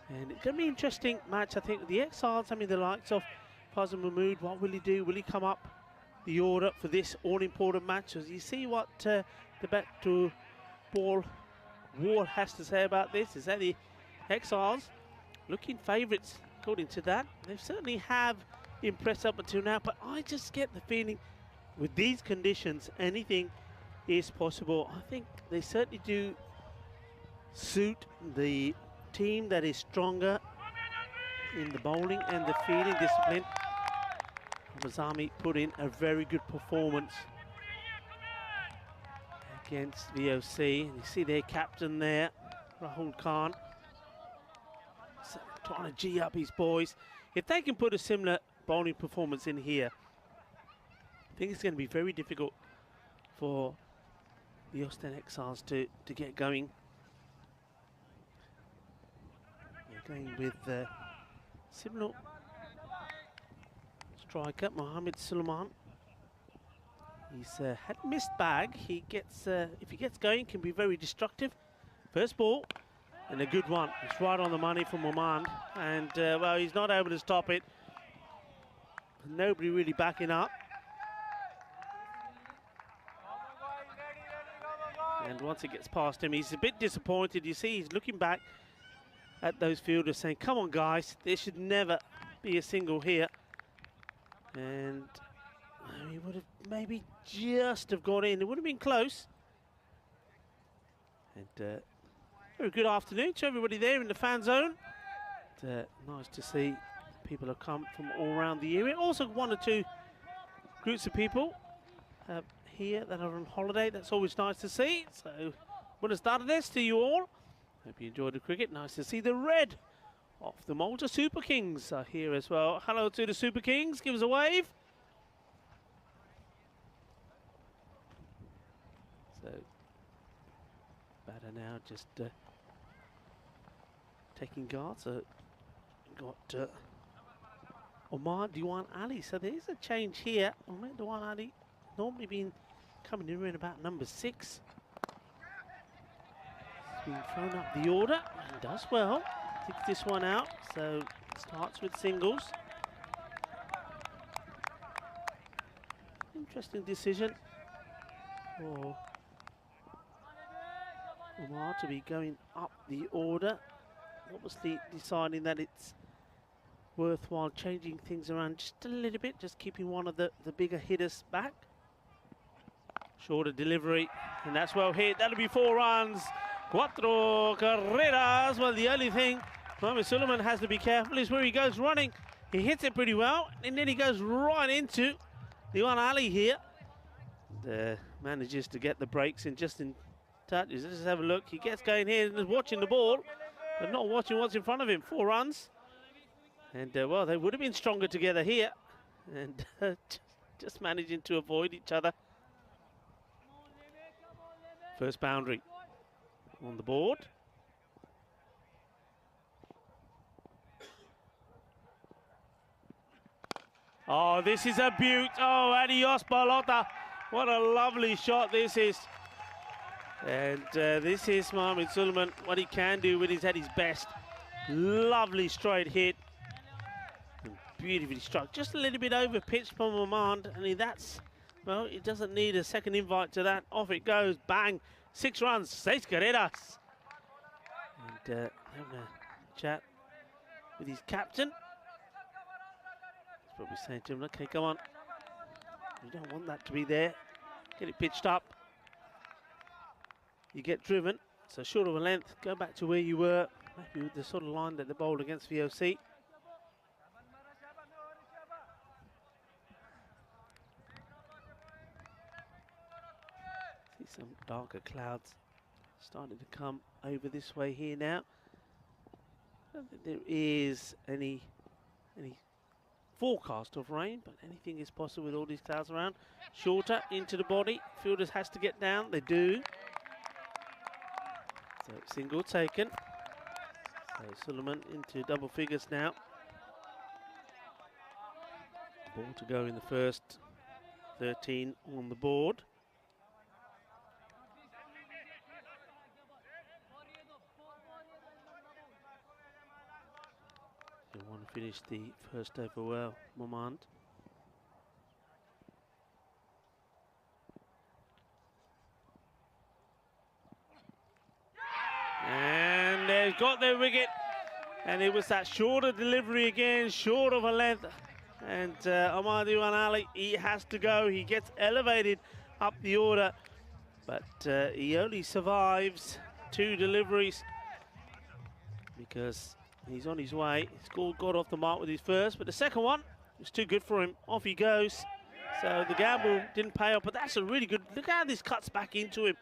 And it's going to be an interesting match, I think. The Exiles, I mean, the likes of Fazal Mahmood, what will he do? Will he come up the order for this all-important match? As you see what the back to ball Wall has to say about this, is that the Exiles looking favourites according to that. They certainly have impressed up until now, but I just get the feeling with these conditions, anything is possible. I think they certainly do suit the team that is stronger in the bowling and the fielding discipline. Mazami put in a very good performance against VOC. And you see their captain there, Rahul Khan, trying to G up his boys. If they can put a similar bowling performance in here, I think it's going to be very difficult for the Austin Exiles to get going. They're going with similar striker, Mohammed Sulaiman. He's had a missed bag. He gets, if he gets going, can be very destructive. First ball, and a good one. It's right on the money from Oman, and well, he's not able to stop it. Nobody really backing up. And once it gets past him, he's a bit disappointed. You see, he's looking back at those fielders saying, come on, guys, there should never be a single here. And he would have maybe just have got in. It would have been close. And very good afternoon to everybody there in the fan zone. Nice to see people have come from all around the area. Also one or two groups of people here that are on holiday. That's always nice to see. So, buenas tardes to you all. Hope you enjoyed the cricket. Nice to see the red of the Malta Super Kings are here as well. Hello to the Super Kings. Give us a wave. So, batter now just taking guard. So, got Omar Diwan Ali. So, there's a change here. Omar Diwan Ali normally been coming in around about number 6. He's been thrown up the order and does well. Takes this one out, so starts with singles. Interesting decision for Omar to be going up the order. Obviously deciding that it's worthwhile changing things around just a little bit, just keeping one of the bigger hitters back. Shorter delivery, and that's well hit. That'll be 4 runs. 4 carreras. Well, the only thing Mohammed Sulaiman has to be careful is where he goes running. He hits it pretty well, and then he goes right into Diwan Ali here. And, manages to get the brakes in just in touch. Let's just have a look. He gets going here and is watching the ball, but not watching what's in front of him. 4 runs. And, well, they would have been stronger together here. And just managing to avoid each other. First boundary on the board. Oh, this is a beaut. Oh, adios, Balota. What a lovely shot this is. And this is Mohammed Sulaiman, what he can do when he's at his best. Lovely straight hit. And beautifully struck. Just a little bit over pitch from Oman. I mean, that's, well, it doesn't need a second invite to that. Off it goes, bang. 6 runs, 6 carreras. And having a chat with his captain. He's probably saying to him, okay, come on. You don't want that to be there. Get it pitched up. You get driven. So short of a length, go back to where you were. Maybe with the sort of line that they bowled against VOC. See some darker clouds starting to come over this way here now. I don't think there is any forecast of rain, but anything is possible with all these clouds around. Shorter into the body. Fielders has to get down. They do. So single taken. So Sulaiman into double figures now. Ball to go in the first 13 on the board. They want to finish the first over well, Momand. And they've got their wicket. And it was that shorter delivery again, short of a length. And Amadou Ali, he has to go. He gets elevated up the order. But he only survives 2 deliveries because he's on his way. He's got off the mark with his first, but the second one was too good for him. Off he goes. So the gamble didn't pay off, but that's a really good, look how this cuts back into him.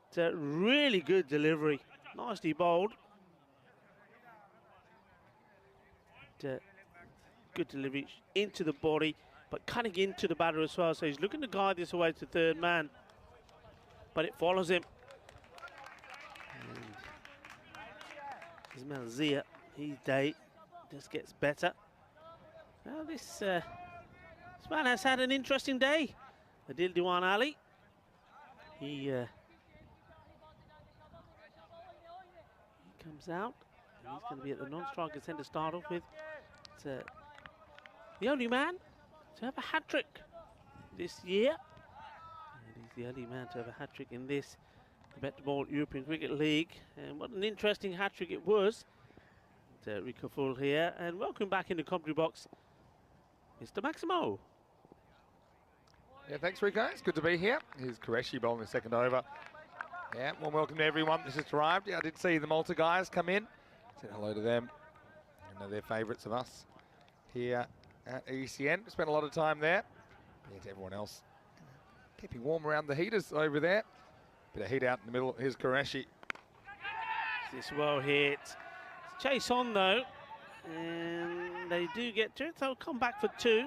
It's a really good delivery. Nicely bowled. Good delivery into the body, but cutting into the batter as well. So he's looking to guide this away to third man, but it follows him. Ismail Zia, his day just gets better. Well, this man has had an interesting day. Adil Diwan Ali. He comes out. And he's going to be at the non-striker centre to start off with. It's the only man to have a hat-trick this year. And he's the only man to have a hat-trick in this Bet Ball European Cricket League. And what an interesting hat-trick it was. Rico Full here. And welcome back in the commentary box, Mr. Maximo. Yeah, thanks, Rico. It's good to be here. Here's Qureshi bowling the second over. Yeah, well, welcome to everyone that's just arrived. Yeah, I did see the Malta guys come in. Said hello to them. I know they're favourites of us here at ECN. Spent a lot of time there. Yeah, to everyone else, keeping warm around the heaters over there. Bit of heat out in the middle. Here's Qureshi. This well hit. Chase on though, and they do get to it. They'll come back for 2.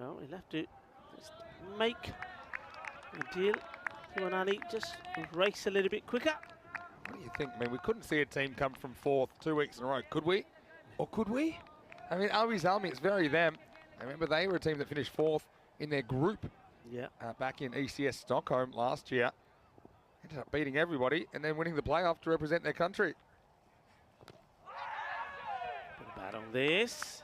Well, he'll have to just make a deal. Diwanali just race a little bit quicker. What do you think? I mean, we couldn't see a team come from 4th 2 weeks in a row, could we? Or could we? I mean, Albi's Army, it's very them. I remember they were a team that finished 4th in their group. Yeah. Back in ECS Stockholm last year. Ended up beating everybody and then winning the playoff to represent their country. Put a bat on this.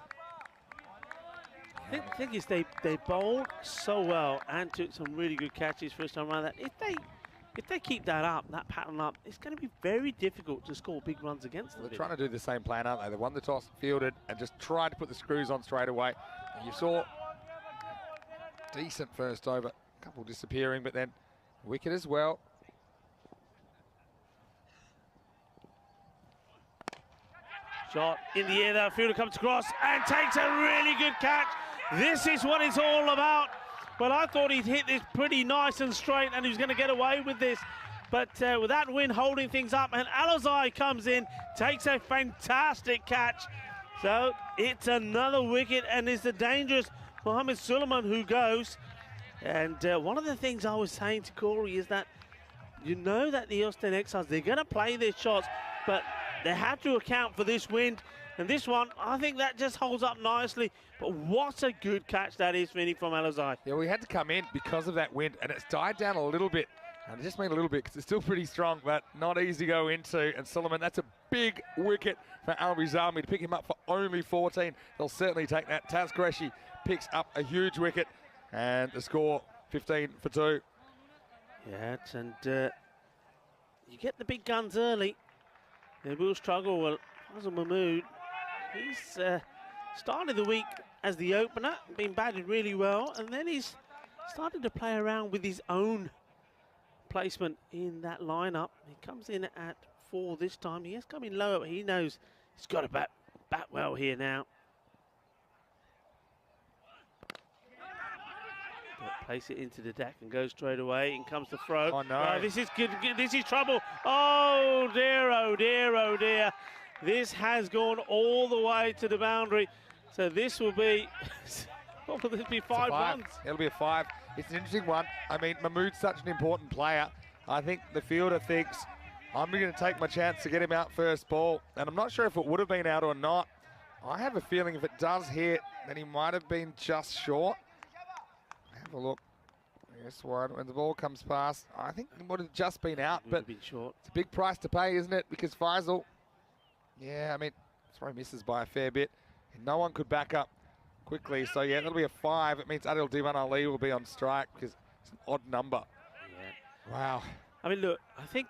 The thing is, they bowled so well and took some really good catches first time around. That if they keep that up, that pattern up, it's going to be very difficult to score big runs against them. They're trying to do the same plan, aren't they? They won the toss, fielded, and just tried to put the screws on straight away. And you saw decent first over, a couple disappearing, but then wicket as well. Shot in the air, the fielder comes across and takes a really good catch. This is what it's all about. Well, I thought he'd hit this pretty nice and straight and he was going to get away with this. But with that wind holding things up, and Alazai comes in, takes a fantastic catch. So it's another wicket, and it's the dangerous Mohammed Suleiman who goes. And one of the things I was saying to Corey is that you know that the Austin Exiles, they're going to play their shots, but they have to account for this wind. And this one, I think that just holds up nicely. But what a good catch that is, Vinny, from Alazai. Yeah, we had to come in because of that wind, and it's died down a little bit. And I just mean a little bit because it's still pretty strong, but not easy to go into. And Suleiman, that's a big wicket for Albi's Army to pick him up for only 14. They'll certainly take that. Taz Qureshi picks up a huge wicket, and the score 15 for 2. Yeah, and you get the big guns early. They will struggle. Well, Fazal Mahmood, he's started the week as the opener, been batted really well, and then he's started to play around with his own placement in that lineup. He comes in at 4 this time. He has come in lower, but he knows he's got to bat well here now. But place it into the deck and go straight away. In comes the throw. Oh no! This is good. This is trouble. Oh dear! Oh dear! Oh dear! This has gone all the way to the boundary. So this will be. What will this be? 5 runs. It'll be a 5. It's an interesting one. I mean, Mahmood's such an important player. I think the fielder thinks, I'm going to take my chance to get him out first ball. And I'm not sure if it would have been out or not. I have a feeling if it does hit, then he might have been just short. Have a look. Yes, when the ball comes past, I think it would have just been out. But been short. It's a big price to pay, isn't it? Because Faisal, yeah, I mean, throw misses by a fair bit. And no one could back up quickly. So, yeah, that'll be a 5. It means Adil Divan Ali will be on strike because it's an odd number. Yeah. Wow. I mean, look, I think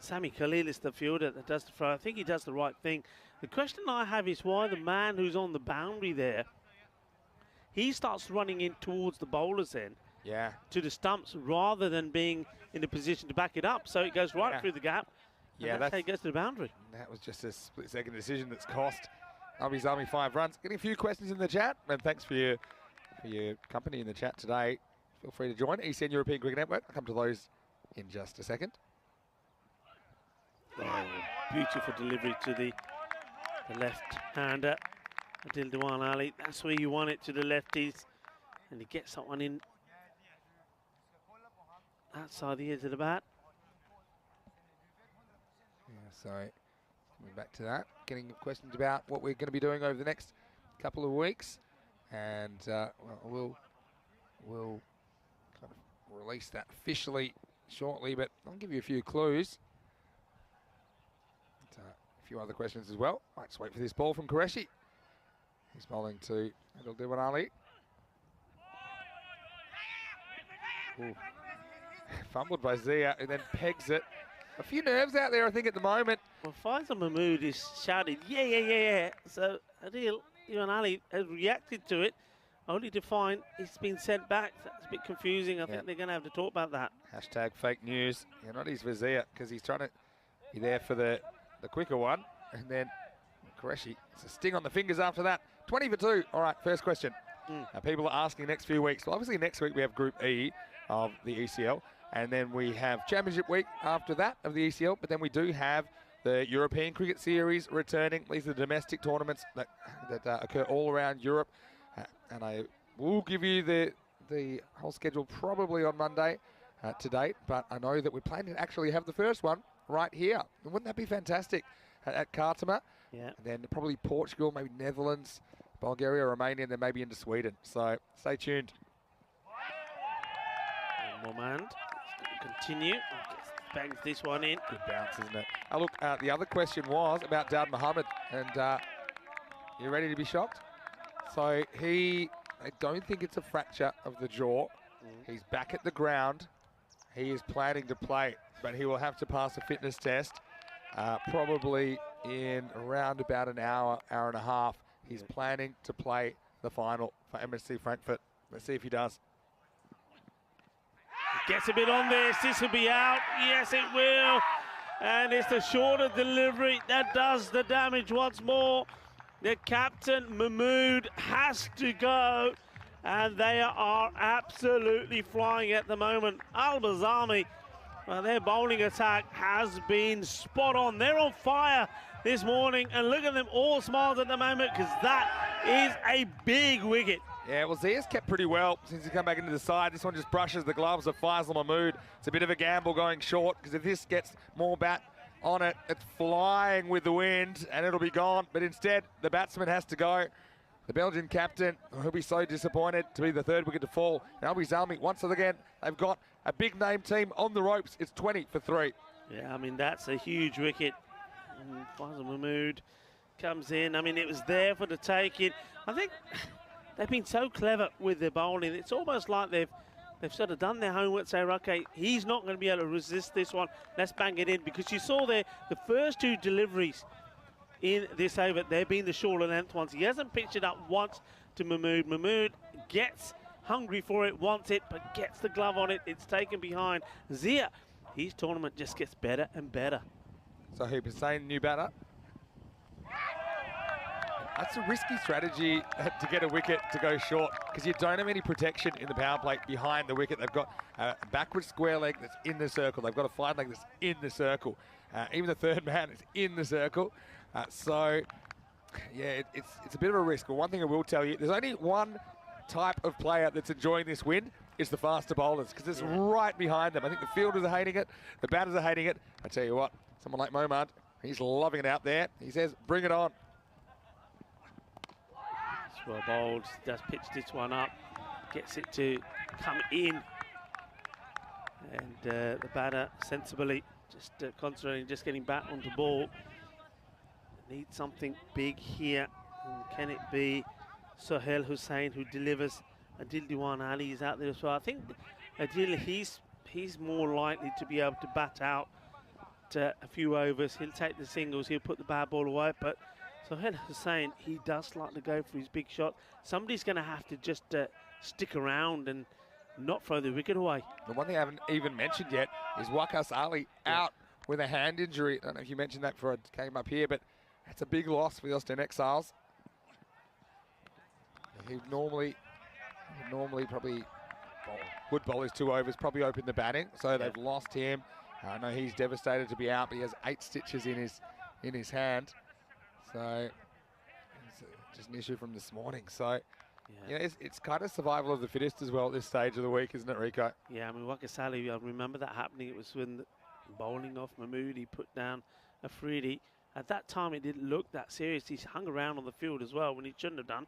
Sami Khalil is the fielder that does the throw. I think he does the right thing. The question I have is why the man who's on the boundary there, he starts running in towards the bowler's end. Yeah. To the stumps rather than being in a position to back it up. So it goes right through the gap. Yeah, that's how it goes to the boundary. That was just a split-second decision that's cost Albi's Army 5 runs. Getting a few questions in the chat, and thanks for your company in the chat today. Feel free to join ECN European Cricket Network. I'll come to those in just a second. Oh, beautiful delivery to the left-hander, Adil Diwan Ali. That's where you want it, to the lefties. And he gets that one in outside the edge of the bat. Yeah, so coming back to that, getting questions about what we're going to be doing over the next couple of weeks, and well, we'll kind of release that officially shortly. But I'll give you a few clues. And, a few other questions as well. Might just wait for this ball from Qureshi. He's bowling to Adil Diwan Ali. Ooh. Fumbled by Zia, and then pegs it. A few nerves out there, I think, at the moment. Well, Faisal Mahmood is shouting, yeah. So Adil Diwan Ali has reacted to it, only to find it's been sent back. That's a bit confusing. I think they're going to have to talk about that. Hashtag fake news. Yeah, not easy for Zia, because he's trying to be there for the quicker one. And then Qureshi, it's a sting on the fingers after that. 20 for 2. All right, first question. People are asking next few weeks. Well, obviously next week we have Group E of the ECL. And then we have Championship Week after that of the ECL. But then we do have the European Cricket Series returning. These are the domestic tournaments that occur all around Europe. And I will give you the whole schedule probably on Monday to date. But I know that we're planning to actually have the first one right here. And wouldn't that be fantastic at Khartoum? Yeah. And then probably Portugal, maybe Netherlands, Bulgaria, Romania, and then maybe into Sweden. So stay tuned. One more man. Continue. Bangs this one in. Good bounce, isn't it? Look, the other question was about Daud Mohammed, and you ready to be shocked? So I don't think it's a fracture of the jaw. He's back at the ground. He is planning to play, but he will have to pass a fitness test, probably in around about an hour and a half. He's planning to play the final for MSC Frankfurt. Let's see if he does. Gets a bit on this. This will be out. Yes, it will. And it's the shorter delivery that does the damage once more. The captain, Mahmood, has to go. And they are absolutely flying at the moment. Al-Bazami, well, their bowling attack has been spot on. They're on fire this morning. And look at them, all smiles at the moment, because that is a big wicket. Yeah, well, Zia's kept pretty well since he come back into the side. This one just brushes the gloves of Faisal Mahmood. It's a bit of a gamble going short, because if this gets more bat on it, it's flying with the wind and it'll be gone. But instead, the batsman has to go. The Belgian captain, he'll be so disappointed to be the third wicket to fall. Now Zalmi, once again, they've got a big name team on the ropes. It's 20 for 3. Yeah, I mean, that's a huge wicket. Faisal Mahmood comes in. I mean, it was there for the taking. I think they've been so clever with their bowling. It's almost like they've sort of done their homework, say, okay, he's not going to be able to resist this one. Let's bang it in. Because you saw there, the first 2 deliveries in this over, they've been the shorter length ones. He hasn't pitched it up once to Mahmood. Mahmood gets hungry for it, wants it, but gets the glove on it. It's taken behind. Zia, his tournament just gets better and better. So Hooper saying new batter. That's a risky strategy to get a wicket to go short, because you don't have any protection in the power play behind the wicket. They've got a backward square leg that's in the circle. They've got a fine leg that's in the circle. Even the third man is in the circle. So, yeah, it's a bit of a risk. But one thing I will tell you, there's only one type of player that's enjoying this win, is the faster bowlers, because it's right behind them. I think the fielders are hating it. The batters are hating it. I tell you what, someone like Momad, he's loving it out there. He says, bring it on. Well bowled, does pitch this one up, gets it to come in, and the batter sensibly just concentrating, just getting back onto ball. Need something big here. And can it be Sohail Hussain who delivers? Adil Diwan Ali is out there as well. I think Adil, he's more likely to be able to bat out a few overs. He'll take the singles, he'll put the bad ball away, but Sohail Hussain, he does like to go for his big shot. Somebody's going to have to just stick around and not throw the wicket away. The one thing I haven't even mentioned yet is Waqas Ali out with a hand injury. I don't know if you mentioned that before I came up here, but that's a big loss for the Austin Exiles. He normally probably would bowl his 2 overs, probably open the batting, so they've lost him. I know he's devastated to be out, but he has 8 stitches in his hand, so it's just an issue from this morning. So it's kind of survival of the fittest as well at this stage of the week, isn't it, Rico? Yeah, I mean, Waqas Ali, I remember that happening. It was when the bowling off Mahmood, he put down Afridi. At that time, it didn't look that serious. He hung around on the field as well when he shouldn't have done.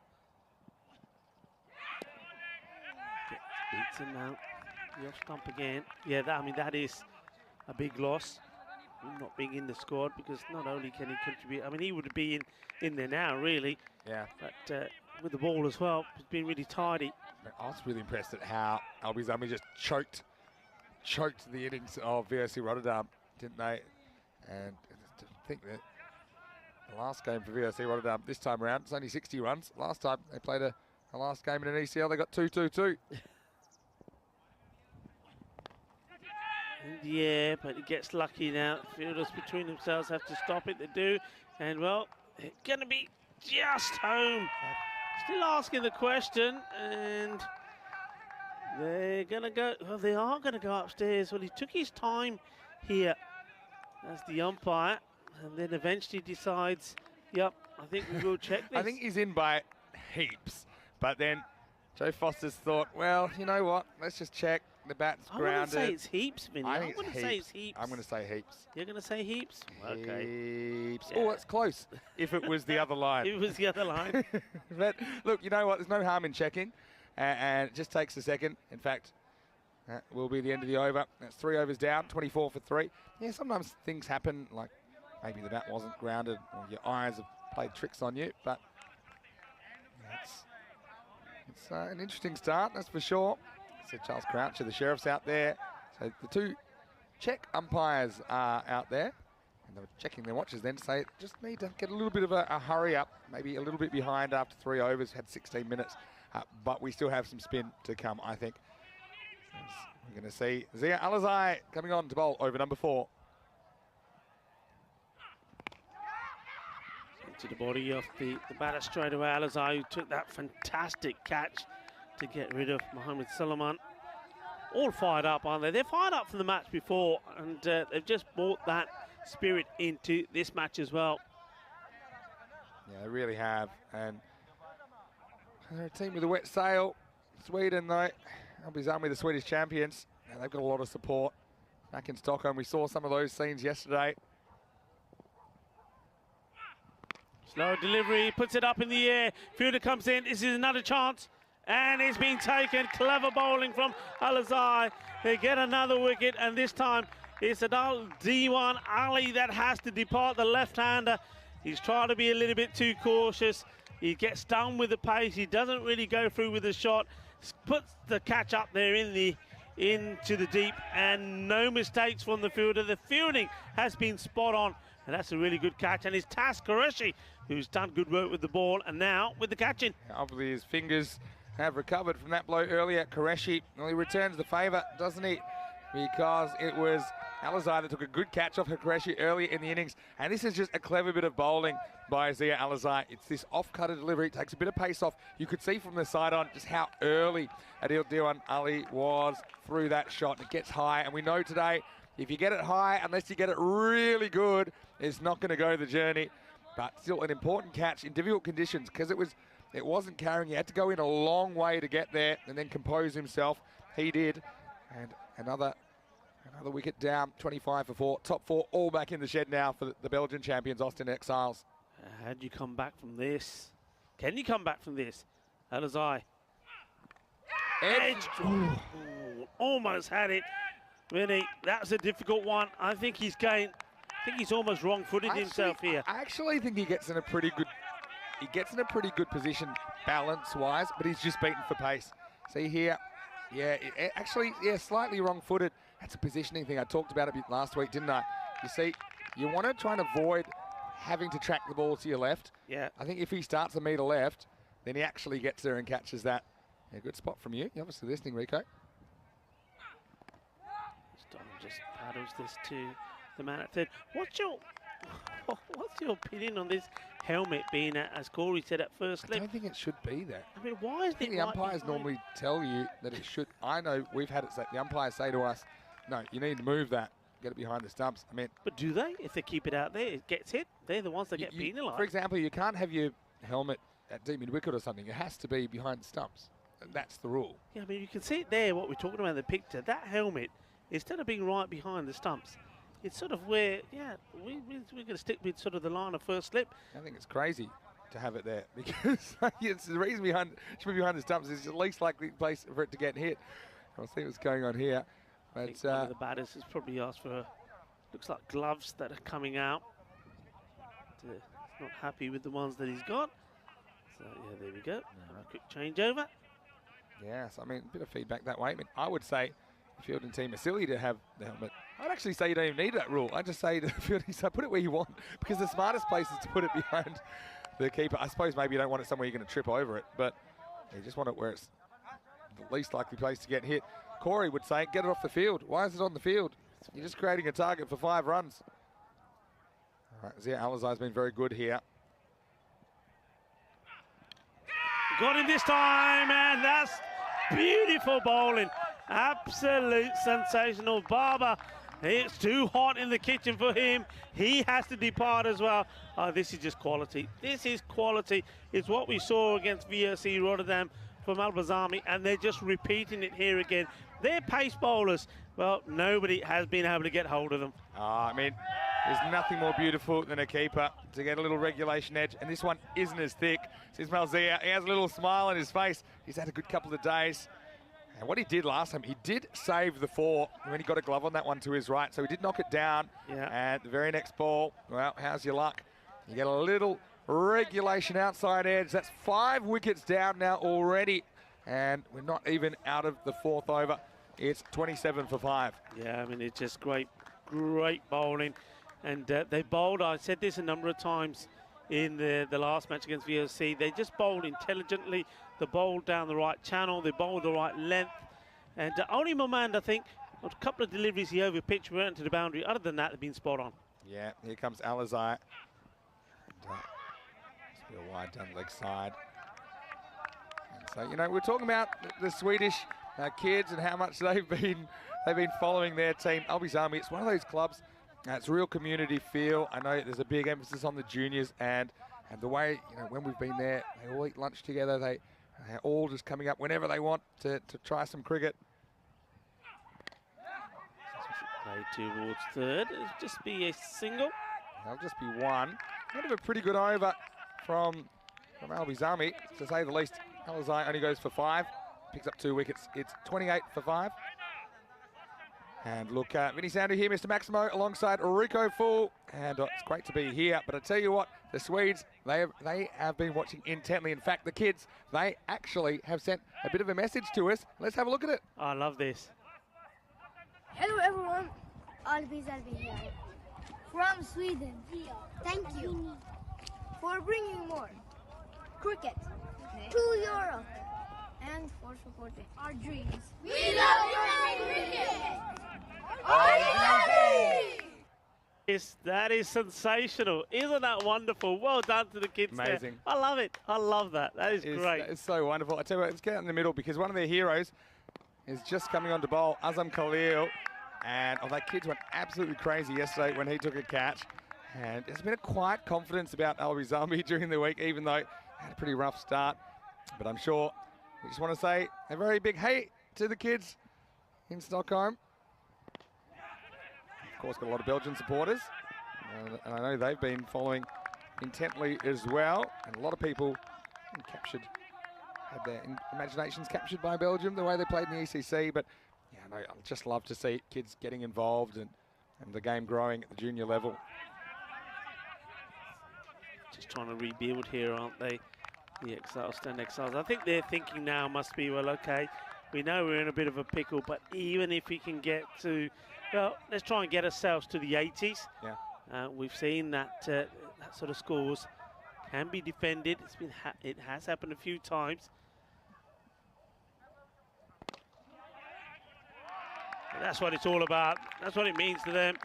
Beats him out. The off stump again. Yeah, that is a big loss. Him not being in the squad, because not only can he contribute, I mean, he would be in there now, really. Yeah. But with the ball as well, he's been really tidy. I was really impressed at how Albi Zami just choked the innings of VOC Rotterdam, didn't they? And I think that the last game for VOC Rotterdam this time around, it's only 60 runs. Last time they played a last game in an ECL, they got 2-2-2. Yeah, but he gets lucky now. Fielders between themselves have to stop it. They do. And, well, it's going to be just home. Still asking the question. And they're going to go. Well, they are going to go upstairs. Well, he took his time here as the umpire. And then eventually decides, yep, I think we will check this. I think he's in by heaps. But then Joe Foster's thought, well, you know what? Let's just check. The bat's grounded. I'm going to say it's heaps, Vinny. I'm going to say it's heaps. I'm going to say heaps. You're going to say heaps? Okay. Heaps. Yeah. Oh, it's close. If it was the other line. If it was the other line. But look, you know what? There's no harm in checking. And it just takes a second. In fact, that will be the end of the over. That's 3 overs down, 24 for 3. Yeah, sometimes things happen, like maybe the bat wasn't grounded or your eyes have played tricks on you. But it's an interesting start, that's for sure. So Charles Croucher, the sheriff's out there. So the 2 Czech umpires are out there. And they were checking their watches then to say, just need to get a little bit of a hurry up. Maybe a little bit behind after 3 overs, had 16 minutes. But we still have some spin to come, I think. We're going to see Zia Alizai coming on to bowl over number 4. Into the body of the batter straight away. Alizai, who took that fantastic catch to get rid of Mohamed Sulaiman. All fired up, aren't they? They're fired up from the match before, and they've just brought that spirit into this match as well. Yeah, they really have. And they're a team with a wet sail. Sweden, though, Albi Zami, the Swedish champions. And they've got a lot of support back in Stockholm. We saw some of those scenes yesterday. Slow delivery, puts it up in the air. Fielder comes in. This is another chance. And it's been taken. Clever bowling from Alizai. They get another wicket, and this time it's Adil Diwan Ali that has to depart, the left-hander. He's trying to be a little bit too cautious. He gets done with the pace. He doesn't really go through with the shot. Puts the catch up there into the deep, and no mistakes from the fielder. The fielding has been spot on, and that's a really good catch. And it's Tas Qureshi who's done good work with the ball, and now with the catching. Obviously his fingers have recovered from that blow earlier. Qureshi, well, he returns the favour, doesn't he? Because it was Alizai that took a good catch off Qureshi earlier in the innings. And this is just a clever bit of bowling by Zia Alizai. It's this off-cutter delivery. It takes a bit of pace off. You could see from the side on just how early Adil Diwan Ali was through that shot. It gets high, and we know today, if you get it high, unless you get it really good, it's not going to go the journey. But still an important catch in difficult conditions, because it wasn't carrying. He had to go in a long way to get there and then compose himself. He did. And another wicket down, 25 for 4. Top 4 all back in the shed now for the Belgian champions, Austin Exiles. How do you come back from this? Can you come back from this? Alizai. Edge. Ooh, almost had it. Really, that was a difficult one. I think he's gained I think he's almost wrong-footed himself here. I actually think he gets in a pretty good position balance-wise, but he's just beaten for pace. See here, yeah, actually, slightly wrong-footed. That's a positioning thing. I talked about it a bit last week, didn't I? You see, you want to try and avoid having to track the ball to your left. Yeah. I think if he starts a metre left, then he actually gets there and catches that. Yeah, good spot from you. You're obviously listening, Rico. Storm just paddles this to the man at third. What's your opinion on this helmet being, as Corey said, at first slip? I don't think it should be there. I mean, why is it the umpires normally tell you that it should. I know we've had it say, the umpires say to us, no, you need to move that, get it behind the stumps. I mean, but do they? If they keep it out there, it gets hit. They're the ones that get penalised. For example, you can't have your helmet at deep mid wicket or something. It has to be behind the stumps. That's the rule. Yeah, I mean, you can see it there, what we're talking about in the picture. That helmet, instead of being right behind the stumps, it's sort of where, yeah, we're going to stick with sort of the line of first slip. I think it's crazy to have it there because it's the reason it should be behind the stumps is the least likely place for it to get hit. I'll see what's going on here. But I think one of the batters has probably asked for, looks like gloves that are coming out. He's not happy with the ones that he's got. So, yeah, there we go. Now a quick changeover. Yes, I mean, a bit of feedback that way. I mean, I would say the fielding team are silly to have the helmet. I'd actually say you don't even need that rule. I just say to the fielding side, put it where you want, because the smartest place is to put it behind the keeper. I suppose maybe you don't want it somewhere you're going to trip over it, but you just want it where it's the least likely place to get hit. Corey would say, get it off the field. Why is it on the field? You're just creating a target for 5 runs. All right, Zia Alizai's been very good here. Got him this time, and that's beautiful bowling. Absolute sensational. Barber, it's too hot in the kitchen for him. He has to depart as well. Oh, this is just quality. This is quality. It's what we saw against VOC Rotterdam from Al-Bazami, and they're just repeating it here again. They're pace bowlers. Well, nobody has been able to get hold of them. I mean, there's nothing more beautiful than a keeper to get a little regulation edge, and this one isn't as thick. Ismail Zia, he has a little smile on his face. He's had a good couple of days. And what he did last time, he did save the 4 when he got a glove on that one to his right, so he did knock it down. Yeah. And the very next ball, well, how's your luck? You get a little regulation outside edge. That's 5 wickets down now already, and we're not even out of the 4th over. It's 27 for 5. Yeah, I mean, it's just great bowling. And they bowled, I said this a number of times in the last match against VOC, they just bowled intelligently. They bowled down the right channel, they bowled the right length. And only Momand, I think, a couple of deliveries he overpitched, went to the boundary. Other than that, they've been spot on. Yeah, here comes Alizai. Just be a wide down leg side. And so, you know, we're talking about the Swedish kids and how much they've been following their team. Al-Bazami, it's one of those clubs. It's real community feel. I know there's a big emphasis on the juniors and the way, you know, when we've been there, they all eat lunch together. They're all just coming up whenever they want to try some cricket. Play towards third. It'll just be a single. That'll just be one. Kind of a pretty good over from Al-Bazami, to say the least. Alizai only goes for 5, picks up 2 wickets. It's 28 for 5. And look, Vinny Sandu here, Mr. Maximo, alongside Rico Full. And it's great to be here. But I tell you what, the Swedes, they have been watching intently. In fact, the kids, they actually have sent a bit of a message to us. Let's have a look at it. I love this. Hello everyone, Albi here from Sweden. Thank you for bringing more cricket to Europe and for supporting our dreams. We love your cricket! Are you ready? Yes, that is sensational. Isn't that wonderful? Well done to the kids. Amazing. There. I love it. I love that. That is great. It's so wonderful. I tell you what, let's get out in the middle because one of their heroes is just coming on to bowl, Azam Khalil. And that kids went absolutely crazy yesterday when he took a catch. And there's been a quiet confidence about Al-Bazami during the week, even though he had a pretty rough start. But I'm sure we just want to say a very big hey to the kids in Stockholm. Of course, got a lot of Belgian supporters. And I know they've been following intently as well. And a lot of people had their imaginations captured by Belgium, the way they played in the ECC. But yeah, no, I'd just love to see kids getting involved and and the game growing at the junior level. Just trying to rebuild here, aren't they? The Exiles, Exiles. I think their thinking now must be, well, okay, we know we're in a bit of a pickle, but even if we can get to, well, let's try and get ourselves to the 80s. Yeah. We've seen that that sort of scores can be defended. It has happened a few times. And that's what it's all about. That's what it means to them.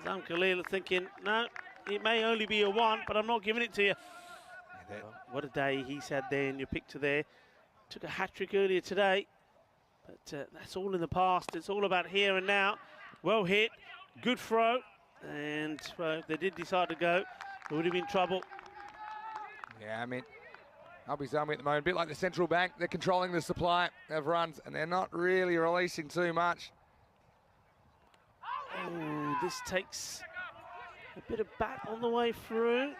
Zam Khalil thinking, no, it may only be a 1, but I'm not giving it to you. What a day he's had there in your picture there. Took a hat-trick earlier today, but that's all in the past. It's all about here and now. Well hit, good throw, and if they did decide to go, there would have been trouble. Yeah, I mean, I'll be Zami at the moment, a bit like the central bank. They're controlling the supply of runs, and they're not really releasing too much. Oh, this takes a bit of bat on the way through.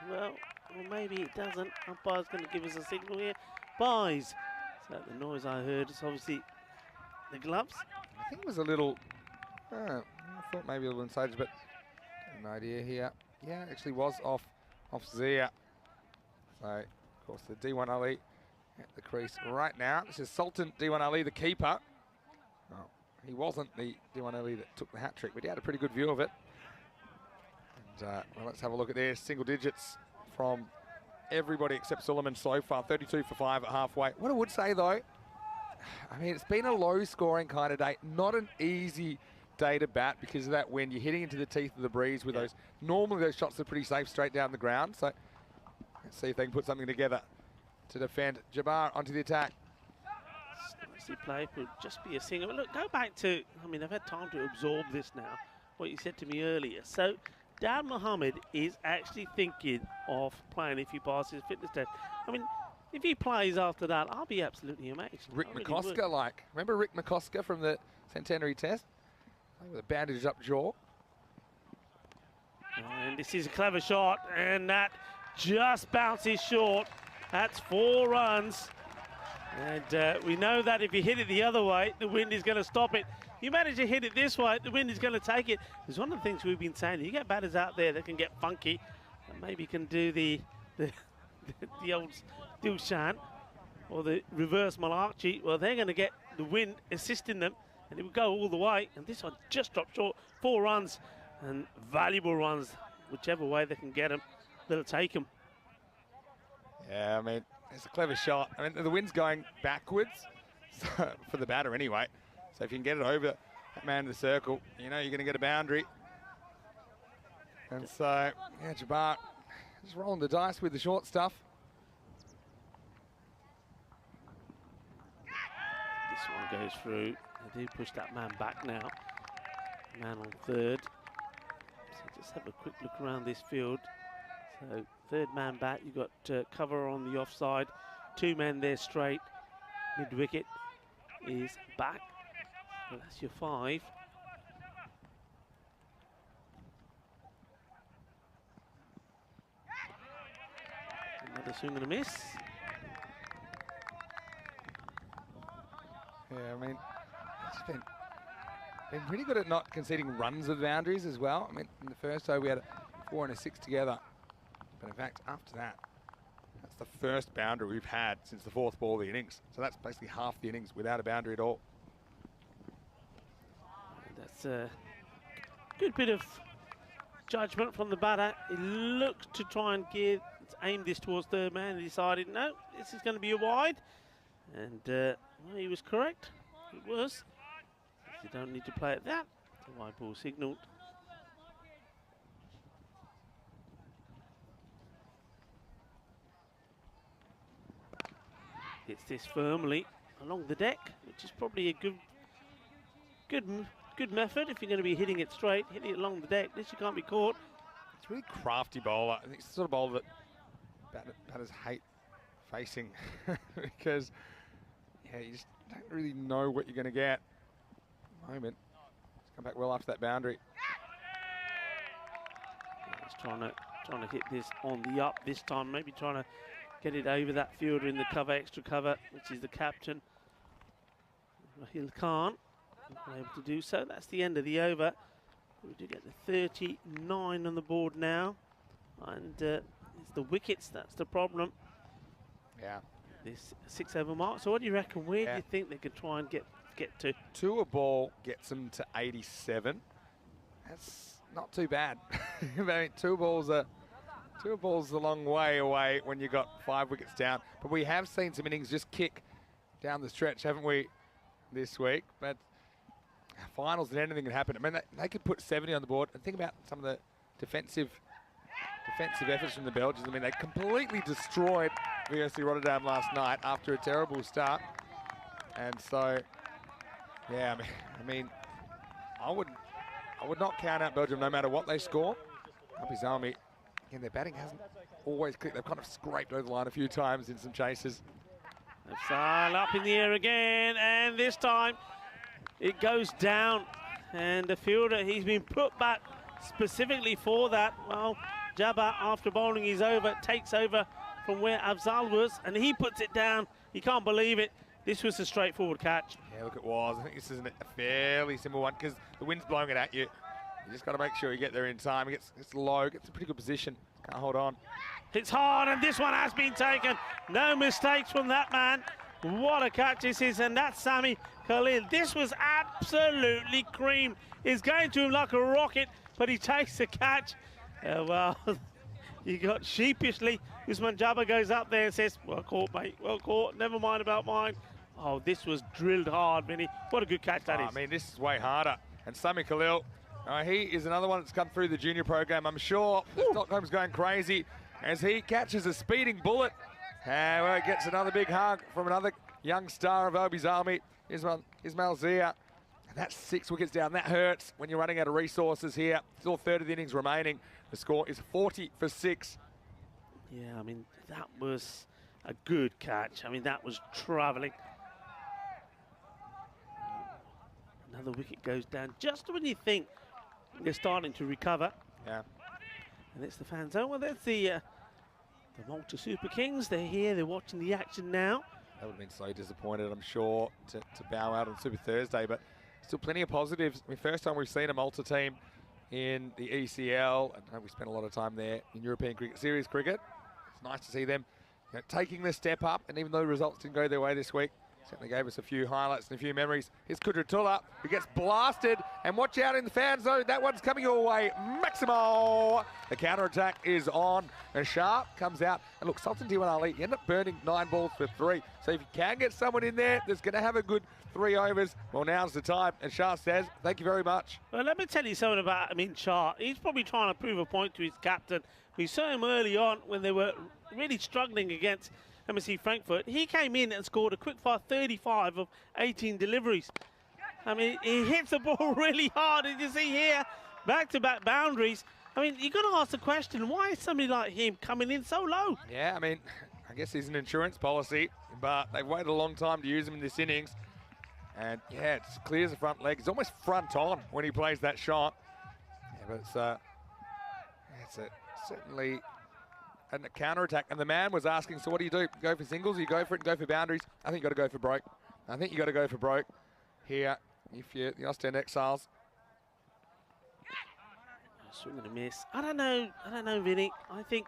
Well, or maybe it doesn't. Umpire's going to give us a signal here. Buys. So the noise I heard is obviously the gloves. I think it was a little, I thought maybe a little inside, but no idea here. Yeah, it actually was off Zia. So, of course, the D1 Ali at the crease right now. This is Sultan D1 Ali, the keeper. Oh, he wasn't the D1 Ali that took the hat-trick, but he had a pretty good view of it. And, well, let's have a look at this. Single digits from everybody except Suleiman so far. 32 for 5 at halfway. What I would say, though, I mean, it's been a low-scoring kind of day. Not an easy day to bat because of that wind. You're hitting into the teeth of the breeze with those. Normally, those shots are pretty safe straight down the ground. So let's see if they can put something together to defend. Jabbar onto the attack. Nicely played, would just be a single. But look, go back to, I mean, I've had time to absorb this now, what you said to me earlier. So Dan Mohammed is actually thinking of playing if he passes his fitness test. I mean, if he plays after that, I'll be absolutely amazed. Rick McCosker, like. Remember Rick McCosker from the centenary test? With a bandaged up jaw. And this is a clever shot, and that just bounces short. That's 4 runs. And we know that if you hit it the other way, the wind is going to stop it. You manage to hit it this way, the wind is going to take it. It's one of the things we've been saying. You get batters out there that can get funky, and maybe can do the old Dilshan or the reverse Malachi. Well, they're going to get the wind assisting them, and it will go all the way. And this one just dropped short. 4 runs, and valuable runs, whichever way they can get them, they'll take them. Yeah, I mean, it's a clever shot. I mean, the wind's going backwards for the batter anyway. So if you can get it over that man in the circle, you know you're going to get a boundary. And so, yeah, Jabbar just rolling the dice with the short stuff. This one goes through. They do push that man back now. Man on third. So just have a quick look around this field. So third man back, you've got cover on the offside. 2 men there straight. Mid wicket is back. So that's your 5. Another swing and a miss. Yeah, I mean, it's been pretty good at not conceding runs of boundaries as well. I mean, in the first over we had a 4 and a 6 together. But in fact, after that, that's the first boundary we've had since the 4th ball of the innings. So that's basically half the innings without a boundary at all. That's a good bit of judgment from the batter. He looked to try and aim this towards third man. He decided, no, this is going to be a wide. And well, he was correct. It was. You don't need to play at that. The wide ball signalled. Hits this firmly along the deck, which is probably a good method if you're going to be hitting it straight, hitting it along the deck. At least you can't be caught. It's a really crafty bowler. I think it's the sort of bowler that batters hate facing because you just don't really know what you're going to get. At the moment, it's come back well after that boundary. He's trying to hit this on the up this time, maybe trying to get it over that fielder in the cover, extra cover, which is the captain, Rahil Khan. Not able to do so. That's the end of the over. We do get the 39 on the board now. And it's the wickets, that's the problem. Yeah. This 6 over mark. So what do you reckon? Where do you think they could try and get to? 2 a ball gets them to 87. That's not too bad. I mean, 2 balls are a long way away when you got 5 wickets down. But we have seen some innings just kick down the stretch, haven't we, this week? But finals and anything can happen. I mean, they could put 70 on the board. And think about some of the defensive efforts from the Belgians. I mean, they completely destroyed VSC Rotterdam last night after a terrible start. And so, yeah, I mean, I would not count out Belgium no matter what they score. Abhi's Army, again, their batting hasn't always clicked. They've kind of scraped over the line a few times in some chases. Sail up in the air again, and this time it goes down. And the fielder, he's been put back specifically for that. Well, Jabba, after bowling his over, takes over from where Afzal was, and he puts it down. You can't believe it. This was a straightforward catch. Yeah, look, it was. I think this is a fairly simple one because the wind's blowing it at you. You just got to make sure you get there in time. It gets low, gets a pretty good position. Can't hold on. It's hard, and this one has been taken. No mistakes from that man. What a catch this is, and that's Sami Khalil. This was absolutely cream. He's going to him like a rocket, but he takes the catch. Well, you got sheepishly. Usman Jabba goes up there and says, well caught, mate, well caught. Never mind about mine. Oh, this was drilled hard, Vinny. What a good catch that is. I mean, this is way harder. And Sami Khalil, he is another one that's come through the junior program. I'm sure Stockholm's going crazy as he catches a speeding bullet. Well, he gets another big hug from another young star of Abhi's Army, Ismail Zia. And that's 6 wickets down. That hurts when you're running out of resources here. Still a third of the innings remaining. The score is 40 for 6. Yeah, I mean, that was a good catch. I mean, that was travelling. Another wicket goes down just when you think they're starting to recover. Yeah. And it's the fan zone. Well, there's the Malta Super Kings. They're here. They're watching the action now. They would have been so disappointed, I'm sure, to bow out on Super Thursday, but still plenty of positives. I mean, first time we've seen a Malta team in the ECL. I know we spent a lot of time there in European cricket, series cricket. It's nice to see them taking the step up, and even though the results didn't go their way this week, certainly gave us a few highlights and a few memories. Here's Kudratullah, who gets blasted, and watch out in the fan zone. That one's coming your way. Maximo! The counter-attack is on. And Sharp comes out. And look, Sultan Diwan Ali, you end up burning 9 balls for 3. So if you can get someone in there that's going to have a good 3 overs, well, now's the time. And Shah says, thank you very much. Well, let me tell you something about Shah. He's probably trying to prove a point to his captain. We saw him early on when they were really struggling against MSC Frankfurt. He came in and scored a quick-fire 35 of 18 deliveries. I mean, he hits the ball really hard. And you see here, back-to-back boundaries. I mean, you've got to ask the question, why is somebody like him coming in so low? Yeah, I mean, I guess he's an insurance policy, but they've waited a long time to use him in this innings. And, yeah, it clears the front leg. He's almost front on when he plays that shot. Yeah, but it's certainly a counter-attack. And the man was asking, so what do? You go for singles, you go for it and go for boundaries? I think you've got to go for broke. I think you've got to go for broke here if you're the Ostend Exiles. Swing and a miss. I don't know, Vinny. I think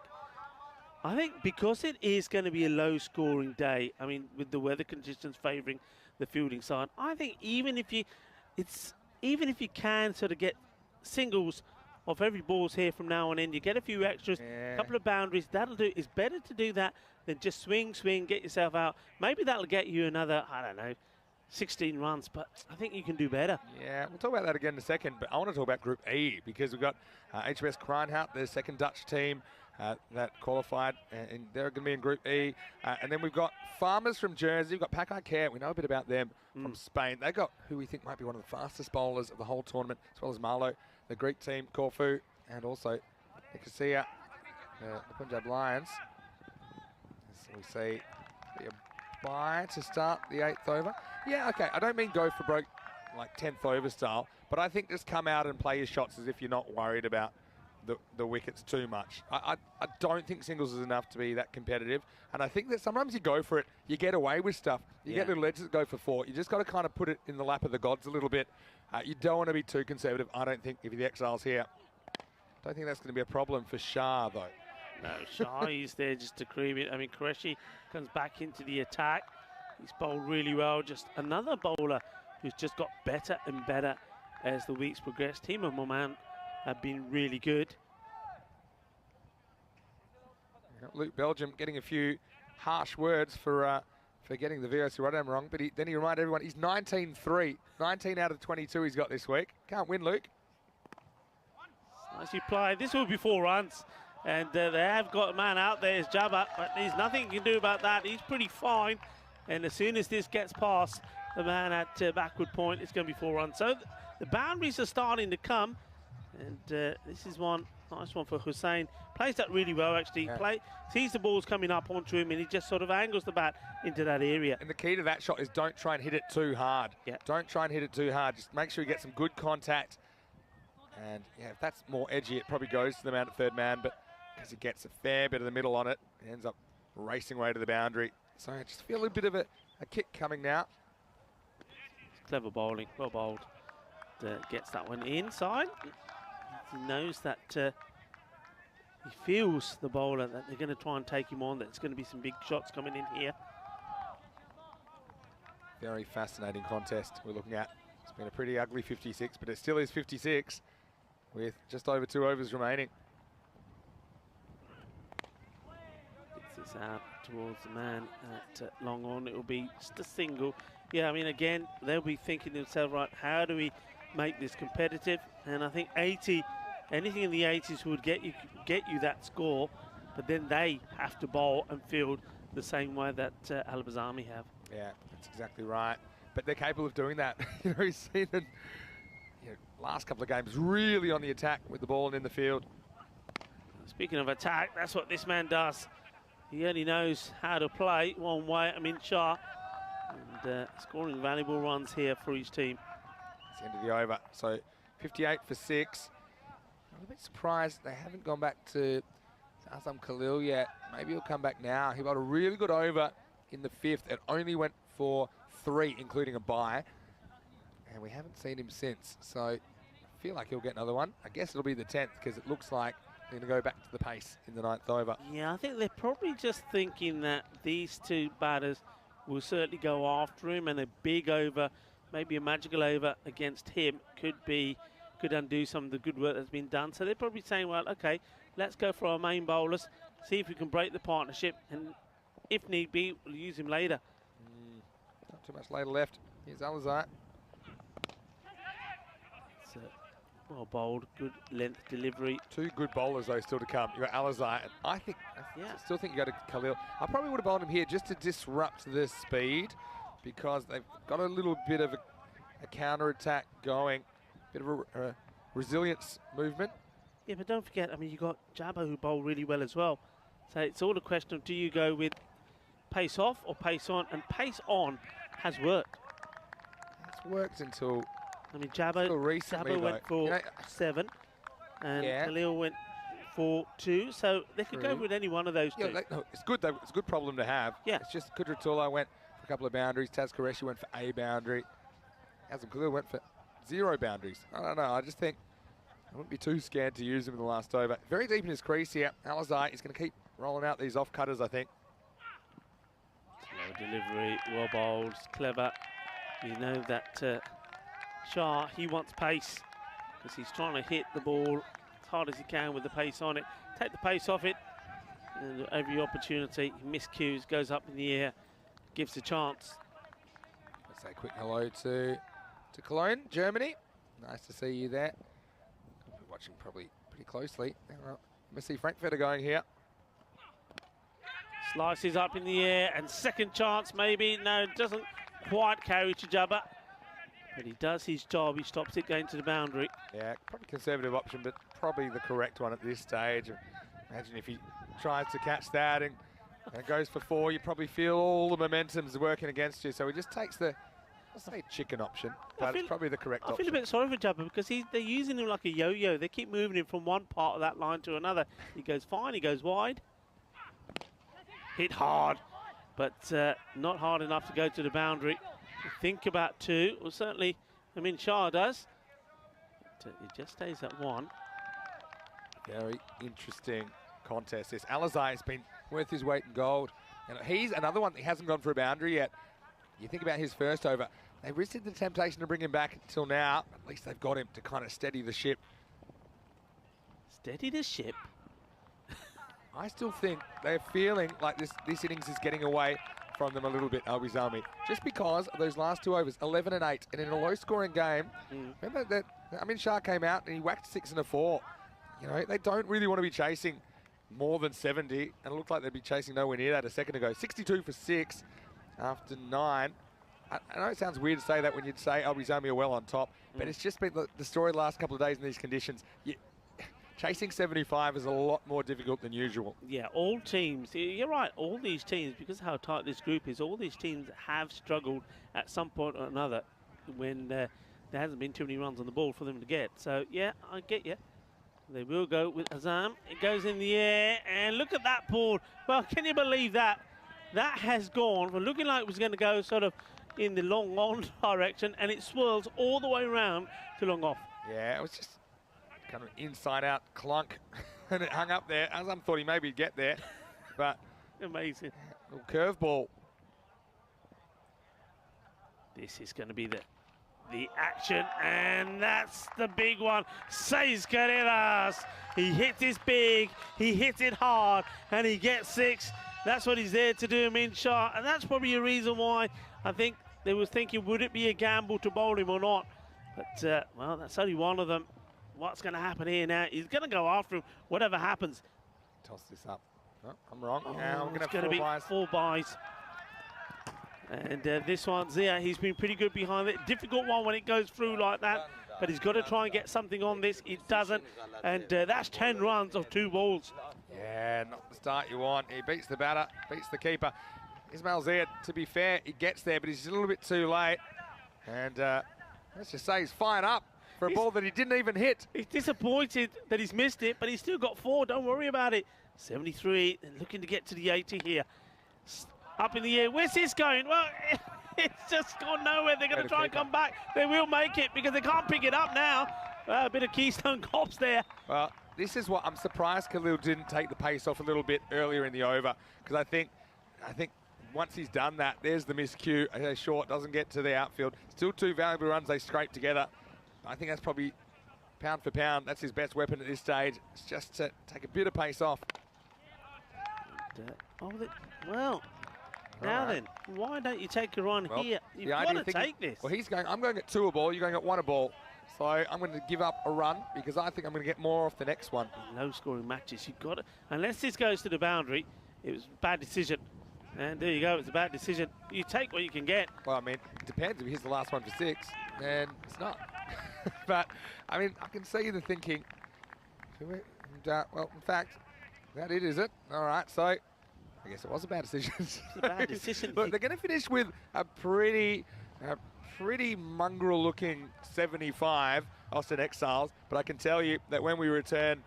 because it is going to be a low-scoring day, I mean, with the weather conditions favouring the fielding side, I think even if you can sort of get singles off every balls here from now on in, you get a few extras, a couple of boundaries, that'll do. It's better to do that than just swing, get yourself out. Maybe that'll get you another, I don't know, 16 runs, but I think you can do better. Yeah, we'll talk about that again in a second, but I want to talk about Group E because we've got HMS Kruinhout, the second Dutch team that qualified, and they're going to be in Group E. And then we've got Farmers from Jersey, we've got Pakai Care, we know a bit about them from Spain. They've got who we think might be one of the fastest bowlers of the whole tournament, as well as Marlow, the Greek team, Corfu, and also Nicosia, the Punjab Lions. So we see a bye to start the 8th over. Yeah, okay, I don't mean go for broke like 10th over style, but I think just come out and play your shots as if you're not worried about the wickets too much. I don't think singles is enough to be that competitive, and I think that sometimes you go for it, you get away with stuff. You get little edges that go for 4. You just got to kind of put it in the lap of the gods a little bit. You don't want to be too conservative, I don't think, if you're the Exiles here. Don't think that's going to be a problem for Shah, though. No, Shah is there just to cream it. I mean, Qureshi comes back into the attack. He's bowled really well. Just another bowler who's just got better and better as the weeks progressed. Him and Moman have been really good. Luke Belgium getting a few harsh words for getting the VOC Rotterdam wrong, but then he reminded everyone he's 19-3. 19 out of 22 he's got this week. Can't win, Luke. Nicely played. This will be 4 runs. And they have got a man out there, is Jabba, but there's nothing you can do about that. He's pretty fine. And as soon as this gets past the man at backward point, it's going to be 4 runs. So the boundaries are starting to come. And this is one, nice one for Hussain. Plays that really well, actually. Yeah. Sees the balls coming up onto him, and he just sort of angles the bat into that area. And the key to that shot is don't try and hit it too hard. Yeah. Don't try and hit it too hard. Just make sure you get some good contact. And yeah, if that's more edgy, it probably goes to the man at third man, but because he gets a fair bit of the middle on it, he ends up racing away to the boundary. So I just feel a bit of a kick coming now. Clever bowling, well bowled. Gets that one inside. He knows that he feels the bowler that they're going to try and take him on, that it's going to be some big shots coming in here. Very fascinating contest we're looking at. It's been a pretty ugly 56, but it still is 56 with just over 2 overs remaining. Gets this out towards the man at long on. It will be just a single. Yeah, I mean, again, they'll be thinking to themselves, right, how do we make this competitive? And I think 80, anything in the 80s would get you that score, but then they have to bowl and field the same way that Al-Bazami have. Yeah, that's exactly right. But they're capable of doing that. You know, you've seen them, last couple of games really on the attack with the ball and in the field. Speaking of attack, that's what this man does. He only knows how to play one way. I mean, Shah, and scoring valuable runs here for his team. It's the end of the over. So 58 for 6. I'm a bit surprised they haven't gone back to Azam Khalil yet. Maybe he'll come back now. He got a really good over in the 5th. It only went for 3, including a bye. And we haven't seen him since. So I feel like he'll get another one. I guess it'll be the 10th because it looks like they're going to go back to the pace in the 9th over. Yeah, I think they're probably just thinking that these 2 batters will certainly go after him, and a big over, maybe a magical over against him could undo some of the good work that's been done. So they're probably saying, well, okay, let's go for our main bowlers, see if we can break the partnership, and if need be, we'll use him later. Not too much later left. Here's Alizai. Well bowled, good length delivery. 2 good bowlers though still to come. You got Alizai, and I still think you go to Khalil. I probably would have bowled him here just to disrupt the speed, because they've got a little bit of a counter-attack going, bit of a resilience movement. Yeah, but don't forget, I mean, you got Jabba who bowled really well as well. So it's all a question of, do you go with pace off or pace on? And pace on has worked. It's worked until, I mean, Jabba went for 7, and Khalil went for 2. So they could go with any one of those 2. No, it's good though. It's a good problem to have. Yeah. It's just Kudratullah went for a couple of boundaries. Taz Qureshi went for a boundary. Azam Khalil went for 0 boundaries. I don't know. I just think I wouldn't be too scared to use him in the last over. Very deep in his crease here. Alizai is going to keep rolling out these off-cutters, I think. Slow delivery, well bowled, clever. You know that Shah, he wants pace, because he's trying to hit the ball as hard as he can with the pace on it. Take the pace off it, and every opportunity, he miscues, goes up in the air, gives a chance. Let's say a quick hello to Cologne, Germany. Nice to see you there. I'll be watching probably pretty closely. Let's see Frankfurter going here. Slices up in the air, and second chance maybe. No, doesn't quite carry to Jabba, but he does his job. He stops it going to the boundary. Yeah, probably conservative option, but probably the correct one at this stage. Imagine if he tries to catch that and goes for 4, you probably feel all the momentum's working against you. So he just takes the I'll say chicken option, but it's probably the correct option. I feel a bit sorry for Jabba because they're using him like a yo-yo. They keep moving him from one part of that line to another. He goes fine, he goes wide. Hit hard, but not hard enough to go to the boundary. Think about 2. Well, certainly, Shah does. But, it just stays at 1. Very interesting contest. This Alizai has been worth his weight in gold. And he's another one that hasn't gone for a boundary yet. You think about his first over. They resisted the temptation to bring him back until now. At least they've got him to kind of steady the ship. Steady the ship? I still think they're feeling like this innings is getting away from them a little bit, Albies Army. Just because of those last 2 overs, 11 and 8. And in a low-scoring game, remember that Shah came out and he whacked 6 and a 4. You know, they don't really want to be chasing more than 70. And it looked like they'd be chasing nowhere near that a second ago. 62 for 6 after 9. I know it sounds weird to say that when you'd say Albies Army are well on top, but it's just been the story the last couple of days in these conditions. Chasing 75 is a lot more difficult than usual. Yeah, all teams, you're right, all these teams, because of how tight this group is, all these teams have struggled at some point or another when there hasn't been too many runs on the ball for them to get. So, yeah, I get you. They will go with Azam. It goes in the air, and look at that ball. Well, can you believe that? That has gone from looking like it was going to go sort of in the long on direction, and it swirls all the way around to long off. Yeah, it was just kind of inside out clunk, and it hung up there. Azam thought he maybe get there, but amazing. Curveball. This is going to be the action, and that's the big one. Seis Carreras. He hits it big, he hits it hard, and he gets 6. That's what he's there to do, Min Shah, and that's probably a reason why I think they were thinking, would it be a gamble to bowl him or not? But, well, that's only one of them. What's going to happen here now? He's going to go after him, whatever happens. Toss this up. Oh, I'm wrong. Oh, now we're it's going to be 4 buys. And this one, Zia, he's been pretty good behind it. Difficult one when it goes through like that, but he's got to try and get something on this. It doesn't, and that's 10 runs of 2 balls. Yeah, not the start you want. He beats the batter, beats the keeper. Ismail Zia, to be fair, he gets there, but he's a little bit too late. And let's just say he's fired up for a ball that he didn't even hit. He's disappointed that he's missed it, but he's still got 4. Don't worry about it. 73, and looking to get to the 80 here. Up in the air. Where's this going? Well, it's just gone nowhere. They're going to try and come back. They will make it because they can't pick it up now. A bit of Keystone Cops there. Well, this is what I'm surprised Khalil didn't take the pace off a little bit earlier in the over, because I think once he's done that, there's the miscue. Short doesn't get to the outfield. Still 2 valuable runs they scrape together. I think that's probably pound for pound. That's his best weapon at this stage. It's just to take a bit of pace off. Well, now then, why don't you take a run here? You've got to take this. Well, he's going, I'm going at 2 a ball, you're going at 1 a ball. So I'm going to give up a run because I think I'm going to get more off the next one. Low scoring matches, you've got to, unless this goes to the boundary, it was a bad decision. And there you go, it's a bad decision. You take what you can get. Well, I mean, it depends. If he hits the last one for 6, then it's not. But, I mean, I can see the thinking. Well, in fact, that it, is it? All right, so I guess it was a bad decision. It's a bad decision. Look, they're going to finish with a pretty mongrel-looking 75, Austin Exiles, but I can tell you that when we return,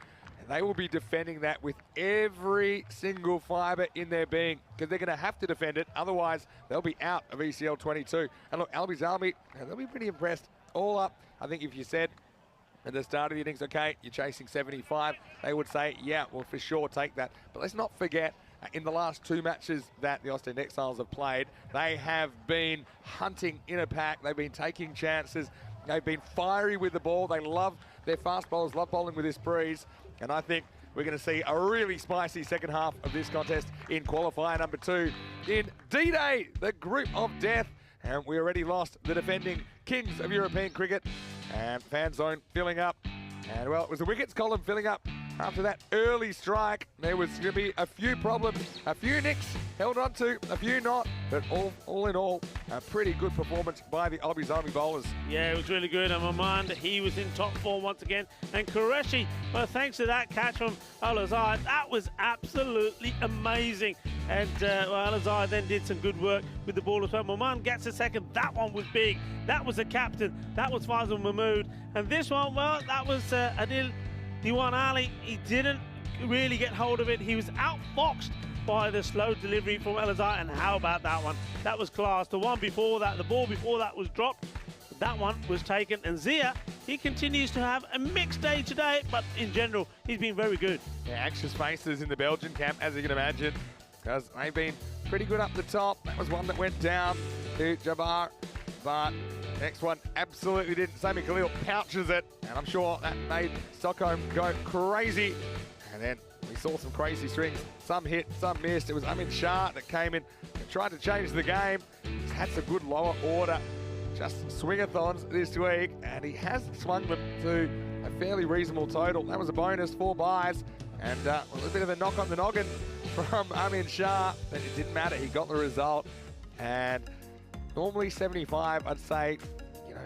they will be defending that with every single fibre in their being, because they're going to have to defend it, otherwise they'll be out of ECL 22. And look, Albies Army, they'll be pretty impressed. All up, I think if you said at the start of the innings, okay, you're chasing 75, they would say, yeah, we'll for sure take that. But let's not forget, in the last 2 matches that the Austin Exiles have played, they have been hunting in a pack. They've been taking chances. They've been fiery with the ball. They love, their fast bowlers love bowling with this breeze. And I think we're going to see a really spicy second half of this contest in qualifier number 2 in D-Day, the group of death. And we already lost the defending kings of European cricket. And fan zone filling up. And, well, it was the wickets column filling up after that early strike. There was going to be a few problems, a few nicks held on to, a few not. But all in all, a pretty good performance by the Albies Army bowlers. Yeah, it was really good. And Mamand, he was in top form once again. And Qureshi, well, thanks to that catch from Al-Azhar, that was absolutely amazing. And well, Exiles then did some good work with the ball as well. Maman gets a second. That one was big. That was the captain. That was Faisal Mahmood. And this one, well, that was Adil Diwan Ali. He didn't really get hold of it. He was outfoxed by the slow delivery from Exiles. And how about that one? That was class. The one before that, the ball before that was dropped. That one was taken. And Zia, he continues to have a mixed day today, but in general, he's been very good. Yeah, anxious faces in the Belgian camp, as you can imagine, because they've been pretty good up the top. That was one that went down to Jabbar, but next one absolutely didn't. Sami Khalil pouches it, and I'm sure that made Stockholm go crazy. And then we saw some crazy strings. Some hit, some missed. It was Amin Shah that came in and tried to change the game. He's had some good lower order, just swing-a-thons this week, and he has swung them to a fairly reasonable total. That was a bonus, 4 buys, and a little bit of a knock on the noggin from Amin Shah, but it didn't matter. He got the result, and normally 75, I'd say, you know,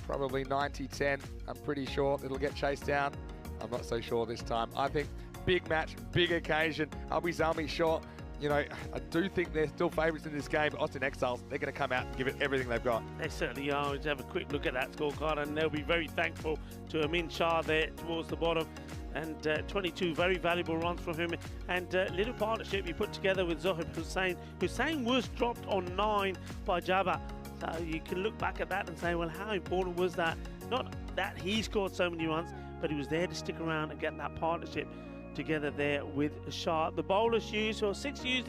probably 90-10. I'm pretty sure it'll get chased down. I'm not so sure this time. I think big match, big occasion. Albi Zalmi short. You know, I do think they're still favourites in this game, but Austin Exiles, they're going to come out and give it everything they've got. They certainly are. Let's have a quick look at that scorecard, and they'll be very thankful to Amin Shah there towards the bottom. And 22 very valuable runs from him. And little partnership he put together with Zohib Hussain. Hussain was dropped on 9 by Jabba. So you can look back at that and say, well, how important was that? Not that he scored so many runs, but he was there to stick around and get that partnership together there with Shah. The bowlers used, so 6 used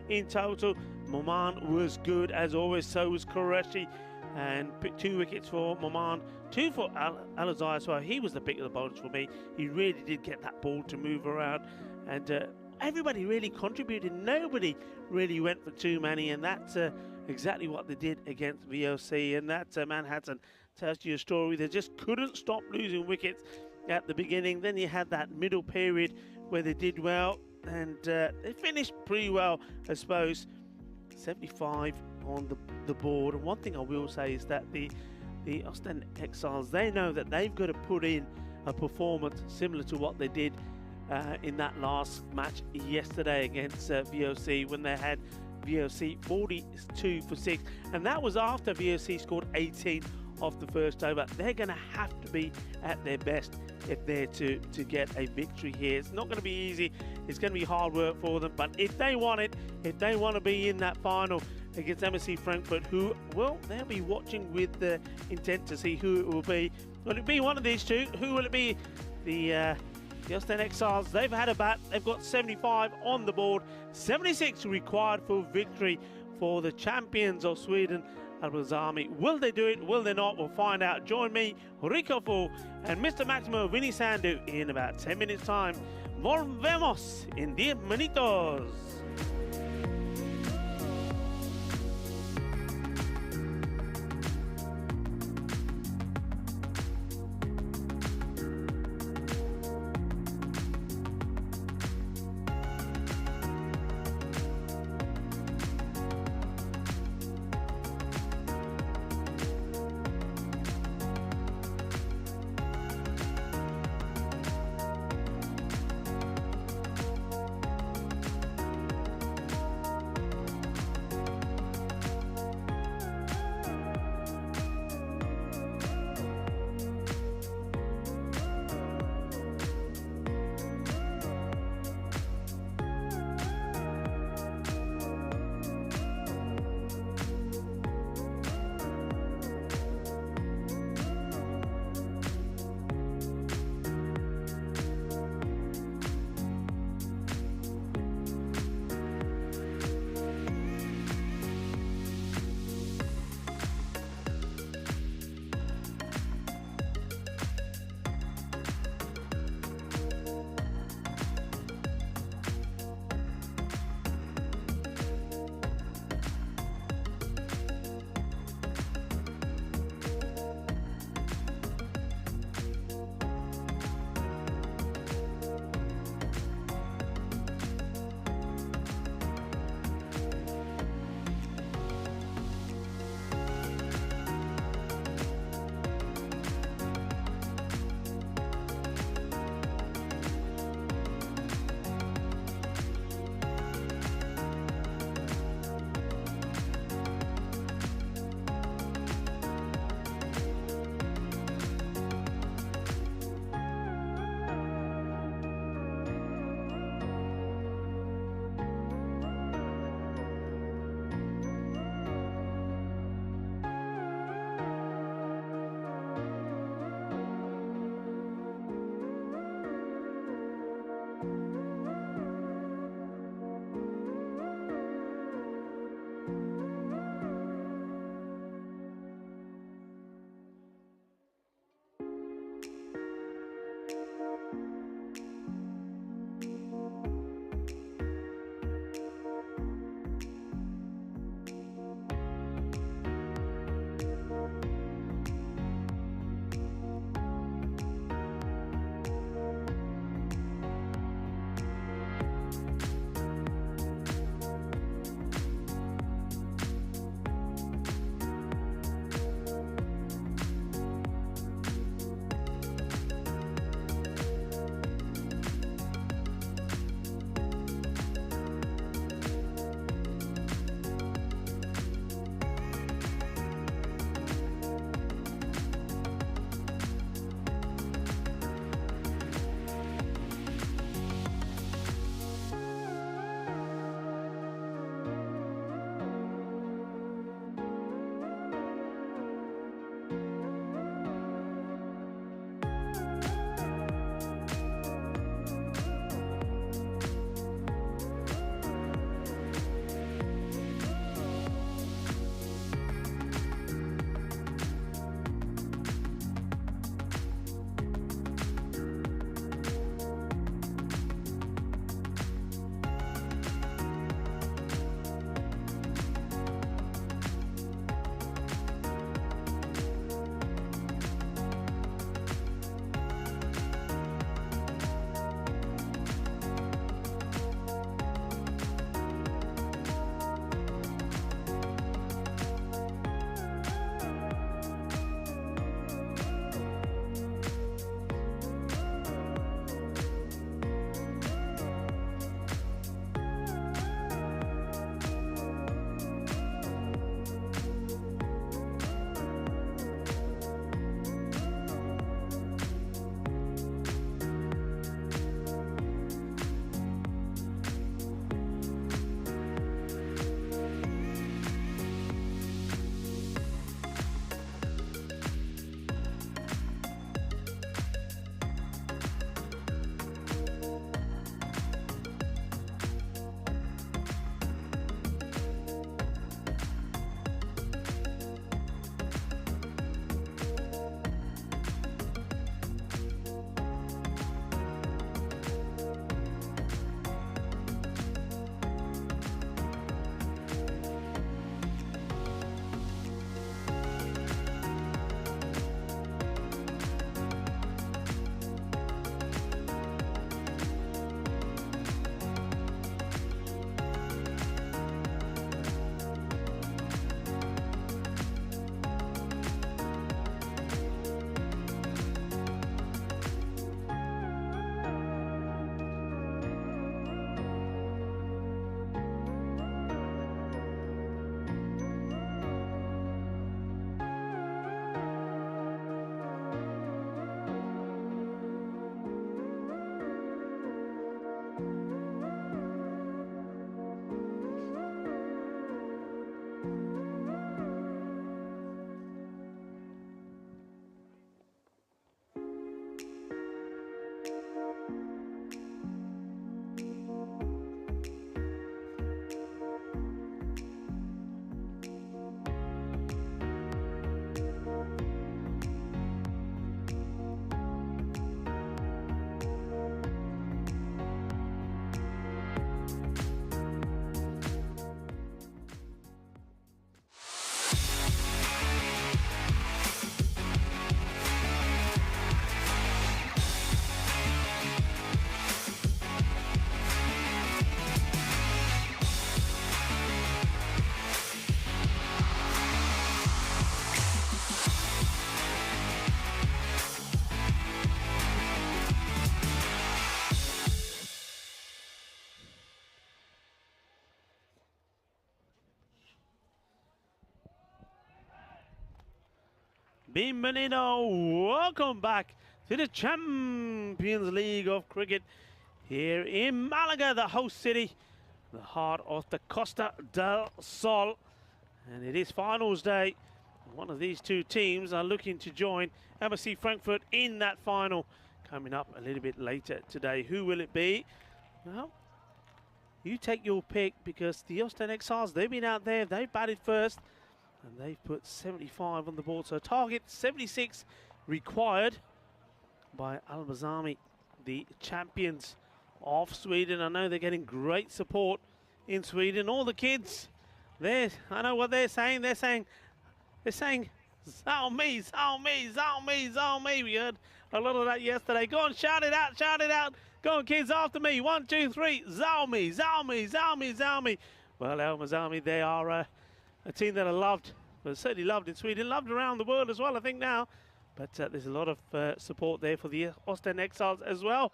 in total. Maman was good as always, so was Qureshi, and 2 wickets for Maman, 2 for Al-Azhar. So he was the pick of the bowlers for me. He really did get that ball to move around, and everybody really contributed. Nobody really went for too many, and that's exactly what they did against VOC. And that Manhattan tells you a story. They just couldn't stop losing wickets at the beginning. Then you had that middle period where they did well, and they finished pretty well, I suppose. 75 on the board. And one thing I will say is that the Austin Exiles, they know that they've got to put in a performance similar to what they did in that last match yesterday against VOC, when they had VOC 42 for 6, and that was after VOC scored 18 off the first over. They're going to have to be at their best if they're to get a victory here. It's not going to be easy. It's going to be hard work for them, but if they want it, if they want to be in that final against MSC Frankfurt, who, well, they'll be watching with the intent to see who it will be. Will it be one of these two? Who will it be? The Austin Exiles, they've had a bat. They've got 75 on the board, 76 required for victory for the champions of Sweden, Al-Bazami. Will they do it? Will they not? We'll find out. Join me, Rico Fu, and Mr. Maximo Vinny Sandu in about 10 minutes time. Volvemos en 10 minutos. Bienvenido. Welcome back to the Champions League of Cricket here in Malaga, the host city, the heart of the Costa del Sol. And it is finals day. One of these two teams are looking to join MSC Frankfurt in that final coming up a little bit later today. Who will it be? Well, you take your pick, because the Austin Exiles, they've been out there, they've batted first, and they've put 75 on the board. So target 76 required by Al-Bazami, the champions of Sweden. I know they're getting great support in Sweden. All the kids, I know what they're saying. They're saying, Zalmi, Zalmi, Zalmi, Zalmi. We heard a lot of that yesterday. Go on, shout it out, shout it out. Go on, kids, after me. 1, 2, 3. Zalmi, Zalmi, Zalmi, Zalmi. Well, Al-Bazami, they are a team that are loved, well, certainly loved in Sweden, loved around the world as well, I think now. But there's a lot of support there for the Austin Exiles as well.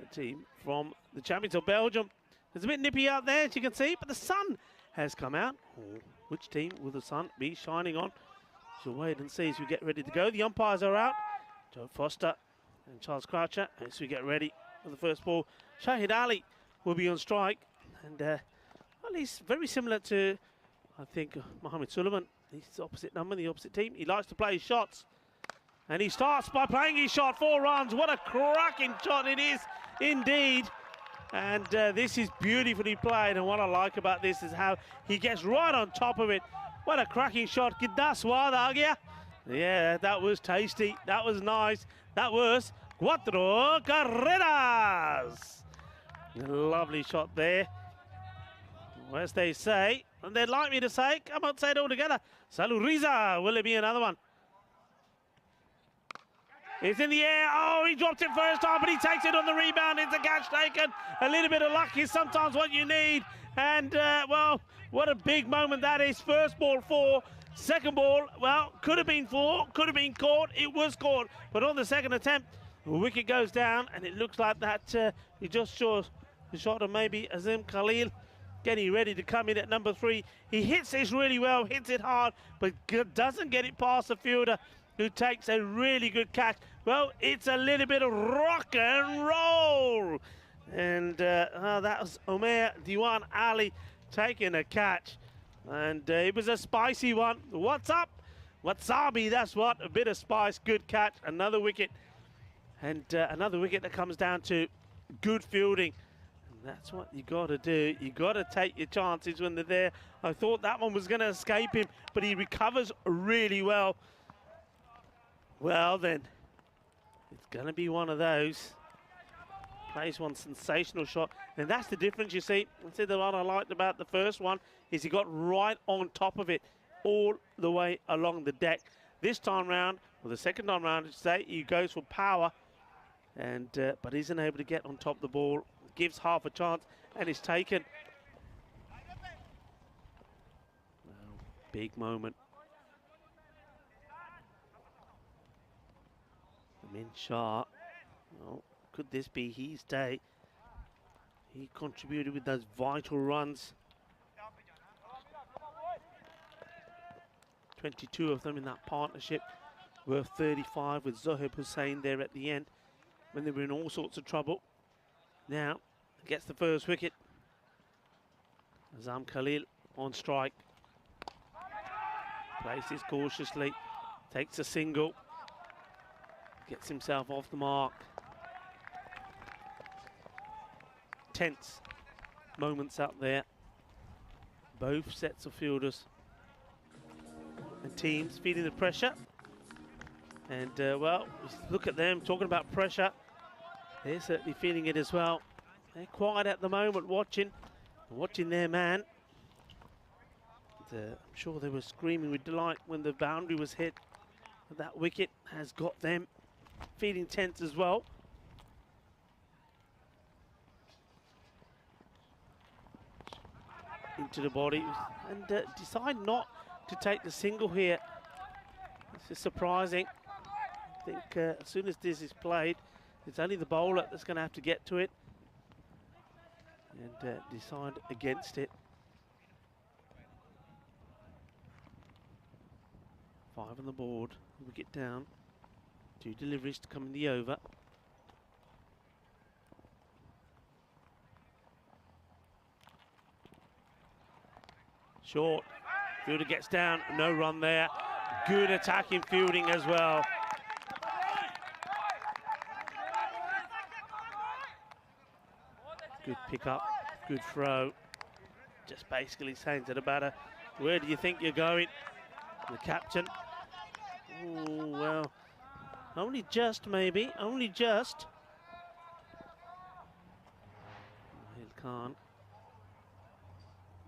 A team from the champions of Belgium. It's a bit nippy out there, as you can see, but the sun has come out. Oh, which team will the sun be shining on? So wait and see as we get ready to go. The umpires are out. Joe Foster and Charles Croucher as we get ready for the first ball. Shahid Ali will be on strike. And well, he's very similar to, I think, Mohammed Suleiman. He's the opposite number, the opposite team. He likes to play his shots. And he starts by playing his shot. 4 runs. What a cracking shot it is indeed. And this is beautifully played. And what I like about this is how he gets right on top of it. What a cracking shot. Yeah, that was tasty. That was nice. That was cuatro carreras. Lovely shot there. As they say, and they'd like me to say, come on, say it all together. Saluriza, will it be another one? It's in the air. Oh, he dropped it first time, but he takes it on the rebound. It's a catch taken. A little bit of luck is sometimes what you need. And, well, what a big moment that is. First ball 4. Second ball, well, could have been 4. Could have been caught. It was caught. But on the second attempt, the wicket goes down. And it looks like that he just saw the shot of maybe Azim Khalil getting ready to come in at number 3. He hits this really well, hits it hard, but doesn't get it past the fielder, who takes a really good catch. Well, it's a little bit of rock and roll. And that was Omer Diwan Ali taking a catch. And it was a spicy one. What's up? Wasabi, that's what. A bit of spice, good catch, another wicket. And another wicket that comes down to good fielding. That's what you got to do. You got to take your chances when they're there. I thought that one was going to escape him, but he recovers really well. Well then, it's going to be one of those. Plays one sensational shot, and that's the difference, you see. I said the one I liked about the first one is he got right on top of it all the way along the deck. This time round, or the second time round, I should say, he goes for power, and but isn't able to get on top of the ball. Gives half a chance, and is taken. Well, big moment. Amin Shah. Well, could this be his day? He contributed with those vital runs. 22 of them in that partnership. Worth 35 with Zohib Hussain there at the end when they were in all sorts of trouble. Now, gets the first wicket. Azam Khalil on strike. Places cautiously. Takes a single. Gets himself off the mark. Tense moments out there. Both sets of fielders and teams feeling the pressure. And, well, look at them talking about pressure. They're certainly feeling it as well. They're quiet at the moment, watching their man. And, I'm sure they were screaming with delight when the boundary was hit. But that wicket has got them feeling tense as well. Into the body, and decide not to take the single here. This is surprising. I think as soon as this is played, it's only the bowler that's going to have to get to it and decide against it. 5 on the board. wicket down. 2 deliveries to come in the over. Short. Fielder gets down. No run there. Good attacking fielding as well. Good pick up. Good throw. Just basically saying to the batter, where do you think you're going? The captain. Oh, well, only just maybe, only just. Khan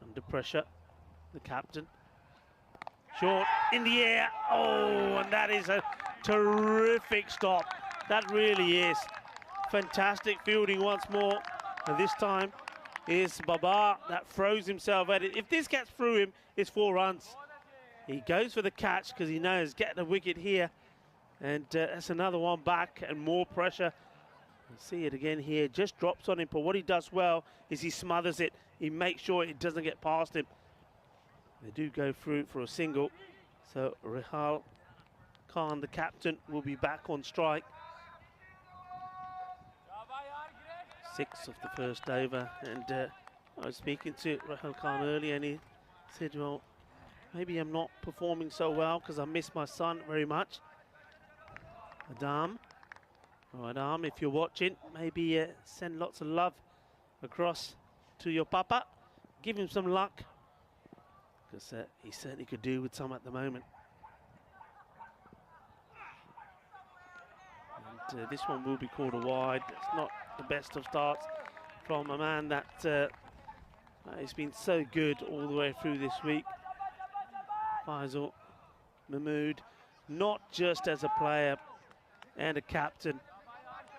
under pressure. The captain. Short in the air. Oh, and that is a terrific stop. That really is. Fantastic fielding once more. And this time is Baba that throws himself at it. If this gets through him, it's 4 runs. He goes for the catch because he knows getting a wicket here. And that's another one back and more pressure. We'll see it again here. Just drops on him. But what he does well is he smothers it. He makes sure it doesn't get past him. They do go through for a single. So Rahul Khan, the captain, will be back on strike. 6 of the first over. And I was speaking to Rahul Khan earlier and he said, well, maybe I'm not performing so well because I miss my son very much. Adam. Oh, Adam, if you're watching, maybe send lots of love across to your papa. Give him some luck. Because he certainly could do with some at the moment. And this one will be called a wide. It's not the best of starts from a man that has been so good all the way through this week. Faisal Mahmood, not just as a player and a captain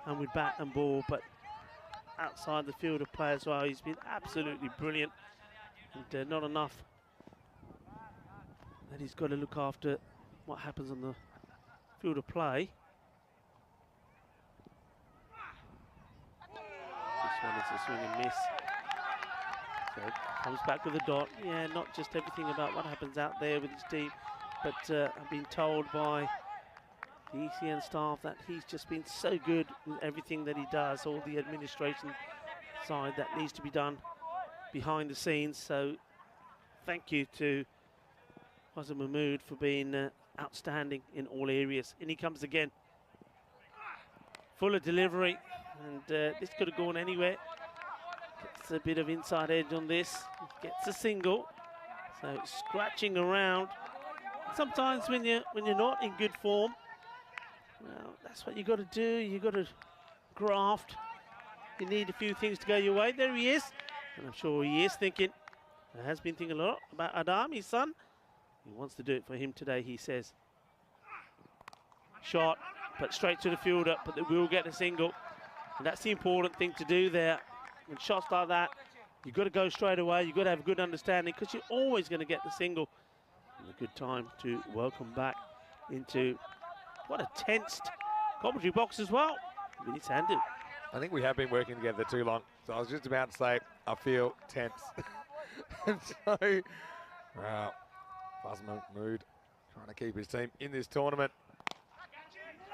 and with bat and ball, but outside the field of play as well. He's been absolutely brilliant, and not enough that he's got to look after what happens on the field of play. This one is a swing and miss. So comes back with a dot. Yeah, not just everything about what happens out there with his team, but I've been told by the ECN staff that he's just been so good with everything that he does, all the administration side that needs to be done behind the scenes. So thank you to Faisal Mahmood for being outstanding in all areas. And he comes again. Fuller delivery, and this could have gone anywhere. Gets a bit of inside edge on this. Gets a single. So scratching around. Sometimes when you're not in good form, well, that's what you got to do. You got to graft. You need a few things to go your way. There he is, and I'm sure he is thinking. Has been thinking a lot about Adam, his son. He wants to do it for him today, he says. Shot, but straight to the fielder, but they will get a single. And that's the important thing to do there. When shots like that, you've got to go straight away. You've got to have a good understanding because you're always going to get the single. And a good time to welcome back into what a tensed commentary box as well. Really handed. I think we have been working together too long. So I was just about to say, I feel tense. And so, wow, Faisal Mahmood trying to keep his team in this tournament.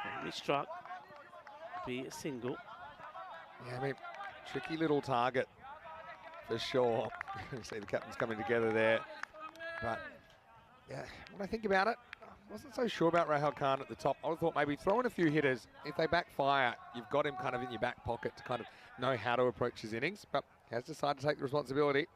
Finally struck. Be a single. Yeah, I mean, tricky little target for sure. You see the captains coming together there. But, yeah, when I think about it, I wasn't so sure about Rahul Khan at the top. I thought maybe throw in a few hitters. If they backfire, you've got him kind of in your back pocket to kind of know how to approach his innings. But he has decided to take the responsibility.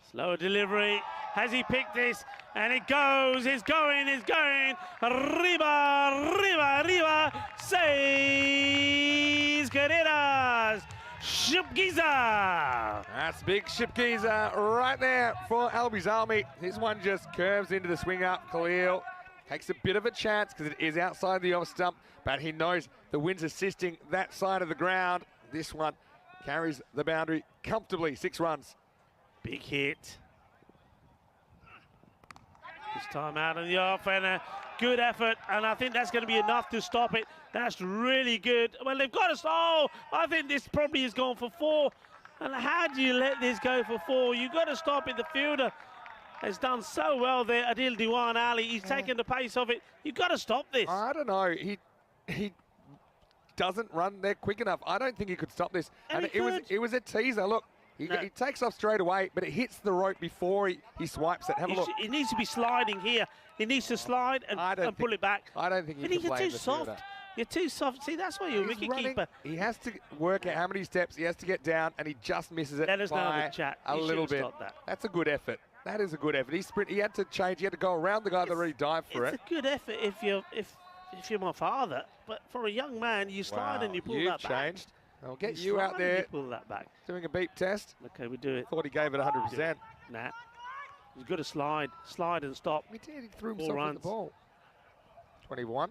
Slower delivery. Has he picked this? And it goes. It's going. It's going. Arriba, arriba, arriba. Seis carreras. Shipgiza. That's big Shipgiza right there for Albies Army. This one just curves into the swing up. Khalil takes a bit of a chance because it is outside the off stump, but he knows the wind's assisting that side of the ground. This one carries the boundary comfortably. 6 runs. Big hit. This time out on the off and a good effort, and I think that's going to be enough to stop it. That's really good. Well, they've got us. Oh, I think this probably has gone for 4. And how do you let this go for 4? You've got to stop it. The fielder has done so well there. Adil Diwan Ali, he's taken the pace of it. You've got to stop this. I don't know. He doesn't run there quick enough. I don't think he could stop this. And it was a teaser. Look, he takes off straight away, but it hits the rope before he swipes it. Have a look. He needs to be sliding here. He needs to slide and pull it back. I don't think you can blame the fielder. You're too soft. See, that's why you're a wicket keeper. He has to work out how many steps he has to get down, and he just misses it by a little bit. That's a good effort. That is a good effort. He had to change. He had to go around the guy that already dived for it. It's a good effort if you're my father. But for a young man, you slide and you pull that back. You've changed. I'll get you out there. You pull that back. Doing a beep test. Okay, we do it. Thought he gave it 100%. Nah. He's got to slide and stop. He did. He threw himself at the ball. 21.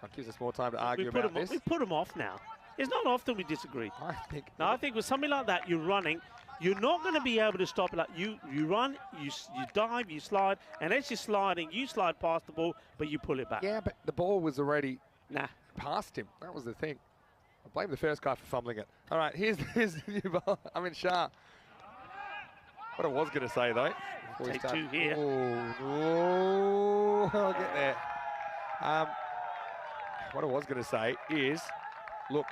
That gives us more time to argue about this. We put him off now. It's not often we disagree. I think with something like that, you're running. You're not going to be able to stop it. Like you run, you dive, you slide, and as you're sliding, you slide past the ball, but you pull it back. Yeah, but the ball was already past him. That was the thing. I blame the first guy for fumbling it. All right, here's the new ball. Shah. What I was going to say, though. Take two here. Oh, I'll get there. What I was going to say is, look,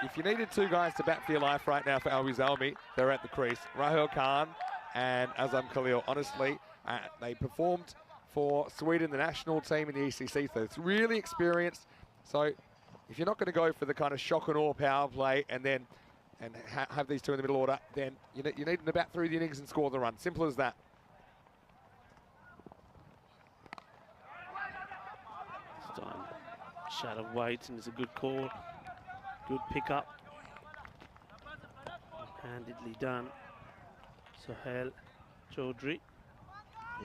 if you needed two guys to bat for your life right now for Albies Almi, they're at the crease. Rahul Khan and Azam Khalil. Honestly, they performed for Sweden, the national team in the ECC, so it's really experienced. So if you're not going to go for the kind of shock and awe power play and then have these two in the middle order, then you need them to bat through the innings and score the run. Simple as that. Shadow waits and it's a good call. Good pickup. Handedly done. Sohail Chaudhry.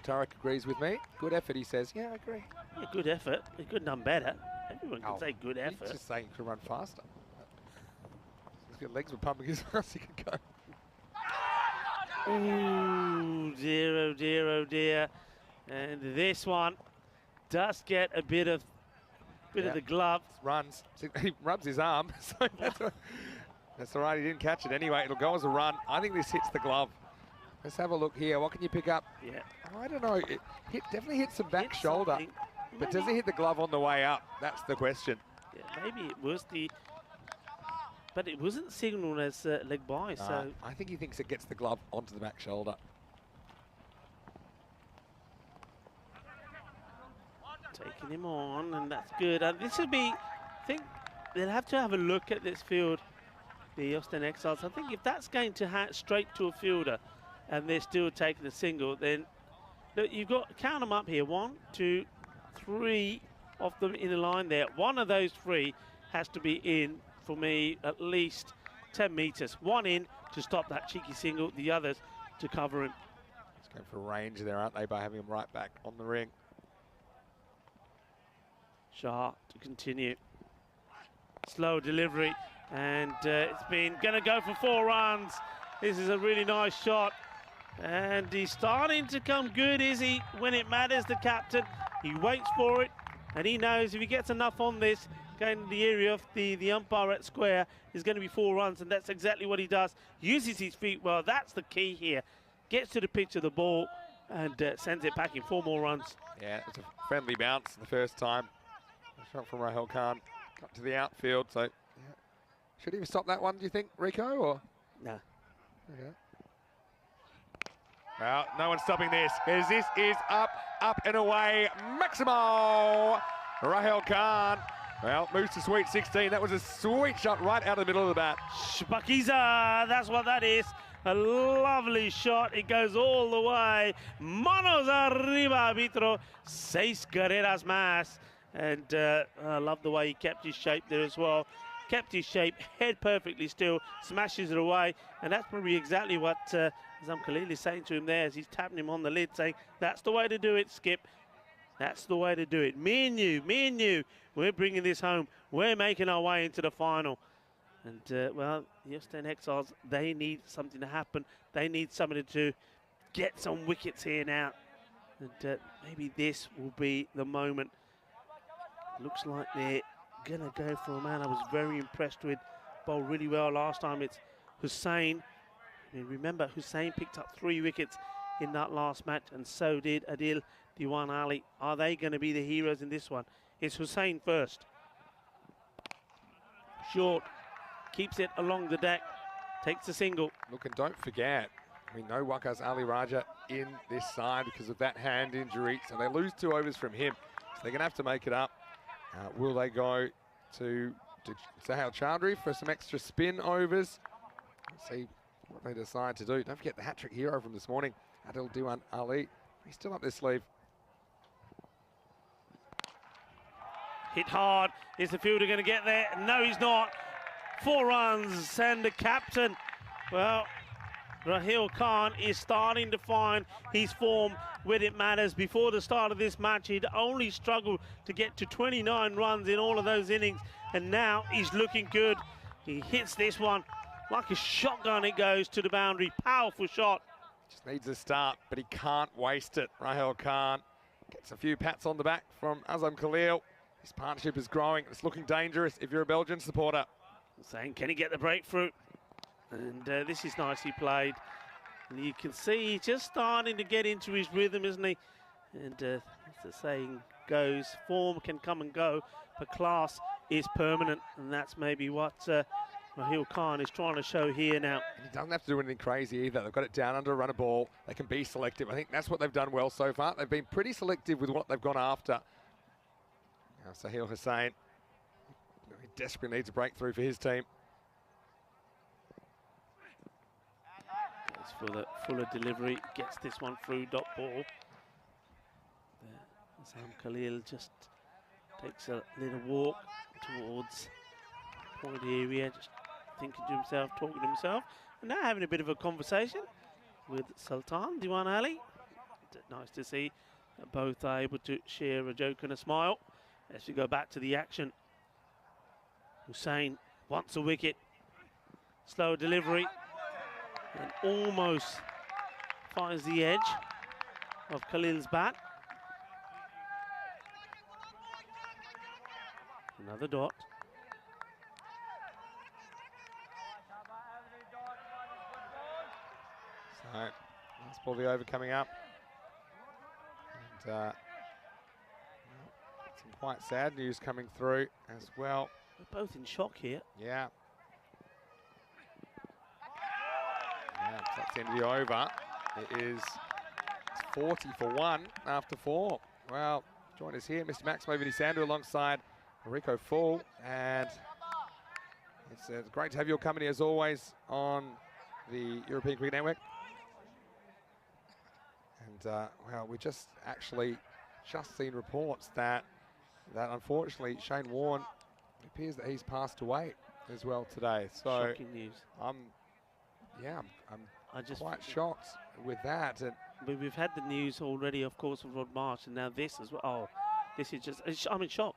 Tarek agrees with me. Good effort, he says. Yeah, I agree. Yeah, good effort. He could have done better. Everyone can say good effort. He's just saying he could run faster. If your legs were pumping as fast as he could go. Ooh, dear, oh dear, oh dear. And this one does get a bit of the glove. Runs. He rubs his arm. So that's all right. He didn't catch it anyway. It'll go as a run. I think this hits the glove. Let's have a look here. What can you pick up? Yeah. I don't know. It definitely hits some back shoulder. But does it hit the glove on the way up? That's the question. Yeah, maybe it was but it wasn't signalled as leg by. So I think he thinks it gets the glove onto the back shoulder. Taking him on, and that's good. And this would be, I think they'll have to have a look at this field, the Austin Exiles. I think if that's going to straight to a fielder and they're still taking a single, then look, you've got to count them up here. 1, 2, 3 of them in the line there. One of those 3 has to be in for me at least 10 metres. One in to stop that cheeky single, the others to cover him. It's going for range there, aren't they, by having him right back on the ring. Shah to continue. Slow delivery, and it's been going to go for 4 runs. This is a really nice shot, and he's starting to come good, is he? When it matters, the captain, he waits for it, and he knows if he gets enough on this, going to the area of the umpire at square, is going to be 4 runs, and that's exactly what he does. Uses his feet well, that's the key here. Gets to the pitch of the ball, and sends it packing. 4 more runs. Yeah, it's a friendly bounce the first time. Shot from Rahul Khan, got to the outfield, so should he have stopped that one, do you think, Rico, or? No. Okay. Well, no one's stopping this, because this is up and away, Maximo! Rahul Khan, well, moves to sweet 16. That was a sweet shot right out of the middle of the bat. Shpakiza, that's what that is. A lovely shot. It goes all the way. Manos arriba, arbitro. 6 carreras más. And I love the way he kept his shape there as well. Kept his shape, head perfectly still, smashes it away. And that's probably exactly what Azam Khalil is saying to him there as he's tapping him on the lid, saying, that's the way to do it, Skip. That's the way to do it. Me and you, we're bringing this home. We're making our way into the final. And, well, the Austin Exiles, they need something to happen. They need somebody to get some wickets here now. And maybe this will be the moment. Looks like they're going to go for a man I was very impressed with. Bowled really well last time. It's Hussain. I mean, remember, Hussain picked up 3 wickets in that last match, and so did Adil Diwan Ali. Are they going to be the heroes in this one? It's Hussain first. Short, keeps it along the deck, takes a single. Look, and don't forget, we know Waqas Ali Raja in this side because of that hand injury, so they lose 2 overs from him. So they're going to have to make it up. Will they go to Sahil Chaudhary for some extra spin overs? Let's see what they decide to do. Don't forget the hat-trick hero from this morning, Adil Diwan Ali. He's still up their sleeve. Hit hard. Is the fielder going to get there? No, he's not. 4 runs, and the captain, well, Raheel Khan is starting to find his form when it matters. Before the start of this match, he'd only struggled to get to 29 runs in all of those innings, and now he's looking good. He hits this one like a shotgun. It goes to the boundary. Powerful shot. Just needs a start, but he can't waste it. Raheel Khan gets a few pats on the back from Azam Khalil. His partnership is growing. It's looking dangerous if you're a Belgian supporter. Saying, can he get the breakthrough? And this is nicely played. And you can see he's just starting to get into his rhythm, isn't he? And as the saying goes, form can come and go, but class is permanent. And that's maybe what Raheel Khan is trying to show here now. And he doesn't have to do anything crazy either. They've got it down under a run of ball. They can be selective. I think that's what they've done well so far. They've been pretty selective with what they've gone after. Now Sahil Hussain, he desperately needs a breakthrough for his team. Goes for the fuller delivery, gets this one through, dot ball. Azam Khalil just takes a little walk towards the point area, just thinking to himself, talking to himself, and now having a bit of a conversation with Sultan Diwan Ali. Nice to see that both are able to share a joke and a smile. As we go back to the action, Hussain wants a wicket. Slow delivery and almost finds the edge of Khalil's bat. Another dot. So, last ball of the over coming up. And some quite sad news coming through as well. We're both in shock here. Yeah. Yeah, so that's the end of the over. It is 40 for 1 after 4. Well, join us here, Mr. Max Movini Sandu alongside Rico Full. And it's great to have your company as always on the European Cricket Network. And well, we just seen reports that unfortunately Shane Warne, it appears that he's passed away as well today. So shocking news. I'm quite shocked with that. And we've had the news already, of course, of Rod Marsh, and now this as well. Oh, this is just, I'm in shock.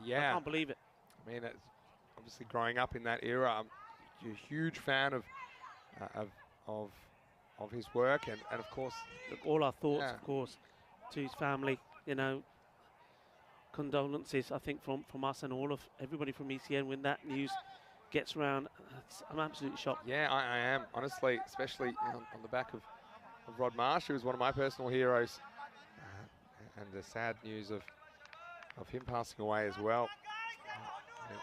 Yeah, I can't believe it. I mean, it's obviously growing up in that era. I'm a huge fan of his work, and of course, look, all our thoughts, of course, to his family. You know, condolences, I think, from us and everybody from ECN when that news gets around. I'm absolutely shocked. Yeah, I am, honestly, especially on the back of Rod Marsh, who was one of my personal heroes, and the sad news of him passing away as well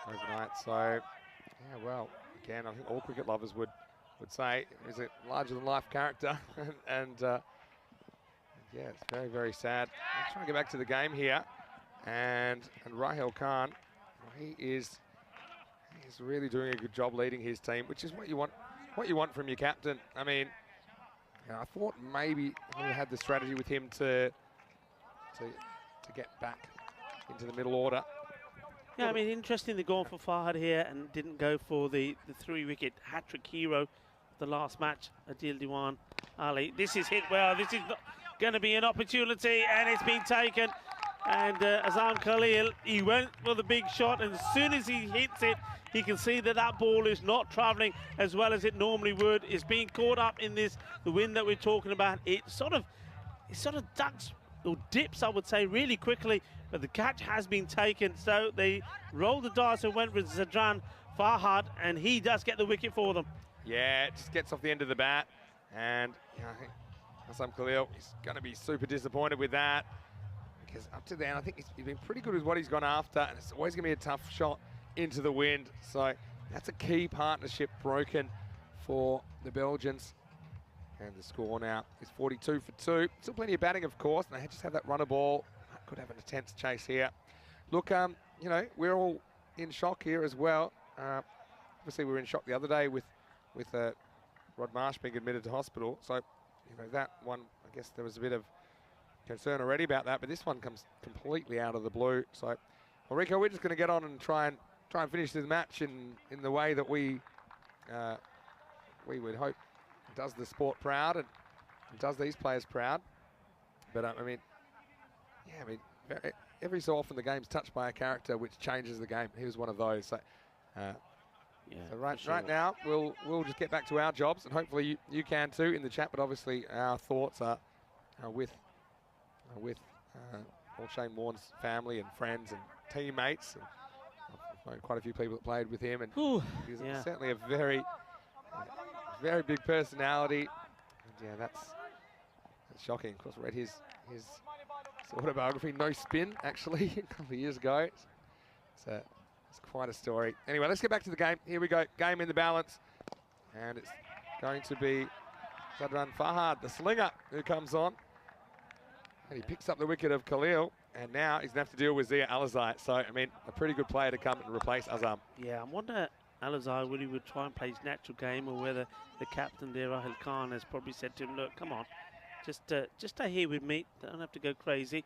overnight. So, yeah, well, again, I think all cricket lovers would say he's a larger-than-life character, and yeah, it's very, very sad. I'm trying to get back to the game here, and Raheel Khan, he's really doing a good job leading his team, which is what you want from your captain. I mean, I thought maybe we had the strategy with him to get back into the middle order. Yeah, I mean, interesting, they're going for Fahad here and didn't go for the 3-wicket hat-trick hero of the last match, Adil Diwan Ali. This is hit well. This is going to be an opportunity, and it's been taken. And Azam Khalil, he went for the big shot, and as soon as he hits it, he can see that ball is not travelling as well as it normally would. It's being caught up in the wind that we're talking about. It sort of ducks or dips, I would say, really quickly, but the catch has been taken. So they rolled the dice and went with Zadran Fahad, and he does get the wicket for them. Yeah, it just gets off the end of the bat, and I think Azam Khalil is going to be super disappointed with that. Because up to then, I think he's been pretty good with what he's gone after, and it's always going to be a tough shot into the wind. So that's a key partnership broken for the Belgians. And the score now is 42 for 2. Still plenty of batting, of course, and they just have that runner ball. Could have an intense chase here. Look, you know, we're all in shock here as well. Obviously, we were in shock the other day with Rod Marsh being admitted to hospital. So, you know, that one, I guess there was a bit of concern already about that, but this one comes completely out of the blue. So, well, Rico, we're just going to get on and try and finish this match in the way that we would hope does the sport proud and does these players proud. But I mean, yeah, I mean, every so often the game's touched by a character which changes the game. He was one of those. So, so right now we'll just get back to our jobs, and hopefully you can too in the chat. But obviously our thoughts are with all Shane Warne's family and friends and teammates. And I've known quite a few people that played with him, and he's certainly a very big personality. And yeah, that's shocking. Of course, I read his autobiography, No Spin, actually, a couple of years ago. So it's quite a story. Anyway, let's get back to the game. Here we go. Game in the balance. And it's going to be Zadran Fahad, the slinger, who comes on. And he picks up the wicket of Khalil. And now he's going to have to deal with Zia Alizai. So, I mean, a pretty good player to come and replace Azam. Yeah, I wonder Alizai whether he would try and play his natural game, or whether the captain there, Rahul Khan, has probably said to him, look, come on, just stay here with me. Don't have to go crazy.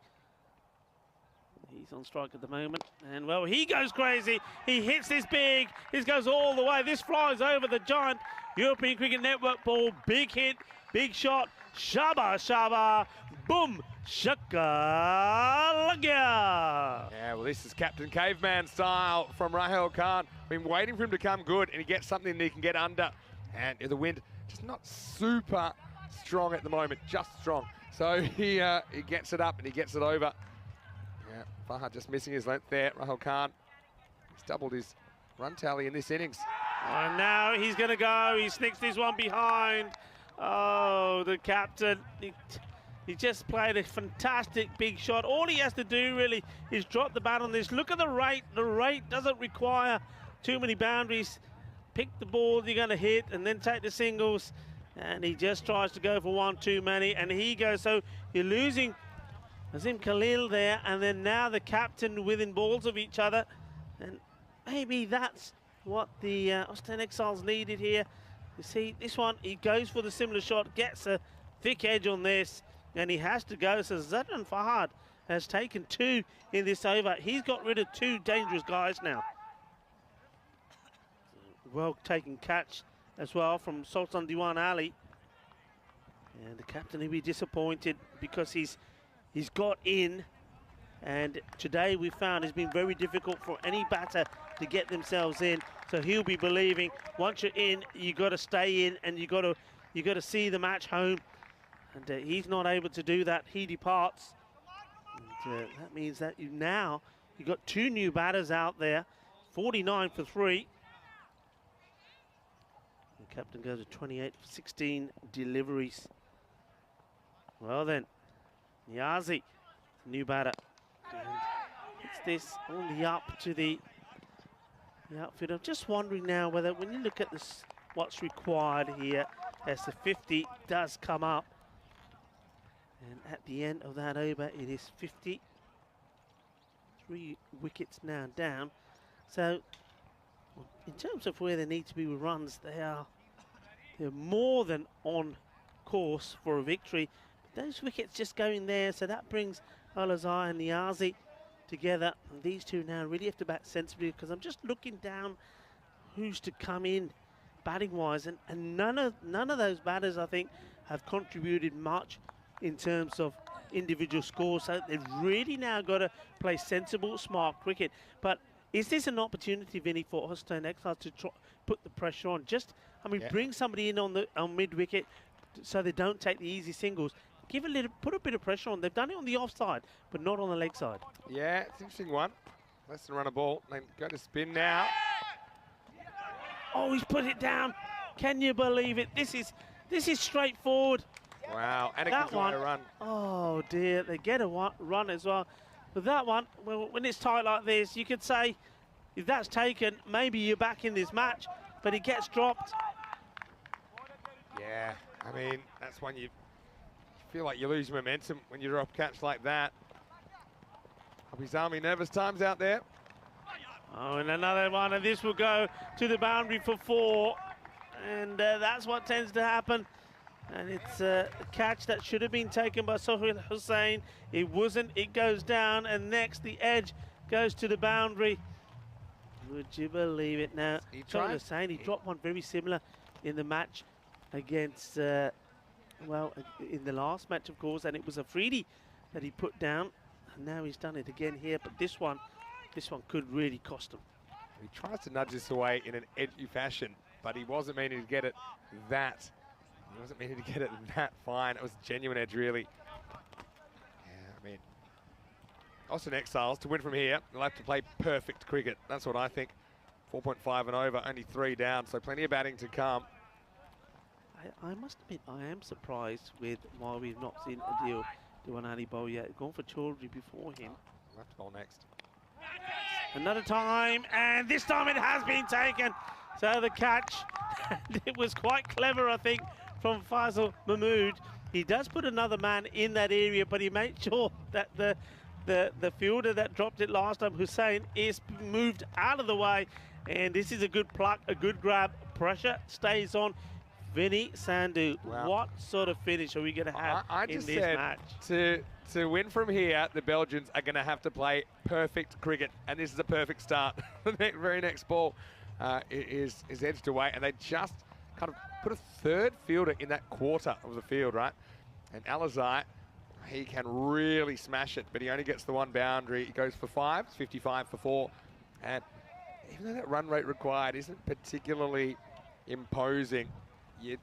He's on strike at the moment. And, well, he goes crazy. He hits this big. This goes all the way. This flies over the giant European Cricket Network ball. Big hit, big shot. Shaba, shaba, boom, shaka, lagya. Yeah, well, this is Captain Caveman style from Rahul Khan. Been waiting for him to come good, and he gets something that he can get under. And the wind just not super strong at the moment, just strong. So he gets it up and he gets it over. Yeah, Fahad just missing his length there. Rahul Khan, he's doubled his run tally in this innings. And now he's going to go. He sneaks this one behind. Oh, the captain. He just played a fantastic big shot. All he has to do really is drop the bat on this. Look at the rate. The rate doesn't require too many boundaries. Pick the ball you're going to hit and then take the singles. And he just tries to go for one too many. And he goes. So you're losing Azim Khalil there. And then now the captain within balls of each other. And maybe that's what the Austin Exiles needed here. You see, this one, he goes for the similar shot, gets a thick edge on this, and he has to go. So Zadran Fahad has taken 2 in this over. He's got rid of 2 dangerous guys now. Well taken catch as well from Sultan Diwan Ali. And the captain will be disappointed because he's got in. And today we found it's been very difficult for any batter to get themselves in. So he'll be believing once you're in, you got to stay in, and you got to see the match home. And he's not able to do that. He departs. And, that means that you've got 2 new batters out there, 49 for 3. The captain goes to 28 for 16 deliveries. Well then, Niazi, new batter. And it's this on the up to the outfield. I'm just wondering now whether, when you look at this, what's required here, as the 50 does come up, and at the end of that over, it is 50. 3 wickets now down. So, in terms of where they need to be with runs, they're more than on course for a victory. But those wickets just going there, so that brings Alizai and Niazi together. And these 2 now really have to bat sensibly, because I'm just looking down who's to come in batting wise, and none of those batters, I think, have contributed much in terms of individual scores. So they've really now got to play sensible, smart cricket. But is this an opportunity, Vinny, for Austin Exiles to put the pressure on? Bring somebody in on mid wicket so they don't take the easy singles. Put a bit of pressure on. They've done it on the offside, but not on the leg side. Yeah, it's an interesting one. Less than run a ball. They go to spin now. Oh, he's put it down. Can you believe it? This is straightforward. Wow, and it That gives away one, a run. oh dear, they get a run as well. But that one, well, when it's tight like this, you could say, if that's taken, maybe you're back in this match, but it gets dropped. Yeah, I mean, that's when you feel like you lose momentum when you drop catch like that. His Army nervous times out there. Oh, and another one, and this will go to the boundary for 4. And that's what tends to happen. And it's a catch that should have been taken by Sohail Hussain. It wasn't, it goes down, and next the edge goes to the boundary. Would you believe it now? Sohail Hussain, he dropped one very similar in the match against, well, in the last match, of course, and it was a freebie that he put down. And now he's done it again here, but this one could really cost him. He tries to nudge this away in an edgy fashion, but he wasn't meaning to get it that. He wasn't meaning to get it that fine. It was genuine edge, really. Yeah, I mean, Austin Exiles, to win from here, they'll have to play perfect cricket. That's what I think. 4.5 and over, only 3 down, so plenty of batting to come. I must admit, I am surprised with why we've not seen Adil Diwanali bowl yet. Gone for Chaudhry before him. We'll have to bowl next. Another time, and this time it has been taken. So the catch, it was quite clever, I think, from Faisal Mahmood. He does put another man in that area, but he made sure that the fielder that dropped it last time, Hussain, is moved out of the way. And this is a good pluck, a good grab. Pressure stays on. Vinny Sandhu, wow. What sort of finish are we going to have in this match? To win from here, the Belgians are going to have to play perfect cricket, and this is a perfect start. The very next ball is edged away, and they just kind of put a third fielder in that quarter of the field, right? And Alizai, he can really smash it, but he only gets the one boundary. He goes for 5, it's 55 for 4, and even though that run rate required isn't particularly imposing, you'd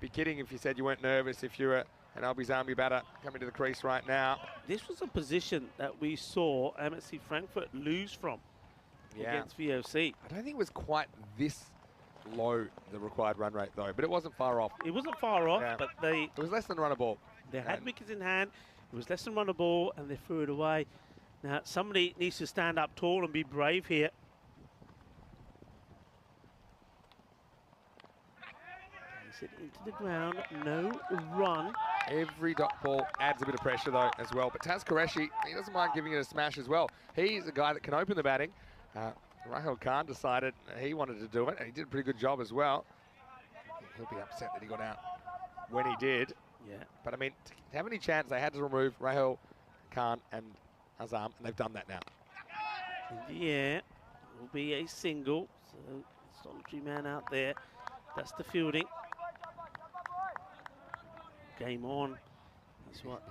be kidding if you said you weren't nervous if you were an Albies Army batter coming to the crease right now. This was a position that we saw MSC Frankfurt lose from against VOC. I don't think it was quite this low, the required run rate, though, but it wasn't far off. It wasn't far off, but it was less than run a ball. They had wickets in hand. It was less than run a ball, and they threw it away. Now, somebody needs to stand up tall and be brave here. It into the ground, no run. Every dot ball adds a bit of pressure though as well, but Taz Qureshi, he doesn't mind giving it a smash as well. He's a guy that can open the batting. Rahul Khan decided he wanted to do it, and he did a pretty good job as well. He'll be upset that he got out when he did. Yeah. But I mean, to have any chance, they had to remove Rahul Khan and Azam, and they've done that now. Yeah, will be a single, so solitary man out there. That's the fielding. Game on is what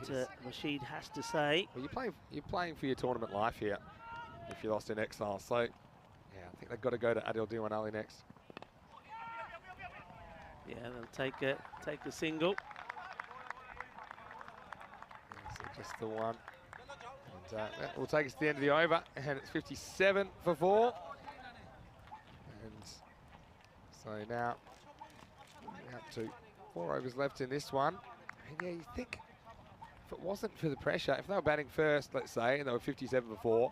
Rashid has to say. Well, you're playing for your tournament life here if you lost in Exile. So, yeah, I think they've got to go to Adil Diwanali next. Yeah, they'll take a single. So just the one. And that will take us to the end of the over, and it's 57 for 4. And so now we're up to 4 overs left in this one. And yeah, you think if it wasn't for the pressure, if they were batting first, let's say, and they were 57 for 4,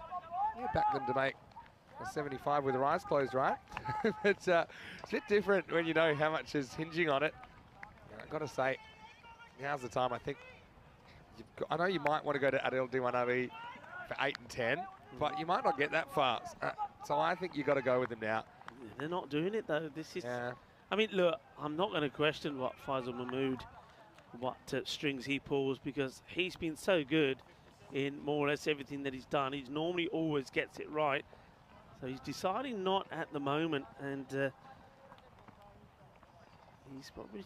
you back them to make a 75 with their eyes closed, right? But it's a bit different when you know how much is hinging on it. And I've got to say, now's the time. I think I know you might want to go to Adil Diwanali for 8 and 10, but you might not get that far. So I think you've got to go with them now. They're not doing it though. This is. Yeah. I mean, look, I'm not going to question what Faisal Mahmood, what strings he pulls, because he's been so good in more or less everything that he's done. He's normally always gets it right. So he's deciding not at the moment, and he's probably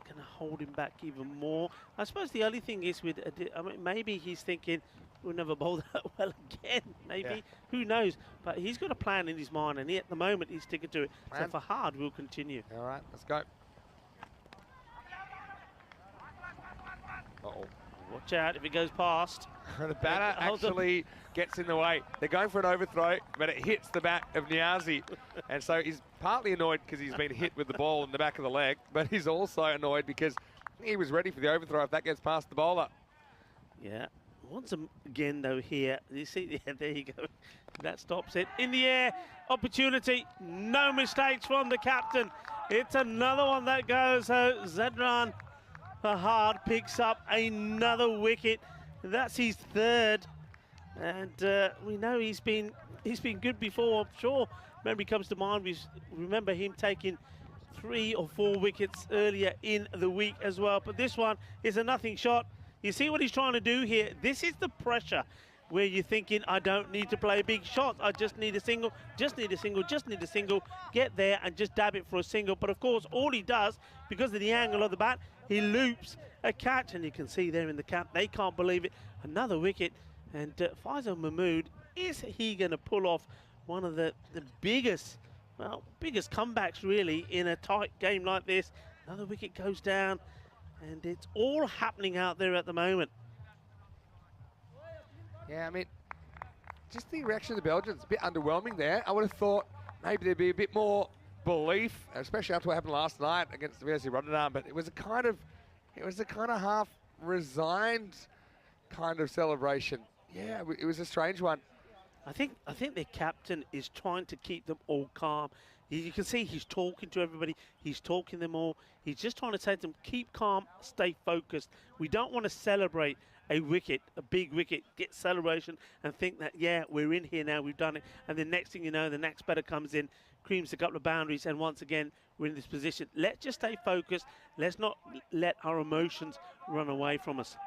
going to hold him back even more. I suppose the only thing is with, I mean, maybe he's thinking, we'll never bowl that well again, maybe. Who knows? But he's got a plan in his mind, and at the moment he's sticking to it. So for hard, we'll continue. All right, let's go. Uh-oh. Watch out if it goes past. The batter actually gets in the way. They're going for an overthrow, but it hits the back of Niazi. And so he's partly annoyed because he's been hit with the ball in the back of the leg, but he's also annoyed because He was ready for the overthrow if that gets past the bowler. Yeah. Once again, though, here, you see, yeah, there you go. That stops it. In the air, opportunity. No mistakes from the captain. It's another one that goes. So Zadran Fahad picks up another wicket. That's his third. And we know he's been good before, I'm sure. Memory comes to mind. We remember him taking 3 or 4 wickets earlier in the week as well. But this one is a nothing shot. You see what he's trying to do here? This is the pressure where you're thinking, I don't need to play a big shot. I just need a single, just need a single, just need a single. Get there and just dab it for a single. But of course, all he does, because of the angle of the bat, he loops a catch. And you can see there in the cap, they can't believe it. Another wicket. And Faisal Mahmood, is he going to pull off one of the biggest, well, biggest comebacks really in a tight game like this? Another wicket goes down. And it's all happening out there at the moment. Yeah, I mean, just the reaction of the Belgians, a bit underwhelming there. I would have thought maybe there'd be a bit more belief, especially after what happened last night against the VOC Rotterdam. But it was a kind of half resigned kind of celebration. Yeah, it was a strange one. I think their captain is trying to keep them all calm. You can see he's talking to everybody. He's talking them all. He's just trying to say to them, keep calm, stay focused. We don't want to celebrate a wicket, a big wicket, get celebration and think that, yeah, we're in here now, we've done it. And the next thing you know, the next batter comes in, creams a couple of boundaries, and once again, we're in this position. Let's just stay focused. Let's not let our emotions run away from us.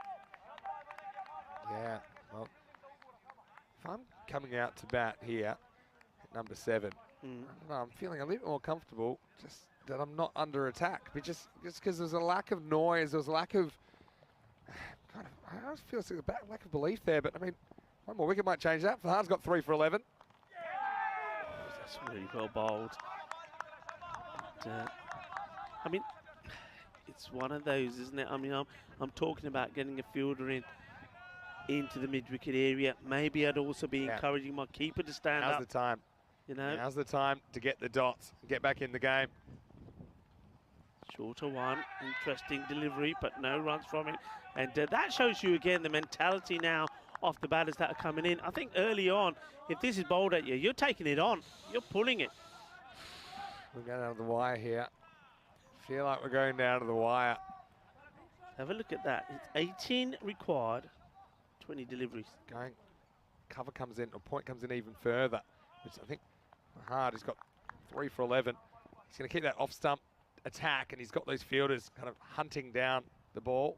Yeah, well, if I'm coming out to bat here at number 7, I don't know, I'm feeling a little more comfortable just that I'm not under attack. But just because there's a lack of noise, there's a lack of, I just feel like a lack of belief there. But I mean, one more wicket might change that. Fahad's got 3 for 11. That's really well bowled. And, I mean, it's one of those, isn't it? I mean, I'm talking about getting a fielder into the mid-wicket area. Maybe I'd also be encouraging my keeper to stand up. Now's the time. You know, now's the time to get the dots, get back in the game. Shorter one, interesting delivery, but no runs from it. And that shows you again the mentality now of the batters that are coming in. I think early on, if this is bowled at you, you're taking it on. You're pulling it. We're going down to the wire here. Feel like we're going down to the wire. Have a look at that. It's 18 required, 20 deliveries. Going, cover comes in, or point comes in even further, which I think Fahad has got 3 for 11. He's going to keep that off stump attack, and he's got those fielders kind of hunting down the ball.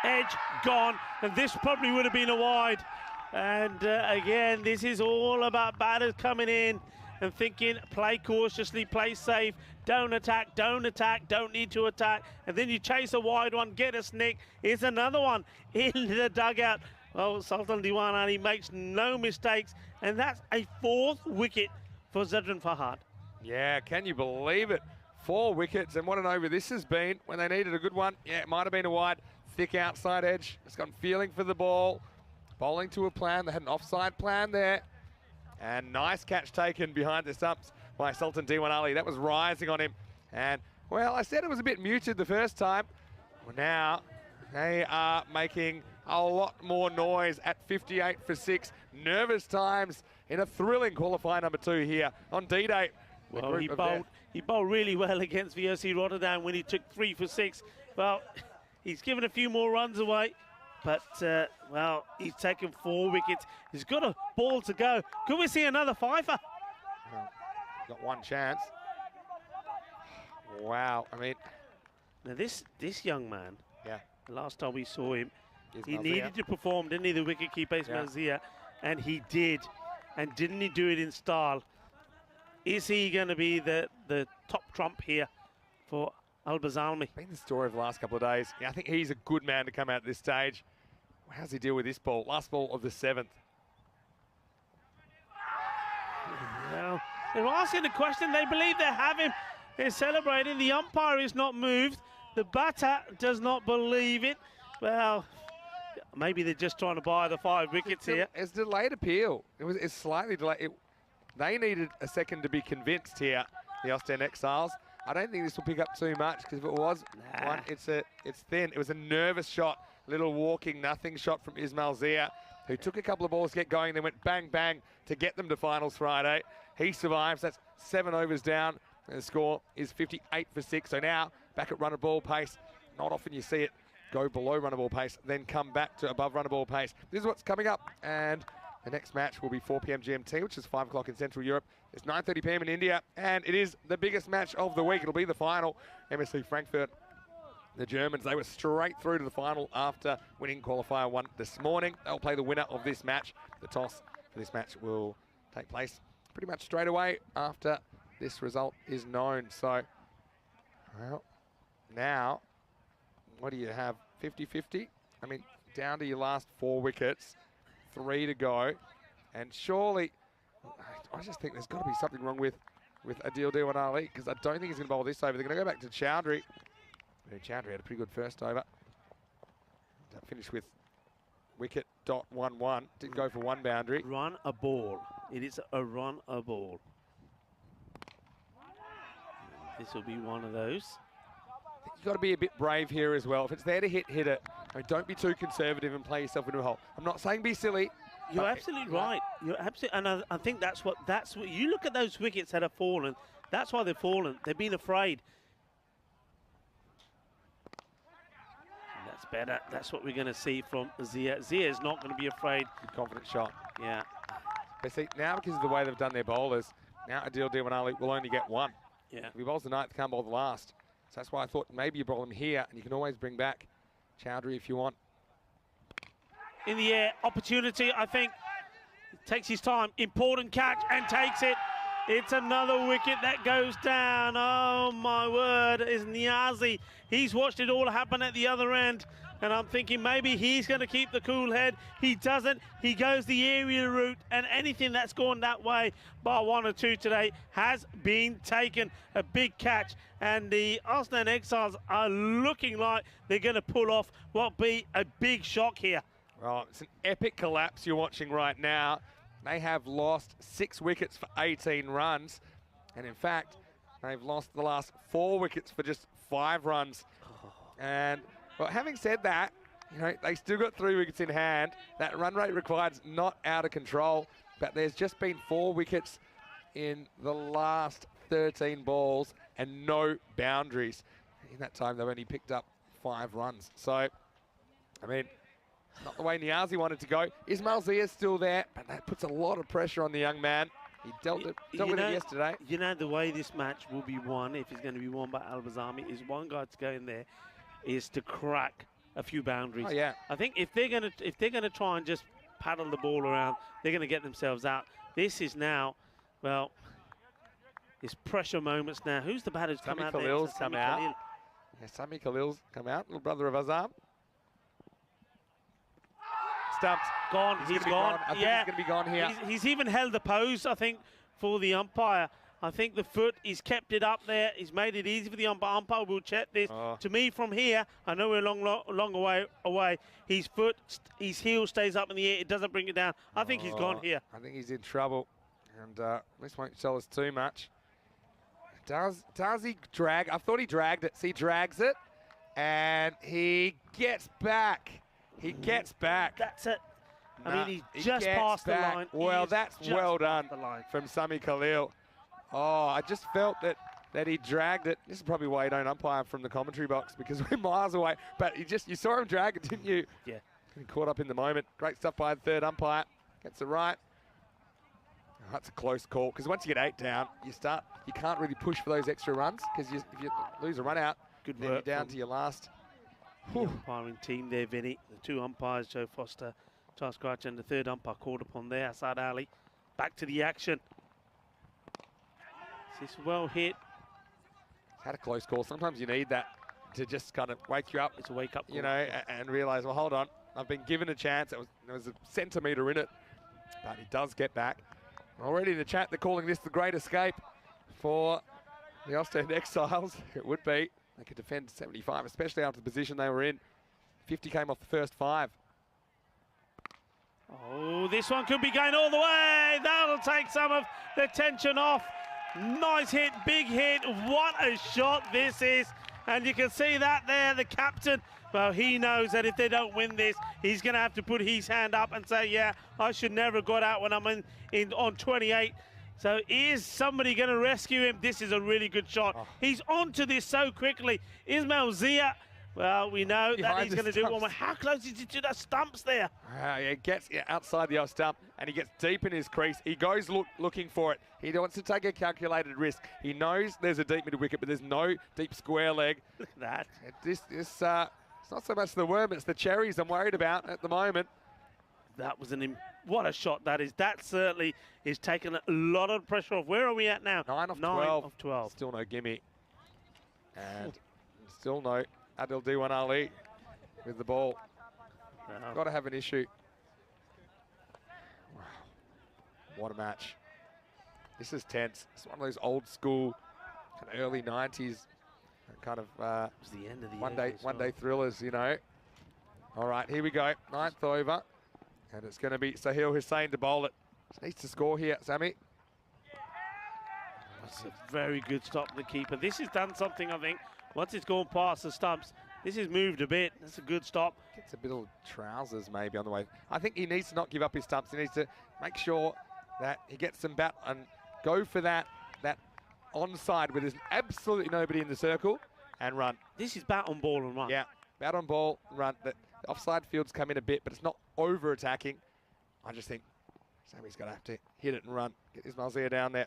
Edge gone, and this probably would have been a wide. And again, this is all about batters coming in and thinking, play cautiously, play safe, don't attack, don't need to attack. And then you chase a wide one, get a snick. Here's another one in the dugout. Well, Sultan Diwan Ali makes no mistakes, and that's a 4th wicket for Zadran Fahad. Yeah, can you believe it? 4 wickets, and what an over this has been when they needed a good one. Yeah, it might have been a wide, thick outside edge. It's got feeling for the ball. Bowling to a plan. They had an offside plan there. And nice catch taken behind the stumps by Sultan Diwan Ali. That was rising on him. And, well, I said it was a bit muted the first time. Well, now they are making a lot more noise at 58 for 6. Nervous times in a thrilling qualifier number 2 here on D-Day. Well, he bowled really well against VOC Rotterdam when he took 3 for 6. Well, he's given a few more runs away, but, well, he's taken 4 wickets. He's got a ball to go. Could we see another fifer? Well, got one chance. Wow, I mean. Now, this young man, the last time we saw him, he needed to perform, didn't he, the wicketkeeper Ismail, and he did. And didn't he do it in style? Is he going to be the top trump here for Al-Bazalmi? Been the story of the last couple of days. Yeah, I think he's a good man to come out at this stage. How's he deal with this ball? Last ball of the 7th. Well, they're asking the question. They believe they have him. They're celebrating. The umpire is not moved. The batter does not believe it. Well, maybe they're just trying to buy the 5 wickets here. It's delayed appeal. It's slightly delayed. They needed a second to be convinced here, the Austin Exiles. I don't think this will pick up too much, because if it was one, it's thin. It was a nervous shot, little walking nothing shot from Ismail Zia, who took a couple of balls to get going, then went bang, bang to get them to finals Friday. He survives. That's 7 overs down, and the score is 58 for 6. So now back at run-a-ball pace. Not often you see it go below run-a-ball pace, then come back to above run-a-ball pace. This is what's coming up, and the next match will be 4 p.m. GMT, which is 5 o'clock in Central Europe. It's 9:30 p.m. in India, and it is the biggest match of the week. It'll be the final. MSC Frankfurt, the Germans, they were straight through to the final after winning Qualifier 1 this morning. They'll play the winner of this match. The toss for this match will take place pretty much straight away after this result is known. So, well, now, what do you have? 50-50? I mean, down to your last 4 wickets, 3 to go, and surely, I just think there's got to be something wrong with Adil Diwan Ali, because I don't think he's going to bowl this over. They're going to go back to Chowdhury. Chowdhury had a pretty good first over. Finished with wicket .11. Didn't go for 1 boundary. Run a ball. It is a run a ball. This will be one of those. You've got to be a bit brave here as well. If it's there to hit, hit it. I mean, don't be too conservative and play yourself into a hole. I'm not saying be silly. You're absolutely right. You're absolutely, and I think that's what you look at those wickets that have fallen. That's why they've fallen. They've been afraid. And that's better. That's what we're going to see from Zia. Zia is not going to be afraid. Good confident shot. Yeah. But see, now because of the way they've done their bowlers, now Adil Diwan Ali will only get 1. Yeah. If he bowls the 9th, can't bowl the last. So that's why I thought maybe you bowl him here, and you can always bring back Chowdhury if you want. In the air, opportunity, I think. Takes his time, important catch, and takes it. It's another wicket that goes down. Oh, my word, is Niazi. He's watched it all happen at the other end, and I'm thinking maybe he's going to keep the cool head. He doesn't. He goes the aerial route, and anything that's gone that way, bar 1 or 2 today, has been taken. A big catch, and the Arsenal and Exiles are looking like they're going to pull off what be a big shock here. Well, it's an epic collapse you're watching right now. They have lost 6 wickets for 18 runs. And in fact, they've lost the last 4 wickets for just 5 runs. And, well, having said that, you know, they still got 3 wickets in hand. That run rate required's not out of control. But there's just been 4 wickets in the last 13 balls and no boundaries. In that time, they've only picked up 5 runs. So, I mean, not the way Niazi wanted to go. Ismail Zia's still there, but that puts a lot of pressure on the young man. He dealt with it yesterday. You know, the way this match will be won, if it's going to be won by Al-Bazami, is one guy to go in there is to crack a few boundaries. Oh, yeah. I think if they're going to try and just paddle the ball around, they're going to get themselves out. This is now, well, it's pressure moments now. Who's the batter who's come out there? Khalil's come out. Yeah, Sami Khalil's come out, little brother of Azam. Stumped. Gone. He's gone. I think he's going to be gone here. He's even held the pose, I think, for the umpire. I think the foot, he's kept it up there. He's made it easy for the umpire. Umpire will check this. To me, from here, I know we're a long way away. His foot, his heel stays up in the air. It doesn't bring it down. I think he's gone here. I think he's in trouble. And this won't tell us too much. Does he drag? I thought he dragged it. See, he drags it. And he gets back. He gets back. That's it. I mean, he's just passed the line. Well, that's well done from Sami Khalil. Oh, I just felt that he dragged it. This is probably why you don't umpire from the commentary box, because we're miles away. But you saw him drag it, didn't you? Yeah. He caught up in the moment. Great stuff by the 3rd umpire. Gets it right. Oh, that's a close call, because once you get 8 down, you can't really push for those extra runs, because if you lose a run out, good then work you're down to your last. The umpiring team there, Vinny. The 2 umpires, Joe Foster, Charles Crouch, and the 3rd umpire called upon there, Asad Ali. Back to the action. This is well hit. Had a close call. Sometimes you need that to just kind of wake you up. It's a wake-up call. You know, and realise, well, hold on. I've been given a chance. There was a centimetre in it. But he does get back. Already in the chat, they're calling this the great escape for the Ostend Exiles. It would be. They could defend 75, especially after the position they were in. 50 came off the first 5. Oh, this one could be going all the way. That'll take some of the tension off. Nice hit, big hit. What a shot this is. And you can see that there, the captain. Well, he knows that if they don't win this, he's going to have to put his hand up and say, yeah, I should never have got out when I'm on 28. So is somebody going to rescue him? This is a really good shot. Oh. He's onto this so quickly. Ismail Zia, well, we know that he's going to do one more. How close is he to the stumps there? He gets outside the off stump and he gets deep in his crease. He goes looking for it. He wants to take a calculated risk. He knows there's a deep mid wicket, but there's no deep square leg. Look at that. It's not so much the worm, it's the cherries I'm worried about at the moment. That was what a shot that is. That certainly is taking a lot of pressure off. Where are we at now? 9 off 12. Still no gimme. And still no Adil Diwan Ali with the ball. Wow. Got to have an issue. Wow. What a match. This is tense. It's one of those old school, kind of early 90s kind of it was the end of the one day thrillers, you know. All right, here we go. 9th over. And it's going to be Sahil Hussain to bowl it. Just needs to score here, Sammy. That's a very good stop, the keeper. This has done something, I think. Once it's gone past the stumps, this has moved a bit. That's a good stop. Gets a bit of trousers maybe on the way. I think he needs to not give up his stumps. He needs to make sure that he gets some bat and go for that onside where there's absolutely nobody in the circle and run. This is bat on ball and run. Yeah, bat on ball, run. The offside fields come in a bit, but it's not over-attacking. I just think Sammy's going to have to hit it and run. Get Ismail Zia down there.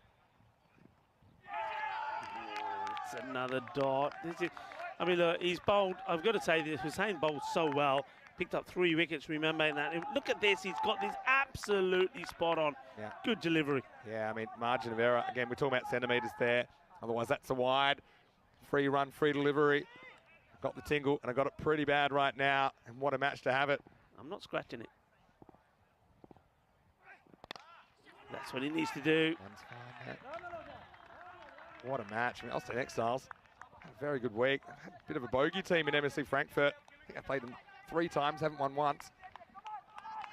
It's another dot. I mean, look, he's bowled. I've got to say this. Hussain bowled so well. Picked up 3 wickets, remember that. And look at this. He's got this absolutely spot on. Yeah. Good delivery. Yeah, I mean, margin of error. Again, we're talking about centimetres there. Otherwise, that's a wide. Free run, free delivery. Got the tingle, and I got it pretty bad right now. And what a match to have it. I'm not scratching it. That's what he needs to do. What a match. I mean, Austin Exiles had a very good week. I've had a bit of a bogey team in MSC Frankfurt. I think I played them 3 times, haven't won once.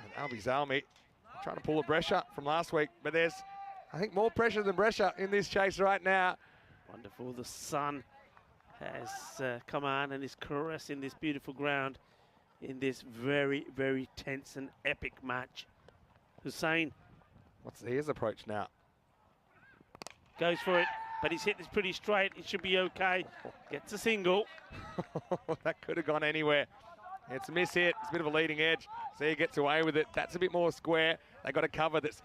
And Albi Zalmi trying to pull a pressure from last week, but there's, I think, more pressure than pressure in this chase right now. Wonderful. The sun has come on and is caressing this beautiful ground in this very, very tense and epic match. Hussain. What's his approach now? Goes for it, but he's hit this pretty straight. It should be okay. Gets a single. That could have gone anywhere. It's a miss hit. It's a bit of a leading edge. So he gets away with it. That's a bit more square. They got a cover that's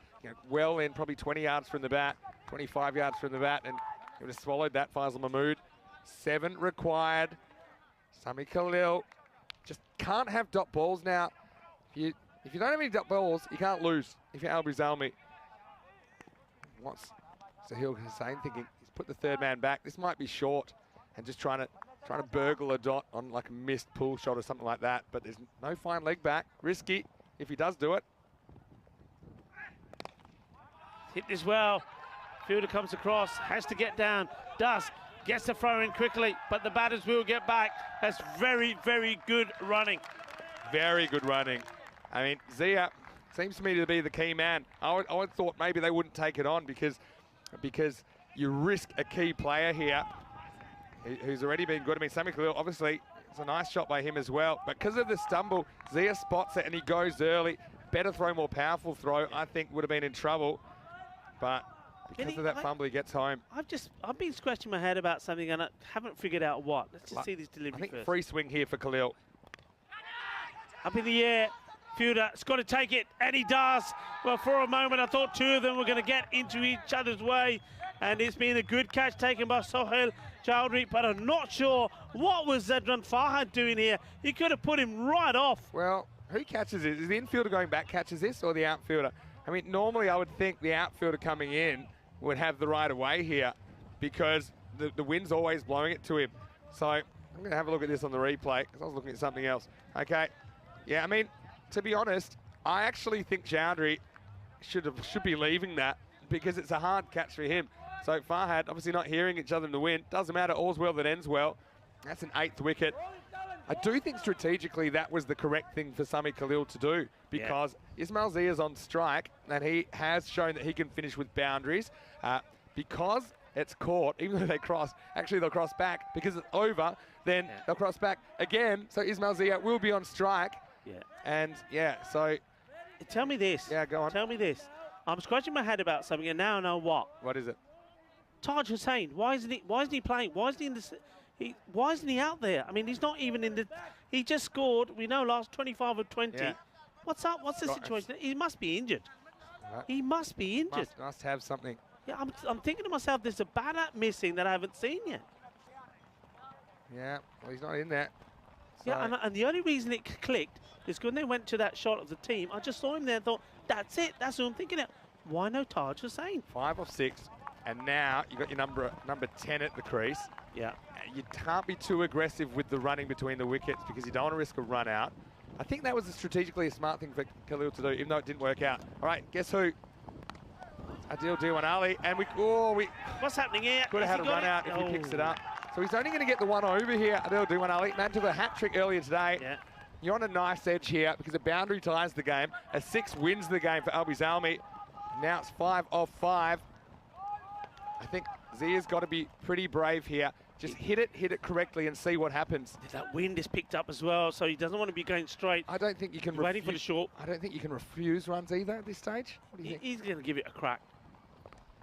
well in, probably 20 yards from the bat, 25 yards from the bat, and he would have swallowed that. Faisal Mahmood. 7 required. Sami Khalil just can't have dot balls now. If you don't have any dot balls, you can't lose. If you're Albi Zalmi. What's Sahil Hussain thinking? He's put the 3rd man back. This might be short, and just trying to burgle a dot on like a missed pull shot or something like that. But there's no fine leg back. Risky if he does do it. Hit this well. Fielder comes across, has to get down, does. Gets the throw in quickly, but the batters will get back. That's very, very good running. Very good running. I mean, Zia seems to me to be the key man. I thought maybe they wouldn't take it on because you risk a key player here who's already been good. I mean, Sami Khalil, obviously, it's a nice shot by him as well. But because of the stumble, Zia spots it and he goes early. Better throw, more powerful throw, I think would have been in trouble. But because of that fumble, he gets home. I've been scratching my head about something and I haven't figured out what. Let's just see this delivery first. I think first. Free swing here for Khalil. Up in the air. Fielder's got to take it, and he does. Well, for a moment, I thought 2 of them were going to get into each other's way, and it's been a good catch taken by Sohail Chowdhury, but I'm not sure what was Zadran Farhad doing here. He could have put him right off. Well, who catches it? Is the infielder going back catches this, or the outfielder? I mean, normally I would think the outfielder coming in would have the right of way here because the wind's always blowing it to him. So I'm going to have a look at this on the replay because I was looking at something else. Okay, yeah, I mean, to be honest, I actually think Chowdhury should be leaving that because it's a hard catch for him. So Farhad, obviously not hearing each other in the wind. Doesn't matter, all's well that ends well. That's an 8th wicket. I do think strategically that was the correct thing for Sami Khalil to do because Ismail Zia's on strike and he has shown that he can finish with boundaries. because it's caught, even though they cross, actually they'll cross back because it's over, then they'll cross back again. So Ismail Zia will be on strike. Yeah. And so. Tell me this. Yeah, go on. Tell me this. I'm scratching my head about something, and now I know what. What is it? Taj Hussain. Why isn't he playing? Why isn't he in the? Why isn't he out there? I mean, he's not even in the. He just scored. We know last 25 of 20. Yeah. What's up? What's the situation? He must be injured. Right. He must be injured. Must have something. Yeah, I'm thinking to myself, there's a bad app missing that I haven't seen yet. Yeah, well, he's not in there. So. Yeah, and the only reason it clicked is when they went to that shot of the team, I just saw him there and thought, that's it. That's what I'm thinking of. Why no Taj Hussain? 5 of 6, and now you've got your number 10 at the crease. Yeah. You can't be too aggressive with the running between the wickets because you don't want to risk a run out. I think that was strategically a smart thing for Khalil to do, even though it didn't work out. All right, guess who? Adil Diwan Ali, and we what's happening here? Could have had a run out if he picks it up. So he's only going to get the one over here. Adil Diwan Ali, man, took a hat trick earlier today. Yeah. You're on a nice edge here because a boundary ties the game. A 6 wins the game for Albi Zalmi. Now it's 5 of 5. I think Zia's got to be pretty brave here. Just hit it correctly and see what happens. That wind is picked up as well, so he doesn't want to be going straight. I don't think you can waiting for the short. I don't think you can refuse runs either at this stage. What do you think? He's going to give it a crack.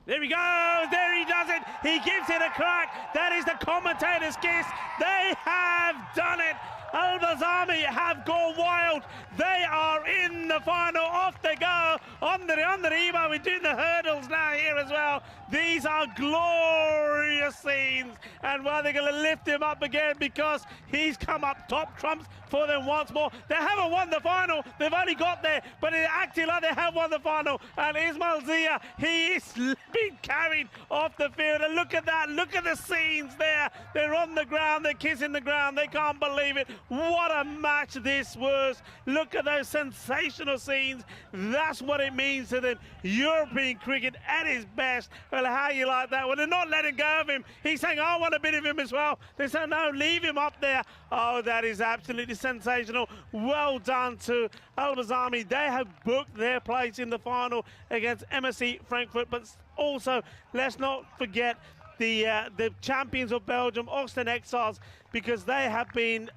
There he goes. There he does it. He gives it a crack. That is the commentator's kiss. They have done it. Al-Bazami have gone wild. They are in the final. Off they go. On the Eva. We're doing the hurdles now here as well. These are glorious scenes. And well, they're going to lift him up again because he's come up top trumps for them once more. They haven't won the final. They've only got there, but it's acting like they have won the final. And Ismail Zia, he is being carried off the field. And look at that. Look at the scenes there. They're on the ground. They're kissing the ground. They can't believe it. What a match this was. Look at those sensational scenes. That's what it means to them. European cricket at its best. Well, how you like that? Well, they're not letting go of him. He's saying, I want a bit of him as well. They say, no, leave him up there. Oh, that is absolutely sensational. Well done to Al-Bazami. They have booked their place in the final against MSC Frankfurt. But also, let's not forget the champions of Belgium, Oxford Exiles, because they've been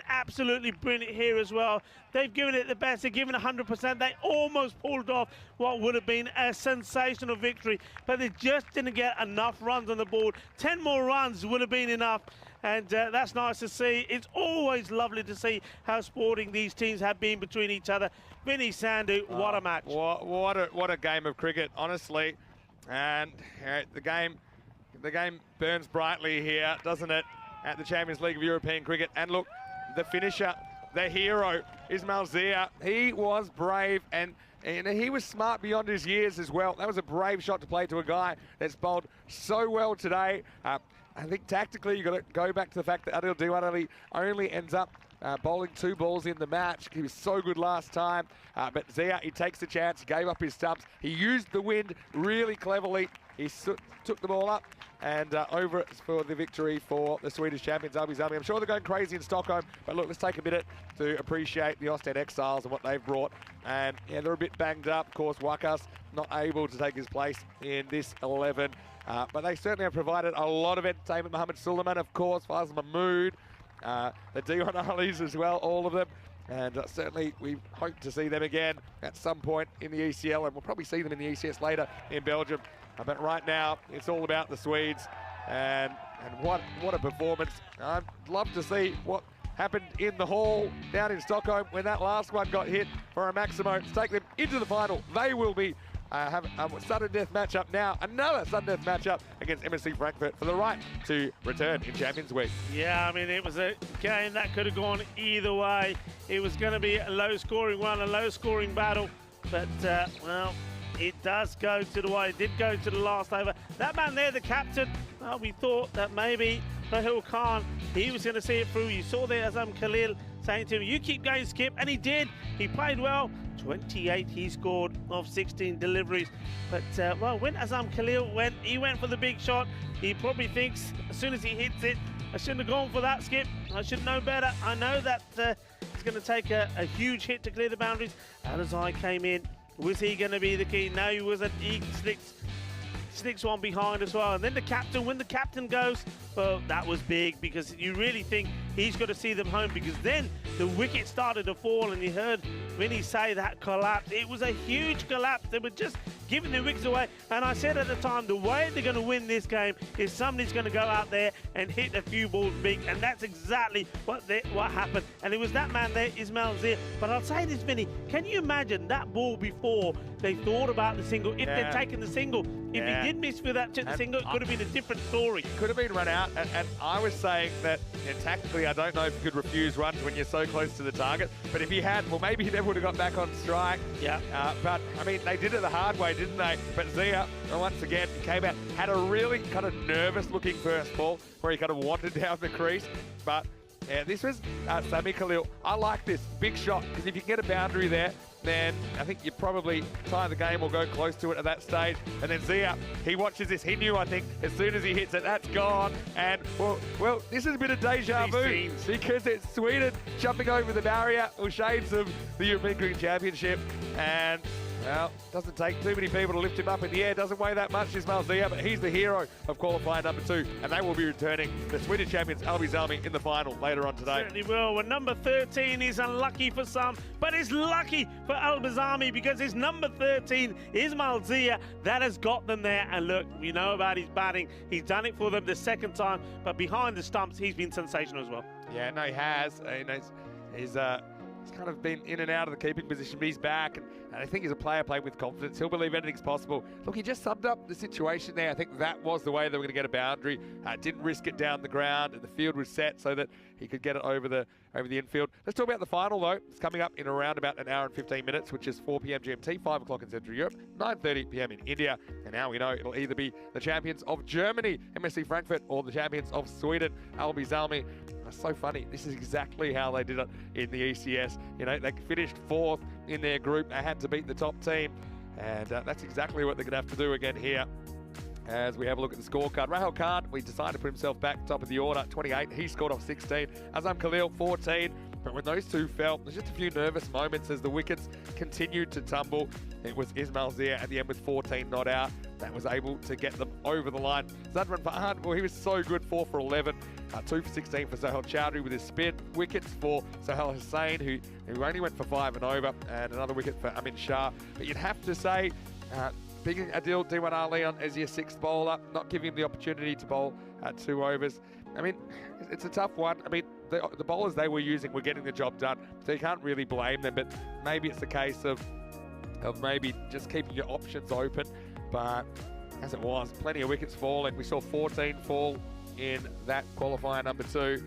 absolutely brilliant here as well. They've given it the best. They've given 100%. They almost pulled off what would have been a sensational victory, but they just didn't get enough runs on the board. 10 more runs would have been enough, and that's nice to see. It's always lovely to see how sporting these teams have been between each other. Vinny Sandhu, what a match. What a game of cricket, honestly. And the game burns brightly here, doesn't it, at the Champions League of European Cricket. And look, the finisher, the hero, Ismail Zia, he was brave and he was smart beyond his years as well. That was a brave shot to play to a guy that's bowled so well today. I think tactically you've got to go back to the fact that Adil Diwan Ali only ends up bowling 2 balls in the match. He was so good last time. But Zia, he takes the chance, gave up his stumps. He used the wind really cleverly. He took the ball up and over it for the victory for the Swedish champions, Albi Zalmi. I'm sure they're going crazy in Stockholm, but look, let's take a minute to appreciate the Oxford Exiles and what they've brought. And yeah, they're a bit banged up. Of course, Wakas not able to take his place in this 11. But they certainly have provided a lot of entertainment. Mohammed Suleiman, of course, Fazl Mahmood, the Diwan Alis as well, all of them. And certainly we hope to see them again at some point in the ECL, and we'll probably see them in the ECS later in Belgium. But right now, it's all about the Swedes, and what a performance. I'd love to see what happened in the hall down in Stockholm when that last one got hit for a Maximo to take them into the final. They will be have a sudden death matchup now, another sudden death matchup against MSC Frankfurt for the right to return in Champions Week. Yeah, I mean, it was a game that could have gone either way. It was going to be a low-scoring one, a low-scoring battle, but, well, it does go to the way. It did go to the last over. That man there, the captain, we thought that maybe Rahul Khan, he was going to see it through. You saw there Azam Khalil saying to him, you keep going, Skip, and he did. He played well. 28 he scored of 16 deliveries. But, well, when Azam Khalil went, he went for the big shot. He probably thinks as soon as he hits it, I shouldn't have gone for that, Skip. I should know better. I know that it's going to take a huge hit to clear the boundaries. Alizai came in. Was he going to be the key? No, he wasn't. He sneaks one behind as well. And then the captain, when the captain goes, well, that was big, because you really think he's got to see them home, because then the wicket started to fall, and you heard Vinny say that collapse. It was a huge collapse. They were just giving their wickets away. And I said at the time, the way they're going to win this game is somebody's going to go out there and hit a few balls big, and that's exactly what happened. And it was that man there, Ismail Zia. But I'll say this, Vinny, can you imagine that ball before they thought about the single? If they'd taken the single, if he did miss with that to the single, it could have been a different story. Could have been run out, and I was saying that tactically, I don't know if you could refuse runs when you're so close to the target, but if he had, well, maybe he never would have got back on strike. Yeah. But, I mean, they did it the hard way, didn't they? But Zia, once again, came out, had a really kind of nervous-looking first ball where he kind of wandered down the crease, but yeah, this was Sami Khalil. I like this big shot, because if you can get a boundary there, then I think you probably tie the game or go close to it at that stage. And then Zia, he watches this. He knew, I think, as soon as he hits it, that's gone. And, well, this is a bit of deja vu, because it's Sweden jumping over the barrier, or shades of the European Cricket Championship. And, well, doesn't take too many people to lift him up in the air. Doesn't weigh that much, Ismail Zia, but he's the hero of qualifier number 2. And they will be returning the Swedish champions, Albie Zalmi, in the final later on today. Certainly will. Well, number 13 is unlucky for some, but it's lucky for Albie Zalmi, because his number 13, Ismail Zia, that has got them there. And look, we know about his batting. He's done it for them the second time, but behind the stumps, he's been sensational as well. Yeah, no, he has. He's kind of been in and out of the keeping position, but he's back, and I think he's a player playing with confidence. He'll believe anything's possible. Look, he just summed up the situation there. I think that was the way they were going to get a boundary. Didn't risk it down the ground, and the field was set so that he could get it over the infield. Let's talk about the final, though. It's coming up in around about an hour and 15 minutes, which is 4 p.m. GMT, 5 o'clock in Central Europe, 9:30 p.m. in India. And now we know it'll either be the champions of Germany, MSC Frankfurt, or the champions of Sweden, Albie Zalmi. It's so funny. This is exactly how they did it in the ECS. You know, they finished 4th in their group. They had to beat the top team. And that's exactly what they're going to have to do again here. As we have a look at the scorecard, Rahul Khan, we decided to put himself back top of the order, 28. He scored off 16. Azam Khalil, 14. But when those two fell, there's just a few nervous moments as the wickets continued to tumble. It was Ismail Zia at the end with 14 not out that was able to get them over the line. Zadran Farhan, well, he was so good, 4 for 11. 2 for 16 for Sohail Chowdhury with his spin. Wickets for Sohail Hussain, who only went for 5 and over, and another wicket for Amin Shah. But you'd have to say, big Adil Diwan Ali on as your 6th bowler, not giving him the opportunity to bowl 2 overs. I mean, it's a tough one. I mean, the bowlers they were using were getting the job done, so you can't really blame them, but maybe it's a case of maybe just keeping your options open. But as it was, plenty of wickets falling. We saw 14 fall in that qualifier number 2.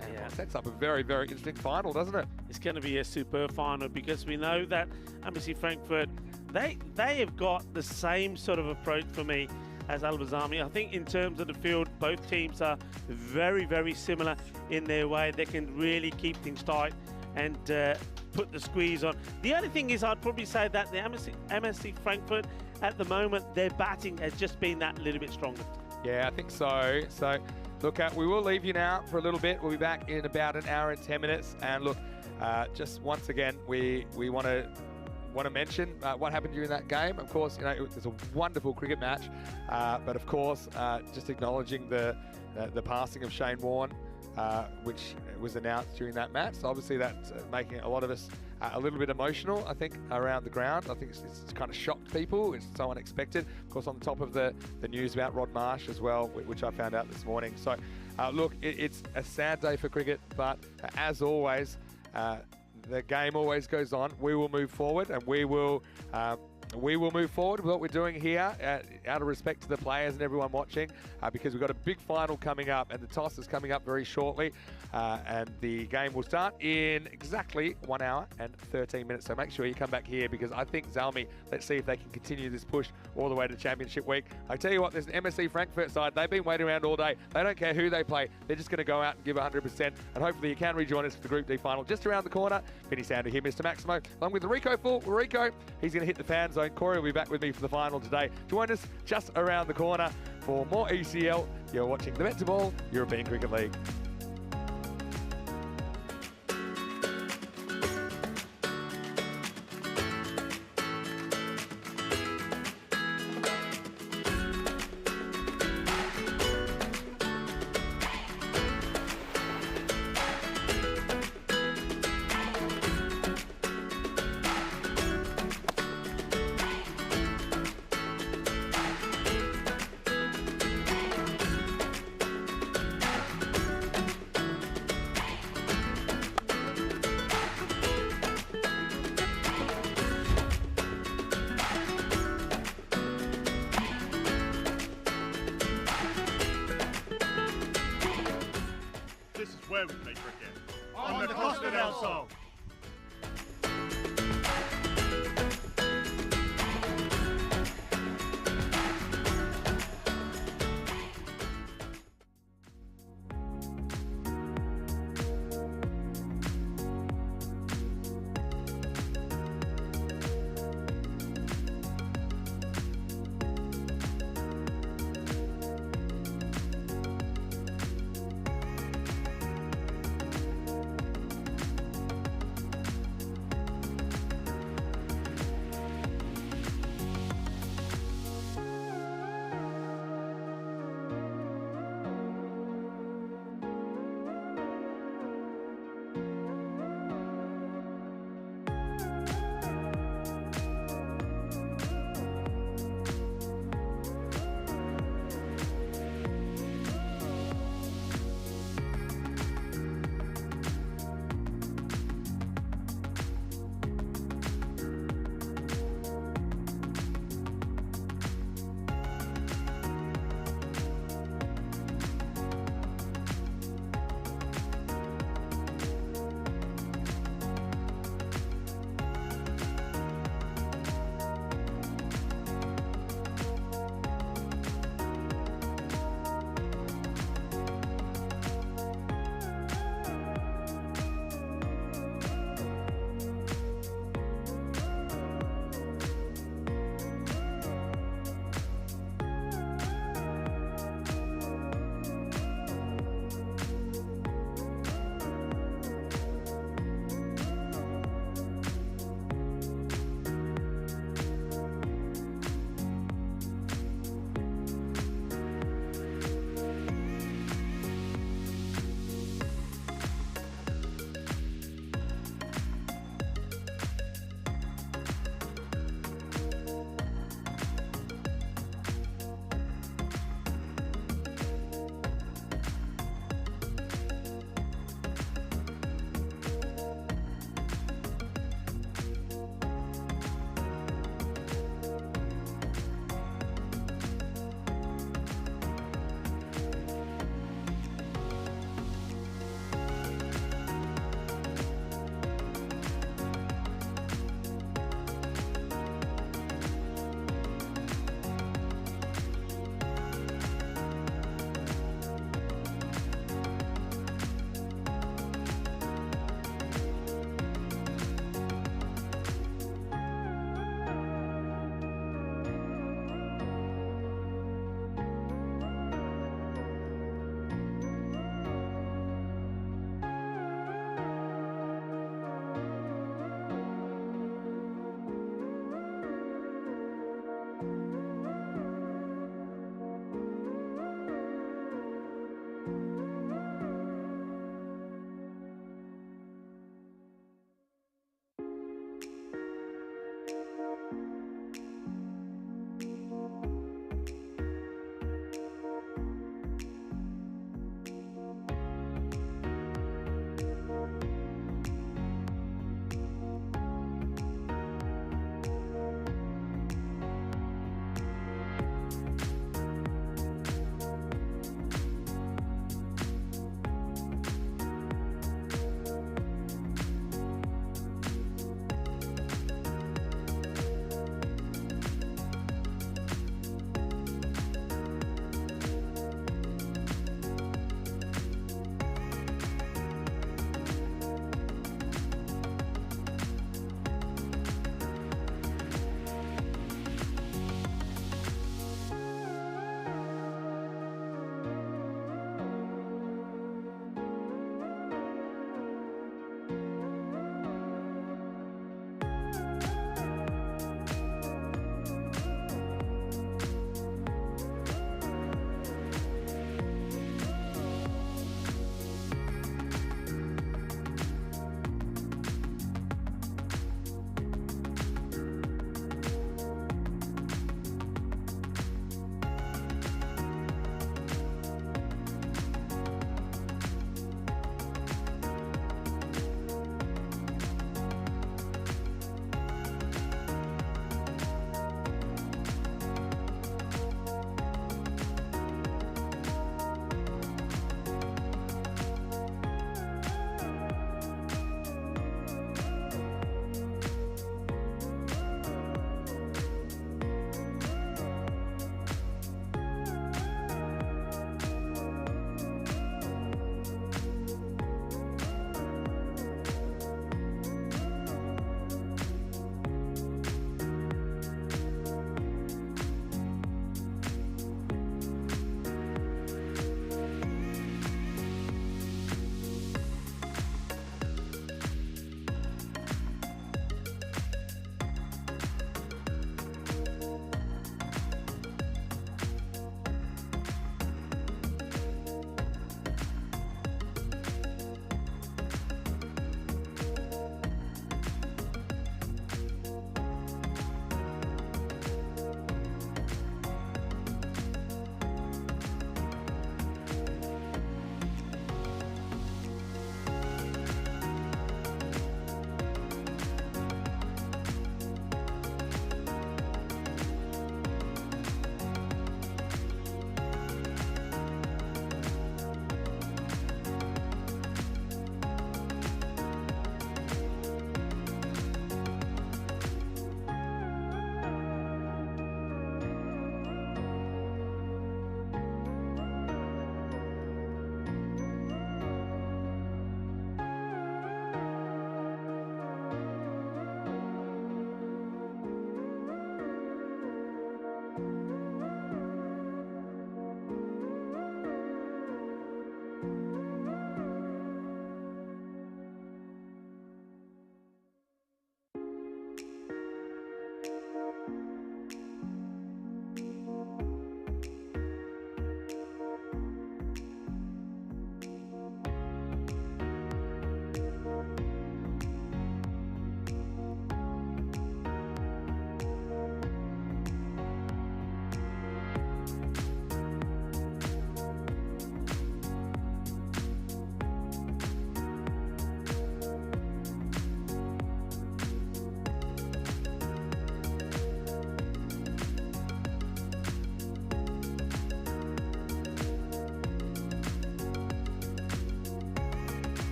And it sets up a very, very interesting final, doesn't it? It's going to be a superb final, because we know that MSC Frankfurt, they have got the same sort of approach for me as Albie Zalmi. I think in terms of the field, both teams are very, very similar in their way. They can really keep things tight and put the squeeze on. The only thing is, I'd probably say that the MSC Frankfurt, at the moment, their batting has just been that little bit stronger. Yeah, I think so. So, look, we will leave you now for a little bit. We'll be back in about an hour and 10 minutes. And look, just once again, we want to mention what happened during that game. Of course, you know, it was a wonderful cricket match, but of course, just acknowledging the passing of Shane Warne, which was announced during that match. So obviously that's making a lot of us a little bit emotional, I think, around the ground. I think it's kind of shocked people. It's so unexpected. Of course, on the top of the news about Rod Marsh as well, which I found out this morning. So look, it's a sad day for cricket, but as always, the game always goes on. We will move forward, and we will move forward with what we're doing here out of respect to the players and everyone watching, because we've got a big final coming up, and the toss is coming up very shortly, and the game will start in exactly 1 hour and 13 minutes. So make sure you come back here, because I think Zalmi, let's see if they can continue this push all the way to Championship Week. I tell you what, there's an MSC Frankfurt side. They've been waiting around all day. They don't care who they play. They're just going to go out and give 100%, and hopefully you can rejoin us for the Group D final just around the corner. Vinny Sounder here, Mr. Maximo, along with Rico Full. Rico, he's going to hit the fan zone. Corey will be back with me for the final today. Join us just around the corner for more ECL. You're watching the Bet to Ball European Cricket League.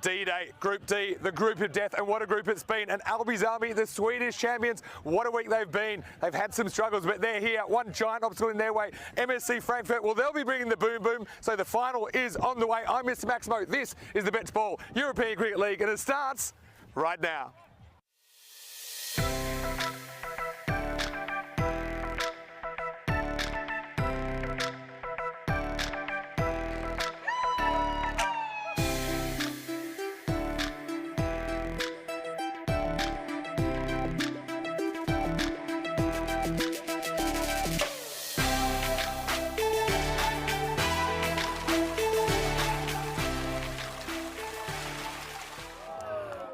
D-Day, Group D, the group of death, and what a group it's been. And Albies Army, the Swedish champions, what a week they've been. They've had some struggles, but they're here. One giant obstacle in their way, MSC Frankfurt. Well, they'll be bringing the boom boom, so the final is on the way. I'm Mr. Maximo. This is the Bets Ball European Cricket League, and it starts right now.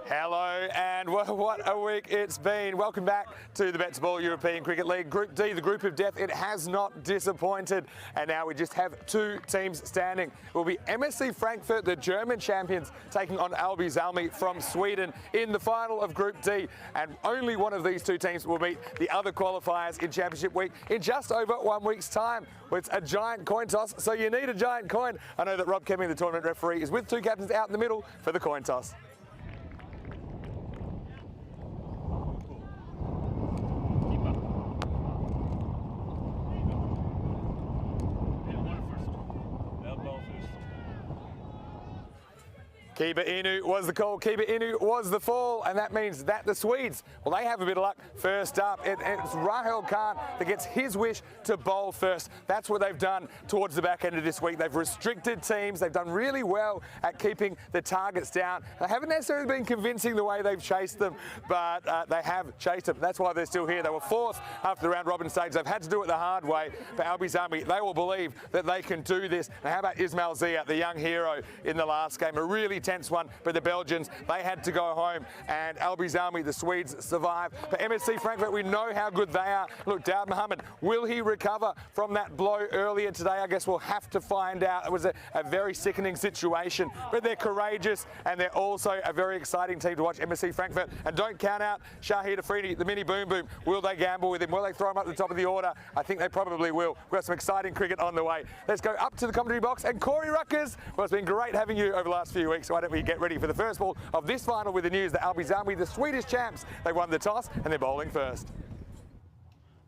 Hello and what a week it's been. Welcome back to the Bets Ball European Cricket League. Group D, the group of death, it has not disappointed. And now we just have two teams standing. It will be MSC Frankfurt, the German champions, taking on Albies Army from Sweden in the final of Group D. And only one of these two teams will meet the other qualifiers in Championship Week in just over 1 week's time. Well, it's a giant coin toss, so you need a giant coin. I know that Rob Kemming, the tournament referee, is with two captains out in the middle for the coin toss. Keeper Inu was the call, Keeper Inu was the fall, and that means that the Swedes, well, they have a bit of luck. First up, it's Rahul Khan that gets his wish to bowl first. That's what they've done towards the back end of this week. They've restricted teams. They've done really well at keeping the targets down. They haven't necessarily been convincing the way they've chased them, but they have chased them. That's why they're still here. They were fourth after the round robin stage. They've had to do it the hard way. But Albies Army, they will believe that they can do this. And how about Ismail Zia, the young hero in the last game? A really tense one, but the Belgians, they had to go home, and Albies Army, the Swedes, survive. For MSC Frankfurt, we know how good they are. Look, Daud Mohammed, will he recover from that blow earlier today? I guess we'll have to find out. It was a very sickening situation, but they're courageous, and they're also a very exciting team to watch, MSC Frankfurt. And don't count out Shahid Afridi, the mini boom boom. Will they gamble with him? Will they throw him up the top of the order? I think they probably will. We've got some exciting cricket on the way. Let's go up to the commentary box, and Corey Ruckers, well, it's been great having you over the last few weeks, so why don't we get ready for the first ball of this final with the news that Albies Army, the Swedish champs, they won the toss and they're bowling first.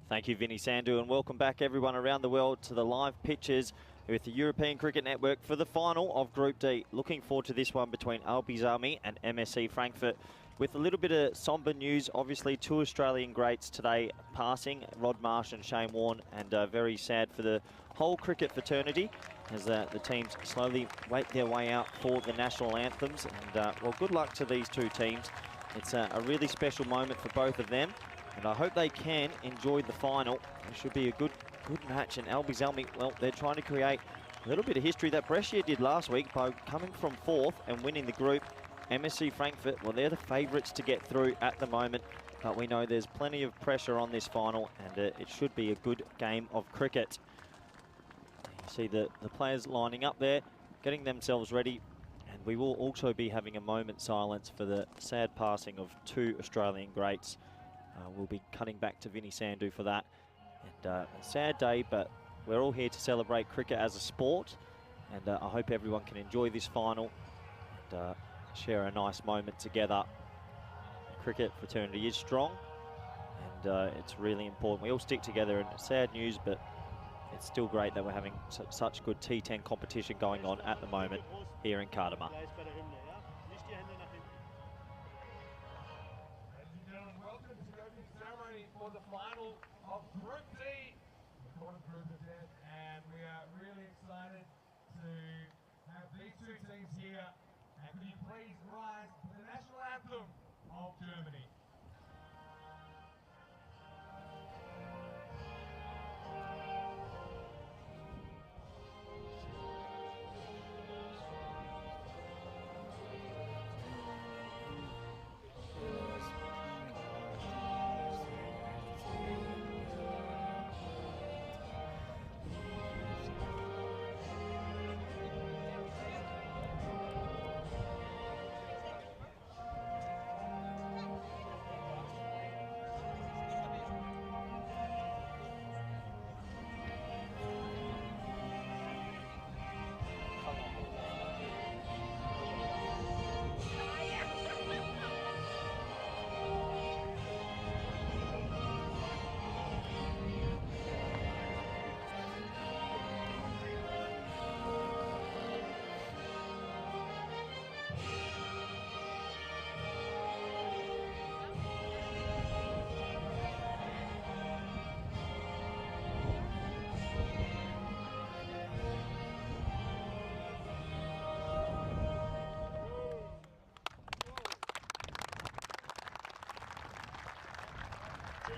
Thank you, Vinny Sandu, and welcome back everyone around the world to the live pitches with the European Cricket Network for the final of Group D. Looking forward to this one between Albies Army and MSC Frankfurt. With a little bit of sombre news, obviously two Australian greats today passing, Rod Marsh and Shane Warne, and very sad for the whole cricket fraternity as the teams slowly wait their way out for the national anthems. And well, good luck to these two teams. It's a really special moment for both of them, and I hope they can enjoy the final. It should be a good match. And Albies Army, well, they're trying to create a little bit of history that Brescia did last week by coming from fourth and winning the group. MSC Frankfurt, well, they're the favourites to get through at the moment, but we know there's plenty of pressure on this final, and it should be a good game of cricket. You see the players lining up there, getting themselves ready, and we will also be having a moment's silence for the sad passing of two Australian greats. We'll be cutting back to Vinny Sandu for that. And a sad day, but we're all here to celebrate cricket as a sport, and I hope everyone can enjoy this final and share a nice moment together. The cricket fraternity is strong, and it's really important. We all stick together, and sad news, but it's still great that we're having such good T10 competition going on at the moment here in Kardama. Ladies and gentlemen, welcome to the opening ceremony for the final of Group D, and we are really excited to have these two teams here. And could you please rise to the national anthem of Germany?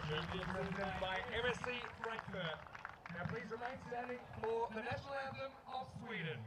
Jersey presented by MSC Frankfurt. Now please remain standing for the national anthem of Sweden.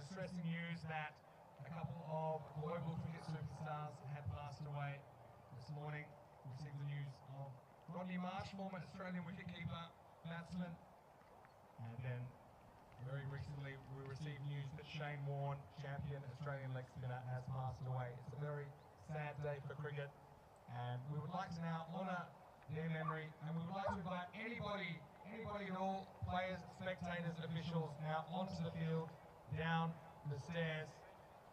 Distressing news that a couple of global cricket superstars had passed away this morning. We received the news of Rodney Marsh, former Australian wicketkeeper, batsman, and then very recently we received news that Shane Warne, champion Australian leg spinner, has passed away. It's a very sad day for cricket, and we would like to now honour their memory, and we would like to invite anybody at all, players, spectators, officials, now onto the field, down the stairs,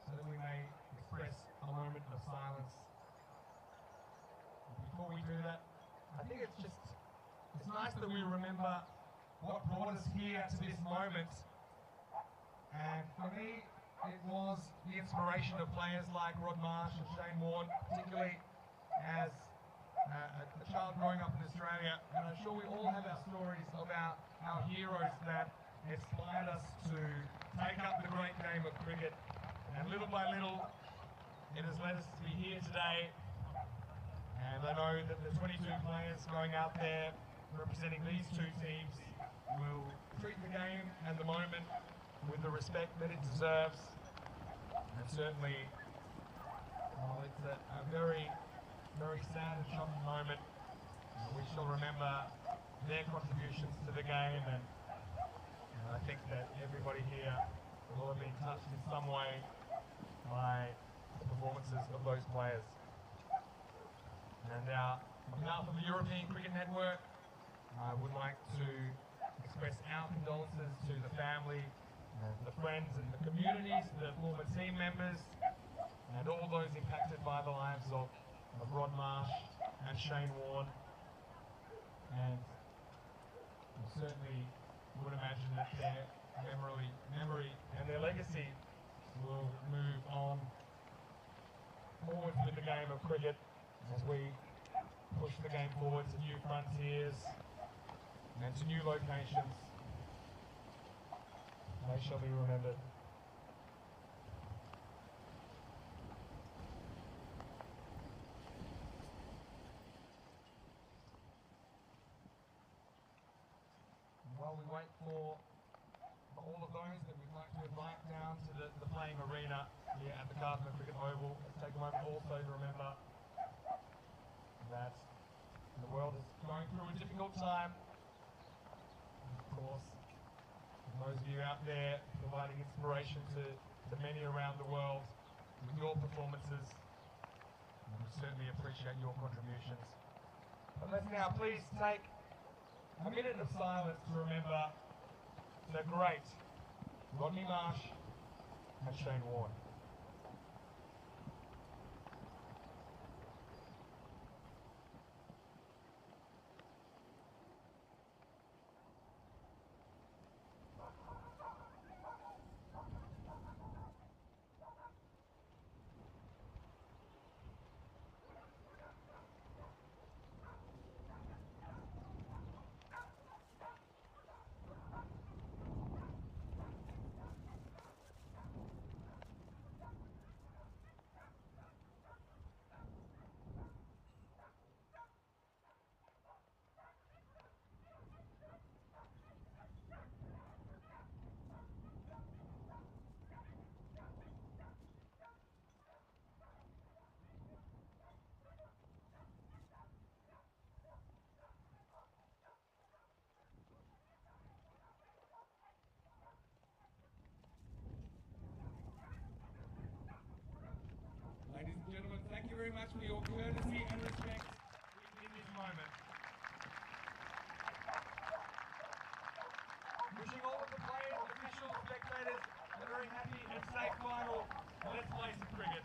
so that we may express a moment of silence. Before we do that, I think it's nice that we remember what brought us here to this moment. And for me, it was the inspiration of players like Rod Marsh and Shane Warne, particularly as a child growing up in Australia. And I'm sure we all have our stories about our heroes that inspired us to take up the great game of cricket, and little by little it has led us to be here today. And I know that the 22 players going out there representing these two teams will treat the game and the moment with the respect that it deserves. And certainly, while it's a very, very sad and shocking moment, we shall remember their contributions to the game, and I think that everybody here will have been touched in some way by the performances of those players. And now, on behalf of the European Cricket Network, I would like to express our condolences to the family, the friends and the communities, the former team members, and all those impacted by the lives of Rod Marsh and Shane Warne. And certainly would imagine that their memory and their legacy will move on forward with the game of cricket as we push the game forward to new frontiers and to new locations. They shall be remembered. While we wait for all of those that we'd like to invite down to the playing arena here at the Carlton Cricket Oval, let's take a moment also to remember that the world is going through a difficult time. And of course, those of you out there providing inspiration to many around the world with your performances, we certainly appreciate your contributions. But let's now please take a minute of silence to remember the great Rodney Marsh and Shane Warne. for your courtesy and respect in this moment. Wishing all of the players, officials, spectators a very happy and safe final. Let's play some cricket.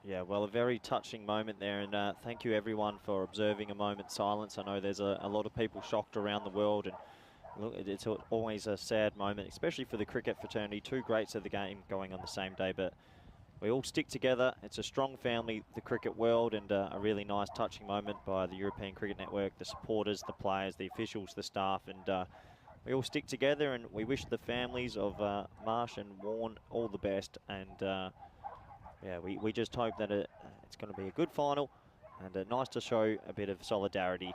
Yeah, well, a very touching moment there, and thank you everyone for observing a moment's silence. I know there's a lot of people shocked around the world, and look, it's always a sad moment, especially for the cricket fraternity. Two greats of the game going on the same day, but we all stick together. It's a strong family, the cricket world, and a really nice touching moment by the European Cricket Network, the supporters, the players, the officials, the staff, and we all stick together, and we wish the families of Marsh and Warren all the best, and yeah, we just hope that it's going to be a good final, and nice to show a bit of solidarity,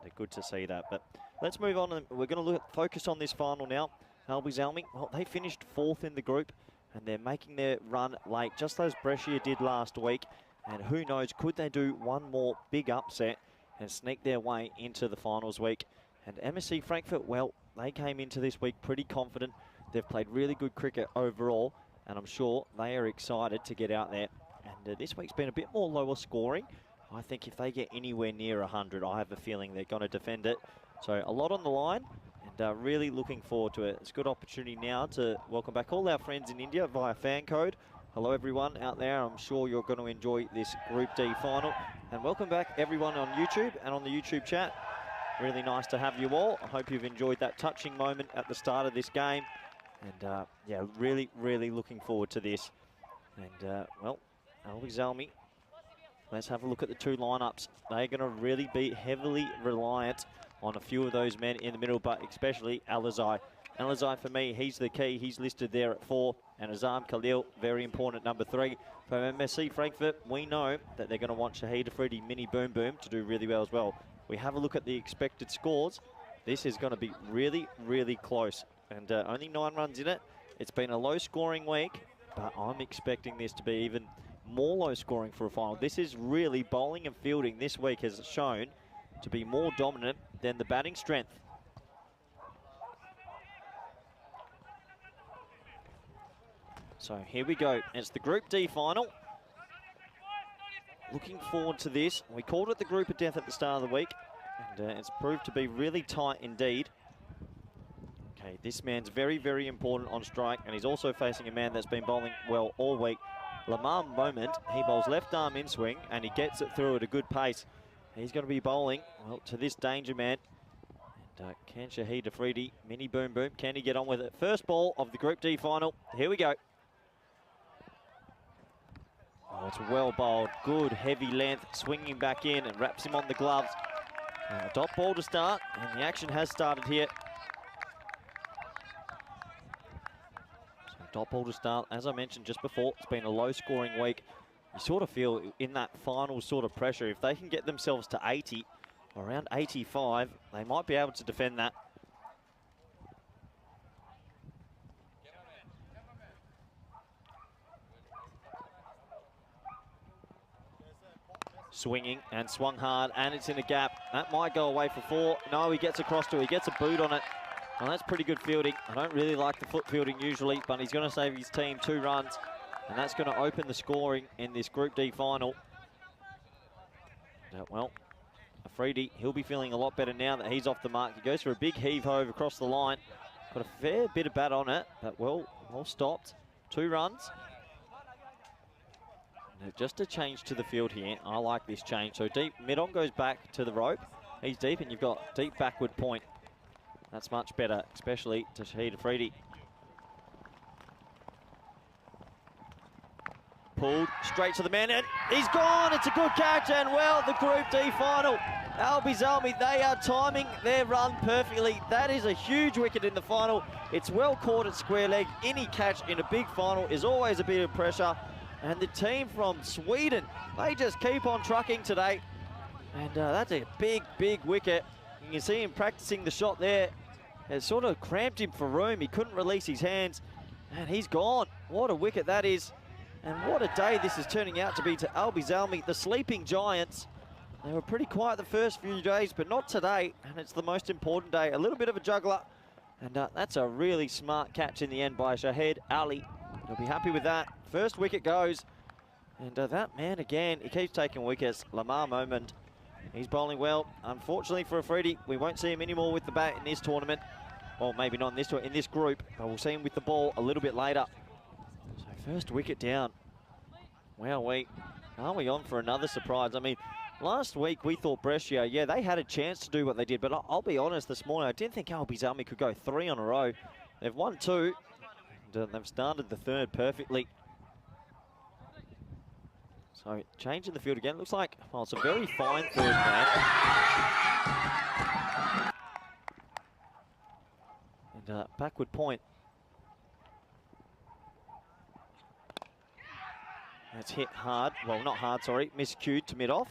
and good to see that. But let's move on, and we're going to focus on this final now. Albies Almy, well, they finished 4th in the group, and they're making their run late, just as Brescia did last week. And who knows, could they do one more big upset and sneak their way into the finals week? And MSC Frankfurt, well, they came into this week pretty confident. They've played really good cricket overall, and I'm sure they are excited to get out there. And this week's been a bit more lower scoring. I think if they get anywhere near 100, I have a feeling they're going to defend it. So a lot on the line, and really looking forward to it. It's a good opportunity now to welcome back all our friends in India via fan code. Hello everyone out there. I'm sure you're going to enjoy this Group D final. And welcome back everyone on YouTube and on the YouTube chat. Really nice to have you all. I hope you've enjoyed that touching moment at the start of this game. And yeah, really, really looking forward to this. And well, Albies Almy, let's have a look at the two lineups. They're going to really be heavily reliant on a few of those men in the middle, but especially Alizai. Alizai, for me, he's the key. He's listed there at 4. And Azam Khalil, very important, number 3. For MSC Frankfurt, we know that they're going to want Shahid Afridi, Mini Boom Boom to do really well as well. We have a look at the expected scores. This is going to be really, really close. And only 9 runs in it. It's been a low-scoring week, but I'm expecting this to be even more low-scoring for a final. This is really, bowling and fielding this week has shown to be more dominant than the batting strength. So here we go. It's the Group D final. Looking forward to this. We called it the Group of Death at the start of the week, and it's proved to be really tight indeed. Okay, this man's very, very important on strike, and he's also facing a man that's been bowling well all week. Lamar Moment, he bowls left arm in swing, and he gets it through at a good pace. He's going to be bowling, well, to this danger man. And can Shahid Afridi, Mini Boom Boom, can he get on with it? First ball of the Group D final. Here we go. Oh, it's well bowled. Good heavy length, swinging back in and wraps him on the gloves. Dot ball to start, and the action has started here. Dot ball to start. As I mentioned just before, it's been a low-scoring week. You sort of feel in that final sort of pressure, if they can get themselves to 80, around 85, they might be able to defend that. Swinging and swung hard, and it's in a gap. That might go away for 4. No, he gets across to it. He gets a boot on it. Well, that's pretty good fielding. I don't really like the foot fielding usually, but he's going to save his team 2 runs, and that's going to open the scoring in this Group D final. Well, Afridi, he'll be feeling a lot better now that he's off the mark. He goes for a big heave-ho across the line. Got a fair bit of bat on it, but well stopped. 2 runs. Now, just a change to the field here. I like this change. So deep, mid-on goes back to the rope. He's deep, and you've got deep backward point. That's much better, especially to Shahid Afridi. Pulled straight to the man, and he's gone. It's a good catch, and well, the Group D final. Albies Almy, they are timing their run perfectly. That is a huge wicket in the final. It's well caught at square leg. Any catch in a big final is always a bit of pressure. And the team from Sweden, they just keep on trucking today. And that's a big, big wicket. You can see him practicing the shot there. It sort of cramped him for room. He couldn't release his hands, and he's gone. What a wicket that is. And what a day this is turning out to be to Albies Almy, the sleeping giants. They were pretty quiet the first few days, but not today, and it's the most important day. A little bit of a juggler, and that's a really smart catch in the end by Shahid Ali. He'll be happy with that. First wicket goes, and that man again, he keeps taking wickets. Lamar Moment, he's bowling well. Unfortunately for Afridi, we won't see him anymore with the bat in this tournament. Well, maybe not in this in this group, but we'll see him with the ball a little bit later. So first wicket down. Wow, are we on for another surprise? I mean, last week we thought Brescia, yeah, they had a chance to do what they did, but I'll be honest, this morning I didn't think Albies Army could go 3 on a row. They've won 2, and they've started the third perfectly. So changing the field again. Looks like, well, it's a very fine third man. And backward point. That's hit hard. Well, not hard, sorry. Miscued to mid-off.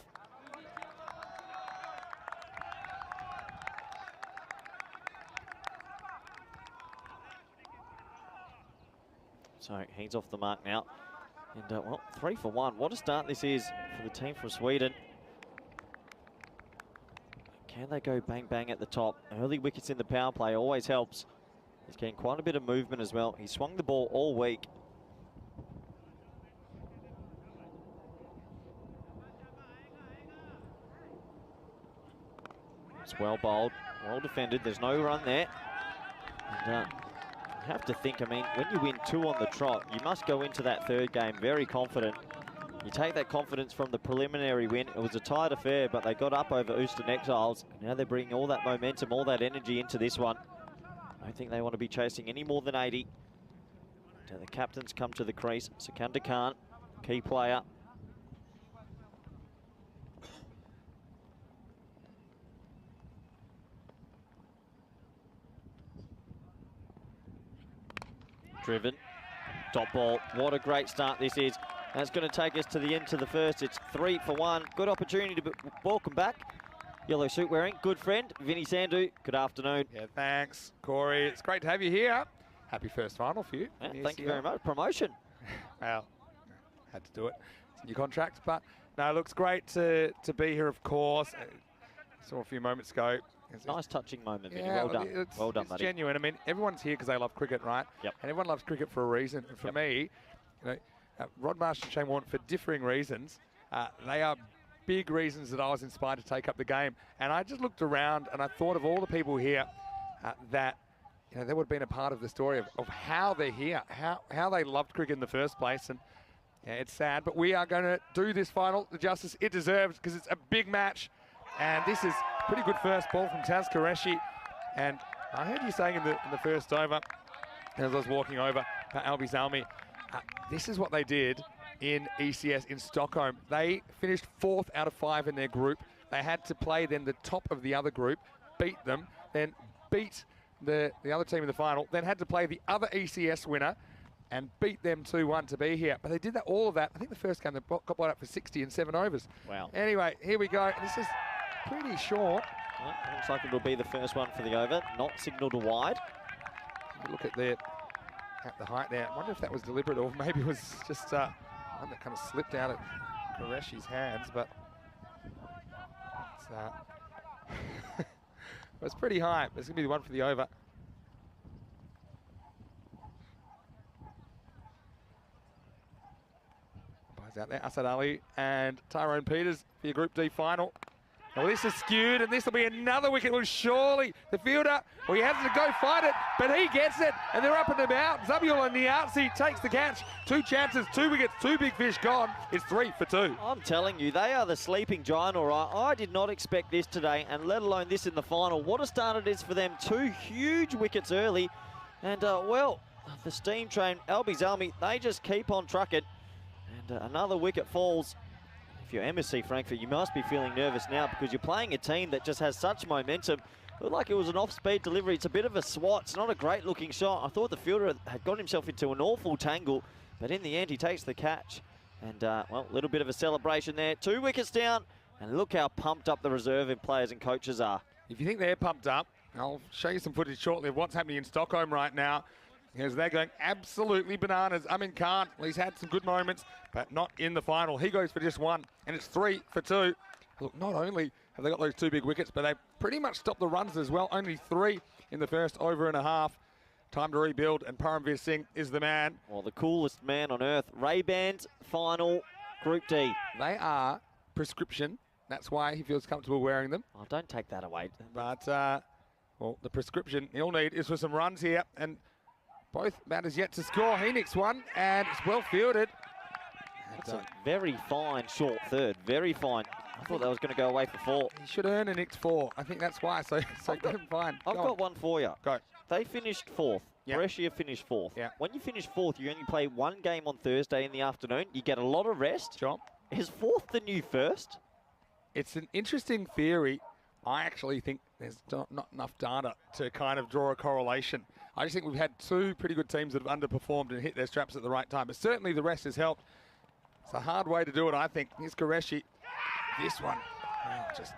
So he's off the mark now. And, well, 3 for 1. What a start this is for the team from Sweden. Can they go bang-bang at the top? Early wickets in the power play always helps. He's getting quite a bit of movement as well. He swung the ball all week. It's well bowled, well defended. There's no run there. And, you have to think, I mean, when you win 2 on the trot, you must go into that third game very confident. You take that confidence from the preliminary win. It was a tight affair, but they got up over Euston Exiles. Now they're bringing all that momentum, all that energy into this one. I don't think they want to be chasing any more than 80. So the captains come to the crease. Sikandar Khan, key player. Driven, dot ball. What a great start this is. That's going to take us to the end to the first. It's 3 for 1. Good opportunity to welcome back. Yellow suit wearing, good friend, Vinny Sandhu. Good afternoon. Yeah, thanks, Corey. It's great to have you here. Happy first final for you. Yeah, thank you very much. Promotion. Well, had to do it. It's in your contract, but no, it looks great to be here, of course. Saw a few moments ago. Nice touching moment, Vinny. Yeah, well done. Well done, buddy. It's genuine. I mean, everyone's here because they love cricket, right? Yep. And everyone loves cricket for a reason. And for me, you know, Rod Marsh and Shane Warne, for differing reasons, they are big reasons that I was inspired to take up the game. And I just looked around and I thought of all the people here that, you know, they would have been a part of the story of how they're here, how they loved cricket in the first place. And yeah, it's sad, but we are going to do this final the justice it deserves because it's a big match. And this is pretty good first ball from Taz Qureshi. And I heard you saying in the first over, as I was walking over, Albies Army, this is what they did in ECS in Stockholm. They finished 4th out of 5 in their group. They had to play then the top of the other group, beat them, then beat the other team in the final, then had to play the other ECS winner and beat them 2-1 to be here. But they did that, all of that. I think the first game they got bowled up for 60 in 7 overs. Wow. Anyway, here we go. This is pretty short. Well, looks like it'll be the first one for the over, not signalled to wide. Look at the height there. I wonder if that was deliberate or maybe it was just one that kind of slipped out of Qureshi's hands, but it's pretty high. It's going to be the one for the over. Buys out there, Asad Ali and Tyrone Peters for your Group D final. Well, this is skewed, and this will be another wicket. Well, surely the fielder, well, he has to go fight it, but he gets it, and they're up and about. Zabiul Niazi takes the catch. 2 chances, 2 wickets, 2 big fish gone. It's 3 for 2. I'm telling you, they are the sleeping giant, all right. I did not expect this today, and let alone this in the final. What a start it is for them. 2 huge wickets early, and, well, the steam train, Albies Army, they just keep on trucking, and another wicket falls. If you're MSC Frankfurt, you must be feeling nervous now because you're playing a team that just has such momentum. Looked like it was an off-speed delivery. It's a bit of a swat. It's not a great-looking shot. I thought the fielder had got himself into an awful tangle, but in the end, he takes the catch. And, well, a little bit of a celebration there. 2 wickets down, and look how pumped up the reserve players and coaches are. If you think they're pumped up, I'll show you some footage shortly of what's happening in Stockholm right now. Because they're going absolutely bananas. Amin Khan, he's had some good moments, but not in the final. He goes for just 1, and it's 3 for 2. Look, not only have they got those 2 big wickets, but they pretty much stopped the runs as well. Only 3 in the first over and a half. Time to rebuild, and Paramveer Singh is the man. Well, the coolest man on earth. Ray-Bans, final, Group D. They are prescription. That's why he feels comfortable wearing them. Oh, don't take that away. But, well, the prescription he'll need is for some runs here. And both batters yet to score. He nicks one, and it's well fielded. That's a very fine short third. Very fine. I thought that was going to go away for 4. He should earn a nicked 4. I think that's why. So get him fine. I've got one for you. Go. They finished 4th. Yep. Brescia finished 4th. Yep. When you finish 4th, you only play 1 game on Thursday in the afternoon. You get a lot of rest. Sure. Is 4th the new first? It's an interesting theory. I actually think there's not enough data to kind of draw a correlation. I just think we've had 2 pretty good teams that have underperformed and hit their straps at the right time. But certainly the rest has helped. It's a hard way to do it, I think. Here's Qureshi. This one just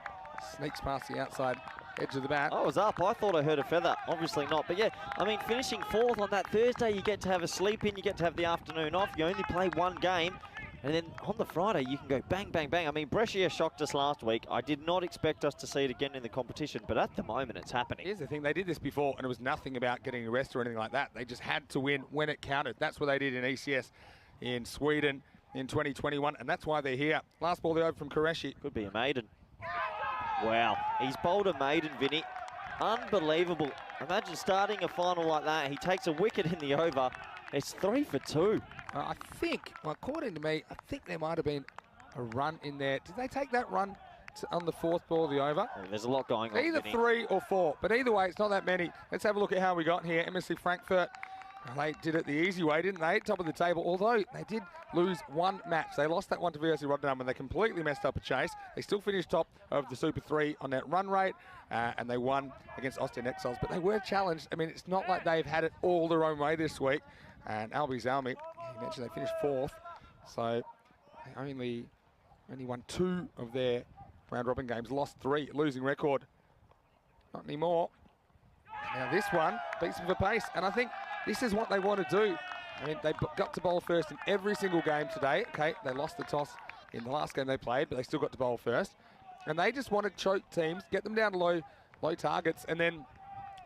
sneaks past the outside edge of the bat. I was up. I thought I heard a feather. Obviously not. But yeah, I mean, finishing 4th on that Thursday, you get to have a sleep in. You get to have the afternoon off. You only play 1 game. And then on the Friday, you can go bang, bang, bang. I mean, Brescia shocked us last week. I did not expect us to see it again in the competition. But at the moment, it's happening. Here's the thing. They did this before, and it was nothing about getting a rest or anything like that. They just had to win when it counted. That's what they did in ECS in Sweden in 2021, and that's why they're here. Last ball, the over from Qureshi. Could be a maiden. Wow, he's bowled a maiden, Vinny. Unbelievable. Imagine starting a final like that. He takes a wicket in the over. It's 3 for 2. I think, well, according to me, I think there might have been a run in there. Did they take that run on the 4th ball of the over? Oh, there's a lot going on, Either Vinny. 3 or 4, but either way, it's not that many. Let's have a look at how we got here. MSC Frankfurt. They did it the easy way, didn't they? Top of the table, although they did lose 1 match. They lost that one to VSC Rotterdam when they completely messed up a chase. They still finished top of the Super 3 on that run rate, and they won against Austrian Exiles. But they were challenged. I mean, it's not like they've had it all their own way this week. And Albies Almi, you mentioned they finished 4th, so they only won 2 of their round-robin games, lost 3, losing record. Not anymore. Now this one beats them for pace, and I think this is what they want to do. I mean, they got to bowl first in every single game today. Okay, they lost the toss in the last game they played, but they still got to bowl first. And they just want to choke teams, get them down to low targets, and then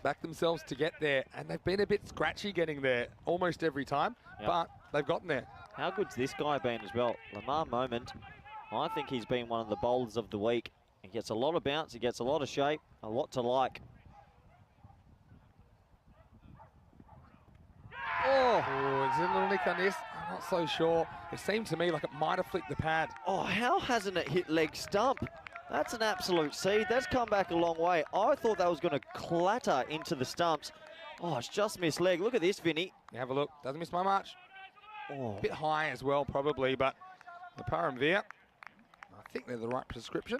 back themselves to get there. And they've been a bit scratchy getting there almost every time, but they've gotten there. How good's this guy been as well? Lamar Moment, I think he's been one of the bowlers of the week. He gets a lot of bounce, he gets a lot of shape, a lot to like. Oh, is it a little nick on this? I'm not so sure. It seemed to me like it might have flicked the pad. Oh, how hasn't it hit leg stump? That's an absolute seed. That's come back a long way. I thought that was going to clatter into the stumps. Oh, it's just missed leg. Look at this, Vinny. You have a look. Doesn't miss by much. Oh. A bit high as well, probably, but the Paramveer, I think they're the right prescription.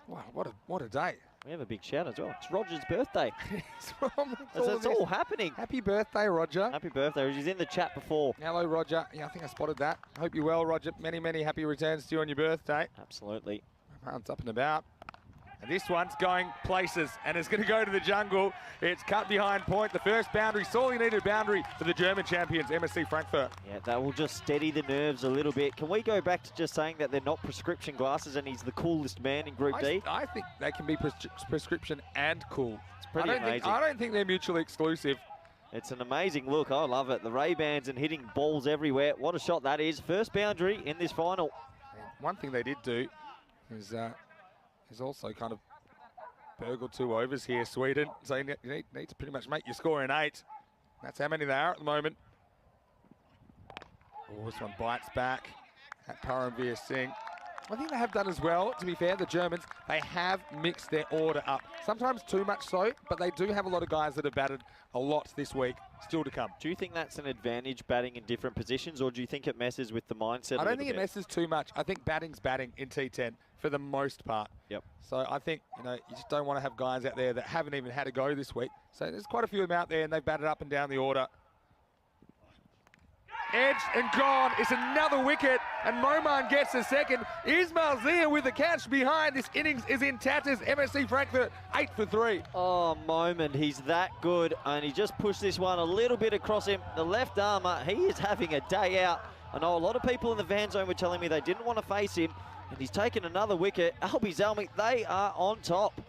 Wow, what a day. We have a big shout as well. It's Roger's birthday. It's all happening. Happy birthday, Roger. Happy birthday. He's in the chat before. Hello, Roger. Yeah, I think I spotted that. Hope you're well, Roger. Many, many happy returns to you on your birthday. Absolutely. Man's up and about. And this one's going places, and it's going to go to the jungle. It's cut behind point. The first boundary, sorely needed boundary for the German champions, MSC Frankfurt. Yeah, that will just steady the nerves a little bit. Can we go back to just saying that they're not prescription glasses and he's the coolest man in Group D? I think they can be prescription and cool. It's pretty amazing. I don't think they're mutually exclusive. It's an amazing look. I love it. The Ray-Bans and hitting balls everywhere. What a shot that is. First boundary in this final. And one thing they did do is also kind of burgled 2 overs here, Sweden. So you need to pretty much make your score in 8. That's how many they are at the moment. Oh, this one bites back at Paramveer Singh. I think they have done as well, to be fair, the Germans, they have mixed their order up. Sometimes too much so, but they do have a lot of guys that have batted a lot this week, still to come. Do you think that's an advantage, batting in different positions, or do you think it messes with the mindset I don't think it messes too much. I think batting's batting in T10 for the most part. Yep. So I think, you just don't want to have guys out there that haven't even had a go this week. So there's quite a few of them out there, and they've batted up and down the order. Edged and gone. It's another wicket, and Moman gets a second. Ismail Zia with the catch behind. This innings is in tatters. MSC Frankfurt 8 for 3. Oh, Moment, he's that good, and he just pushed this one a little bit across him. The left armour, he is having a day out. I know a lot of people in the fan zone were telling me they didn't want to face him. And he's taken another wicket. Albie Zalmi, they are on top.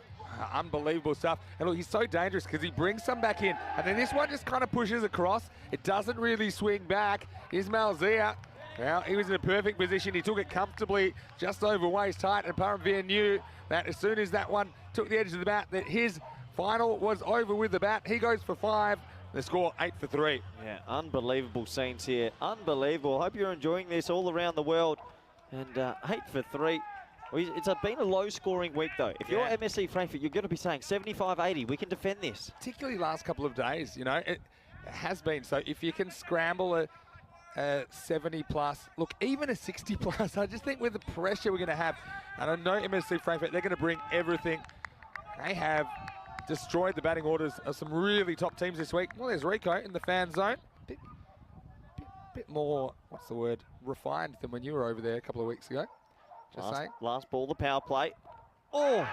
Unbelievable stuff. And look, he's so dangerous because he brings some back in. And then this one just kind of pushes across. It doesn't really swing back. Ismail Zia, well, he was in a perfect position. He took it comfortably just over waist height. And Paramveer knew that as soon as that one took the edge of the bat, that his final was over with the bat. He goes for 5. The score 8 for 3. Yeah, unbelievable scenes here. Unbelievable. Hope you're enjoying this all around the world. And 8 for 3. Well, it's been a low-scoring week, though. If you're MSC Frankfurt, you're going to be saying 75-80. We can defend this. Particularly last couple of days, you know, it has been. So if you can scramble a 70-plus, look, even a 60-plus, I just think with the pressure we're going to have, and I know MSC Frankfurt, they're going to bring everything. They have destroyed the batting orders of some really top teams this week. Well, there's Rico in the fan zone. Bit more, what's the word, refined than when you were over there a couple of weeks ago. Just saying. Last ball, the power play. Oh,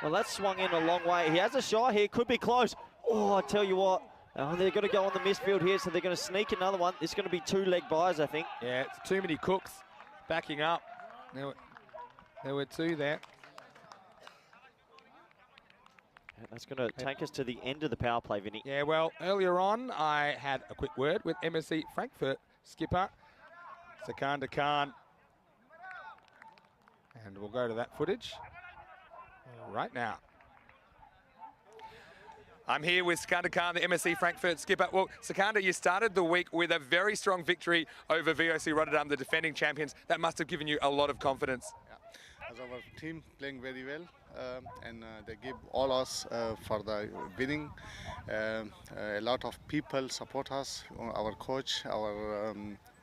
well, that's swung in a long way. He has a shot here, could be close. Oh, I tell you what, they're going to go on the misfield here, so they're going to sneak another one. It's going to be 2 leg byes, I think. Yeah, it's too many cooks backing up. There were 2 there. That's going to take us to the end of the power play, Vinny. Yeah, well, earlier on, I had a quick word with MSC Frankfurt skipper, Sikandar Khan. And we'll go to that footage right now. I'm here with Sikandar Khan, the MSC Frankfurt skipper. Well, Sikandar, you started the week with a very strong victory over VOC Rotterdam, the defending champions. That must have given you a lot of confidence. As our team playing very well, and they give all us for the winning. A lot of people support us, our coach, our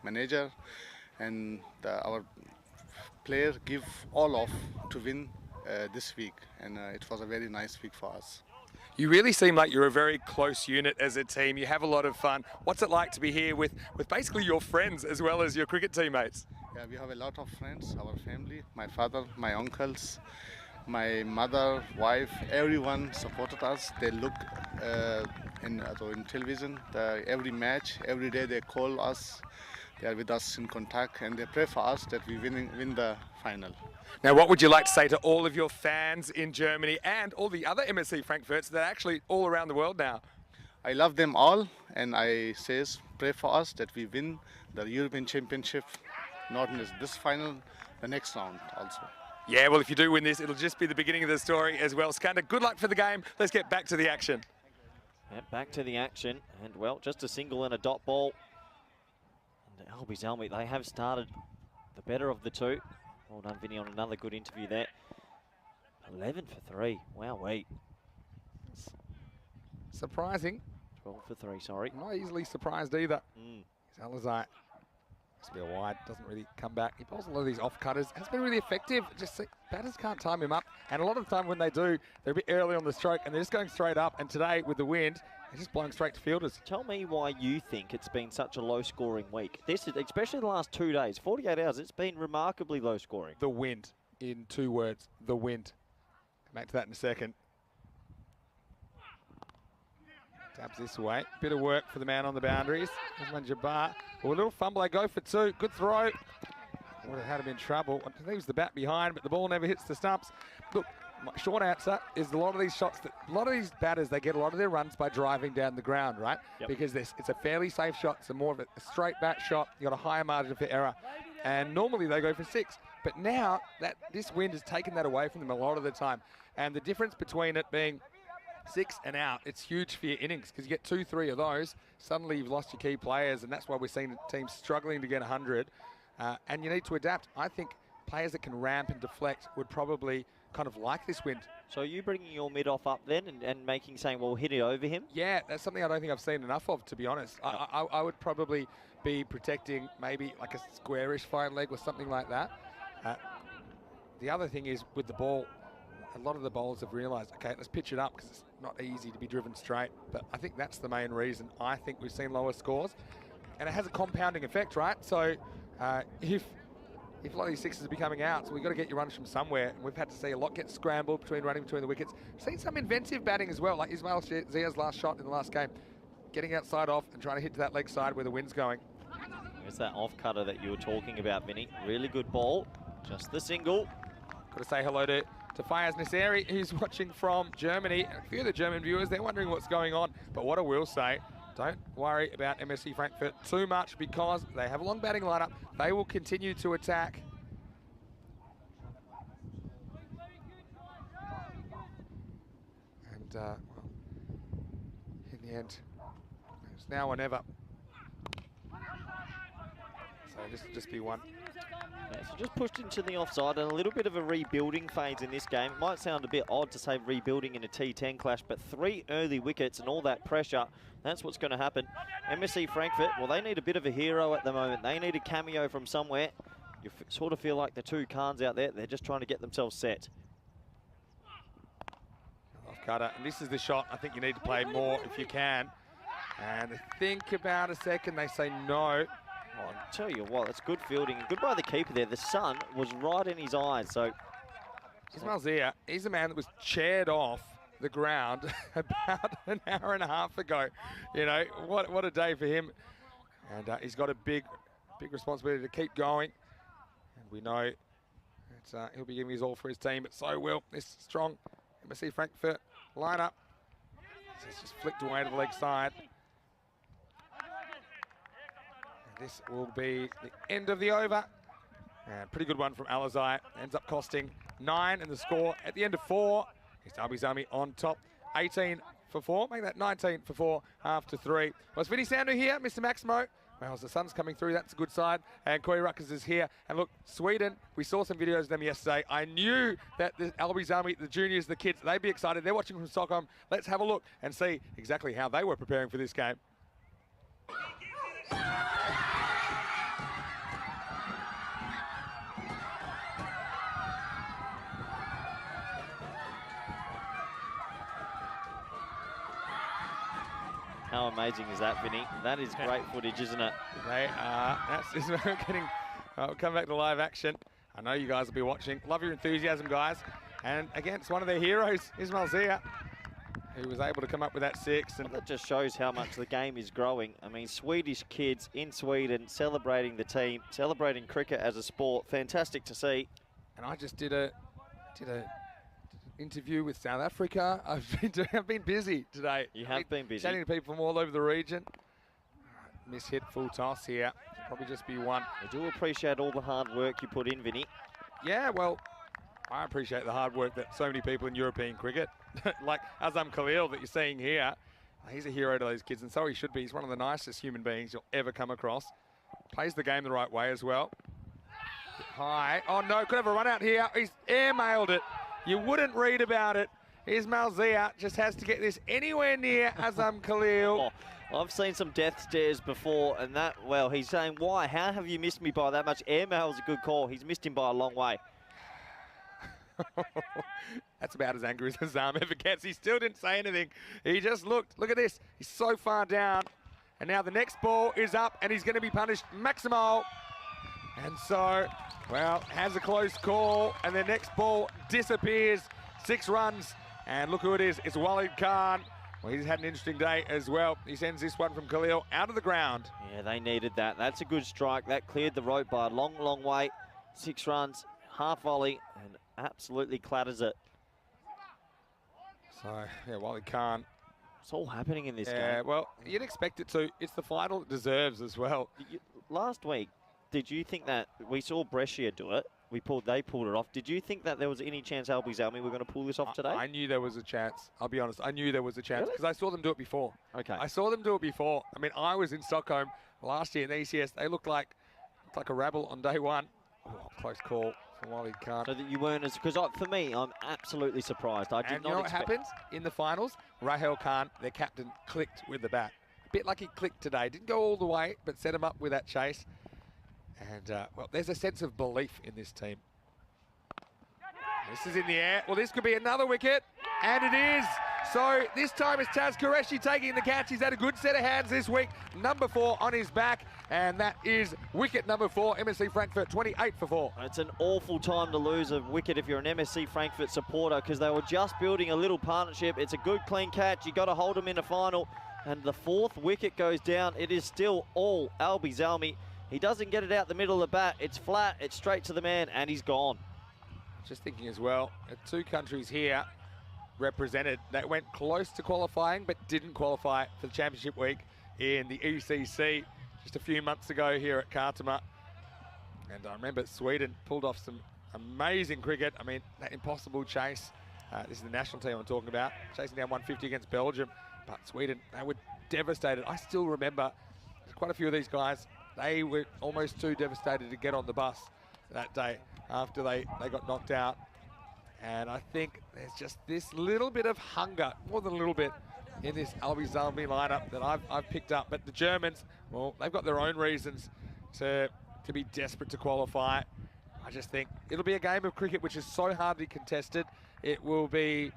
manager, and our player give all of to win this week, and it was a very nice week for us. You really seem like you're a very close unit as a team. You have a lot of fun. What's it like to be here with basically your friends as well as your cricket teammates? Yeah, we have a lot of friends, our family, my father, my uncles, my mother, wife, everyone supported us. They look in television, every match, every day they call us. They are with us in contact, and they pray for us that we win the final. Now, what would you like to say to all of your fans in Germany and all the other MSC Frankfurts that are actually all around the world now? I love them all, and I says pray for us that we win the European Championship, not in this final, the next round also. Yeah, well, if you do win this, it'll just be the beginning of the story as well. Sikandar, good luck for the game. Let's get back to the action. Yeah, back to the action, and well, just a single and a dot ball. And Albie Zalmi, they have started the better of the 2. Well done, Vinny, on another good interview there. 11 for 3. Wowee. Surprising. 12 for 3, sorry. Not easily surprised either. Salazar must be a wide, doesn't really come back. He bowls a lot of these off-cutters. Has been really effective. Just batters can't time him up. And a lot of the time when they do, they're a bit early on the stroke and they're just going straight up. And today, with the wind, they're just blowing straight to fielders. Tell me why you think it's been such a low-scoring week. This is, especially the last 2 days, 48 hours, it's been remarkably low-scoring. The wind, in 2 words, the wind. Come back to that in a second. Taps this way. Bit of work for the man on the boundaries. Usman Jabbar. Oh, a little fumble. They go for 2. Good throw. Would have had him in trouble. It leaves the bat behind, but the ball never hits the stumps. Look, my short answer is a lot of these shots, a lot of these batters, they get a lot of their runs by driving down the ground, right? Yep. Because it's a fairly safe shot. It's more of a straight bat shot. You got a higher margin for error. And normally they go for 6. But now that this wind has taken that away from them a lot of the time. And the difference between it being 6 and out, it's huge for your innings because you get 2, 3 of those. Suddenly you've lost your key players, and that's why we're seeing teams struggling to get 100. And you need to adapt. I think players that can ramp and deflect would probably kind of like this wind. So are you bringing your mid-off up then and saying, well, hit it over him? Yeah, that's something I don't think I've seen enough of, to be honest. I would probably be protecting maybe like a squarish fine leg or something like that. The other thing is with the ball, a lot of the bowlers have realised, okay, let's pitch it up because it's not easy to be driven straight. But I think that's the main reason I think we've seen lower scores. And it has a compounding effect, right? So if a lot of these 6s are becoming out, so we've got to get your runs from somewhere. And we've had to see a lot get scrambled running between the wickets. We've seen some inventive batting as well, like Ismail Zia's last shot in the last game. Getting outside off and trying to hit to that leg side where the wind's going. There's that off-cutter that you were talking about, Vinny. Really good ball. Just the single. Got to say hello to Fayaz Nasseri, who's watching from Germany. A few of the German viewers, they're wondering what's going on. But what I will say, don't worry about MSC Frankfurt too much because they have a long batting lineup. They will continue to attack. And, well, in the end, it's now or never. So this will just be one. Yeah, so just pushed into the offside and a little bit of a rebuilding phase in this game. It might sound a bit odd to say rebuilding in a T10 clash, but 3 early wickets and all that pressure, that's what's going to happen. MSC Frankfurt, well, they need a bit of a hero at the moment. They need a cameo from somewhere. You sort of feel like the two Khans out there, they're just trying to get themselves set. Off cutter, and this is the shot. I think you need to play more if you can. And they think about a second, they say no. Oh, I'll tell you what, it's good fielding. Good by the keeper there. The sun was right in his eyes. So Ismail Zia, he's a man that was chaired off the ground about an hour and a half ago. You know, what a day for him. And he's got a big responsibility to keep going. And we know that he'll be giving his all for his team, but so will this strong MSC Frankfurt lineup. So it's just flicked away to the leg side. This will be the end of the over. And pretty good one from Alizai. Ends up costing 9 and the score at the end of 4. It's Albizami on top. 18 for 4. Make that 19 for 4 after 3. Well, it's Vinny Sandu here, Mr. Maximo. Well, as the sun's coming through, that's a good side. And Koi Ruckers is here. And look, Sweden, we saw some videos of them yesterday. I knew that the Albizami, the juniors, the kids, they'd be excited. They're watching from Stockholm. Let's have a look and see exactly how they were preparing for this game. how amazing is that, Vinny? That is great footage, isn't it? They are. That's getting. We'll come back to live action. I know you guys will be watching. Love your enthusiasm, guys. And against one of their heroes, Ismail Zia, who was able to come up with that 6. And that just shows how much the game is growing. I mean, Swedish kids in Sweden celebrating the team, celebrating cricket as a sport. Fantastic to see. And I just did a interview with South Africa. I've been busy today. You have been busy. Chatting to people from all over the region. Miss-hit full toss here. Probably just be one. I do appreciate all the hard work you put in, Vinny. Yeah, well, I appreciate the hard work that so many people in European cricket, like Azam Khalil that you're seeing here, he's a hero to those kids, and so he should be. He's one of the nicest human beings you'll ever come across. Plays the game the right way as well. High. Oh, no, could have a run out here. He's air-mailed it. You wouldn't read about it. Ismail Zia just has to get this anywhere near Azam Khalil. Oh, I've seen some death stares before, and that, well, he's saying, why? How have you missed me by that much? Airmail's a good call. He's missed him by a long way. That's about as angry as Azam ever gets. He still didn't say anything. He just looked. Look at this. He's so far down. And now the next ball is up, and he's going to be punished maximal. And so, well, has a close call, and the next ball disappears. 6 runs, and look who it is. It's Walid Khan. Well, he's had an interesting day as well. He sends this one from Khalil out of the ground. Yeah, they needed that. That's a good strike. That cleared the road by a long, long way. 6 runs, half volley, and absolutely clatters it. So, yeah, Walid Khan. It's all happening in this game. Yeah, well, you'd expect it to. It's the final it deserves as well. Last week, did you think that we saw Brescia do it? They pulled it off. Did you think that there was any chance Albizami were going to pull this off today? I knew there was a chance. I'll be honest. I knew there was a chance because I saw them do it before. Okay. I saw them do it before. I mean, I was in Stockholm last year in the ECS. They looked like a rabble on day one. Oh, close call from Wally Khan. So that you weren't as... Because for me, I'm absolutely surprised. I did not expect... And you know what happens in the finals? Rahel Khan, their captain, clicked with the bat. A bit like he clicked today. Didn't go all the way, but set him up with that chase. And, well, there's a sense of belief in this team. This is in the air. Well, this could be another wicket, and it is. So this time it's Taz Qureshi taking the catch. He's had a good set of hands this week. Number 4 on his back, and that is wicket number 4. MSC Frankfurt, 28 for 4. It's an awful time to lose a wicket if you're an MSC Frankfurt supporter because they were just building a little partnership. It's a good, clean catch. You got to hold them in the final. And the 4th wicket goes down. It is still all Albizami. He doesn't get it out the middle of the bat. It's flat, it's straight to the man, and he's gone. Just thinking as well, 2 countries here represented that went close to qualifying but didn't qualify for the championship week in the ECC just a few months ago here at Kartama. And I remember Sweden pulled off some amazing cricket. I mean, that impossible chase. This is the national team I'm talking about, chasing down 150 against Belgium. But Sweden, they were devastated. I still remember quite a few of these guys, they were almost too devastated to get on the bus that day after they got knocked out. And I think there's just this little bit of hunger, more than a little bit, in this Albi Zalmi lineup that I've picked up. But the Germans, well, they've got their own reasons to be desperate to qualify. I just think it'll be a game of cricket which is so hardly contested. It'll be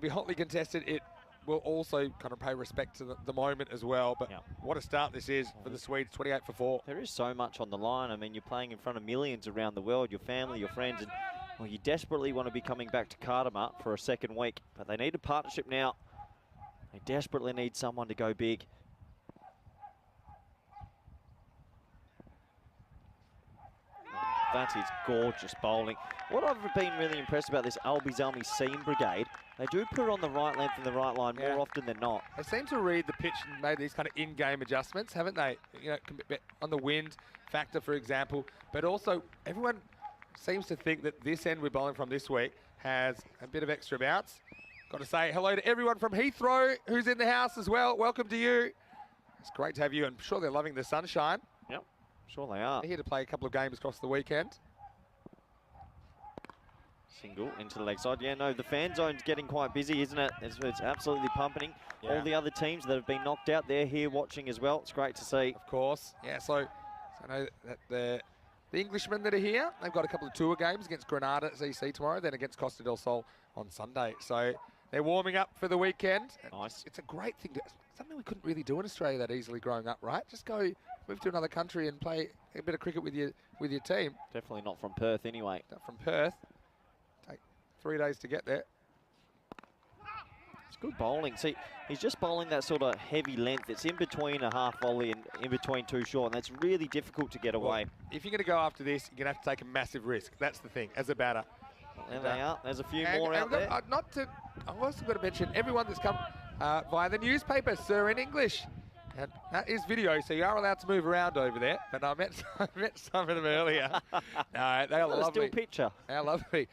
hotly contested. It will also kind of pay respect to the moment as well. But what a start this is for the Swedes, 28 for 4. There is so much on the line. I mean, you're playing in front of millions around the world, your family, your friends, and well, you desperately want to be coming back to Kartama for a second week. But they need a partnership now. They desperately need someone to go big. That is gorgeous bowling. What I've been really impressed about this Albi Zalmi seam brigade, they do put it on the right length and the right line more often than not. They seem to read the pitch and made these kind of in-game adjustments, haven't they? You know, on the wind factor, for example. But also, everyone seems to think that this end we're bowling from this week has a bit of extra bounce. Got to say hello to everyone from Heathrow who's in the house as well. Welcome to you. It's great to have you. I'm sure they're loving the sunshine. Yep, sure they are. They're here to play a couple of games across the weekend. Single into the leg side. Yeah, no, the fan zone's getting quite busy, isn't it? It's absolutely pumping. Yeah. All the other teams that have been knocked out, they're here watching as well. It's great to see. Of course. Yeah, so I know that the Englishmen that are here, they've got a couple of tour games against Granada at ECC tomorrow, then against Costa del Sol on Sunday. So they're warming up for the weekend. Nice. It's a great thing, something we couldn't really do in Australia that easily growing up, right? Just go move to another country and play a bit of cricket with your team. Definitely not from Perth anyway. Not from Perth. Take 3 days to get there. It's good bowling. See, he's just bowling that sort of heavy length. It's in between a half volley and in between 2 short, and that's really difficult to get away. If you're going to go after this, you're going to have to take a massive risk. That's the thing, as a batter. There they are. There's a few more out there. I've also got to mention everyone that's come via the newspaper, Sir in English. And that is video, so you are allowed to move around over there. But I met some of them earlier. No, they are lovely. Still picture. They are lovely.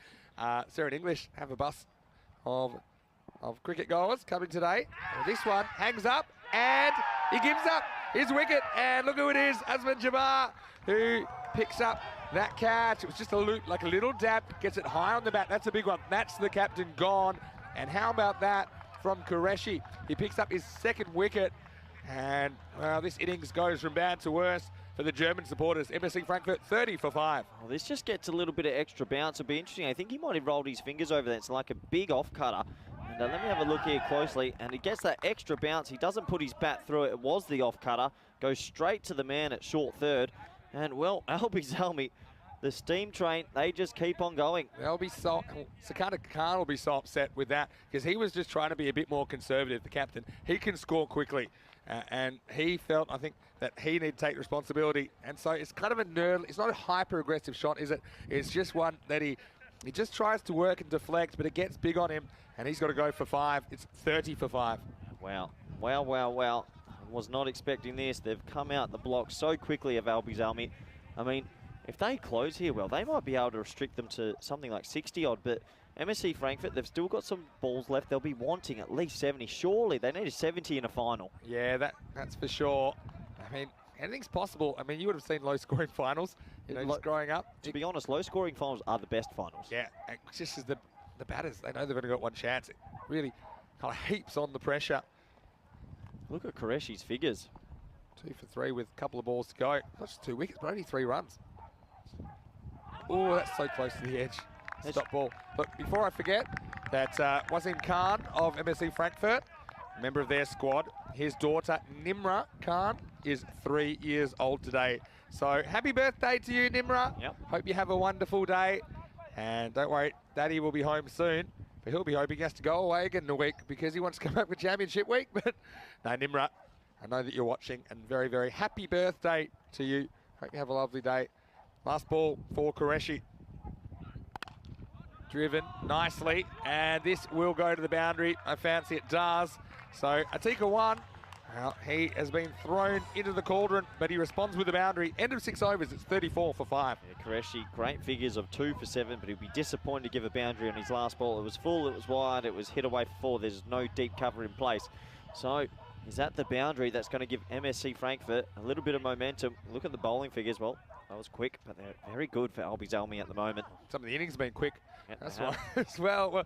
Sir in English have a bus of cricket goers coming today. And this one hangs up, and he gives up his wicket. And look who it is, Azman Jabbar, who picks up that catch. It was just a loop, like a little dab, gets it high on the bat. That's a big one. That's the captain gone. And how about that from Qureshi? He picks up his 2nd wicket. And, well, this innings goes from bad to worse for the German supporters. MSC Frankfurt 30 for 5. Well, this just gets a little bit of extra bounce. It'll be interesting. I think he might have rolled his fingers over that. It's like a big off-cutter. And let me have a look here closely. And he gets that extra bounce. He doesn't put his bat through it. It was the off-cutter. Goes straight to the man at short third. And, well, Albi Zalmi, the steam train, they just keep on going. They'll be Sakata Khan will be so upset with that because he was just trying to be a bit more conservative, the captain. He can score quickly. And he felt, I think, that he needed to take responsibility. And so it's kind of it's not a hyper-aggressive shot, is it? It's just one that he just tries to work and deflect, but it gets big on him, and he's got to go for 5. It's 30 for 5. Wow. Wow, wow, wow. I was not expecting this. They've come out the block so quickly of Albi Zalmi. I mean, if they close here, well, they might be able to restrict them to something like 60-odd, but MSC Frankfurt, they've still got some balls left. They'll be wanting at least 70. Surely they need a 70 in a final. Yeah, that's for sure. I mean, anything's possible. I mean, you would have seen low-scoring finals, just growing up. To be honest, low-scoring finals are the best finals. Yeah, just as the batters, they know they've only got one chance. It really kind of heaps on the pressure. Look at Qureshi's figures. 2 for 3 with a couple of balls to go. Not just 2 wickets, but only 3 runs. Oh, that's so close to the edge. Stop ball. Look, before I forget, that Wasim Khan of MSC Frankfurt, member of their squad. His daughter, Nimra Khan, is 3 years old today. So happy birthday to you, Nimra. Yep. Hope you have a wonderful day. And don't worry, Daddy will be home soon. But he'll be hoping he has to go away again in a week because he wants to come back for championship week. But no, Nimra, I know that you're watching, and very, very happy birthday to you. Hope you have a lovely day. Last ball for Qureshi. Driven nicely, and this will go to the boundary. I fancy it does. So Atika 1. Well, he has been thrown into the cauldron, but he responds with the boundary. End of 6 overs, it's 34 for 5. Yeah, Qureshi, great figures of 2 for 7, but he'll be disappointed to give a boundary on his last ball. It was full, it was wide, it was hit away for 4. There's no deep cover in place. So is that the boundary that's going to give MSC Frankfurt a little bit of momentum? Look at the bowling figures. Well, that was quick, but they're very good for Albi Zalmi at the moment. Some of the innings have been quick. Yep, that's why as well.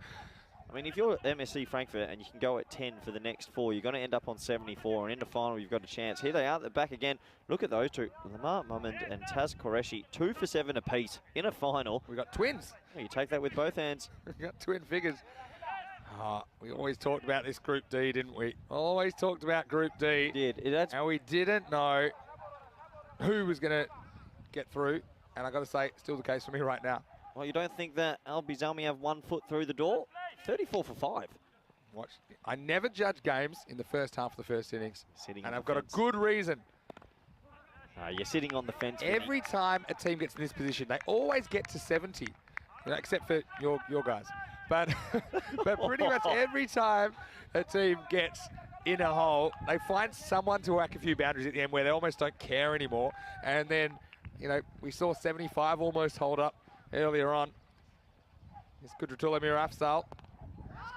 I mean, if you're at MSC Frankfurt and you can go at 10 for the next 4, you're going to end up on 74, and in the final, you've got a chance. Here they are, they're back again. Look at those two, Lamar Muhammad and Taz Qureshi, 2 for 7 apiece in a final. We've got twins. You take that with both hands. We've got twin figures. Oh, we always talked about this Group D, didn't we? Always talked about Group D. We did. And we didn't know who was going to get through, and I got to say, still the case for me right now. Well, you don't think that Albi Zalmi have 1 foot through the door? 34 for 5. Watch. I never judge games in the first half of the first innings. And I've got a good reason. You're sitting on the fence. Every time a team gets in this position, they always get to 70, except for your guys. But but pretty much every time a team gets in a hole, they find someone to whack a few boundaries at the end where they almost don't care anymore. And then, we saw 75 almost hold up earlier on. It's good Ratula Mirafsal.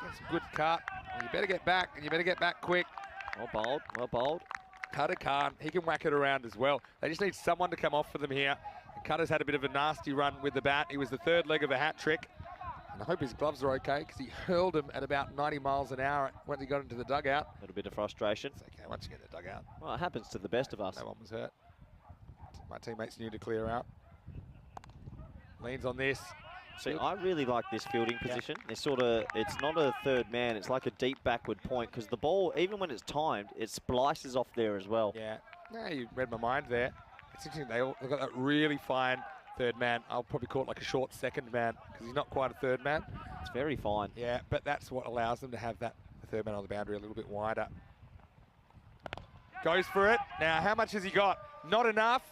Get some good cut. You better get back, and you better get back quick. Well bowled. Cutter Khan, he can whack it around as well. They just need someone to come off for them here. And Cutter's had a bit of a nasty run with the bat. He was the 3rd leg of a hat trick. And I hope his gloves are okay, because he hurled him at about 90 miles an hour when he got into the dugout. A little bit of frustration. It's okay once you get in the dugout. Well, it happens to the best of us. No one was hurt. My teammates knew to clear out. Leans on this. See, I really like this fielding position. It's it's not a 3rd man, it's like a deep backward point, because the ball, even when it's timed, it splices off there as well. Yeah, you read my mind there. It's interesting, they've got that really fine 3rd man. I'll probably call it like a short 2nd man, because he's not quite a 3rd man. It's very fine. Yeah, but that's what allows them to have the 3rd man on the boundary a little bit wider. Goes for it. Now, how much has he got? Not enough.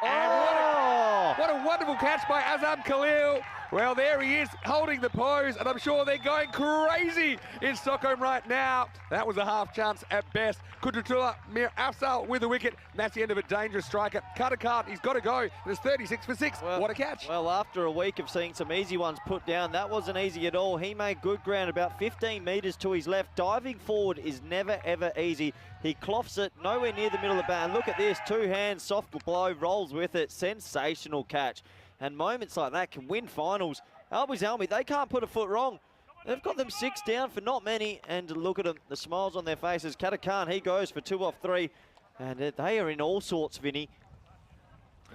And what a wonderful catch by Azam Khalil. Well, there he is, holding the pose, and I'm sure they're going crazy in Stockholm right now. That was a half chance at best. Kudratullah Mir Afsal with the wicket, and that's the end of a dangerous striker. Cutter Khan, he's got to go. It's 36 for 6. Well, what a catch. Well, after a week of seeing some easy ones put down, that wasn't easy at all. He made good ground about 15 metres to his left. Diving forward is never, ever easy. He cloths it nowhere near the middle of the bat. And look at this, 2 hands, soft blow, rolls with it. Sensational catch. And moments like that can win finals. Albi Zalmi, they can't put a foot wrong. They've got them 6 down for not many. And look at them, the smiles on their faces. Cutter Khan, he goes for 2 off 3. And they are in all sorts, Vinny.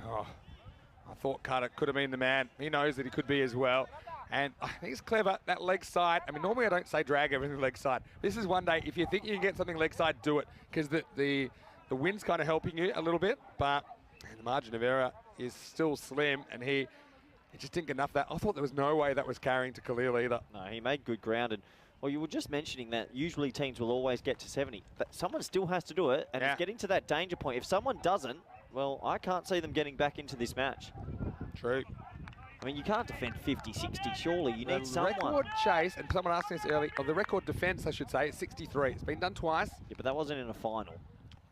Oh, I thought Cutter could have been the man. He knows that he could be as well. And I think it's clever, that leg side. I mean, normally I don't say drag everything leg side. This is one day, if you think you can get something leg side, do it. Because the wind's kind of helping you a little bit. But the margin of error is still slim, and he just didn't get enough of that. I thought there was no way that was carrying to Khalil either. No, he made good ground. And well, you were just mentioning that usually teams will always get to 70. But someone still has to do it, and it's getting to that danger point. If someone doesn't, well, I can't see them getting back into this match. True. I mean, you can't defend 50, 60, surely. You need someone. The record chase, and someone asked me this early, or the record defence, I should say, is 63. It's been done twice. Yeah, but that wasn't in a final.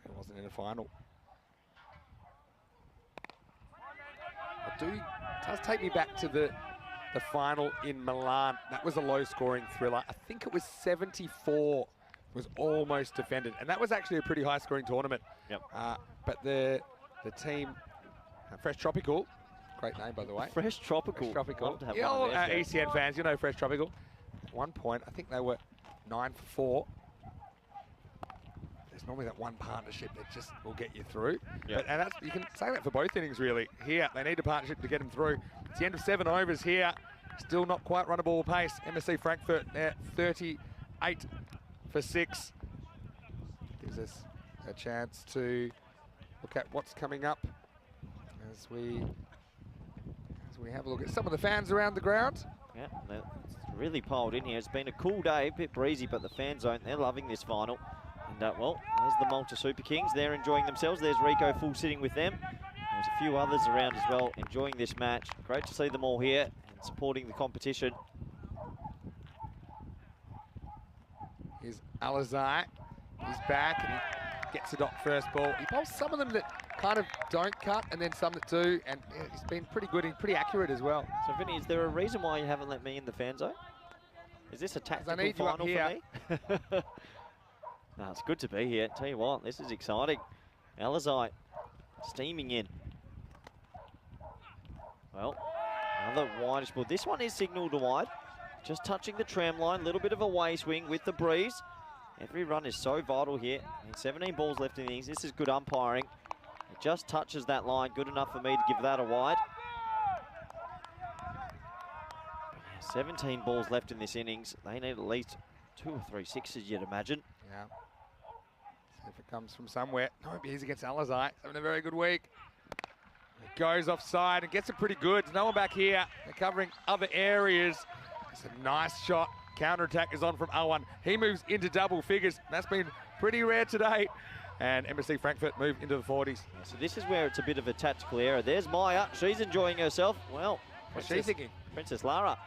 It wasn't in a final. It does take me back to the final in Milan. That was a low-scoring thriller. I think it was 74 was almost defended, and that was actually a pretty high-scoring tournament. Yep. But the team, Fresh Tropical, great name by the way. Fresh Tropical. Fresh Tropical. Love to have Yeah, one of theirs, ECN fans, you know Fresh Tropical. At one point, I think they were 9 for 4. There's normally that one partnership that just will get you through. Yep. And that's, you can say that for both innings, really. Here, they need a partnership to get them through. It's the end of 7 overs here. Still not quite runnable pace. MSC Frankfurt there, 38 for 6. Gives us a chance to look at what's coming up as we have a look at some of the fans around the ground. Yeah, it's really piled in here. It's been a cool day, a bit breezy, but the fan zone, they're loving this final. And, well, there's the Malta Super Kings. They're enjoying themselves. There's Rico full sitting with them. There's a few others around as well enjoying this match. Great to see them all here and supporting the competition. Here's Alizai. He's back and he gets the dot first ball. He bowls some of them that kind of don't cut and then some that do, and he's been pretty good and pretty accurate as well. So, Vinny, is there a reason why you haven't let me in the fan zone? Is this a tactical need you up final here. for me? No, it's good to be here. Tell you what, this is exciting. Alizai steaming in. Well, another wideish ball. This one is signalled to wide. Just touching the tram line, a little bit of a way swing with the breeze. Every run is so vital here. I mean, 17 balls left in the innings. This is good umpiring. It just touches that line, good enough for me to give that a wide. 17 balls left in this innings. They need at least 2 or 3 sixes, you'd imagine. Yeah. See if it comes from somewhere. No, it'll be easy against Alizai. Having a very good week. It goes offside and gets it pretty good. There's no one back here. They're covering other areas. It's a nice shot. Counter-attack is on from Owen. He moves into double figures. That's been pretty rare today. And MSC Frankfurt move into the 40s. Yeah, so this is where it's a bit of a tactical error. There's Maya. She's enjoying herself. Well, what's she thinking? Princess Lara.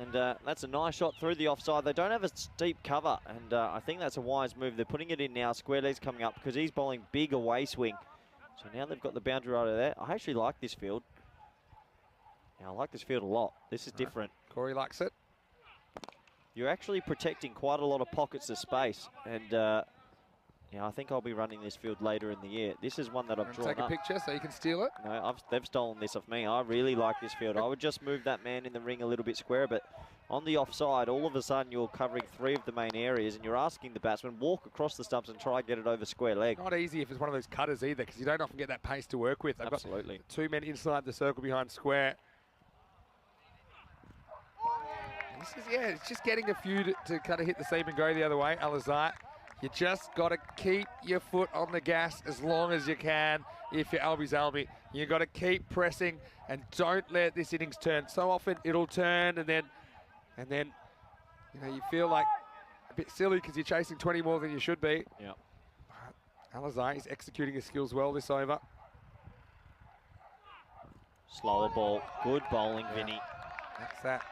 And that's a nice shot through the offside. They don't have a steep cover, and I think that's a wise move. They're putting it in now. Square leg's coming up because he's bowling big away swing. So now they've got the boundary right over there. I actually like this field. Yeah, I like this field a lot. This is different. Corey likes it. You're actually protecting quite a lot of pockets of space, and yeah, I think I'll be running this field later in the year. This is one that I've drawn up. Take a picture so you can steal it. No, they've stolen this off me. I really like this field. I would just move that man in the ring a little bit square, but on the offside, all of a sudden you're covering 3 of the main areas, and you're asking the batsman walk across the stumps and try and get it over square leg. Not easy if it's one of those cutters either, because you don't often get that pace to work with. They've Absolutely. got 2 men inside the circle behind square. This is, yeah, it's just getting a few to kind of hit the seam and go the other way. Alizai, you just got to keep your foot on the gas as long as you can. If you're Albies Albi, you got to keep pressing and don't let this innings turn. So often it'll turn and then you know, you feel like a bit silly because you're chasing 20 more than you should be. Yeah. Alizai is executing his skills well this over. Slower ball, good bowling, Vinny. That's that.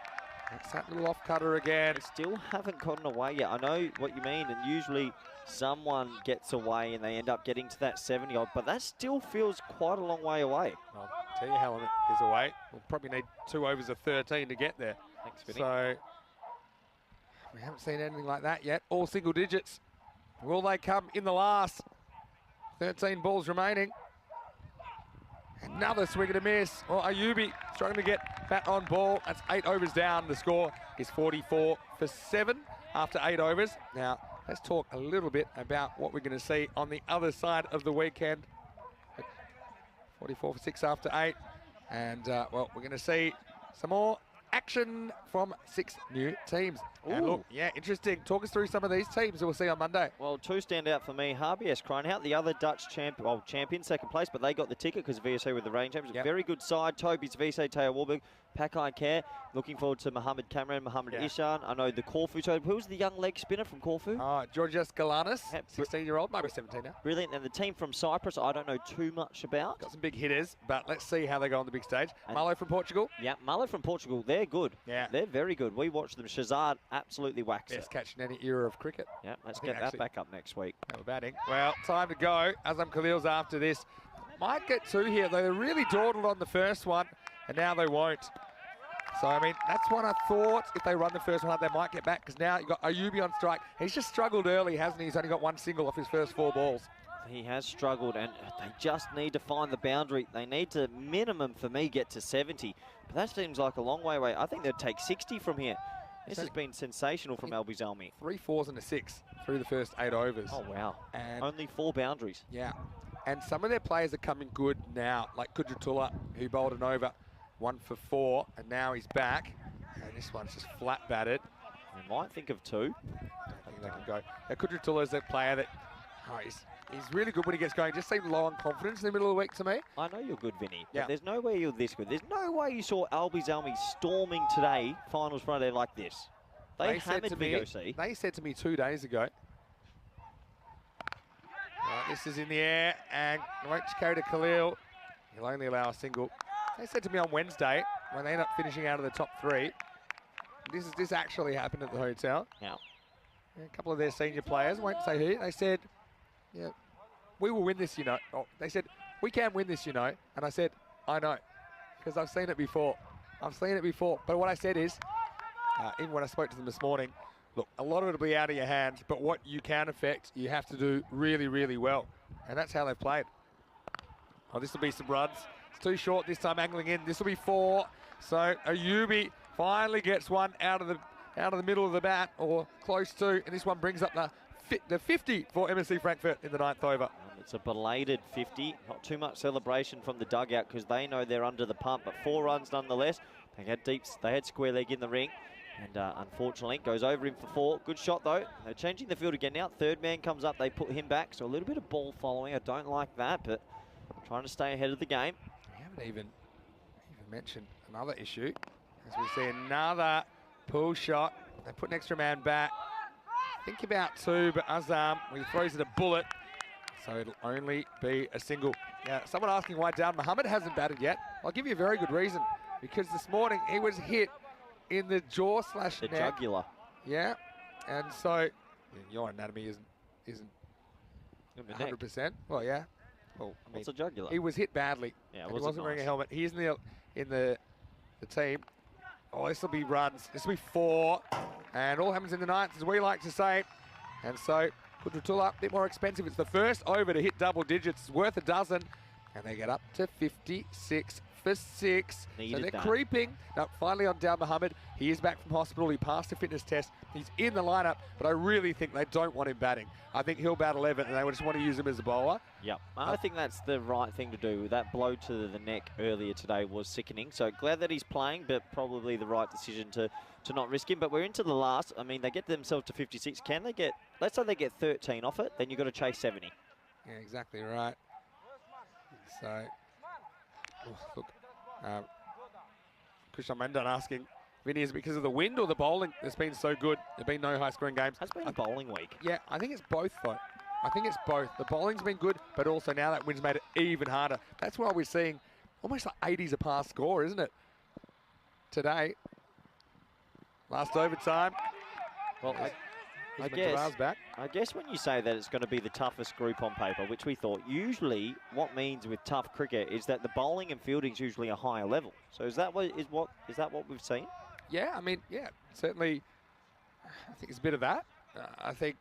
That's that little off cutter again. They still haven't gotten away yet. I know what you mean, and usually someone gets away and they end up getting to that 70-odd, but that still feels quite a long way away. I'll tell you how long it is away. We'll probably need 2 overs of 13 to get there. Thanks, Vinny. So we haven't seen anything like that yet. All single digits. Will they come in the last? 13 balls remaining. Another swing and a miss. Well, Ayubi struggling to get bat on ball. That's 8 overs down. The score is 44 for 7 after 8 overs. Now, let's talk a little bit about what we're going to see on the other side of the weekend. 44 for 6 after 8. And, well, we're going to see some more action from 6 new teams. And look, yeah, interesting. Talk us through some of these teams that we'll see on Monday. Well, 2 stand out for me. HBS Kronhout, the other Dutch champion, second place, but they got the ticket because VSA were the reigning champions. Yep. Very good side. Toby's VSA, Teo Warburg, Pakai Care. Looking forward to Mohammed Cameron, Mohammed Ishan. I know the Corfu. So who's the young leg spinner from Corfu? Georgios Galanis, 16-year-old, maybe 17 now. Brilliant. And the team from Cyprus, I don't know too much about. Got some big hitters, but let's see how they go on the big stage. Malo from Portugal. Yeah, Malo from Portugal. They're good. Yeah. They're very good. We watched them. Shazad absolutely waxed Best catch in any era of cricket. Yeah, let's get that back up next week. They were batting. Well, time to go. Azam Khalil's after this. Might get 2 here, though. They really dawdled on the first one, and now they won't. So, I mean, that's what I thought. If they run the first one, they might get back, because now you've got Ayubi on strike. He's just struggled early, hasn't he? He's only got 1 single off his first 4 balls. He has struggled, and they just need to find the boundary. They need to, minimum for me, get to 70. But that seems like a long way away. I think they'd take 60 from here. This has been sensational from Albies Almi. 3 4s and a 6 through the first 8 overs. Oh, wow. And only 4 boundaries. Yeah. And some of their players are coming good now, like Kudratullah, who bowled an over 1 for 4, and now he's back. And this one's just flat batted. They might think of 2. I think they can go. Now, Kudratullah is that player that, he's really good when he gets going. Just seemed low on confidence in the middle of the week to me. I know you're good, Vinny. Yeah. But there's no way you're this good. There's no way you saw Albies Almi storming today, finals Friday, like this. They hammered VOC. They said to me 2 days ago, This is in the air, and won't carry to Khalil. He'll only allow a single. They said to me on Wednesday, when they end up finishing out of the top 3, this actually happened at the hotel. Yeah. A couple of their senior players, won't say who, they said, yeah, we will win this, you know. Oh, they said, we can win this, you know. And I said, I know, because I've seen it before. I've seen it before. But what I said is, even when I spoke to them this morning, look, a lot of it will be out of your hands, but what you can affect, you have to do really, really well. And that's how they've played. Oh, this will be some runs. It's too short this time, angling in. This will be 4. So Ayubi finally gets one out of the middle of the bat, or close to, and this one brings up the 50 for MSC Frankfurt in the 9th over. It's a belated 50. Not too much celebration from the dugout because they know they're under the pump, but 4 runs nonetheless. They had square leg in the ring, and unfortunately goes over him for 4. Good shot though. They're changing the field again now. 3rd man comes up, they put him back, so a little bit of ball following. I don't like that, but trying to stay ahead of the game. We haven't even mentioned another issue, as we see another pull shot. They put an extra man back. Think about 2, but Azam, when he throws it a bullet, so it'll only be a single. Now, someone asking why Down Muhammad hasn't batted yet. I'll give you a very good reason, because this morning he was hit in the jaw / the neck. jugular. Yeah, and so your anatomy isn't 100%. Well, yeah. Well, I mean, What's a jugular? he was hit badly. Yeah, and he wasn't wearing a helmet. He's in the team. Oh, this will be runs. This will be 4, and all happens in the 9th, as we like to say. And so Kudratullah, a bit more expensive. It's the first over to hit double digits. It's worth a dozen, and they get up to 56 for 6. Needed so they're that. creeping. Now, finally on Down Muhammad. He is back from hospital. He passed the fitness test. He's in the lineup, but I really think they don't want him batting. I think he'll bat 11, and they just want to use him as a bowler. Yep, I think that's the right thing to do. That blow to the neck earlier today was sickening. So glad that he's playing, but probably the right decision to not risk him. But we're into the last. I mean, they get themselves to 56. Can they get, let's say they get 13 off it, then you've got to chase 70. Yeah, exactly right. So, look, Krishan Mendan asking, Vinny, is it because of the wind or the bowling that's been so good? There've been no high-scoring games. Has been a bowling week. Yeah, I think it's both, though. I think it's both. The bowling's been good, but also now that wind's made it even harder. That's why we're seeing almost like 80s a pass score, isn't it? Today. Last overtime. Well, I guess when you say that it's going to be the toughest group on paper, which we thought, usually what means with tough cricket is that the bowling and fielding is usually a higher level. So is that what we've seen? Yeah, I mean, yeah, certainly. I think it's a bit of that. I think,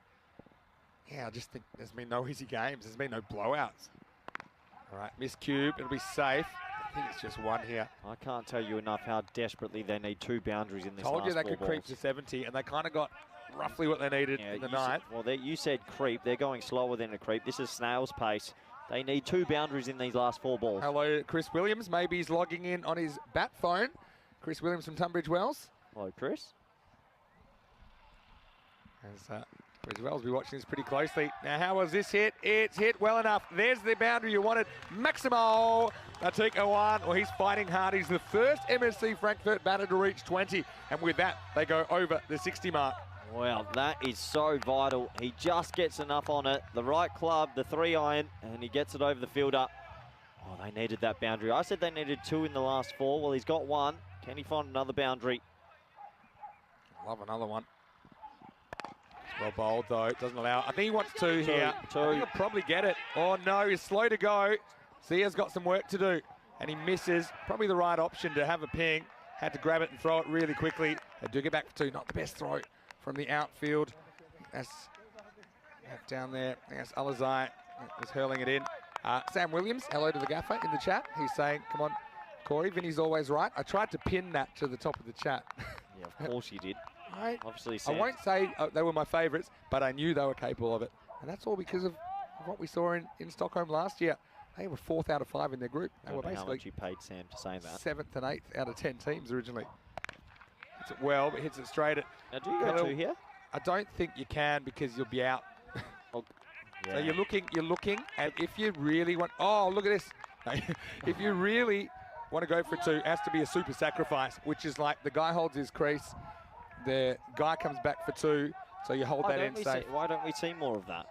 yeah, I just think there's been no easy games. There's been no blowouts. All right, miss cube. It'll be safe. I think it's just 1 here. I can't tell you enough how desperately they need 2 boundaries in this Told you last they 4 could creep to 70, and they kind of got roughly what they needed in the 9th. You said creep. They're going slower than a creep. This is snail's pace. They need 2 boundaries in these last 4 balls. Hello, Chris Williams. Maybe he's logging in on his bat phone. Chris Williams from Tunbridge Wells. Hello, Chris. As Tunbridge Wells will be watching this pretty closely. Now, how was this hit? It's hit well enough. There's the boundary you wanted. Maximo Atikawan. Well, he's fighting hard. He's the first MSC Frankfurt batter to reach 20. And with that, they go over the 60 mark. Well, that is so vital. He just gets enough on it. The right club, the 3-iron, and he gets it over the fielder. Oh, they needed that boundary. I said they needed 2 in the last 4. Well, he's got 1. Can he find another boundary? Love another one. It's well bowled, though. It doesn't allow. I think he wants 2 here. 2. I think he'll probably get it. Oh, no, he's slow to go. Sia's got some work to do. And he misses. Probably the right option to have a ping. Had to grab it and throw it really quickly. They do get back for 2. Not the best throw from the outfield. That's down there. I think that's Alizai was hurling it in. Sam Williams, hello to the gaffer in the chat. He's saying, come on, Corey, Vinny's always right. I tried to pin that to the top of the chat. Yeah, of course you did. Obviously, I won't say they were my favourites, but I knew they were capable of it. And that's all because of what we saw in Stockholm last year. They were 4th out of 5 in their group. They were basically how much you paid Sam to say that. 7th and 8th out of 10 teams originally. Hits it well, but hits it straight at. Now, do you go 2 here? I don't think you can because you'll be out. Yeah. So you're looking, and if you really want, oh, look at this. If you really want to go for 2, it has to be a super sacrifice, which is like the guy holds his crease, the guy comes back for 2, so you hold that in safe. Why don't we see more of that?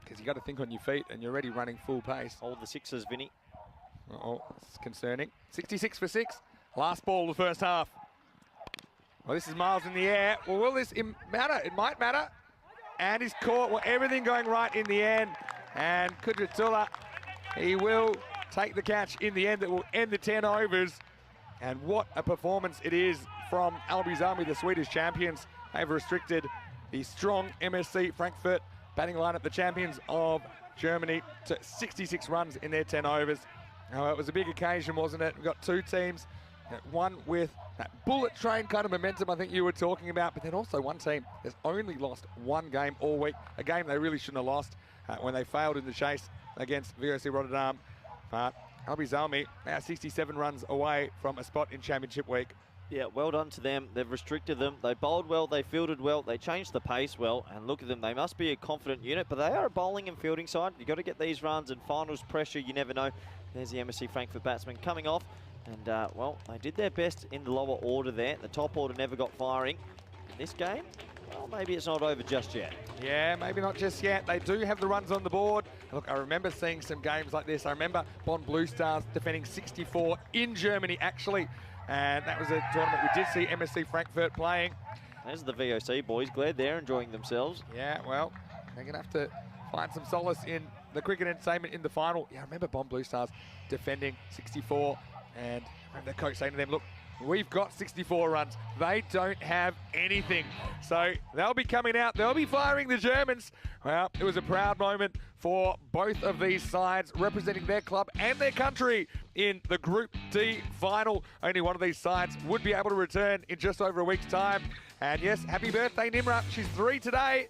because you got to think on your feet, and you're already running full pace. Hold the sixes, Vinny. Oh, it's concerning. 66 for 6. Last ball of the first half. Well, this is miles in the air. Well, will this matter? It might matter. And he's caught. Well, everything going right in the end. And Kudratula, he will take the catch in the end that will end the 10 overs. And what a performance it is from Albi's Army, the Swedish champions. They've restricted the strong MSC Frankfurt batting lineup, the champions of Germany, to 66 runs in their 10 overs. Now, it was a big occasion, wasn't it? We've got two teams, one with that bullet train kind of momentum I think you were talking about, but then also one team has only lost one game all week, a game they really shouldn't have lost when they failed in the chase against VOC Rotterdam. But Albi's Army now 67 runs away from a spot in Championship Week. Yeah, well done to them. They've restricted them. They bowled well, they fielded well, they changed the pace well, and look at them. They must be a confident unit, but they are a bowling and fielding side. You've got to get these runs and finals pressure. You never know. There's the MSC Frankfurt batsman coming off, and, well, they did their best in the lower order there. The top order never got firing. In this game, well, maybe it's not over just yet. Yeah, maybe not just yet. They do have the runs on the board. Look, I remember seeing some games like this. I remember Bonn Blue Stars defending 64 in Germany, actually. And that was a tournament we did see MSC Frankfurt playing. There's the VOC boys. Glad they're enjoying themselves. Yeah, well, they're going to have to find some solace in the cricket entertainment in the final. Yeah, I remember Bonn Blue Stars defending 64. And I remember the coach saying to them, look, we've got 64 runs. They don't have anything. So they'll be coming out. They'll be firing the Germans. Well, it was a proud moment for both of these sides representing their club and their country in the Group D final. Only one of these sides would be able to return in just over a week's time. And yes, happy birthday, Nimra. She's 3 today.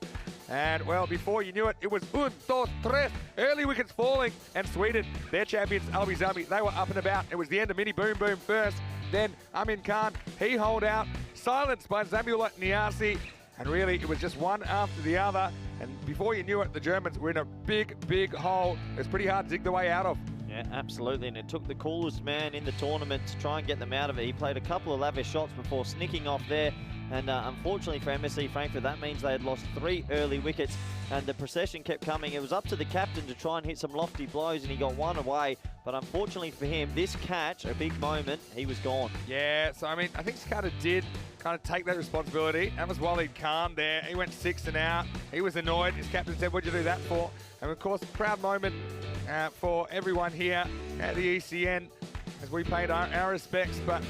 And, well, before you knew it, it was 1, 2, 3. Early wickets falling. And Sweden, their champions, Albi's Army, they were up and about. It was the end of Mini Boom Boom first. Then Amin Khan, he holed out. Silenced by Zamula Niasi. And really, it was just one after the other. And before you knew it, the Germans were in a big, big hole. It was pretty hard to dig the way out of. Yeah, absolutely. And it took the coolest man in the tournament to try and get them out of it. He played a couple of lavish shots before sneaking off there. And unfortunately for MSC Frankfurt, that means they had lost 3 early wickets. And the procession kept coming. It was up to the captain to try and hit some lofty blows, and he got one away. But unfortunately for him, this catch, a big moment, he was gone. Yeah, so I mean, I think Sakata did kind of take that responsibility. That was Waleed Khan there. He went 6 and out. He was annoyed. His captain said, what'd you do that for? And of course, proud moment for everyone here at the ECN as we paid our respects. But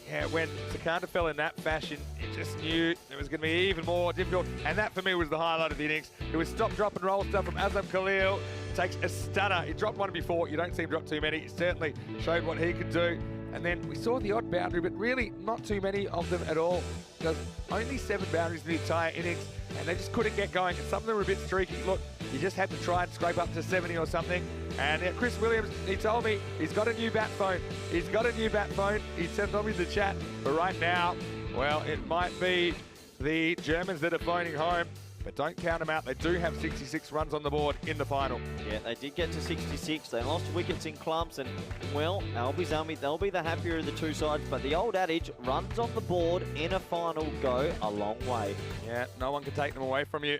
yeah, when Sakata fell in that fashion, you just knew it was going to be even more difficult. And that, for me, was the highlight of the innings. It was stop, drop, and roll stuff from Azam Khalil. Takes a stunner. He dropped one before. You don't see him drop too many. He certainly showed what he could do. And then we saw the odd boundary, but really not too many of them at all. Because only 7 boundaries in the entire innings, and they just couldn't get going. And some of them were a bit streaky. Look, you just had to try and scrape up to 70 or something. And Chris Williams, he told me he's got a new bat phone. He's got a new bat phone. He sent on me the chat. But right now, well, it might be the Germans that are phoning home. But don't count them out. They do have 66 runs on the board in the final. Yeah, they did get to 66. They lost wickets in clumps. And, well, Albi's Army, they'll be the happier of the two sides. But the old adage, runs on the board in a final go a long way. Yeah, no one can take them away from you.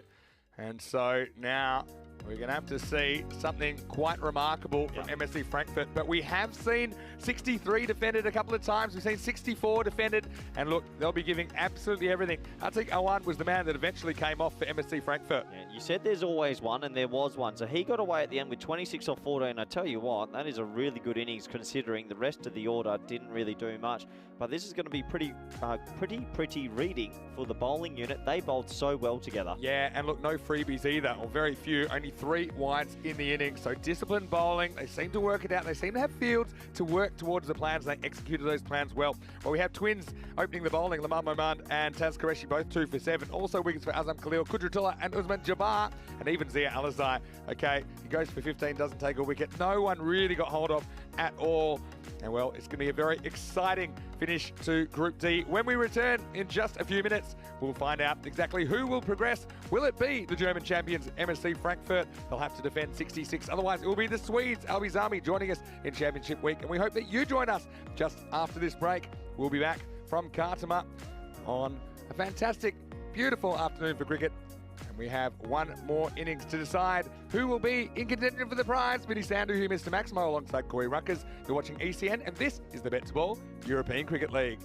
And so now we're going to have to see something quite remarkable from MSC Frankfurt. But we have seen 63 defended a couple of times. We've seen 64 defended. And look, they'll be giving absolutely everything. I think Awan was the man that eventually came off for MSC Frankfurt. Yeah, you said there's always one, and there was one. So he got away at the end with 26 or 14. I tell you what, that is a really good innings considering the rest of the order didn't really do much. But this is going to be pretty reading for the bowling unit. They bowled so well together. Yeah, and look, no freebies either, or very few. Only 3 wides in the innings. So disciplined bowling. They seem to work it out. They seem to have fields to work towards the plans. They executed those plans well. Well, we have twins opening the bowling. Lamar Momand and Taz Qureshi both 2 for 7. Also wickets for Azam Khalil, Kudratullah and Usman Jabbar. And even Zia Alizai. Okay, he goes for 15, doesn't take a wicket. No one really got hold of at all. And well, it's going to be a very exciting finish to Group D. When we return in just a few minutes, we'll find out exactly who will progress. Will it be the German champions, MSC Frankfurt? They'll have to defend 66. Otherwise, it will be the Swedes, Albi's Army, joining us in Championship Week. And we hope that you join us just after this break. We'll be back from Khartoum on a fantastic, beautiful afternoon for cricket. And And we have one more innings to decide who will be in contention for the prize. Vinny Sandu here, Mr. Maximo, alongside Corey Ruckers. You're watching ECN, and this is the Bet to Ball European Cricket League.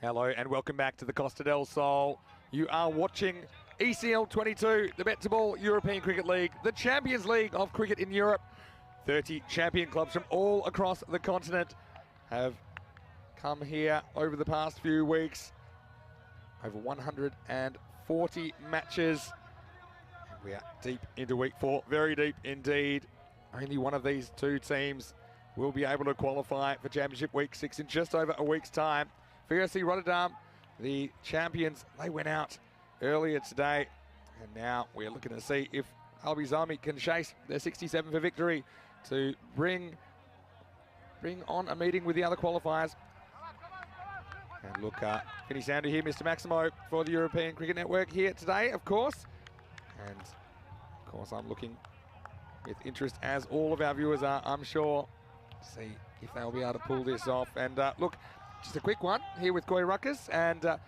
Hello and welcome back to the Costa del Sol. You are watching ECL 22, the Bet to Ball European Cricket League, the Champions League of cricket in Europe. 30 champion clubs from all across the continent have come here over the past few weeks. Over 140 matches. And we are deep into week 4, very deep indeed. Only one of these two teams will be able to qualify for Championship Week 6 in just over a week's time. For ECC Rotterdam, the champions, they went out earlier today. And now we're looking to see if Albi's Army can chase their 67 for victory to bring on a meeting with the other qualifiers. And look, Vinny Sandu here, Mr. Maximo for the European Cricket Network here today, of course. And of course, I'm looking with interest, as all of our viewers are, I'm sure, to see if they'll be able to pull this off. And look, just a quick one here with Koi Ruckus, and on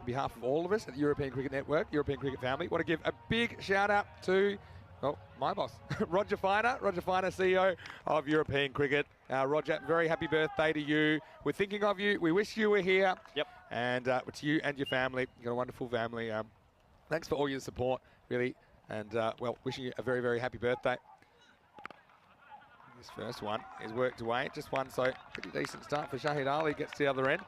behalf of all of us at the European Cricket Network, European Cricket family, want to give a big shout out to, well, my boss, Roger Finer, CEO of European Cricket. Roger, very happy birthday to you. We're thinking of you. We wish you were here. Yep. And to you and your family. You've got a wonderful family. Thanks for all your support, really. And, well, wishing you a very, very happy birthday. This first one is worked away. Just one, so pretty decent start for Shahid Ali. Gets to the other end.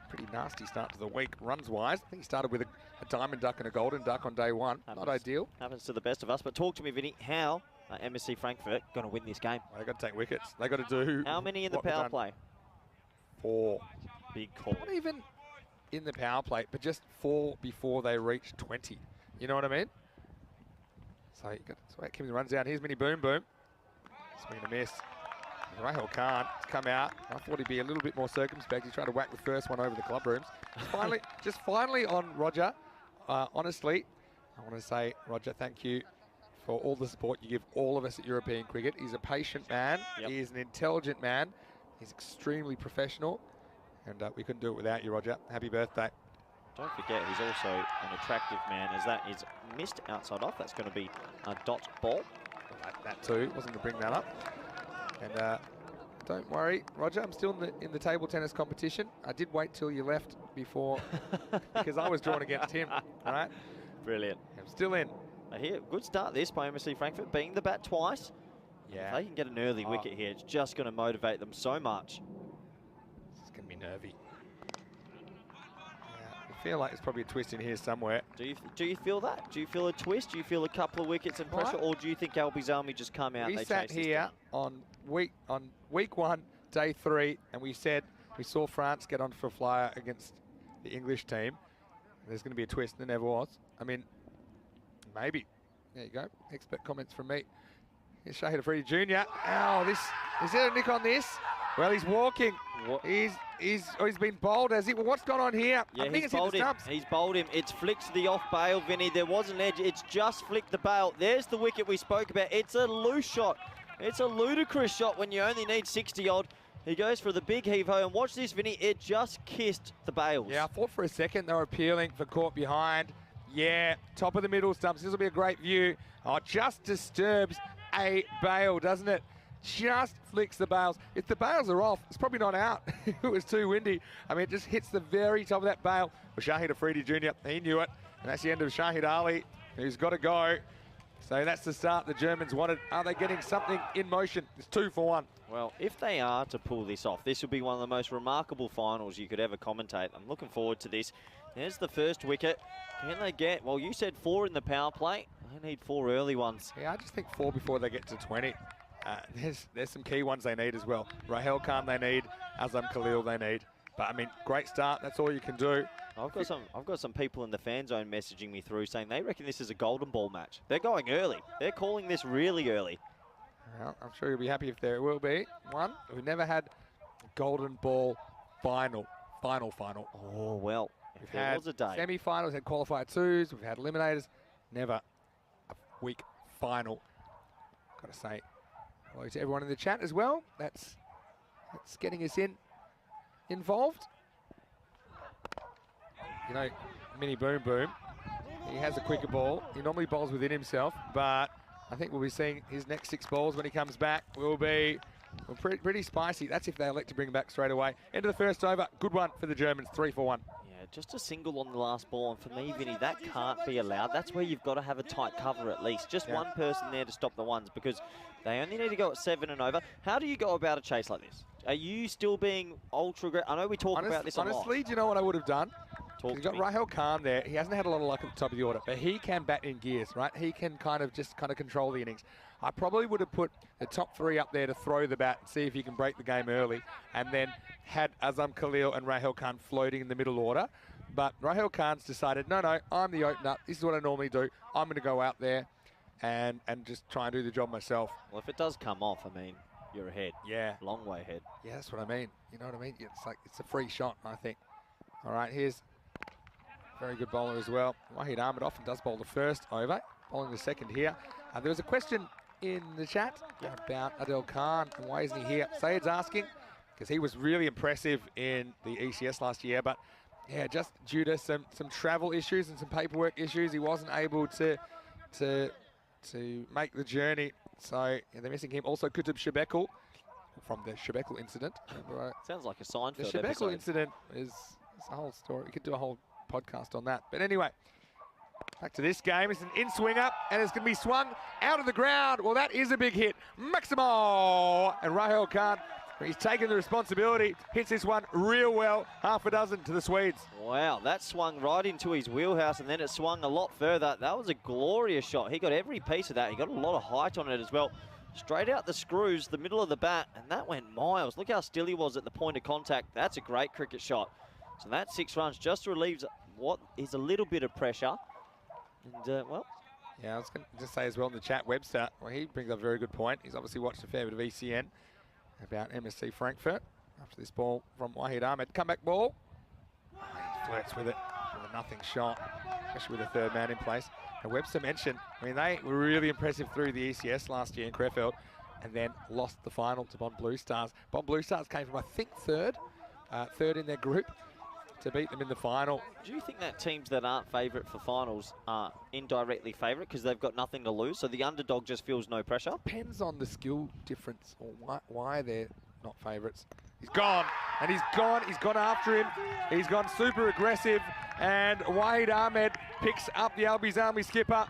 Pretty nasty start to the week runs-wise. I think he started with a diamond duck and a golden duck on day one. Not ideal. Happens to the best of us. But talk to me, Vinny. How MSC Frankfurt going to win this game? Well, they've got to take wickets. They've got to do... How many in the power play? 4. Big call. Not even in the power play, but just 4 before they reach 20. You know what I mean? So you got Kim runs out. Here's Mini Boom Boom. Swing and a miss. Rahul Khan has come out. I thought he'd be a little bit more circumspect. He tried to whack the first one over the club rooms. Just finally on Roger. Honestly, I want to say, Roger, thank you for all the support you give all of us at European Cricket. He's a patient man. Yep. He is an intelligent man. He's extremely professional. And we couldn't do it without you, Roger. Happy birthday. Don't forget, he's also an attractive man, as that is missed outside off. That's going to be a dot ball. That too, wasn't to bring that up. And don't worry, Roger, I'm still in the table tennis competition. I did wait till you left before, because I was drawn against him, all right? Brilliant. I'm still in. Here, good start this by MSC Frankfurt, being the bat twice. Yeah. If they can get an early wicket here, it's just going to motivate them so much. It's going to be nervy. I feel like there's probably a twist in here somewhere. Do you feel that? Do you feel a twist? Do you feel a couple of wickets and pressure, or do you think Albi's Army just come out? We and sat here on week 1, day 3, and we said we saw France get on for a flyer against the English team. There's going to be a twist, and there never was. I mean, maybe. There you go. Expert comments from me. Here's Shahid Afridi Jr. Oh, is there a nick on this? Well, he's walking. What? He's been bowled, has he? Well, what's gone on here? Yeah, I think he's bowled him. He's bowled him. It's flicked to the off bail, Vinny. There was an edge. It's just flicked the bail. There's the wicket we spoke about. It's a loose shot. It's a ludicrous shot when you only need 60-odd. He goes for the big heave-ho, and watch this, Vinny. It just kissed the bails. Yeah, I thought for a second they were appealing for caught behind. Yeah, top of the middle stumps. This will be a great view. Oh, it just disturbs a bail, doesn't it? Just flicks the bails. If the bails are off, it's probably not out. It was too windy. I mean, it just hits the very top of that bail. Well, Shahid Afridi Jr., he knew it. And that's the end of Shahid Ali, who's got to go. So that's the start the Germans wanted. Are they getting something in motion? It's 2 for 1. Well, if they are to pull this off, this will be one of the most remarkable finals you could ever commentate. I'm looking forward to this. There's the first wicket. Can they get, well, you said 4 in the power play. They need 4 early ones. Yeah, I just think 4 before they get to 20. There's some key ones they need as well. Rahul Khan they need, Azam Khalil they need. But I mean, great start. That's all you can do. I've got some people in the fan zone messaging me through saying they reckon this is a golden ball match. They're going early. They're calling this really early. Well, I'm sure you'll be happy if there will be one. We've never had a golden ball final. Oh well, We've there had was a day. semi-finals, had qualifier 2s. We've had eliminators. Never a week final. Got to say hello to everyone in the chat as well. That's getting us involved. You know, Mini Boom Boom, he has a quicker ball. He normally bowls within himself, but I think we'll be seeing his next 6 balls when he comes back will be pretty spicy. That's if they elect to bring him back straight away. End of the first over. Good one for the Germans, 3 for 1. Yeah, just a single on the last ball, and for me, Vinny, that can't be allowed. That's where you've got to have a tight cover at least. Just one person there to stop the ones, because they only need to go at 7 and over. How do you go about a chase like this? Are you still being ultra... I know we talk about this a lot. Honestly, do you know what I would have done? He's got Rahel Khan there. He hasn't had a lot of luck at the top of the order, but he can bat in gears, right? He can kind of control the innings. I probably would have put the top 3 up there to throw the bat and see if he can break the game early, and then had Azam Khalil and Rahel Khan floating in the middle order. But Rahel Khan's decided, no, I'm the opener. This is what I normally do. I'm going to go out there and just try and do the job myself. Well, if it does come off, I mean, you're ahead. Yeah. Long way ahead. Yeah, that's what I mean. You know what I mean? It's a free shot, I think. All right, here's very good bowler as well. Wahid Ahmed often does bowl the first over, bowling the second here. There was a question in the chat about Adel Khan and why isn't he here? Sayed's asking because he was really impressive in the ECS last year, but yeah, just due to some travel issues and some paperwork issues, he wasn't able to make the journey. So yeah, they're missing him. Also, Kutub Shebekel from the Shebekel incident. Sounds like a Seinfeld The Shebekel episode. incident is a whole story. We could do a whole podcast on that. But anyway, back to this game. It's an in-swing up, and it's going to be swung out of the ground. Well, that is a big hit. Maximo! And Rahel Khan, he's taken the responsibility, hits this one real well. Half a dozen to the Swedes. Wow, that swung right into his wheelhouse, and then it swung a lot further. That was a glorious shot. He got every piece of that. He got a lot of height on it as well. Straight out the screws, the middle of the bat, and that went miles. Look how still he was at the point of contact. That's a great cricket shot. So that 6 runs just relieves what is a little bit of pressure. And, well... Yeah, I was going to just say as well in the chat, Webster, well, he brings up a very good point. He's obviously watched a fair bit of ECN about MSC Frankfurt after this ball from Wahid Ahmed. Comeback ball. Oh, he flirts with it with a nothing shot, especially with a third man in place. And Webster mentioned, I mean, they were really impressive through the ECS last year in Krefeld and then lost the final to Bond Blue Stars. Bond Blue Stars came from, I think, third in their group to beat them in the final. Do you think that teams that aren't favourite for finals are indirectly favourite because they've got nothing to lose, so the underdog just feels no pressure? Depends on the skill difference or why they're not favourites. He's gone, and he's gone after him. He's gone super aggressive, and Wahid Ahmed picks up the Albies Army skipper.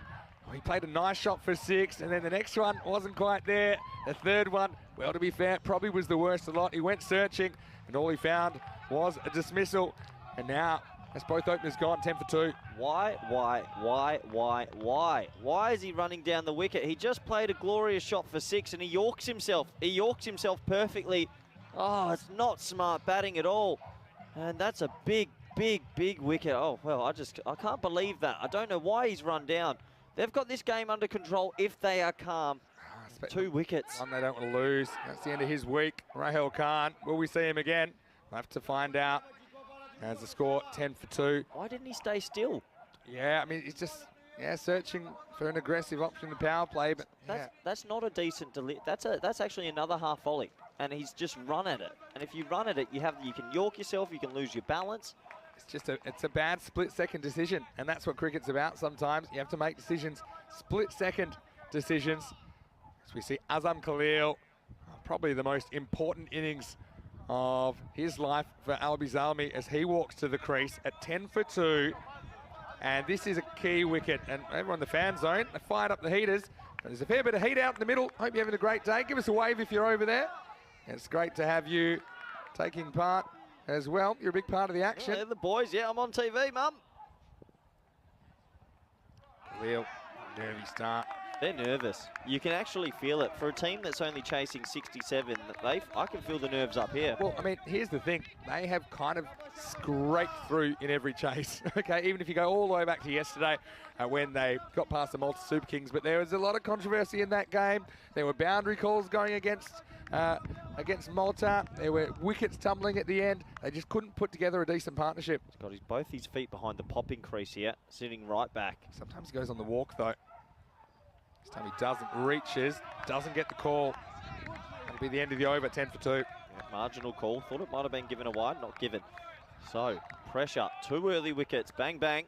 Oh, he played a nice shot for 6, and then the next one wasn't quite there. The third one, well, to be fair, probably was the worst of the lot. He went searching, and all he found was a dismissal. And now, as both openers gone, 10 for 2. Why is he running down the wicket? He just played a glorious shot for 6 and he yorks himself. He yorks himself perfectly. Oh, it's not smart batting at all. And that's a big wicket. Oh, well, I can't believe that. I don't know why he's run down. They've got this game under control if they are calm. 2 wickets. One they don't want to lose. That's the end of his week. Rahel Khan, will we see him again? We'll have to find out. As the score, 10 for 2. Why didn't he stay still? Yeah, I mean, he's just, searching for an aggressive option in power play, but that's not a decent that's actually another half volley, and he's just run at it. And if you run at it, you can york yourself, you can lose your balance. It's a bad split-second decision, and that's what cricket's about sometimes. You have to make decisions, split-second decisions. As we see Azam Khalil, probably the most important innings of his life for Albies Army as he walks to the crease at 10 for 2. And this is a key wicket. And everyone in the fan zone, they fired up the heaters. There's a fair bit of heat out in the middle. Hope you're having a great day. Give us a wave if you're over there. It's great to have you taking part as well. You're a big part of the action. Yeah, the boys. Yeah, I'm on TV, Mum. Khalil, nervy start. They're nervous. You can actually feel it. For a team that's only chasing 67, I can feel the nerves up here. Well, I mean, here's the thing. They have kind of scraped through in every chase, okay? Even if you go all the way back to yesterday when they got past the Malta Super Kings. But there was a lot of controversy in that game. There were boundary calls going against Malta. There were wickets tumbling at the end. They just couldn't put together a decent partnership. He's got both his feet behind the popping crease here, sitting right back. Sometimes he goes on the walk, though. This time he doesn't, reaches, doesn't get the call. That'll be the end of the over, 10 for 2. Yeah, marginal call. Thought it might have been given a wide, not given. So, pressure, 2 early wickets, bang, bang.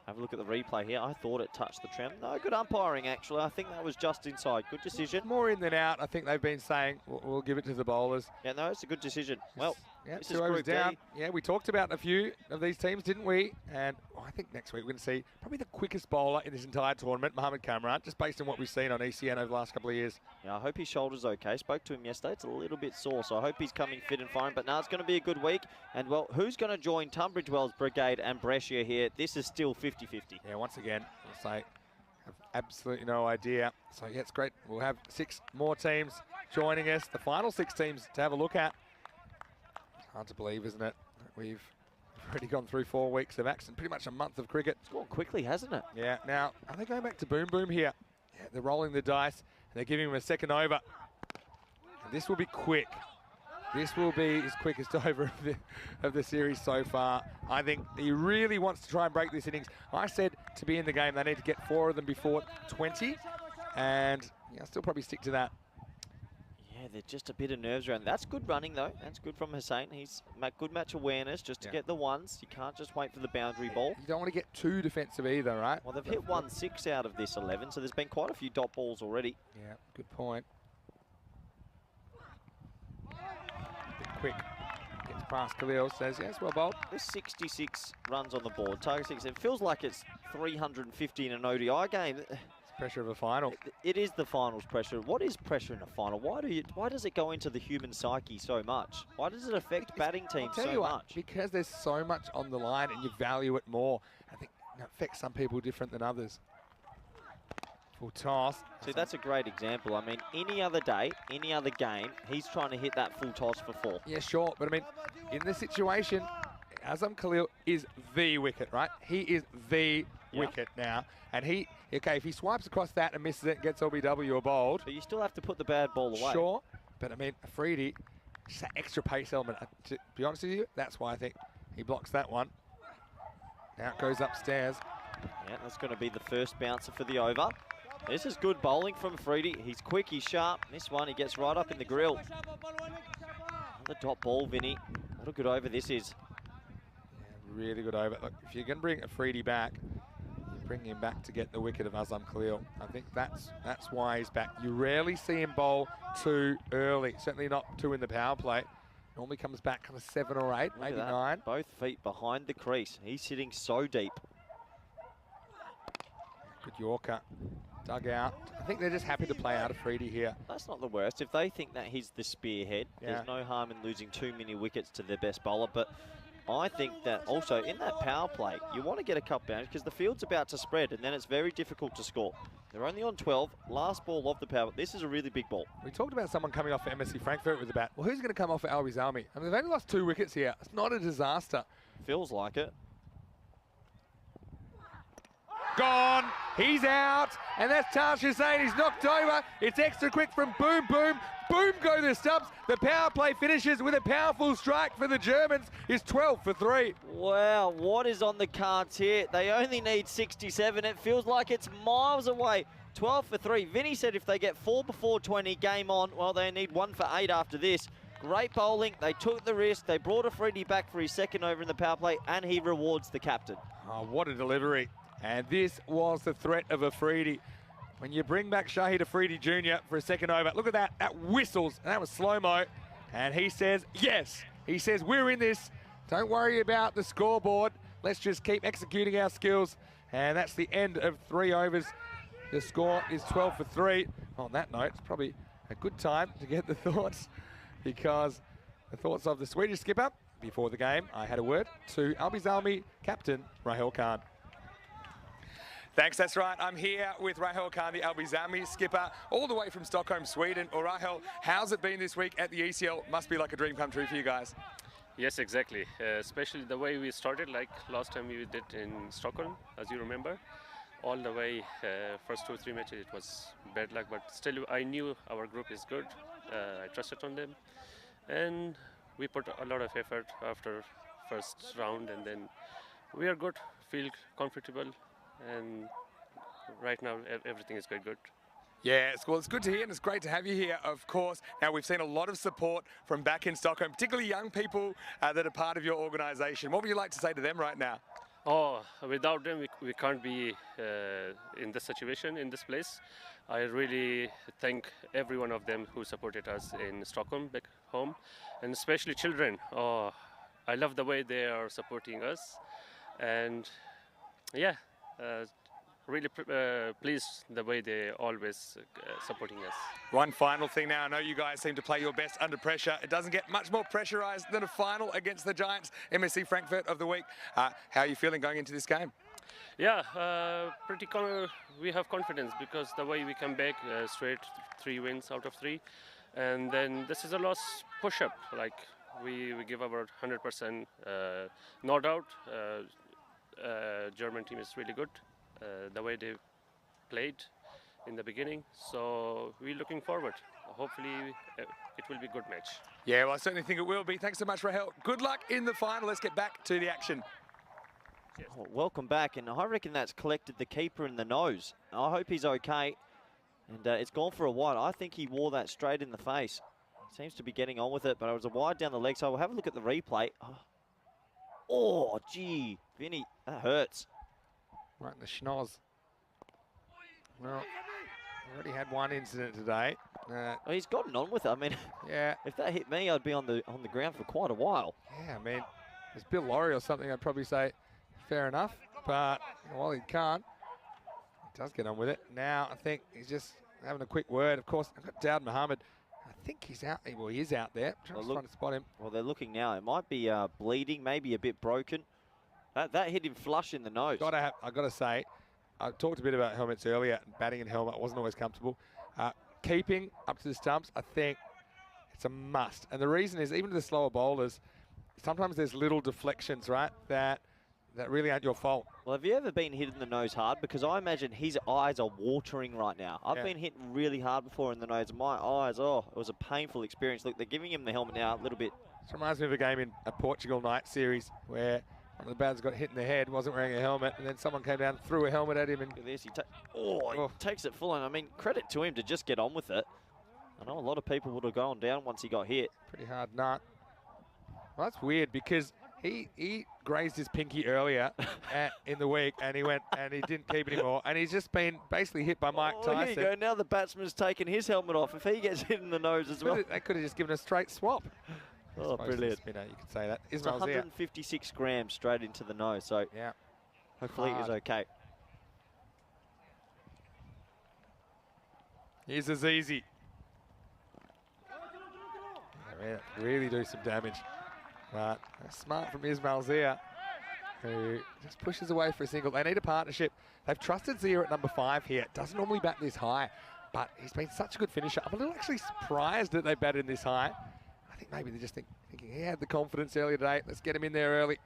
Have a look at the replay here. I thought it touched the trim. No, good umpiring, actually. I think that was just inside. Good decision. More in than out. I think they've been saying we'll give it to the bowlers. Yeah, no, it's a good decision. Well, yeah, this 2 is overs Group down. D. Yeah, we talked about a few of these teams, didn't we? And I think next week we're going to see probably the quickest bowler in this entire tournament, Mohamed Kamran, just based on what we've seen on ECN over the last couple of years. Yeah, I hope his shoulder's okay. Spoke to him yesterday. It's a little bit sore, so I hope he's coming fit and fine. But now it's going to be a good week. And, well, who's going to join Tunbridge Wells Brigade and Brescia here? This is still 50-50. Yeah, once again, I'll say, have absolutely no idea. So, yeah, it's great. We'll have 6 more teams joining us, the final 6 teams to have a look at. Hard to believe, isn't it? We've already gone through 4 weeks of action, pretty much a month of cricket. It's gone quickly, hasn't it? Yeah, now, are they going back to boom boom here? Yeah, they're rolling the dice, and they're giving him a second over. And this will be quick. This will be his quickest over of the series so far. I think he really wants to try and break this innings. I said to be in the game, they need to get 4 of them before 20, and yeah, I'll still probably stick to that. Yeah, there's just a bit of nerves around. That's good running, though. That's good from Hussain. He's good match awareness just to get the ones. You can't just wait for the boundary ball. You don't want to get too defensive either, right? Well, they've hit 1-6 out of this 11, so there's been quite a few dot balls already. Yeah, good point. Bit quick. Gets past Khalil, says, yes, well bowled. There's 66 runs on the board. Target 6. It feels like it's 350 in an ODI game. Pressure of a final. It is the finals pressure. What is pressure in a final? Why does it go into the human psyche so much? Why does it affect batting teams so much? Because there's so much on the line and you value it more. I think it affects some people different than others. Full toss. See, that's a great example. I mean, any other day, any other game, he's trying to hit that full toss for 4. Yeah, sure. But I mean, in this situation, Azam Khalil is the wicket, right? He is the wicket now. And if he swipes across that and misses it and gets LBW or bowled. But you still have to put the bad ball away. Sure. But I mean, Afridi, just that extra pace element. To be honest with you, that's why I think he blocks that one. Now it goes upstairs. Yeah, that's going to be the first bouncer for the over. This is good bowling from Afridi. He's quick, he's sharp. This one, he gets right up in the grill. Another dot ball, Vinny. What a good over this is. Yeah, really good over. Look, if you're going to bring Afridi back, bring him back to get the wicket of Azam Khalil. I think that's why he's back. You rarely see him bowl too early. Certainly not 2 in the power play. Normally comes back kind of 7 or 8, maybe 9. Both feet behind the crease. He's sitting so deep. Good Yorker. Dug out. I think they're just happy to play out of Afridi here. That's not the worst. If they think that he's the spearhead, there's no harm in losing too many wickets to their best bowler. But I think that also in that power play, you want to get a cut bounce because the field's about to spread and then it's very difficult to score. They're only on 12, last ball of the power. This is a really big ball. We talked about someone coming off for MSC Frankfurt with the bat. Well, who's going to come off for Albies Army? I mean, they've only lost 2 wickets here. It's not a disaster. Feels like it. Gone. He's out. And that's Taj Hussain. He's knocked over. It's extra quick from Boom Boom. Boom go the stumps. The power play finishes with a powerful strike for the Germans. Is 12 for 3. Wow, what is on the cards here? They only need 67. It feels like it's miles away. 12 for 3. Vinny said if they get 4 before 20, game on. Well, they need 1 for 8 after this. Great bowling. They took the risk. They brought Afridi back for his second over in the power play, and he rewards the captain. Oh, what a delivery. And this was the threat of Afridi. When you bring back Shahid Afridi Jr. for a second over, look at that. That whistles, and that was slow-mo. And he says, yes. He says, we're in this. Don't worry about the scoreboard. Let's just keep executing our skills. And that's the end of 3 overs. The score is 12 for 3. On that note, it's probably a good time to get the thoughts, because the thoughts of the Swedish skipper before the game. I had a word to Albies Army captain Rahul Khan. Thanks, that's right. I'm here with Rahul Khan, the Albies Army skipper, all the way from Stockholm, Sweden. Well, Rahul, how's it been this week at the ECL? Must be like a dream come true for you guys. Yes, exactly. Especially the way we started, like last time we did in Stockholm, as you remember. All the way, first 2 or 3 matches, it was bad luck, but still I knew our group is good. I trusted on them. And we put a lot of effort after first round, and then we are good, feel comfortable. And right now, everything is quite good. Yeah, well, it's good to hear, and it's great to have you here, of course. Now, we've seen a lot of support from back in Stockholm, particularly young people that are part of your organisation. What would you like to say to them right now? Oh, without them, we can't be in this situation, in this place. I really thank every one of them who supported us in Stockholm, back home, and especially children. Oh, I love the way they are supporting us, and yeah, really pleased the way they always supporting us. One final thing now. I know you guys seem to play your best under pressure. It doesn't get much more pressurised than a final against the Giants, MSC Frankfurt of the week. How are you feeling going into this game? Yeah, we have confidence because the way we come back straight 3 wins out of 3, and then this is a last push-up. Like we give our 100%. No doubt, German team is really good. The way they played in the beginning, so we're looking forward. Hopefully it will be a good match. Yeah, well, I certainly think it will be. Thanks so much, Rahel. Good luck in the final. Let's get back to the action. Oh, welcome back, and I reckon that's collected the keeper in the nose. I hope he's okay, and it's gone for a wide. I think he wore that straight in the face. Seems to be getting on with it, but it was a wide down the leg, so we'll have a look at the replay. Oh, gee, Vinny, that hurts. Right in the schnoz. Well, already had one incident today. Well, he's gotten on with it. I mean, yeah. If that hit me, I'd be on the ground for quite a while. Yeah, I mean, if it's Bill Laurie or something, I'd probably say fair enough. But while he can't, he does get on with it. Now I think he's just having a quick word. Of course, I've got Dowd Mohammed. I think he's out. Well, he is out there. Trying to spot him. Well, they're looking now. It might be bleeding, maybe a bit broken. That hit him flush in the nose. I've got to say, I talked a bit about helmets earlier. Batting in helmet wasn't always comfortable. Keeping up to the stumps, I think it's a must. And the reason is, even to the slower bowlers, sometimes there's little deflections, right, that really aren't your fault. Well, have you ever been hit in the nose hard? Because I imagine his eyes are watering right now. I've been hit really hard before in the nose. My eyes, it was a painful experience. Look, they're giving him the helmet now a little bit. This reminds me of a game in a Portugal night series where one of the batters got hit in the head, wasn't wearing a helmet, and then someone came down, threw a helmet at him. And look at this, he takes it full on. I mean, credit to him to just get on with it. I know a lot of people would have gone down once he got hit. Pretty hard nut. Well, that's weird because he grazed his pinky earlier in the week, and he went and he didn't keep it anymore, and he's just been basically hit by Mike Tyson. Here you go. Now the batsman's taken his helmet off. If he gets hit in the nose as well, they could have just given a straight swap. Oh, brilliant. Spinner, you could say that. It's 156 grams straight into the nose, so yeah, hopefully he's okay. Here's Azizi. Really do some damage. But smart from Ismail Zia, who just pushes away for a single. They need a partnership. They've trusted Zia at number 5 here. Doesn't normally bat this high, but he's been such a good finisher. I'm a little actually surprised that they batted this high. I think maybe they're just thinking he had the confidence earlier today. Let's get him in there early.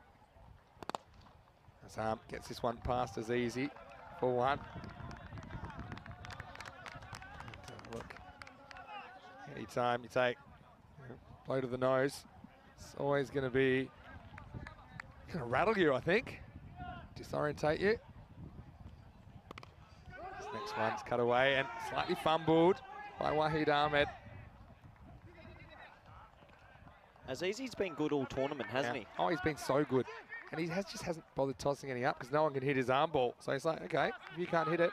Azam gets this one past as easy for 1. Look, any time you take blow to the nose, it's always going to rattle you, I think. Disorientate you. This next one's cut away and slightly fumbled by Wahid Ahmed. Azizi's been good all tournament, hasn't he? Oh, he's been so good. And he just hasn't bothered tossing any up because no one can hit his arm ball. So he's like, okay, if you can't hit it,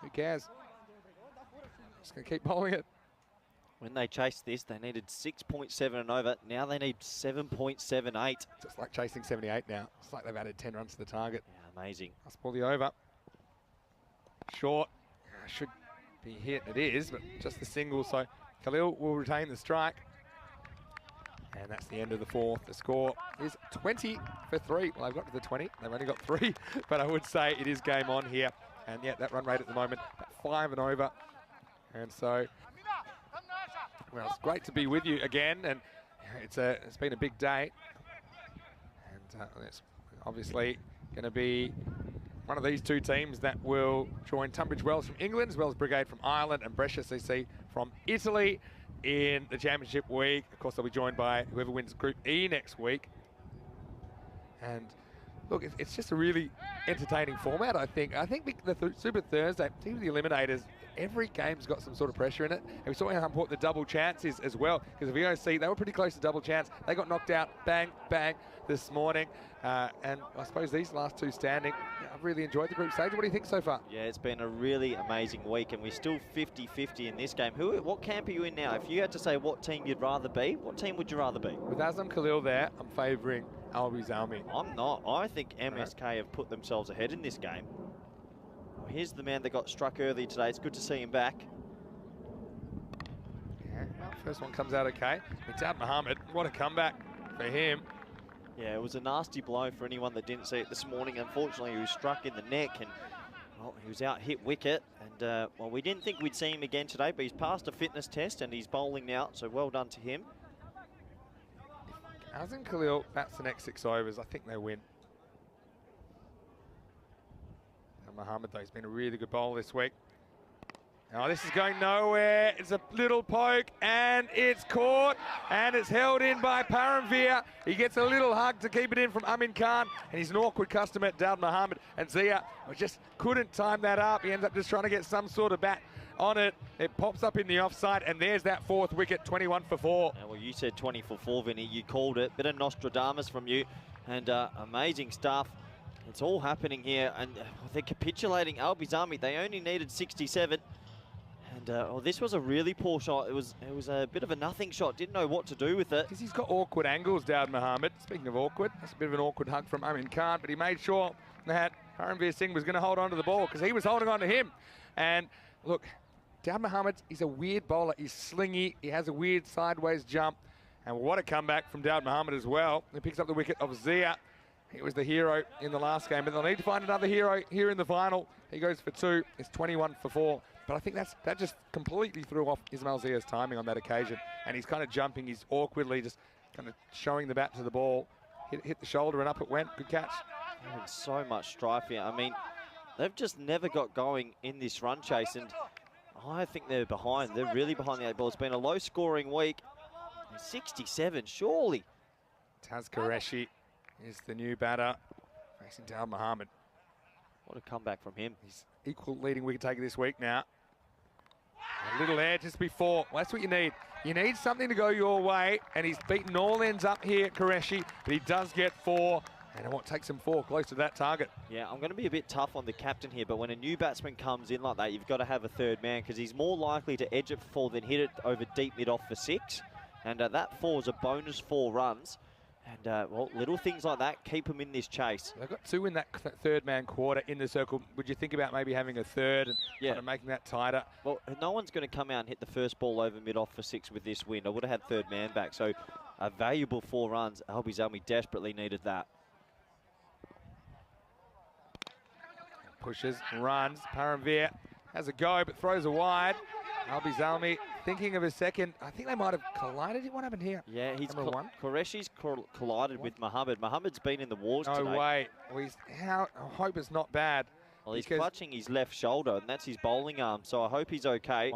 who cares? Just going to keep bowling it. When they chased this, they needed 6.7 and over. Now they need 7.78. Just like chasing 78 now. It's like they've added 10 runs to the target. Yeah, amazing. Let's pull the over. Short. Should be hit. It is, but just the single. So Khalil will retain the strike. And that's the end of the 4th. The score is 20 for 3. Well, they've got to the 20. They've only got 3. But I would say it is game on here. And yeah, that run rate at the moment, 5 and over. And so, well, it's great to be with you again. And it's been a big day. And it's obviously going to be one of these 2 teams that will join Tunbridge Wells from England, as well as Brigade from Ireland and Brescia CC from Italy in the championship week. Of course, they'll be joined by whoever wins Group E next week. And look, it's just a really entertaining format, I think. I think the Super Thursday, particularly the Eliminators, every game's got some sort of pressure in it. And we saw how important the double chance is as well, because if you don't see, they were pretty close to double chance. They got knocked out, bang, bang, this morning. And I suppose these last two standing, I've really enjoyed the group stage. What do you think so far? Yeah, it's been a really amazing week, and we're still 50-50 in this game. What camp are you in now? If you had to say what team you'd rather be, what team would you rather be? With Azam Khalil there, I'm favouring Albies Army. I'm not. I think MSK have put themselves ahead in this game. Well, here's the man that got struck earlier today. It's good to see him back. Yeah, well, first one comes out okay. Mitad Mohammed, what a comeback for him. Yeah, it was a nasty blow for anyone that didn't see it this morning. Unfortunately, he was struck in the neck, and well, he was out hit wicket. And well, we didn't think we'd see him again today, but he's passed a fitness test and he's bowling now, so well done to him. If Azam Khalil bats the next 6 overs, I think they win. And Mohammed, though, he's been a really good bowler this week. Oh, this is going nowhere. It's a little poke, and it's caught, and it's held in by Paramveer. He gets a little hug to keep it in from Amin Khan, and he's an awkward customer, Daud Mohammed. And Zia just couldn't time that up. He ends up just trying to get some sort of bat on it. It pops up in the offside, and there's that 4th wicket, 21 for 4. Yeah, well, you said 20 for 4, Vinny. You called it. Bit of Nostradamus from you, and amazing stuff. It's all happening here, and they're capitulating Albies Army. They only needed 67. And oh, this was a really poor shot. It was a bit of a nothing shot. Didn't know what to do with it. Because he's got awkward angles, Daud Mohammed. Speaking of awkward, that's a bit of an awkward hug from Amin Khan, but he made sure that Paramveer Singh was going to hold on to the ball because he was holding on to him. And look, Daud Mohammed, he's a weird bowler. He's slingy. He has a weird sideways jump. And what a comeback from Daud Mohammed as well. He picks up the wicket of Zia. He was the hero in the last game, but they'll need to find another hero here in the final. He goes for 2. It's 21 for 4. But I think that just completely threw off Ismail Zia's timing on that occasion. And he's kind of jumping. He's awkwardly just kind of showing the bat to the ball. Hit the shoulder and up it went. Good catch. Having so much strife here. I mean, they've just never got going in this run chase. And I think they're behind. They're really behind the 8 ball. It's been a low-scoring week. 67, surely. Taz Qureshi is the new batter facing Daud Mohammed. What a comeback from him. He's equal leading wicket taker this week now. A little air just before. Well, that's what you need. You need something to go your way, and he's beaten all ends up here, Qureshi, but he does get 4, and what takes him 4 close to that target. Yeah, I'm going to be a bit tough on the captain here, but when a new batsman comes in like that, you've got to have a 3rd man because he's more likely to edge it for 4 than hit it over deep mid-off for 6, and that 4 is a bonus 4 runs. And, well, little things like that keep them in this chase. They've got 2 in that 3rd man quarter in the circle. Would you think about maybe having a 3rd and kind of making that tighter? Well, no one's going to come out and hit the first ball over mid-off for 6 with this wind. I would have had 3rd man back. So a valuable 4 runs. Albies Army desperately needed that. Pushes, runs. Paramveer has a go but throws a wide. Albies Army thinking of a second. I think they might have collided. What happened here? Yeah, Qureshi's collided with Mohammed. Mohammed's been in the wars today. No way. Well, I hope it's not bad. Well, he's clutching his left shoulder, and that's his bowling arm, so I hope he's okay.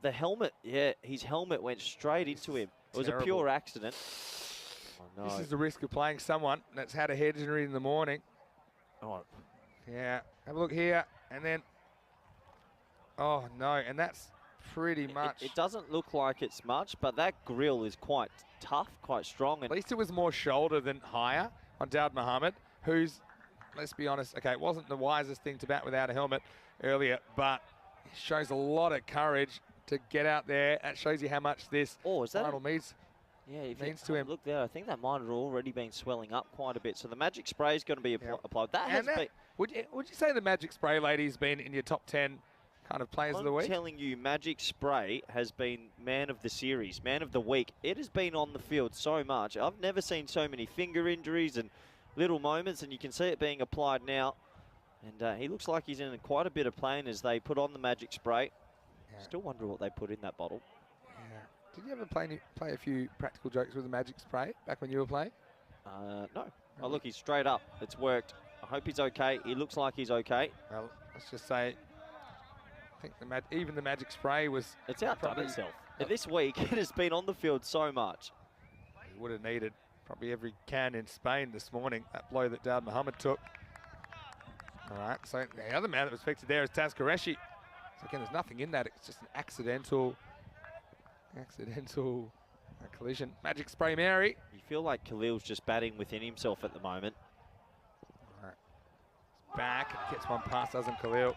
The helmet, his helmet went straight into him. It was a pure accident. Oh, no. This is the risk of playing someone that's had a head injury in the morning. Oh. Yeah, have a look here, and then, oh no, and that's pretty much. It doesn't look like it's much, but that grill is quite tough, quite strong. At least it was more shoulder than higher on Daud Mohammed, who's, let's be honest, okay, it wasn't the wisest thing to bat without a helmet earlier, but it shows a lot of courage to get out there. That shows you how much this final means. Yeah, if means to him. Look there, I think that might have already been swelling up quite a bit. So the magic spray is going to be applied. Would you say the magic spray lady's been in your top 10 kind of players of the week? I'm telling you, Magic Spray has been man of the series, man of the week. It has been on the field so much. I've never seen so many finger injuries and little moments, and you can see it being applied now. And he looks like he's in quite a bit of pain as they put on the Magic Spray. Yeah. Still wonder what they put in that bottle. Yeah. Did you ever play a few practical jokes with the Magic Spray back when you were playing? No. Oh, look, he's straight up. It's worked. I hope he's okay. He looks like he's okay. Well, let's just say, I think even the Magic Spray was... It's outdone itself. This week, it has been on the field so much. He would have needed probably every can in Spain this morning, that blow that Daud Mohammed took. All right, so the other man that was affected there is Taz Qureshi. So again, there's nothing in that. It's just an accidental collision. Magic spray Mary. You feel like Khalil's just batting within himself at the moment. All right. Back, gets one past, doesn't Khalil.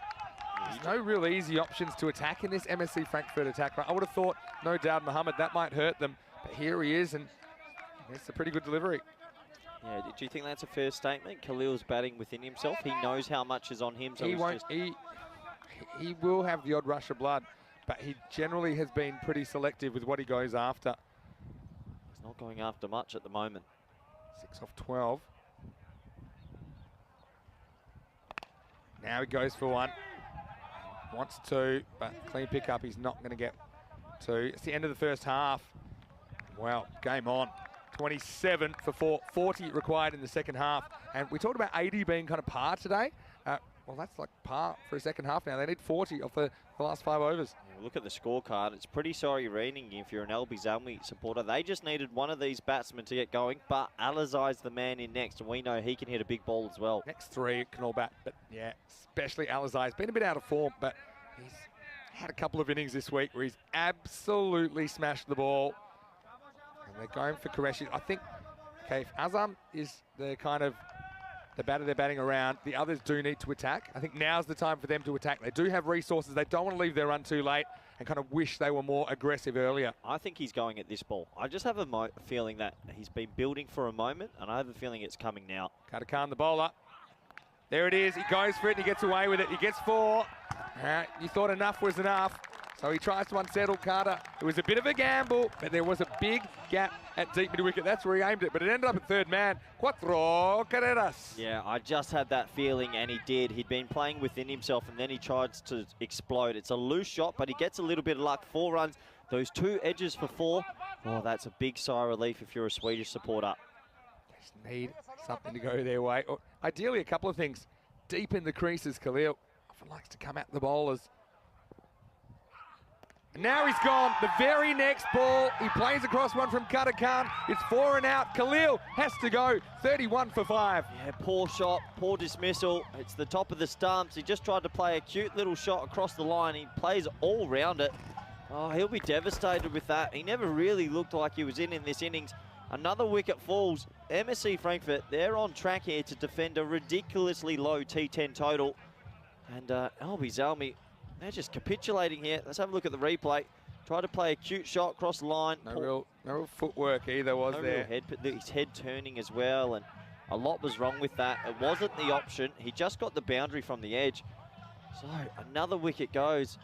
There's no real easy options to attack in this MSC Frankfurt attack. I would have thought, no doubt, Mohammed, that might hurt them. But here he is, and it's a pretty good delivery. Yeah, do you think that's a fair statement? Khalil's batting within himself. He knows how much is on him. So he will have the odd rush of blood, but he generally has been pretty selective with what he goes after. He's not going after much at the moment. 6 off 12. Now he goes for one. Wants two, but clean pickup. He's not going to get two. It's the end of the first half. Well, game on. 27 for 4, 40 required in the second half. And we talked about 80 being kind of par today. Well, that's like par for a second half now. They need 40 off the last 5 overs. Yeah, look at the scorecard. It's pretty sorry reading if you're an LB Zalmi supporter. They just needed one of these batsmen to get going, but Alizai's the man in next, and we know he can hit a big ball as well. Next 3 can all bat, but yeah, especially Alizai. He's been a bit out of form, but he's had a couple of innings this week where he's absolutely smashed the ball. And they're going for Qureshi. I think, okay, if Azam is the kind of the batter they're batting around, the others do need to attack. I think now's the time for them to attack. They do have resources. They don't want to leave their run too late and kind of wish they were more aggressive earlier. I think he's going at this ball. I just have a feeling that he's been building for a moment, and I have a feeling it's coming now. Khan, the bowler. There it is. He goes for it and he gets away with it. He gets 4. You thought enough was enough. So he tries to unsettle Carter. It was a bit of a gamble, but there was a big gap at deep mid-wicket. That's where he aimed it, but it ended up at third man. Cuatro carreras. Yeah, I just had that feeling, and he did. He'd been playing within himself, and then he tried to explode. It's a loose shot, but he gets a little bit of luck. 4 runs. Those 2 edges for 4. Oh, that's a big sigh of relief if you're a Swedish supporter. Just need something to go their way. Or ideally, a couple of things. Deep in the creases, Khalil often likes to come at the bowlers. And now he's gone. The very next ball, he plays across one from Khan. It's 4 and out. Khalil has to go. 31 for 5. Yeah, poor shot, poor dismissal. It's the top of the stumps. He just tried to play a cute little shot across the line. He plays all round it. Oh, he'll be devastated with that. He never really looked like he was in this innings. Another wicket falls. MSC Frankfurt, they're on track here to defend a ridiculously low T10 total. And LB Zalmi, they're just capitulating here. Let's have a look at the replay. Try to play a cute shot across the line. No real footwork either, was there? His head turning as well, and a lot was wrong with that. It wasn't the option. He just got the boundary from the edge. So another wicket goes.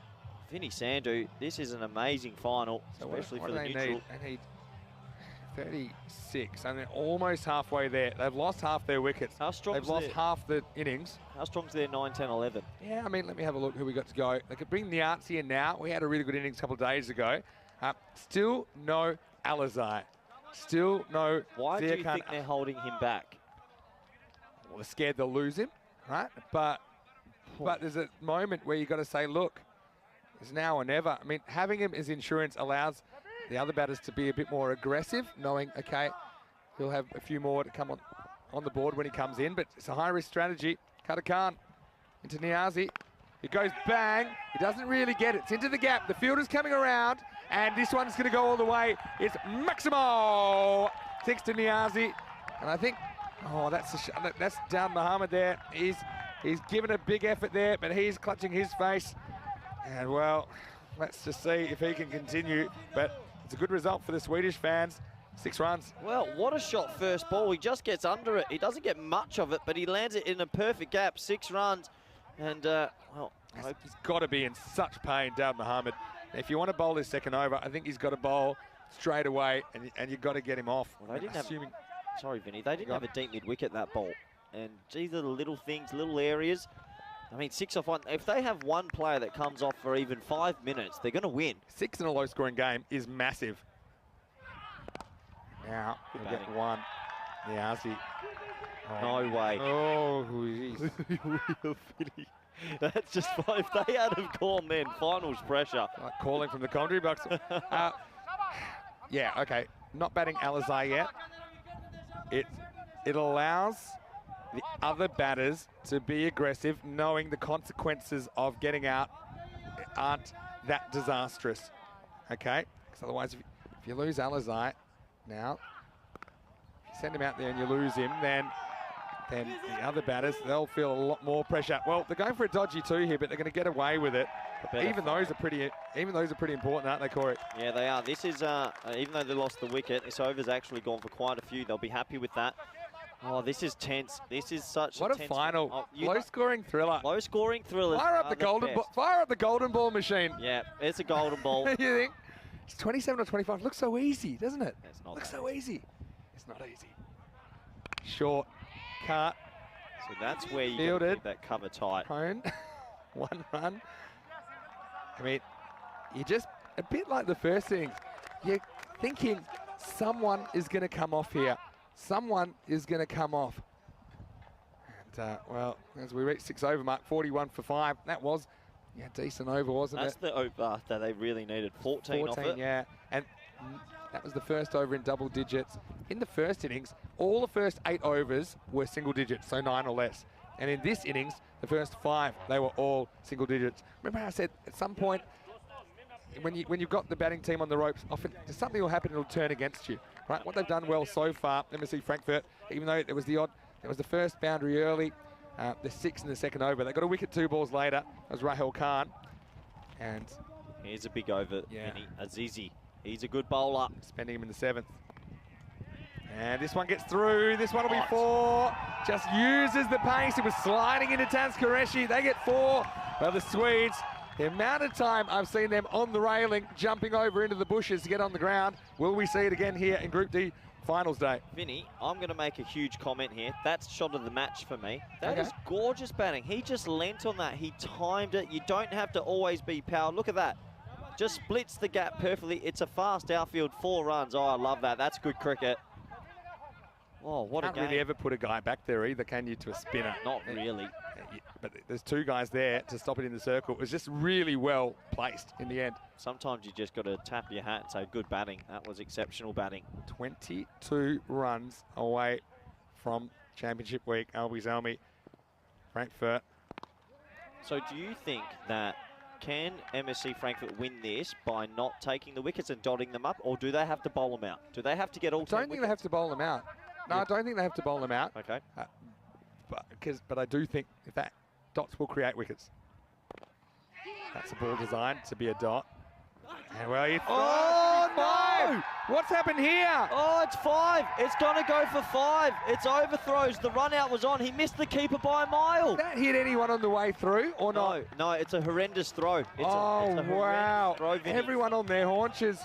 Vinny Sandhu, this is an amazing final, So especially what for the do neutral. They need 36, and they're almost halfway there. They've lost half their wickets. They've lost half the innings. How strong's their 9, 10, 11? Yeah, I mean, let me have a look who we got to go. They could bring Niatzi in now. We had a really good innings a couple of days ago. Still no Alizai. Still no Why do you think they're holding him back? Well, they're scared they'll lose him, right? But there's a moment where you got to say, look, it's now or never. I mean, having him as insurance allows the other batters to be a bit more aggressive, knowing, okay, he'll have a few more to come on the board when he comes in, but it's a high-risk strategy. Khan into Niazi. It goes bang. He doesn't really get it. It's into the gap. The fielder's coming around, and this one's going to go all the way. It's Maximo. Thanks to Niazi. And I think, oh, that's down Mohammed there. He's given a big effort there, but he's clutching his face. And, well, let's just see if he can continue. But it's a good result for the Swedish fans. 6 runs. Well, what a shot first ball. He just gets under it. He doesn't get much of it, but he lands it in a perfect gap. 6 runs. And, well, he's got to be in such pain, Dawud Mohammed. If you want to bowl this second over, I think he's got to bowl straight away, and you've got to get him off. Well, they didn't sorry, Vinny. They didn't have a deep mid-wicket, that ball. And these are the little things, little areas. I mean, 6 off 1. If they have one player that comes off for even 5 minutes, they're going to win. 6 in a low-scoring game is massive. Now, we'll get 1. Niazi. Oh. No way. Oh, jeez. That's just fine. If they had have gone then, finals pressure. Like calling from the commentary box. Yeah, okay. Not batting Alizai yet. It allows the other batters to be aggressive, knowing the consequences of getting out aren't that disastrous, okay? Because otherwise, if you lose Alizai now, if you send him out there and you lose him, then the other batters, they'll feel a lot more pressure. Well, they're going for a dodgy 2 here, but they're going to get away with it. Even those are pretty important, aren't they, Corey? Yeah, they are. This is, even though they lost the wicket, this over's actually gone for quite a few. They'll be happy with that. Oh, this is tense. This is such what a tense final. Oh, Low-scoring thriller. Low-scoring thriller. Fire up the golden ball machine. Yeah, it's a golden ball. You think? It's 27 or 25. Looks so easy, doesn't it? It's not. Looks so easy. It's not easy. Short, cut. So that's where you Fielded. keep that cover tight. Hone. 1 run. I mean, you're just a bit like the first inning. You're thinking someone is going to come off here. Someone is going to come off. And, well, as we reach 6 over mark, 41 for 5. That was a decent over, wasn't That's it? the over that they really needed. 14 off it. Yeah. And that was the first over in double digits. In the first innings, all the first 8 overs were single digits, so 9 or less. And in this innings, the first 5, they were all single digits. Remember how I said at some point, when you've got the batting team on the ropes, often something will happen, it'll turn against you. Right? What they've done well so far, MSC Frankfurt, even though there was the first boundary early, the 6 in the second over. They got a wicket 2 balls later. That was Rahul Khan. And here's a big over. Yeah. Azizi. He's a good bowler. Spending him in the 7th. And this one gets through. This one will be 4. Just uses the pace. It was sliding into Taz Qureshi. They get 4. Well, the Swedes, the amount of time I've seen them on the railing, jumping over into the bushes to get on the ground. Will we see it again here in Group D Finals Day? Vinny, I'm going to make a huge comment here. That's shot of the match for me. That Okay. is gorgeous batting. He just lent on that. He timed it. You don't have to always be powered. Look at that. Just splits the gap perfectly. It's a fast outfield, 4 runs. Oh, I love that. That's good cricket. Oh, what a game. Can't really ever put a guy back there either, can you, to a spinner? Not really. But there's 2 guys there to stop it in the circle. It was just really well placed in the end. Sometimes you just got to tap your hat and say, good batting. That was exceptional batting. 22 runs away from Championship Week. Albie Zalmi, Frankfurt. So do you think that can MSC Frankfurt win this by not taking the wickets and dotting them up, or do they have to bowl them out? Do they have to get all 10 I don't think they have to bowl them out. No, I don't think they have to bowl them out. Okay. But I do think if that dots will create wickets. That's a ball designed to be a dot. And well, Oh, no! What's happened here? Oh, it's 5. It's going to go for 5. It's overthrows. The run out was on. He missed the keeper by a mile. Did that hit anyone on the way through or not? No, it's a horrendous throw. It's Oh, a wow. throw, Vinny. Everyone on their haunches.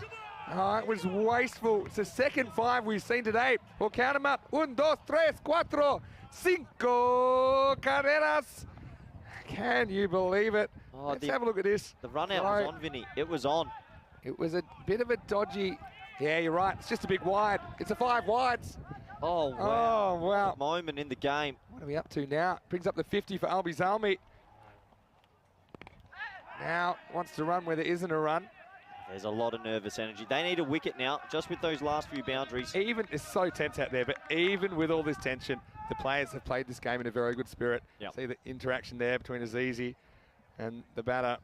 Oh, it was wasteful. It's the second 5 we've seen today. We'll count them up. 1, 2, 3, 4, 5 carreras. Can you believe it? Oh, Let's have a look at this. The run out was on, Vinny. It was on. It was a bit of a dodgy. Yeah, you're right. It's just a big wide. It's a 5 wides. Oh, wow. Oh, wow. Moment in the game. What are we up to now? Brings up the 50 for Albie Zalmi. Now wants to run where there isn't a run. There's a lot of nervous energy. They need a wicket now, just with those last few boundaries. It's so tense out there, but even with all this tension, the players have played this game in a very good spirit. Yep. See the interaction there between Azizi and the batter.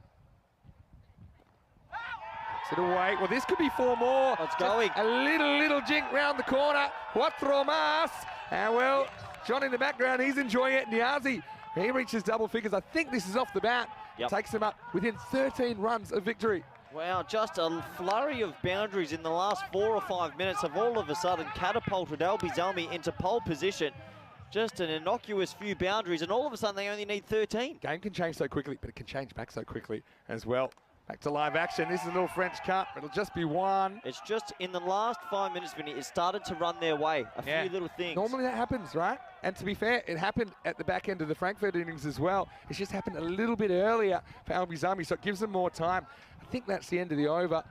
Takes it away. Well, this could be 4 more. It's going. A little jink round the corner. 4 más. And well, John in the background, he's enjoying it. Niazi, he reaches double figures. I think this is off the bat. Yep. Takes him up within 13 runs of victory. Wow, just a flurry of boundaries in the last 4 or 5 minutes have all of a sudden catapulted Albie Zalmi into pole position. Just an innocuous few boundaries, and all of a sudden they only need 13. Game can change so quickly, but it can change back so quickly as well. Back to live action. This is a little French cut. It'll just be 1. It's just in the last 5 minutes, Vinny, it started to run their way. A few little things. Normally that happens, right? And to be fair, it happened at the back end of the Frankfurt innings as well. It's just happened a little bit earlier for Albie Zalmi, so it gives them more time. I think that's the end of the over.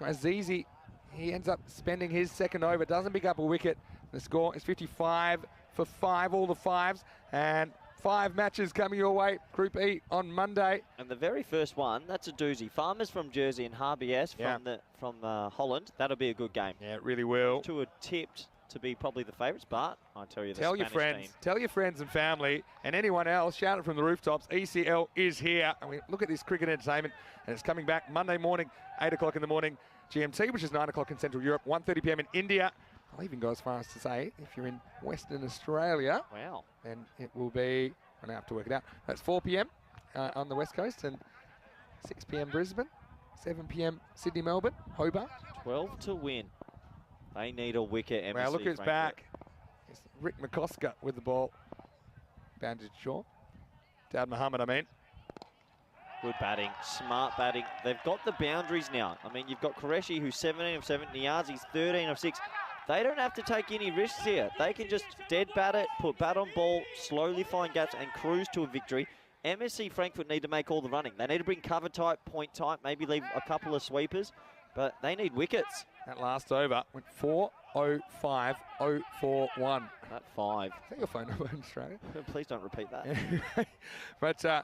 Azizi, he ends up spending his second over, doesn't pick up a wicket. The score is 55 for 5, all the 5s, and 5 matches coming your way, Group E on Monday. And the very first one, that's a doozy. Farmers from Jersey and Harvey S from Holland. That'll be a good game. Yeah, it really will. Two are tipped to be probably the favourites, but I tell you, the Tell your Spanish friends, team. tell your friends and family, and anyone else, shout it from the rooftops. ECL is here. I mean, look at this cricket entertainment, and it's coming back Monday morning, 8 o'clock in the morning GMT, which is 9 o'clock in Central Europe, 1:30 p.m. in India. I'll even go as far as to say, if you're in Western Australia, Wow. then it will be, I have to work it out, that's 4 p.m. On the West Coast, and 6 p.m. Brisbane, 7 p.m. Sydney, Melbourne, Hobart. 12 to win. They need a wicket. MSC Wow, look who's Frankfurt. back. It's Rick McCosker with the ball. Bandaged short. Dad Muhammad, I mean. Good batting, smart batting. They've got the boundaries now. I mean, you've got Qureshi, who's 17 of 70 yards. He's 13 of 6. They don't have to take any risks here. They can just dead bat it, put bat on ball, slowly find gaps and cruise to a victory. MSC Frankfurt need to make all the running. They need to bring cover type, point type, maybe leave a couple of sweepers, but they need wickets. That last over went 4-0-5-0-4-1. That 5. Is that your phone number in Australia? Please don't repeat that. But, yeah,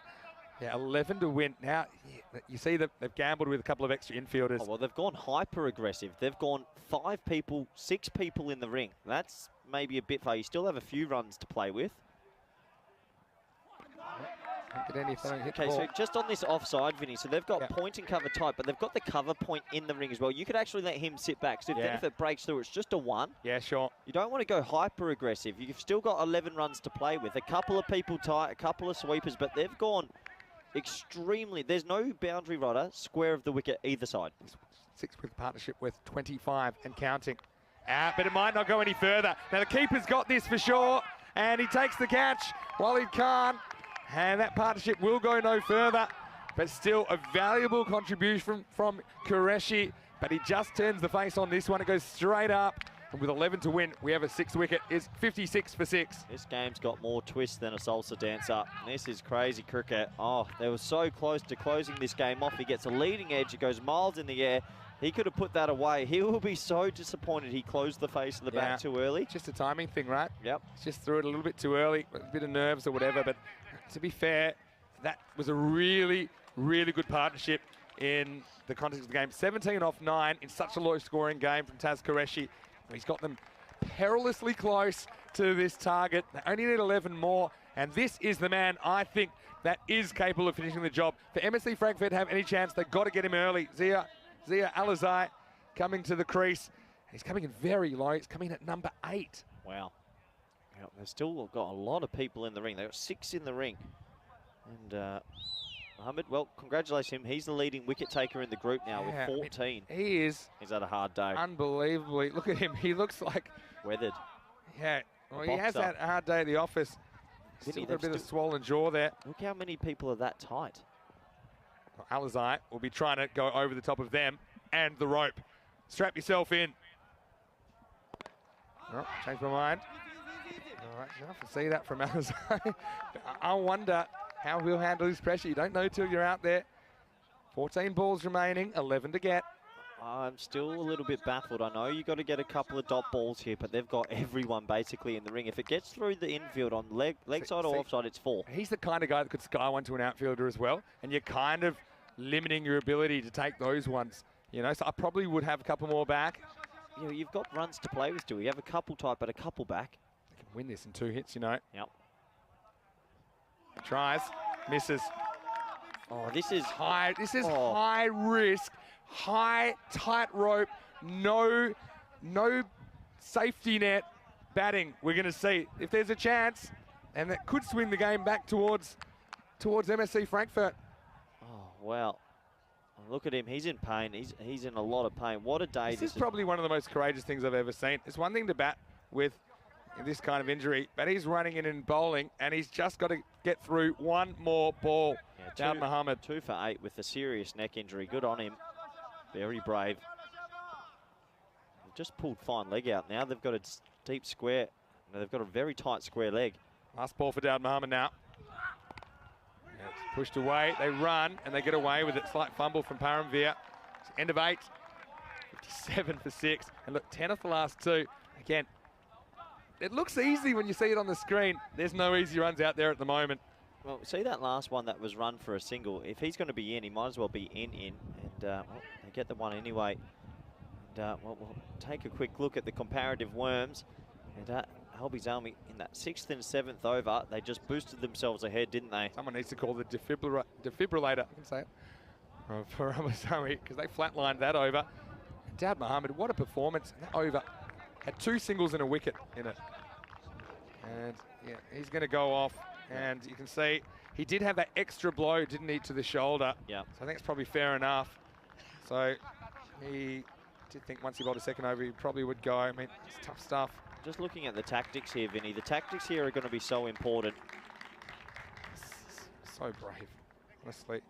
11 to win. Now, you see that they've gambled with a couple of extra infielders. Oh, well, they've gone hyper aggressive. They've gone 5 people, 6 people in the ring. That's maybe a bit far. You still have a few runs to play with. Can't get anything. Okay, so just on this offside, Vinny, so they've got point and cover type, but they've got the cover point in the ring as well. You could actually let him sit back. So if it breaks through, it's just a 1. Yeah, sure. You don't want to go hyper aggressive. You've still got 11 runs to play with. A couple of people tight, a couple of sweepers, but they've gone extremely. There's no boundary rider square of the wicket either side. 6 with partnership with 25 and counting. But it might not go any further. Now the keeper's got this for sure, and he takes the catch while he can't. And that partnership will go no further, but still a valuable contribution from Qureshi. But he just turns the face on this one. It goes straight up. And with 11 to win, we have a 6th wicket. It's 56 for 6. This game's got more twists than a salsa dancer. This is crazy cricket. Oh, they were so close to closing this game off. He gets a leading edge. It goes miles in the air. He could have put that away. He will be so disappointed he closed the face of the bat too early. Just a timing thing, right? Yep. Just threw it a little bit too early, a bit of nerves or whatever. But to be fair, that was a really, really good partnership in the context of the game. 17 off 9 in such a low-scoring game from Taz Qureshi. He's got them perilously close to this target. They only need 11 more, and this is the man, I think, that is capable of finishing the job. For MSC Frankfurt to have any chance, they've got to get him early. Zia Alizai coming to the crease. He's coming in very low. He's coming in at number 8. Wow. Yep, they've still got a lot of people in the ring. They've got 6 in the ring. And Mohammed, well, congratulations him. He's the leading wicket taker in the group now with 14. He is. He's had a hard day. Unbelievably. Look at him. He looks like... Weathered. Yeah. Well, he has had a hard day at the office. Still got a bit of swollen jaw there. Look how many people are that tight. Well, Alizai will be trying to go over the top of them and the rope. Strap yourself in. Oh, changed my mind. All right, you have to see that from Alizai. I wonder how he'll handle his pressure. You don't know till you're out there. 14 balls remaining, 11 to get. I'm still a little bit baffled. I know you got to get a couple of dot balls here, but they've got everyone basically in the ring. If it gets through the infield on leg side or offside, it's 4. He's the kind of guy that could sky one to an outfielder as well, and you're kind of limiting your ability to take those ones. You know, so I probably would have a couple more back. You know, you've got runs to play with, Stewie. You have a couple tight, but a couple back. They can win this in 2 hits, you know. Yep. Tries, misses. Oh, this is high. This is high risk, high tight rope. No safety net batting. We're going to see if there's a chance, and that could swing the game back towards MSC Frankfurt. Oh wow! Look at him. He's in pain. He's in a lot of pain. What a day this is probably one of the most courageous things I've ever seen. It's one thing to bat with this kind of injury, but he's running in and bowling, and he's just got to get through one more ball. Yeah, Mohammed. 2 for 8 with a serious neck injury. Good on him. Very brave. They've just pulled fine leg out now. They've got a deep square. They've got a very tight square leg. Last ball for Dawud Mohammed now. Yeah, it's pushed away. They run, and they get away with it. Slight fumble from Paramveer. End of 8. 57 for 6. And look, 10 off the last 2. Again, it looks easy when you see it on the screen. There's no easy runs out there at the moment. Well, see that last one that was run for a single. If he's going to be in, he might as well be in. And well, they get the one anyway. And we'll take a quick look at the comparative worms. And Albies Army in that 6th and 7th over, they just boosted themselves ahead, didn't they? Someone needs to call the defibrillator, I can say it, for Albies Army, because they flatlined that over. And Dad Mohammed, what a performance. That over had 2 singles and a wicket in it. And yeah, he's going to go off. And you can see he did have that extra blow, didn't he, to the shoulder. Yeah. So I think it's probably fair enough. So he did think once he bowled a second over, he probably would go. I mean, it's tough stuff. Just looking at the tactics here, Vinny. The tactics here are going to be so important. So brave, honestly.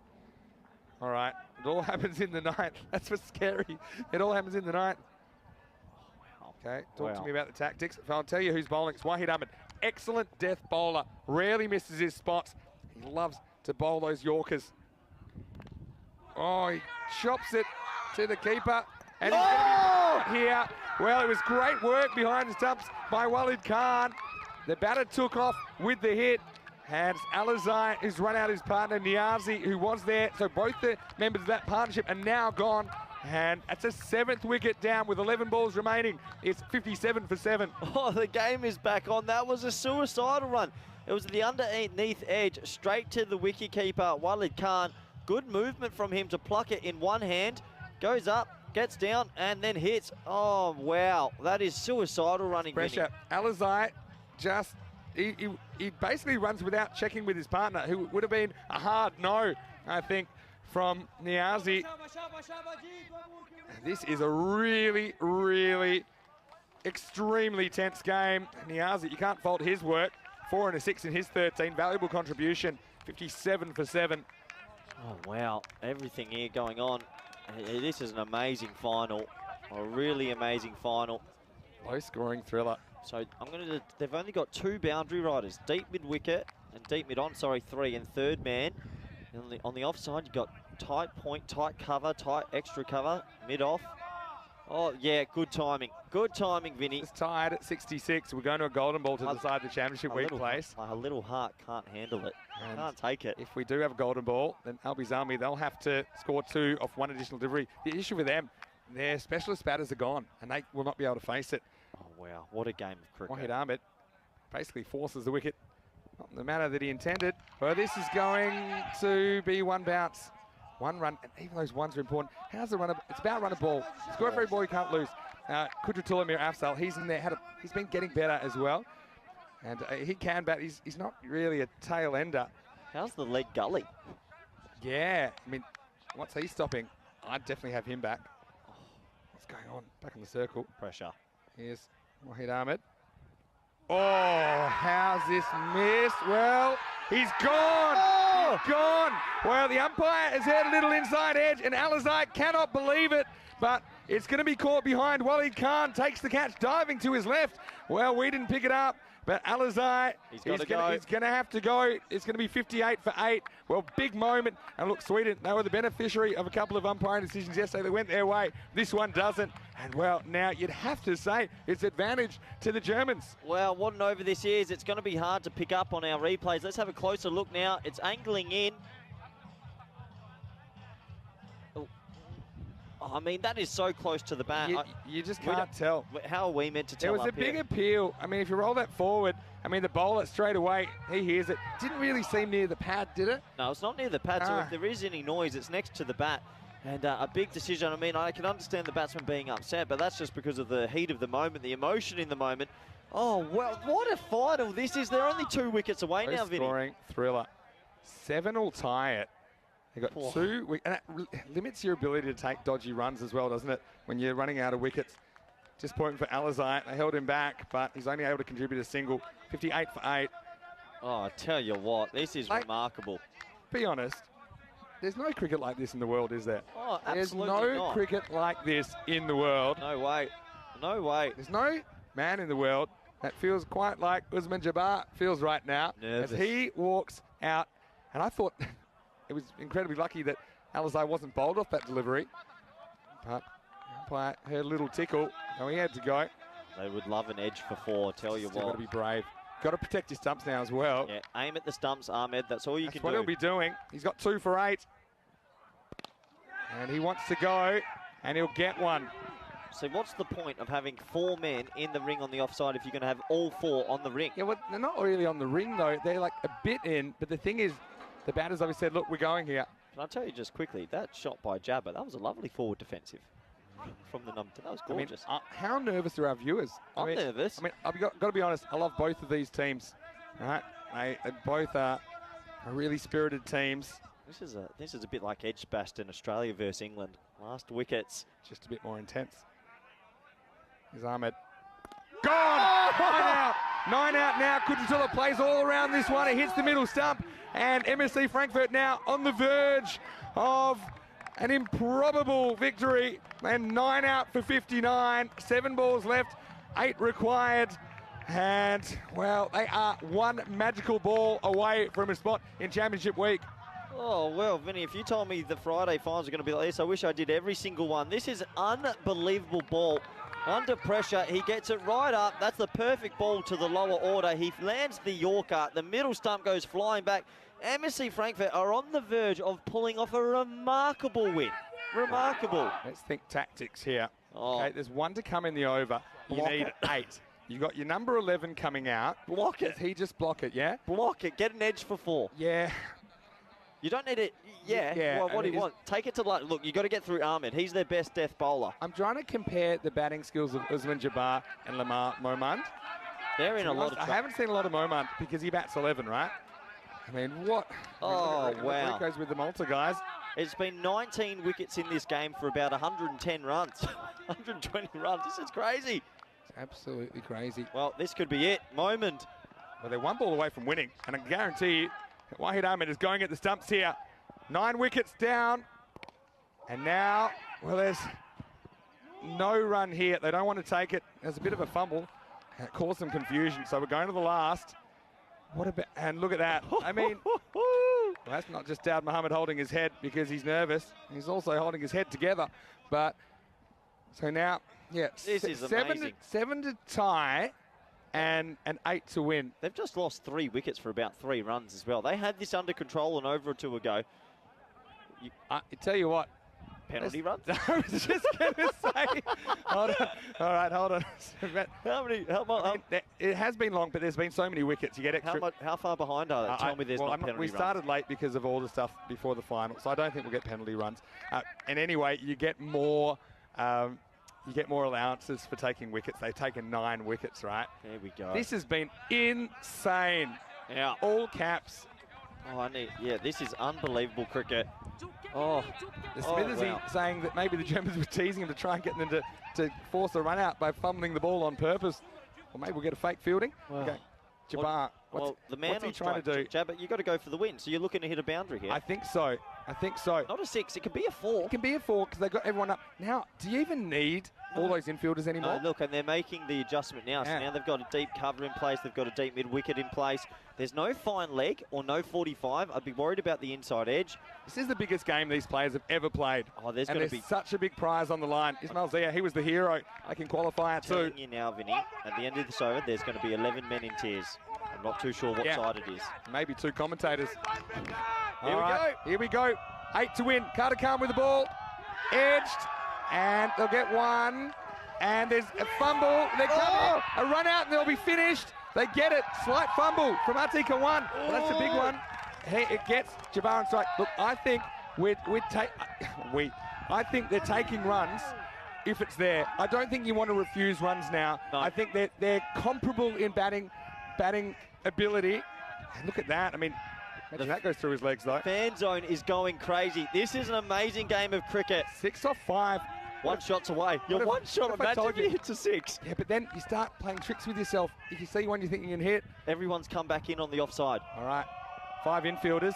All right, it all happens in the night. That's what's scary. It all happens in the night. Oh, wow. Okay, talk to me about the tactics. If I'll tell you who's bowling, it's Wahid Ahmed. Excellent death bowler. Rarely misses his spots. He loves to bowl those Yorkers. Oh, he chops it to the keeper. And he's going to be here. Well, it was great work behind the stumps by Walid Khan. The batter took off with the hit. And Alizai, who's run out his partner, Niazi, who was there. So both the members of that partnership are now gone. And that's a 7th wicket down with 11 balls remaining. It's 57 for 7. Oh, the game is back on. That was a suicidal run. It was the underneath edge, straight to the wicketkeeper, Walid Khan. Good movement from him to pluck it in one hand. Goes up, gets down, and then hits. Oh, wow. That is suicidal running. Pressure. Alizai just, he basically runs without checking with his partner, who would have been a hard no, I think, from Niazi. This is a really, really extremely tense game. Niazi, you can't fault his work. 4 and a 6 in his 13. Valuable contribution. 57 for 7. Oh, wow. Everything here going on. This is an amazing final. A really amazing final. Low-scoring thriller. So they've only got 2 boundary riders. Deep mid-wicket and deep mid-on, 3 and third man. And on the offside, you've got tight point, tight cover, tight extra cover, mid-off. Oh, yeah, good timing. Good timing, Vinny. It's tied at 66. We're going to a golden ball to decide the championship week place. A little heart can't handle it. Can't take it. If we do have a golden ball, then Albies Army, they'll have to score 2 off 1 additional delivery. The issue with them, their specialist batters are gone, and they will not be able to face it. Oh, wow. What a game of cricket. Wahid Ahmed basically forces the wicket, not in the manner that he intended. Well, this is going to be 1 bounce. 1 run, and even those ones are important. How's the runner? It's about run a ball. Score every ball, you can't lose. Kudratullah Mir Afzal, he's in there. He's been getting better as well, and he can bat. He's not really a tail ender. How's the leg gully? Yeah, I mean, what's he stopping? I'd definitely have him back. Oh, what's going on? Back in the circle. Pressure. Here's Wahid Ahmed. Oh, how's this missed? Well, he's gone. Oh! He's gone. Well, the umpire has had a little inside edge, and Alizai cannot believe it, but it's going to be caught behind. Walid Khan takes the catch, diving to his left. Well, we didn't pick it up, but Alizai he's going to have to go. It's going to be 58 for 8. Well, big moment. And look, Sweden, they were the beneficiary of a couple of umpiring decisions yesterday that went their way. This one doesn't. And, well, now you'd have to say it's advantage to the Germans. Well, what an over this is. It's going to be hard to pick up on our replays. Let's have a closer look now. It's angling in. I mean, that is so close to the bat. You just can't tell. How are we meant to tell? It was a big appeal. I mean, if you roll that forward, I mean, the bowler straight away, he hears it. Didn't really seem near the pad, did it? No, it's not near the pad. So if there is any noise, it's next to the bat. And a big decision. I mean, I can understand the batsman being upset, but that's just because of the heat of the moment, the emotion in the moment. Oh, well, what a final this is. They're only 2 wickets away now, Vinny. Scoring thriller. 7 will tie it. They got 2, and that limits your ability to take dodgy runs as well, doesn't it? When you're running out of wickets. Just pointing for Alizai. They held him back, but he's only able to contribute a single. 58 for 8. Oh, I tell you what, this is remarkable. Be honest, there's no cricket like this in the world, is there? Oh, absolutely There's no not. cricket like this in the world. No way. No way. There's no man in the world that feels quite like Usman Jabbar feels right now. Nervous. As he walks out. And I thought it was incredibly lucky that Alizai wasn't bowled off that delivery. But umpire heard a little tickle, so he had to go. They would love an edge for 4, tell you Still what. got to be brave. Got to protect his stumps now as well. Yeah, aim at the stumps, Ahmed. That's all you can do. That's what he'll be doing. He's got 2 for 8. And he wants to go, and he'll get one. So what's the point of having 4 men in the ring on the offside if you're going to have all 4 on the ring? Yeah, well, they're not really on the ring, though. They're like a bit in. But the thing is, the batters obviously said, look, we're going here. Can I tell you just quickly, that shot by Jabba, that was a lovely forward defensive from the number 10. That was gorgeous. I mean, how nervous are our viewers? I'm nervous. I mean, I've got to be honest, I love both of these teams. All right? They both are really spirited teams. This is a bit like Edgbaston, Australia versus England. Last wickets. Just a bit more intense. Here's Ahmed. Gone! 9 out. 9 out now. Kututula plays all around this one. It hits the middle stump. And MSC Frankfurt now on the verge of an improbable victory. And 9 out for 59. 7 balls left. 8 required. And, well, they are 1 magical ball away from a spot in Championship Week. Oh, well, Vinny, if you told me the Friday finals are going to be like this, I wish I did every single one. This is unbelievable ball. Under pressure, he gets it right up. That's the perfect ball to the lower order. He lands the Yorker. The middle stump goes flying back. MSC Frankfurt are on the verge of pulling off a remarkable win. Remarkable. Let's think tactics here. Oh. Okay, there's 1 to come in the over. You need 8. You've got your number 11 coming out. Block it. Does he just block it, yeah? Block it. Get an edge for 4. Yeah. You don't need it. Yeah. Well, what do you want? Take it to look. You got to get through Ahmed. He's their best death bowler. I'm trying to compare the batting skills of Usman Jabbar and Lamar Momand. They're in a lot of trouble. I haven't seen a lot of Momand because he bats 11, right? I mean, what? Oh, wow. What goes with the Malta guys? It's been 19 wickets in this game for about 110 runs. 120 runs. This is crazy. It's absolutely crazy. Well, this could be it. Moment. Well, they're 1 ball away from winning, and I guarantee you, Wahid Ahmed is going at the stumps here. 9 wickets down. And now, well, there's no run here. They don't want to take it. There's a bit of a fumble. It caused some confusion. So we're going to the last. What about, and look at that. I mean, well, that's not just Daud Mohammed holding his head because he's nervous. He's also holding his head together. But, so now, yeah. This is amazing. 7 to tie. And 8 to win. They've just lost 3 wickets for about 3 runs as well. They had this under control and over or 2 ago. I tell you what. Penalty runs? I was just going to say. Hold on. All right, hold on. It has been long, but there's been so many wickets. You get extra. How far behind are they? Tell me there's not penalty runs. We started late because of all the stuff before the final, so I don't think we'll get penalty runs. And anyway, you get more. You get more allowances for taking wickets. They've taken 9 wickets, right? There we go. This has been insane. Yeah. All caps. Oh, this is unbelievable cricket. Oh. The Smithersy saying that maybe the Germans were teasing him to try and get them to force a run out by fumbling the ball on purpose. Or maybe we'll get a fake fielding. Well, okay. Jabbar, what's he trying to do? Jabbar, you've got to go for the win. So you're looking to hit a boundary here. I think so. Not a 6. It could be a 4. It can be a 4 because they've got everyone up. Now, do you even need all those infielders anymore? Look, and they're making the adjustment now. Yeah. So now they've got a deep cover in place. They've got a deep mid-wicket in place. There's no fine leg or no 45. I'd be worried about the inside edge. This is the biggest game these players have ever played. Oh, there's going to be such a big prize on the line. Ismail Zia, he was the hero. I can qualify it too. I'm telling you now, Vinny, at the end of this over, there's going to be 11 men in tears. I'm not too sure what side it is. Maybe 2 commentators. Here we go. 8 to win. Carter Khan with the ball. Edged. And they'll get 1. And there's a fumble. They're coming. A run out and they'll be finished. They get it. Slight fumble from Atika 1. Well, that's a big one. Hey, it gets Jabbar on strike. Look, I think I think they're taking runs if it's there. I don't think you want to refuse runs now. No. I think they're comparable in batting ability. And look at that. I mean, imagine that goes through his legs, though. Fan zone is going crazy. This is an amazing game of cricket. 6 off 5. 1 shot's away. You're 1 shot. Imagine if you hit to 6. Yeah, but then you start playing tricks with yourself. If you see one you think you can hit. Everyone's come back in on the offside. All right. 5 infielders.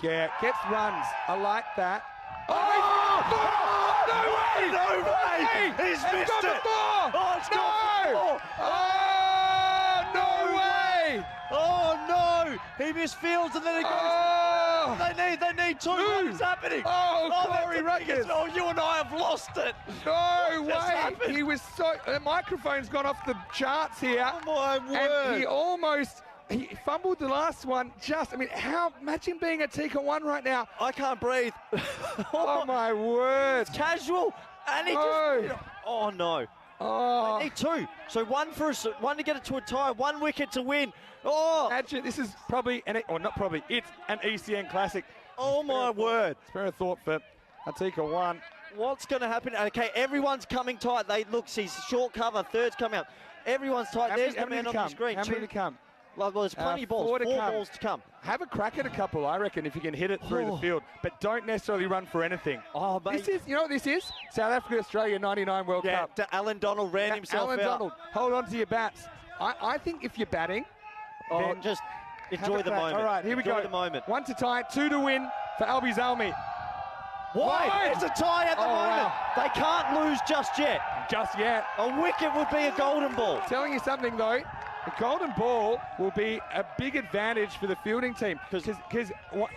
Yeah, gets runs. I like that. No way! He's missed it! Oh, it's gone! No way! Oh no! He missed fields and then it goes. They need 2. What is happening? Corey Rutgers! Oh, you and I have lost it. No way! He was so. The microphone's gone off the charts here. Oh my word! And he fumbled the last one. Imagine being a Tika 1 right now. I can't breathe. Oh my word! It's casual. And he just... Oh, no. Oh. They need 2. So one to get it to a tie, 1 wicket to win. Oh. Imagine, this is probably, not probably, it's an ECN classic. Oh, my word. Spare a thought for Atika 1. What's going to happen? Okay, everyone's coming tight. Look, see, short cover, thirds come out. Everyone's tight. There's the man on the screen. How many to come? Well, there's plenty of balls. 4 balls to come. Have a crack at a couple, I reckon, if you can hit it through the field. But don't necessarily run for anything. Oh, mate. This is, you know what this is? South Africa, Australia, 99 World Cup. Yeah, Alan Donald ran himself Alan out. Donald, hold on to your bats. I think if you're batting, then just enjoy the moment. All right, here we go. Enjoy the moment. 1 to tie, 2 to win for Albi Zalmi. Why? It's a tie at the moment. Wow. They can't lose just yet. Just yet. A wicket would be a golden ball. Telling you something, though. The golden ball will be a big advantage for the fielding team because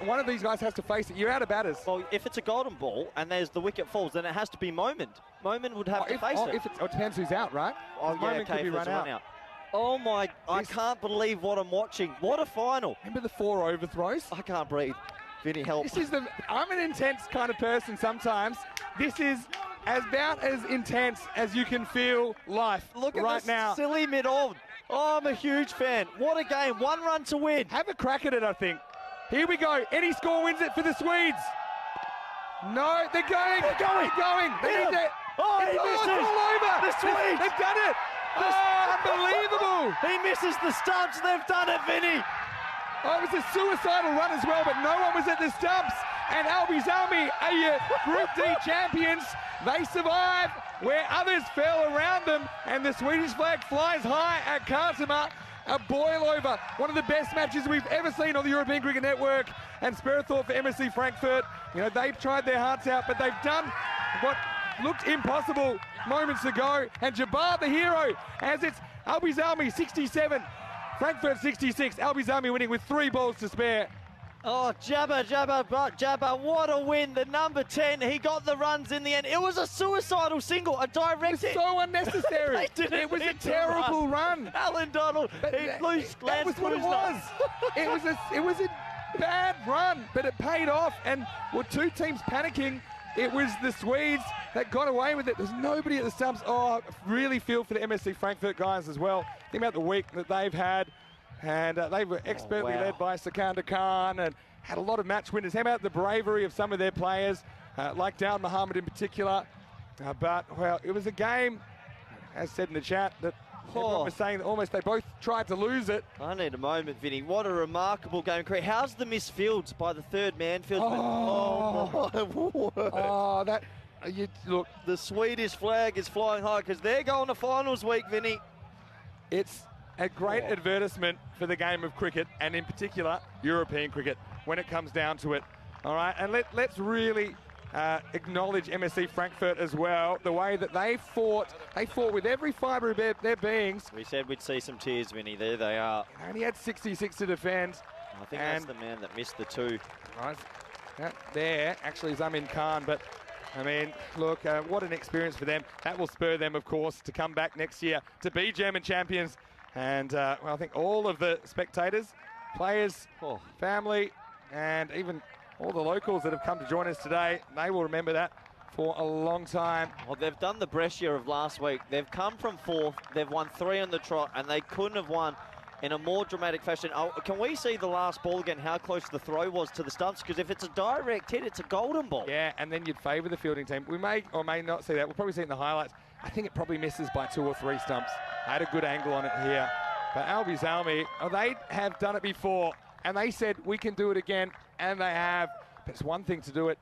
one of these guys has to face it. You're out of batters. Well, if it's a golden ball and there's the wicket falls, then it has to be Moment. Moment would have to face it. If it depends who's out, right? Oh, yeah, Moment could be if run out. Oh, my, I can't believe what I'm watching. What a final. Remember the 4 overthrows? I can't breathe. Vinny, help. I'm an intense kind of person sometimes. This is about as intense as you can feel life Look at right this now. Silly mid-on. Oh, I'm a huge fan. What a game. 1 run to win. Have a crack at it, I think. Here we go. Any score wins it for the Swedes. No, they're going. They're going. They need to. Oh, he misses. It's all over. The Swedes. They've done it. Unbelievable. He misses the stumps. They've done it, Vinny. Oh, it was a suicidal run as well, but no one was at the stumps. And Albi Zalmi are Group D champions. They survive where others fell around them, and the Swedish flag flies high at Kartama. A boil over. One of the best matches we've ever seen on the European Cricket Network. And spare a thought for MSC Frankfurt. You know, they've tried their hearts out, but they've done what looked impossible moments ago. And Jabbar, the hero, as it's Albi Zalmi 67, Frankfurt 66. Albi Zalmi winning with 3 balls to spare. Oh, Jabbar, what a win. The number 10, he got the runs in the end. It was a suicidal single, a direct hit. So unnecessary. It was a terrible run. Alan Donald, that was what it was. It was a bad run, but it paid off. And with 2 teams panicking, it was the Swedes that got away with it. There's nobody at the stumps. Oh, I really feel for the MSC Frankfurt guys as well. Think about the week that they've had. And they were expertly led by Sikandar Khan and had a lot of match winners. How about the bravery of some of their players, like Dowd Muhammad in particular. But, well, it was a game, as said in the chat, that everyone was saying that almost they both tried to lose it. I need a moment, Vinny. What a remarkable game. How's the missed fields by the third man fieldsman? Oh, my word. Oh, look. The Swedish flag is flying high because they're going to finals week, Vinny. It's a great advertisement for the game of cricket, and in particular, European cricket, when it comes down to it. All right, and let's really acknowledge MSC Frankfurt as well, the way that they fought with every fibre of their beings. We said we'd see some tears, Vinny. There they are. And he had 66 to defend. I think that's the man that missed the 2. Right, there, actually, Zamin Khan, but I mean, look, what an experience for them. That will spur them, of course, to come back next year to be German champions. And well, I think all of the spectators, players, family, and even all the locals that have come to join us today, they will remember that for a long time. Well, they've done the Brescia of last week. They've come from 4th. They've won 3 on the trot, and they couldn't have won in a more dramatic fashion. Oh, can we see the last ball again, how close the throw was to the stumps? Because if it's a direct hit, it's a golden ball. Yeah, and then you'd favour the fielding team. We may or may not see that. We'll probably see it in the highlights. I think it probably misses by 2 or 3 stumps. I had a good angle on it here. But Albi Zalmi, they have done it before, and they said, we can do it again, and they have. But it's one thing to do it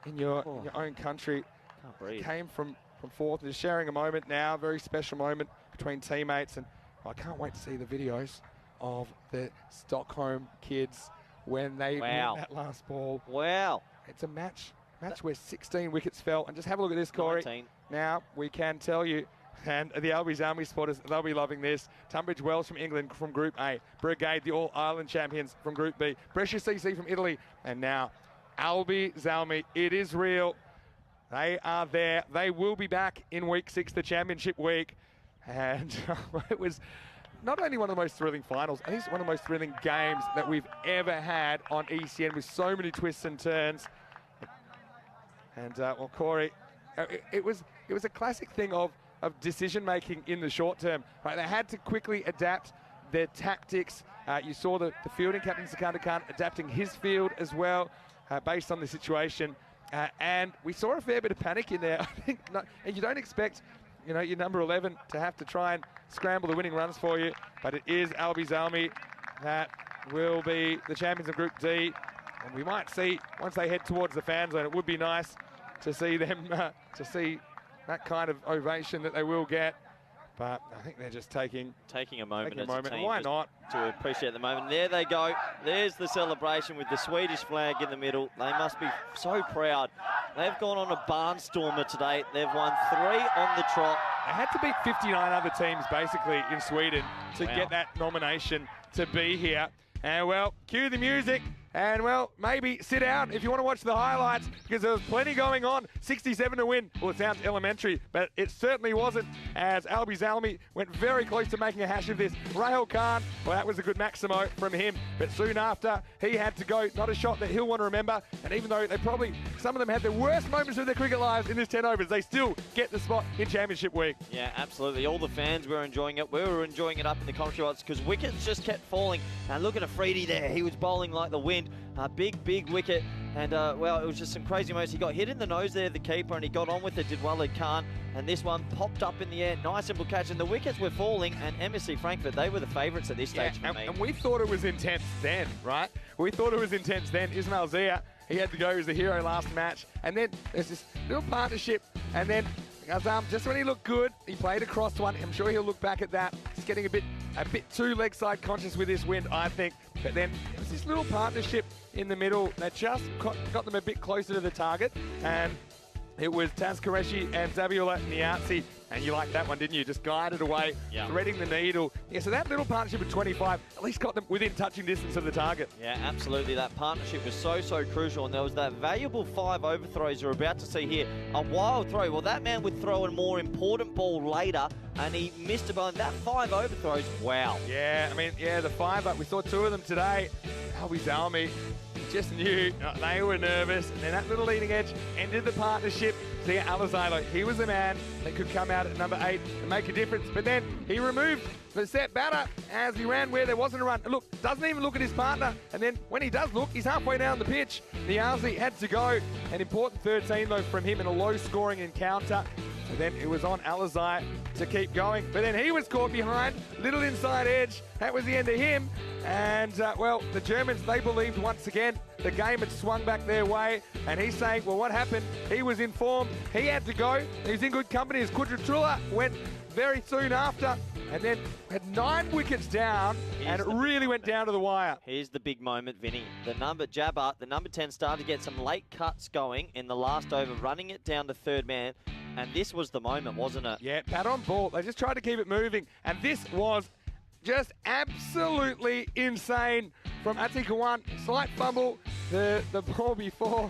in your own country. Can't breathe. Came from 4th, and sharing a moment now, a very special moment between teammates, and I can't wait to see the videos of the Stockholm kids when they win that last ball. Wow. It's a match where 16 wickets fell, and just have a look at this, Corey. 19. Now, we can tell you, and the Albi Zalmi supporters, they'll be loving this. Tunbridge Wells from England from Group A. Brigade, the All-Ireland champions from Group B. Brescia CC from Italy. And now, Albi Zalmi, it is real. They are there. They will be back in week 6, the championship week. And it was not only one of the most thrilling finals, I think it's one of the most thrilling games that we've ever had on ECN with so many twists and turns. And, well, Corey, it was a classic thing of decision making in the short term. Right? They had to quickly adapt their tactics. You saw the fielding captain Sikandar Khan adapting his field as well based on the situation. And we saw a fair bit of panic in there. I think, and you don't expect, your number 11 to have to try and scramble the winning runs for you, but it is Alby that will be the champions of Group D. And we might see, once they head towards the fan zone, it would be nice to see them, to see that kind of ovation that they will get. But I think they're just taking a moment as a team. Why not? To appreciate the moment. There they go. There's the celebration with the Swedish flag in the middle. They must be so proud. They've gone on a barnstormer today. They've won 3 on the trot. They had to beat 59 other teams, basically, in Sweden to get that nomination to be here. And, well, cue the music. And, well, maybe sit down if you want to watch the highlights, because there was plenty going on. 67 to win. Well, it sounds elementary, but it certainly wasn't, as Alby Zalmi went very close to making a hash of this. Rahul Khan, well, that was a good Maximo from him, but soon after, he had to go. Not a shot that he'll want to remember. And even though some of them had the worst moments of their cricket lives in this 10 overs, they still get the spot in Championship Week. Yeah, absolutely. All the fans were enjoying it. We were enjoying it up in the commentary box because wickets just kept falling. And look at Afridi there. He was bowling like the wind. A big wicket, and well, it was just some crazy moments. He got hit in the nose there, the keeper, and he got on with it, did Walid Khan, and this one popped up in the air. Nice simple catch, and the wickets were falling, and MSC Frankfurt, they were the favourites at this stage for me. And we thought it was intense then, right? We thought it was intense then. Ismail Zia, he had to go as the hero last match, and then there's this little partnership, and then just when he looked good, he played across one. I'm sure he'll look back at that. He's getting a bit too leg side conscious with this wind, I think. But then it was this little partnership in the middle that just got them a bit closer to the target. And it was Taz Qureshi and Zabiullah Niazi. And you liked that one, didn't you? Just guided away, threading the needle. Yeah, so that little partnership at 25 at least got them within touching distance of the target. Yeah, absolutely. That partnership was so crucial. And there was that valuable 5 overthrows you're about to see here. A wild throw. Well, that man would throw a more important ball later, and he missed a ball. That 5 overthrows, wow. Yeah, I mean, the 5 up. We saw 2 of them today. Alby Zalmi just knew they were nervous. And then that little leading edge ended the partnership. Zia Alizalo, he was the man that could come out at number 8 and make a difference. But then he removed the set batter as he ran where there wasn't a run. Look, doesn't even look at his partner. And then when he does look, he's halfway down the pitch. Niazi had to go. An important 13, though, from him in a low-scoring encounter. So then it was on Alizai to keep going. But then he was caught behind. Little inside edge. That was the end of him. And, well, the Germans, they believed once again the game had swung back their way. And he's saying, well, what happened? He was informed. He had to go. He was in good company as Kudratullah went very soon after. And then had 9 wickets down, and it really went down to the wire. Here's the big moment, Vinny. The number 10, started to get some late cuts going in the last over, running it down to third man. And this was the moment, wasn't it? Yeah, pat on ball. They just tried to keep it moving. And this was just absolutely insane from Atiq. Slight fumble, the ball before.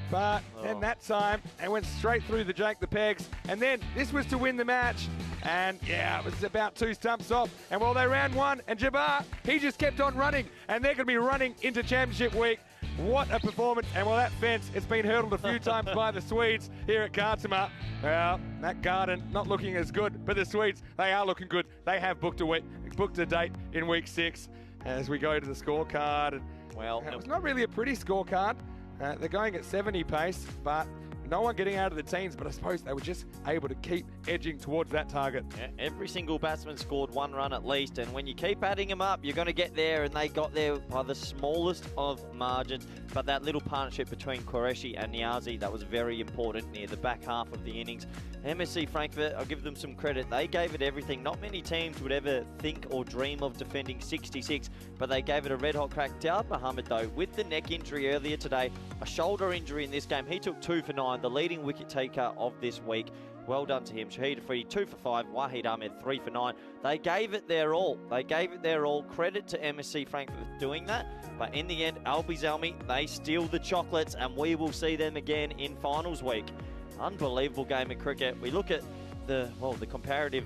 But then that time, they went straight through the Jake the Pegs. And then this was to win the match. And yeah, it was about 2 stumps off. And while they ran 1, and Jabbar, he just kept on running. And they're going to be running into Championship Week. What a performance. And well, that fence, it's been hurdled a few times by the Swedes here at Kartama. Well, that garden not looking as good. But the Swedes, they are looking good. They have booked a date in week 6 as we go to the scorecard. And, well, it was not really a pretty scorecard. They're going at 70 pace, but no one getting out of the teens, but I suppose they were just able to keep edging towards that target. Yeah, every single batsman scored 1 run at least, and when you keep adding them up, you're going to get there, and they got there by the smallest of margins. But that little partnership between Qureshi and Niazi, that was very important near the back half of the innings. MSC Frankfurt, I'll give them some credit. They gave it everything. Not many teams would ever think or dream of defending 66, but they gave it a red-hot crack. Dawud Mohammed, though, with the neck injury earlier today, a shoulder injury in this game, he took 2 for 9, the leading wicket taker of this week. Well done to him. Shahid Afridi, 2 for 5. Wahid Ahmed, 3 for 9. They gave it their all. Credit to MSC Frankfurt for doing that. But in the end, Alby Zalmi, they steal the chocolates, and we will see them again in finals week. Unbelievable game of cricket. We look at the comparative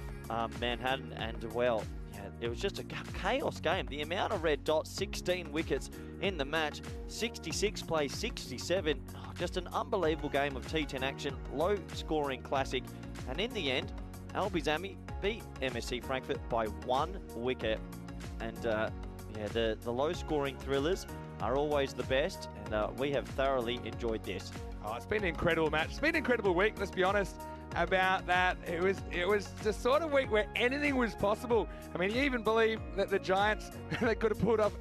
Manhattan, and well, yeah, it was just a chaos game. The amount of red dots, 16 wickets in the match, 66 plays 67. Just an unbelievable game of T10 action, low-scoring classic. And in the end, Albizami beat MSC Frankfurt by 1 wicket. And yeah, the low-scoring thrillers are always the best, and we have thoroughly enjoyed this. Oh, it's been an incredible match. It's been an incredible week, let's be honest about that. It was the sort of week where anything was possible. I mean, you even believe that the Giants, they could have pulled off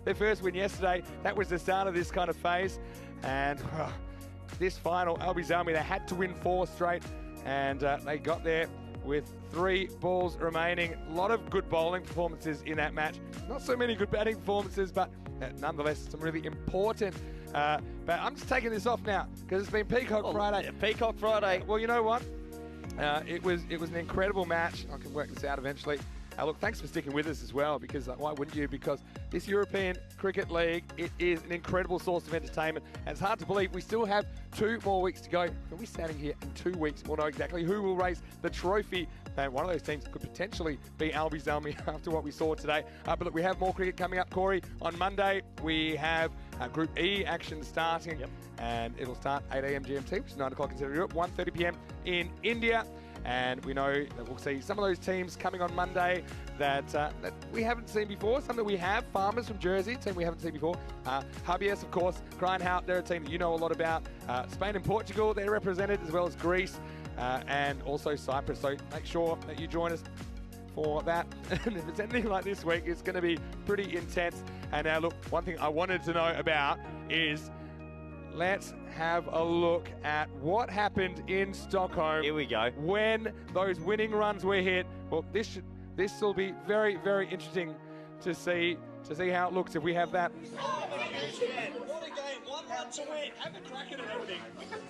their first win yesterday. That was the start of this kind of phase. And this final, Albizami, they had to win 4 straight, and they got there with 3 balls remaining. A lot of good bowling performances in that match. Not so many good batting performances, but nonetheless, some really important. But I'm just taking this off now because it's been Peacock Friday. Yeah, Peacock Friday. Well, you know what? It was an incredible match. I can work this out eventually. Look, thanks for sticking with us as well, because why wouldn't you? Because this European Cricket League, it is an incredible source of entertainment. And it's hard to believe we still have 2 more weeks to go. When we're standing here in 2 weeks, we'll know exactly who will raise the trophy. And one of those teams could potentially be Albizami after what we saw today. But look, we have more cricket coming up, Corey. On Monday, we have Group E action starting. Yep. And it'll start 8 a.m. GMT, which is 9 o'clock in Central Europe, 1:30 p.m. in India. And we know that we'll see some of those teams coming on Monday that we haven't seen before. Some that we have. Farmers from Jersey, a team we haven't seen before. Javiers, of course. Grindhout, they're a team that you know a lot about. Spain and Portugal, they're represented, as well as Greece and also Cyprus. So make sure that you join us for that. And if it's anything like this week, it's going to be pretty intense. And now, look, one thing I wanted to know about is let's have a look at what happened in Stockholm. Here we go. When those winning runs were hit. Well, this will be very, very interesting to see how it looks if we have that. What a game, 1-1 to win. Have a crack at it, everything.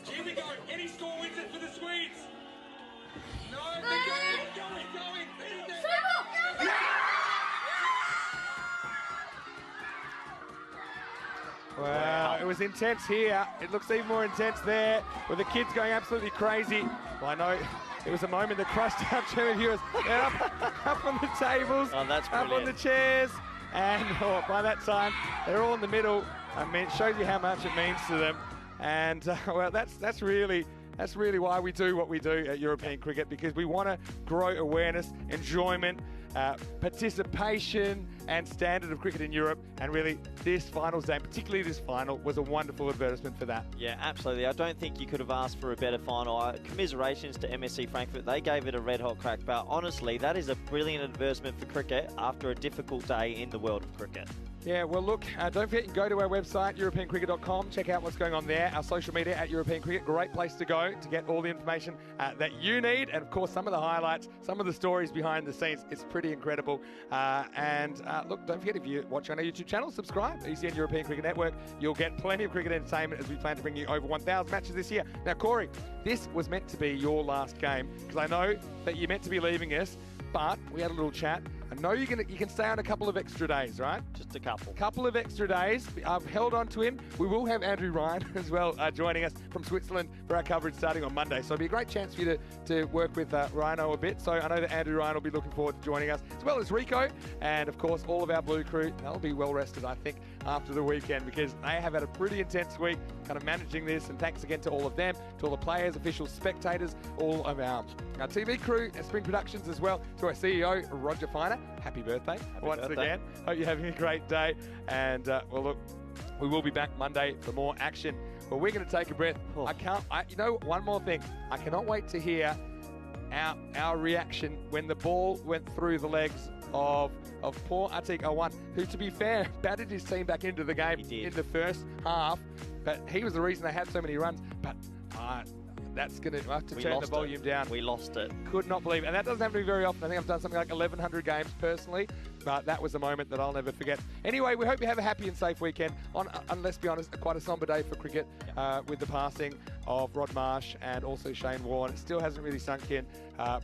Here we go. Any score wins it for the Swedes. No, they're going. Wow, it was intense here. It looks even more intense there, with the kids going absolutely crazy. Well, I know it was a moment that crushed out German viewers. They're up on the tables, that's up on the chairs, and by that time, they're all in the middle. I mean, it shows you how much it means to them. And well, that's really why we do what we do at European Cricket, because we want to grow awareness, enjoyment, participation and standard of cricket in Europe. And really, this finals day, particularly this final, was a wonderful advertisement for that. Yeah, absolutely. I don't think you could have asked for a better final. Commiserations to MSC Frankfurt. They gave it a red-hot crack, but honestly, that is a brilliant advertisement for cricket after a difficult day in the world of cricket. Yeah, well, look, don't forget, you can go to our website, europeancricket.com, check out what's going on there. Our social media at European Cricket, great place to go to get all the information that you need. And, of course, some of the highlights, some of the stories behind the scenes. It's pretty incredible. Look, don't forget, if you watch on our YouTube channel, subscribe, ECN European Cricket Network. You'll get plenty of cricket entertainment as we plan to bring you over 1,000 matches this year. Now, Corey, this was meant to be your last game, because I know that you're meant to be leaving us, but we had a little chat. I know you can stay on a couple of extra days, right? Just a couple. Couple of extra days. I've held on to him. We will have Andrew Ryan as well joining us from Switzerland for our coverage starting on Monday. So it'll be a great chance for you to work with Rhino a bit. So I know that Andrew Ryan will be looking forward to joining us, as well as Rico. And, of course, all of our Blue crew. They'll be well rested, I think, after the weekend, because they have had a pretty intense week kind of managing this. And thanks again to all of them, to all the players, officials, spectators, all of our TV crew and Spring Productions as well, to our CEO, Roger Finer. Happy birthday once again. Hope you're having a great day. And, well, look, we will be back Monday for more action. But we're going to take a breath. You know, one more thing. I cannot wait to hear our reaction when the ball went through the legs of poor Atik Awan, who, to be fair, batted his team back into the game in the first half. But he was the reason they had so many runs. But that's going to have to turn the volume down. We lost it. Could not believe it. And that doesn't happen to me very often. I think I've done something like 1,100 games personally. But that was a moment that I'll never forget. Anyway, we hope you have a happy and safe weekend. And let's be honest, quite a somber day for cricket with the passing of Rod Marsh and also Shane Warne. It still hasn't really sunk in,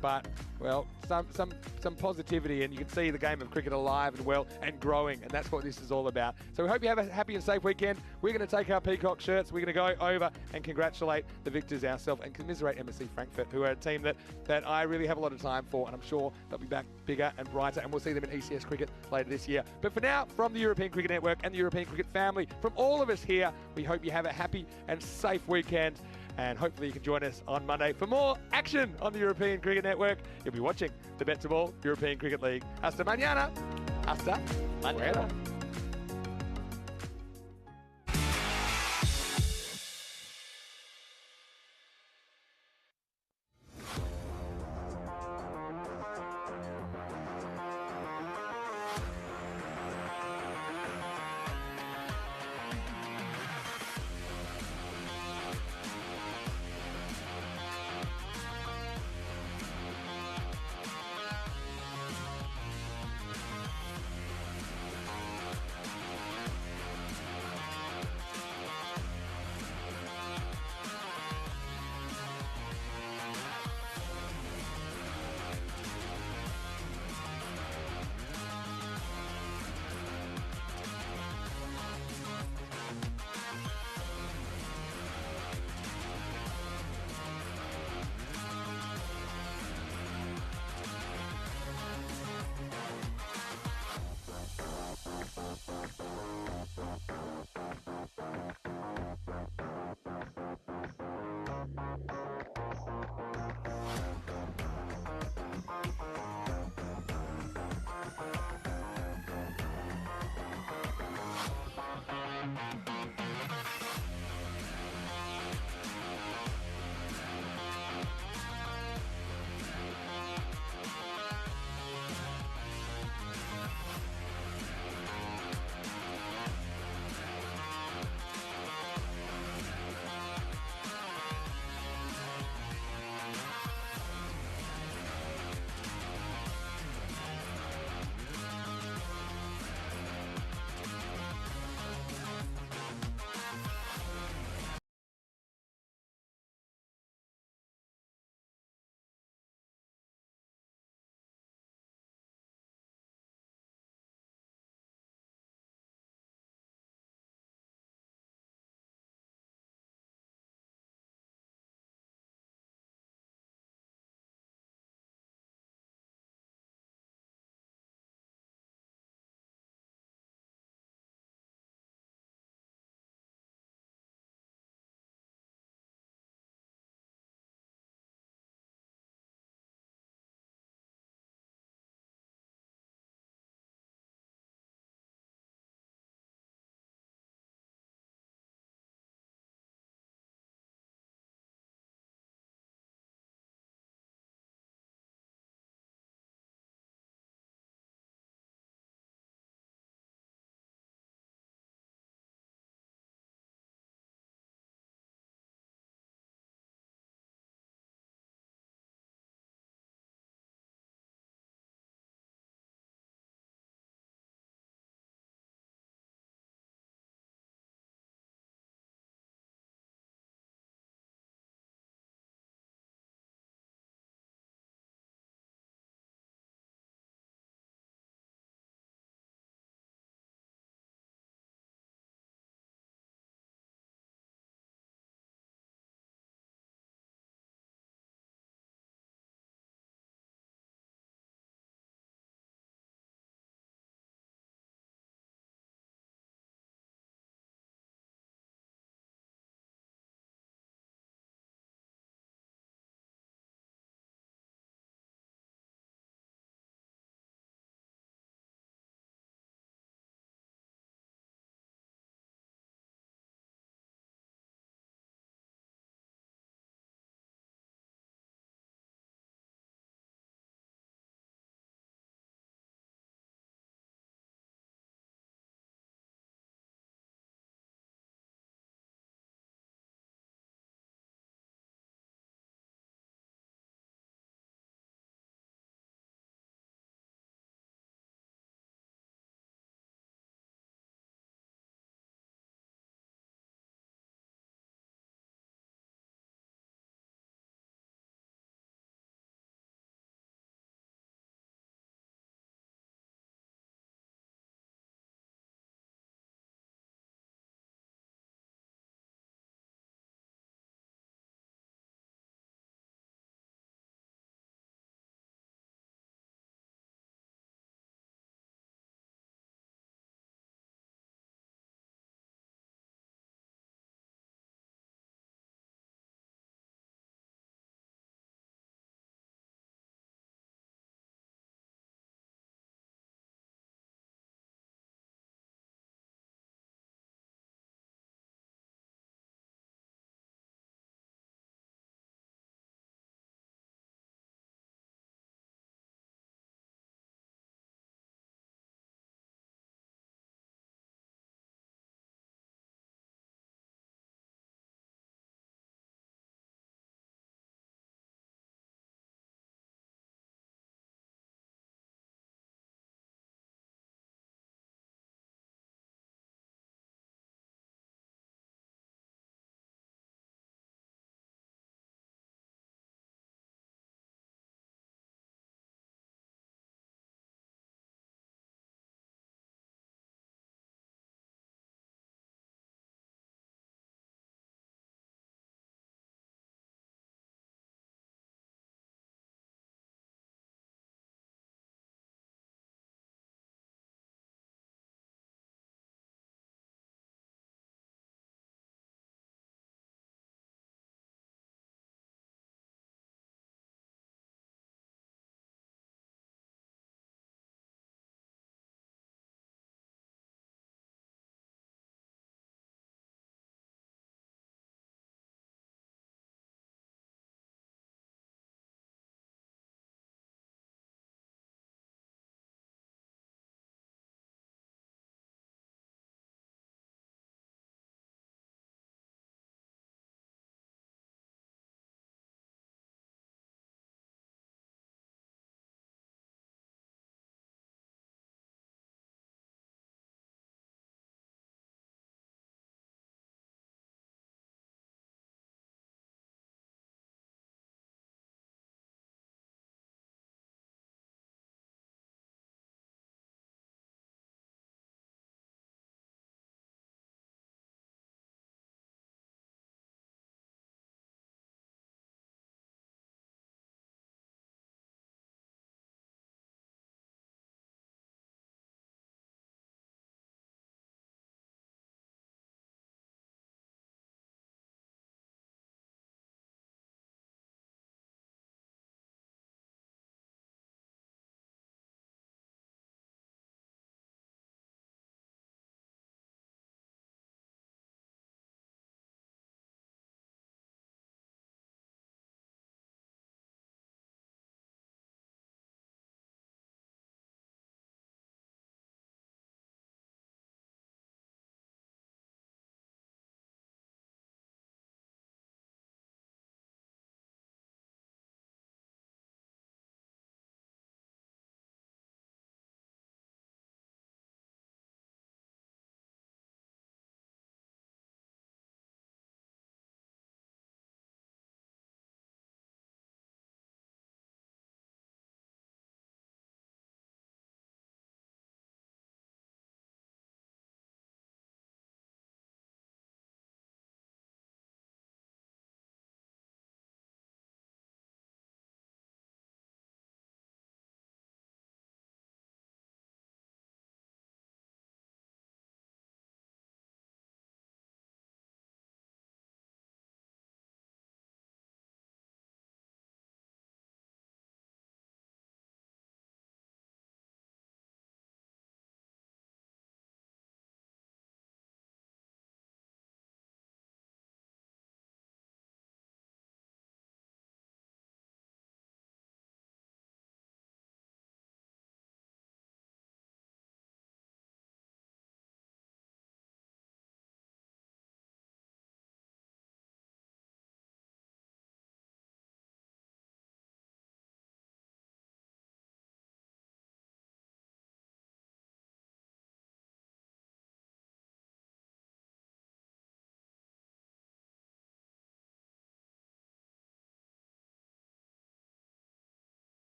but well, some positivity, and you can see the game of cricket alive and well and growing, and that's what this is all about. So we hope you have a happy and safe weekend. We're going to take our Peacock shirts. We're going to go over and congratulate the victors ourselves and commiserate MSC Frankfurt, who are a team that I really have a lot of time for, and I'm sure they'll be back bigger and brighter, and we'll see them in ECS cricket later this year. But for now, from the European Cricket Network and the European Cricket family, from all of us here, we hope you have a happy and safe weekend. And hopefully you can join us on Monday for more action on the European Cricket Network. You'll be watching the Bet to Ball European Cricket League. Hasta mañana. Hasta mañana.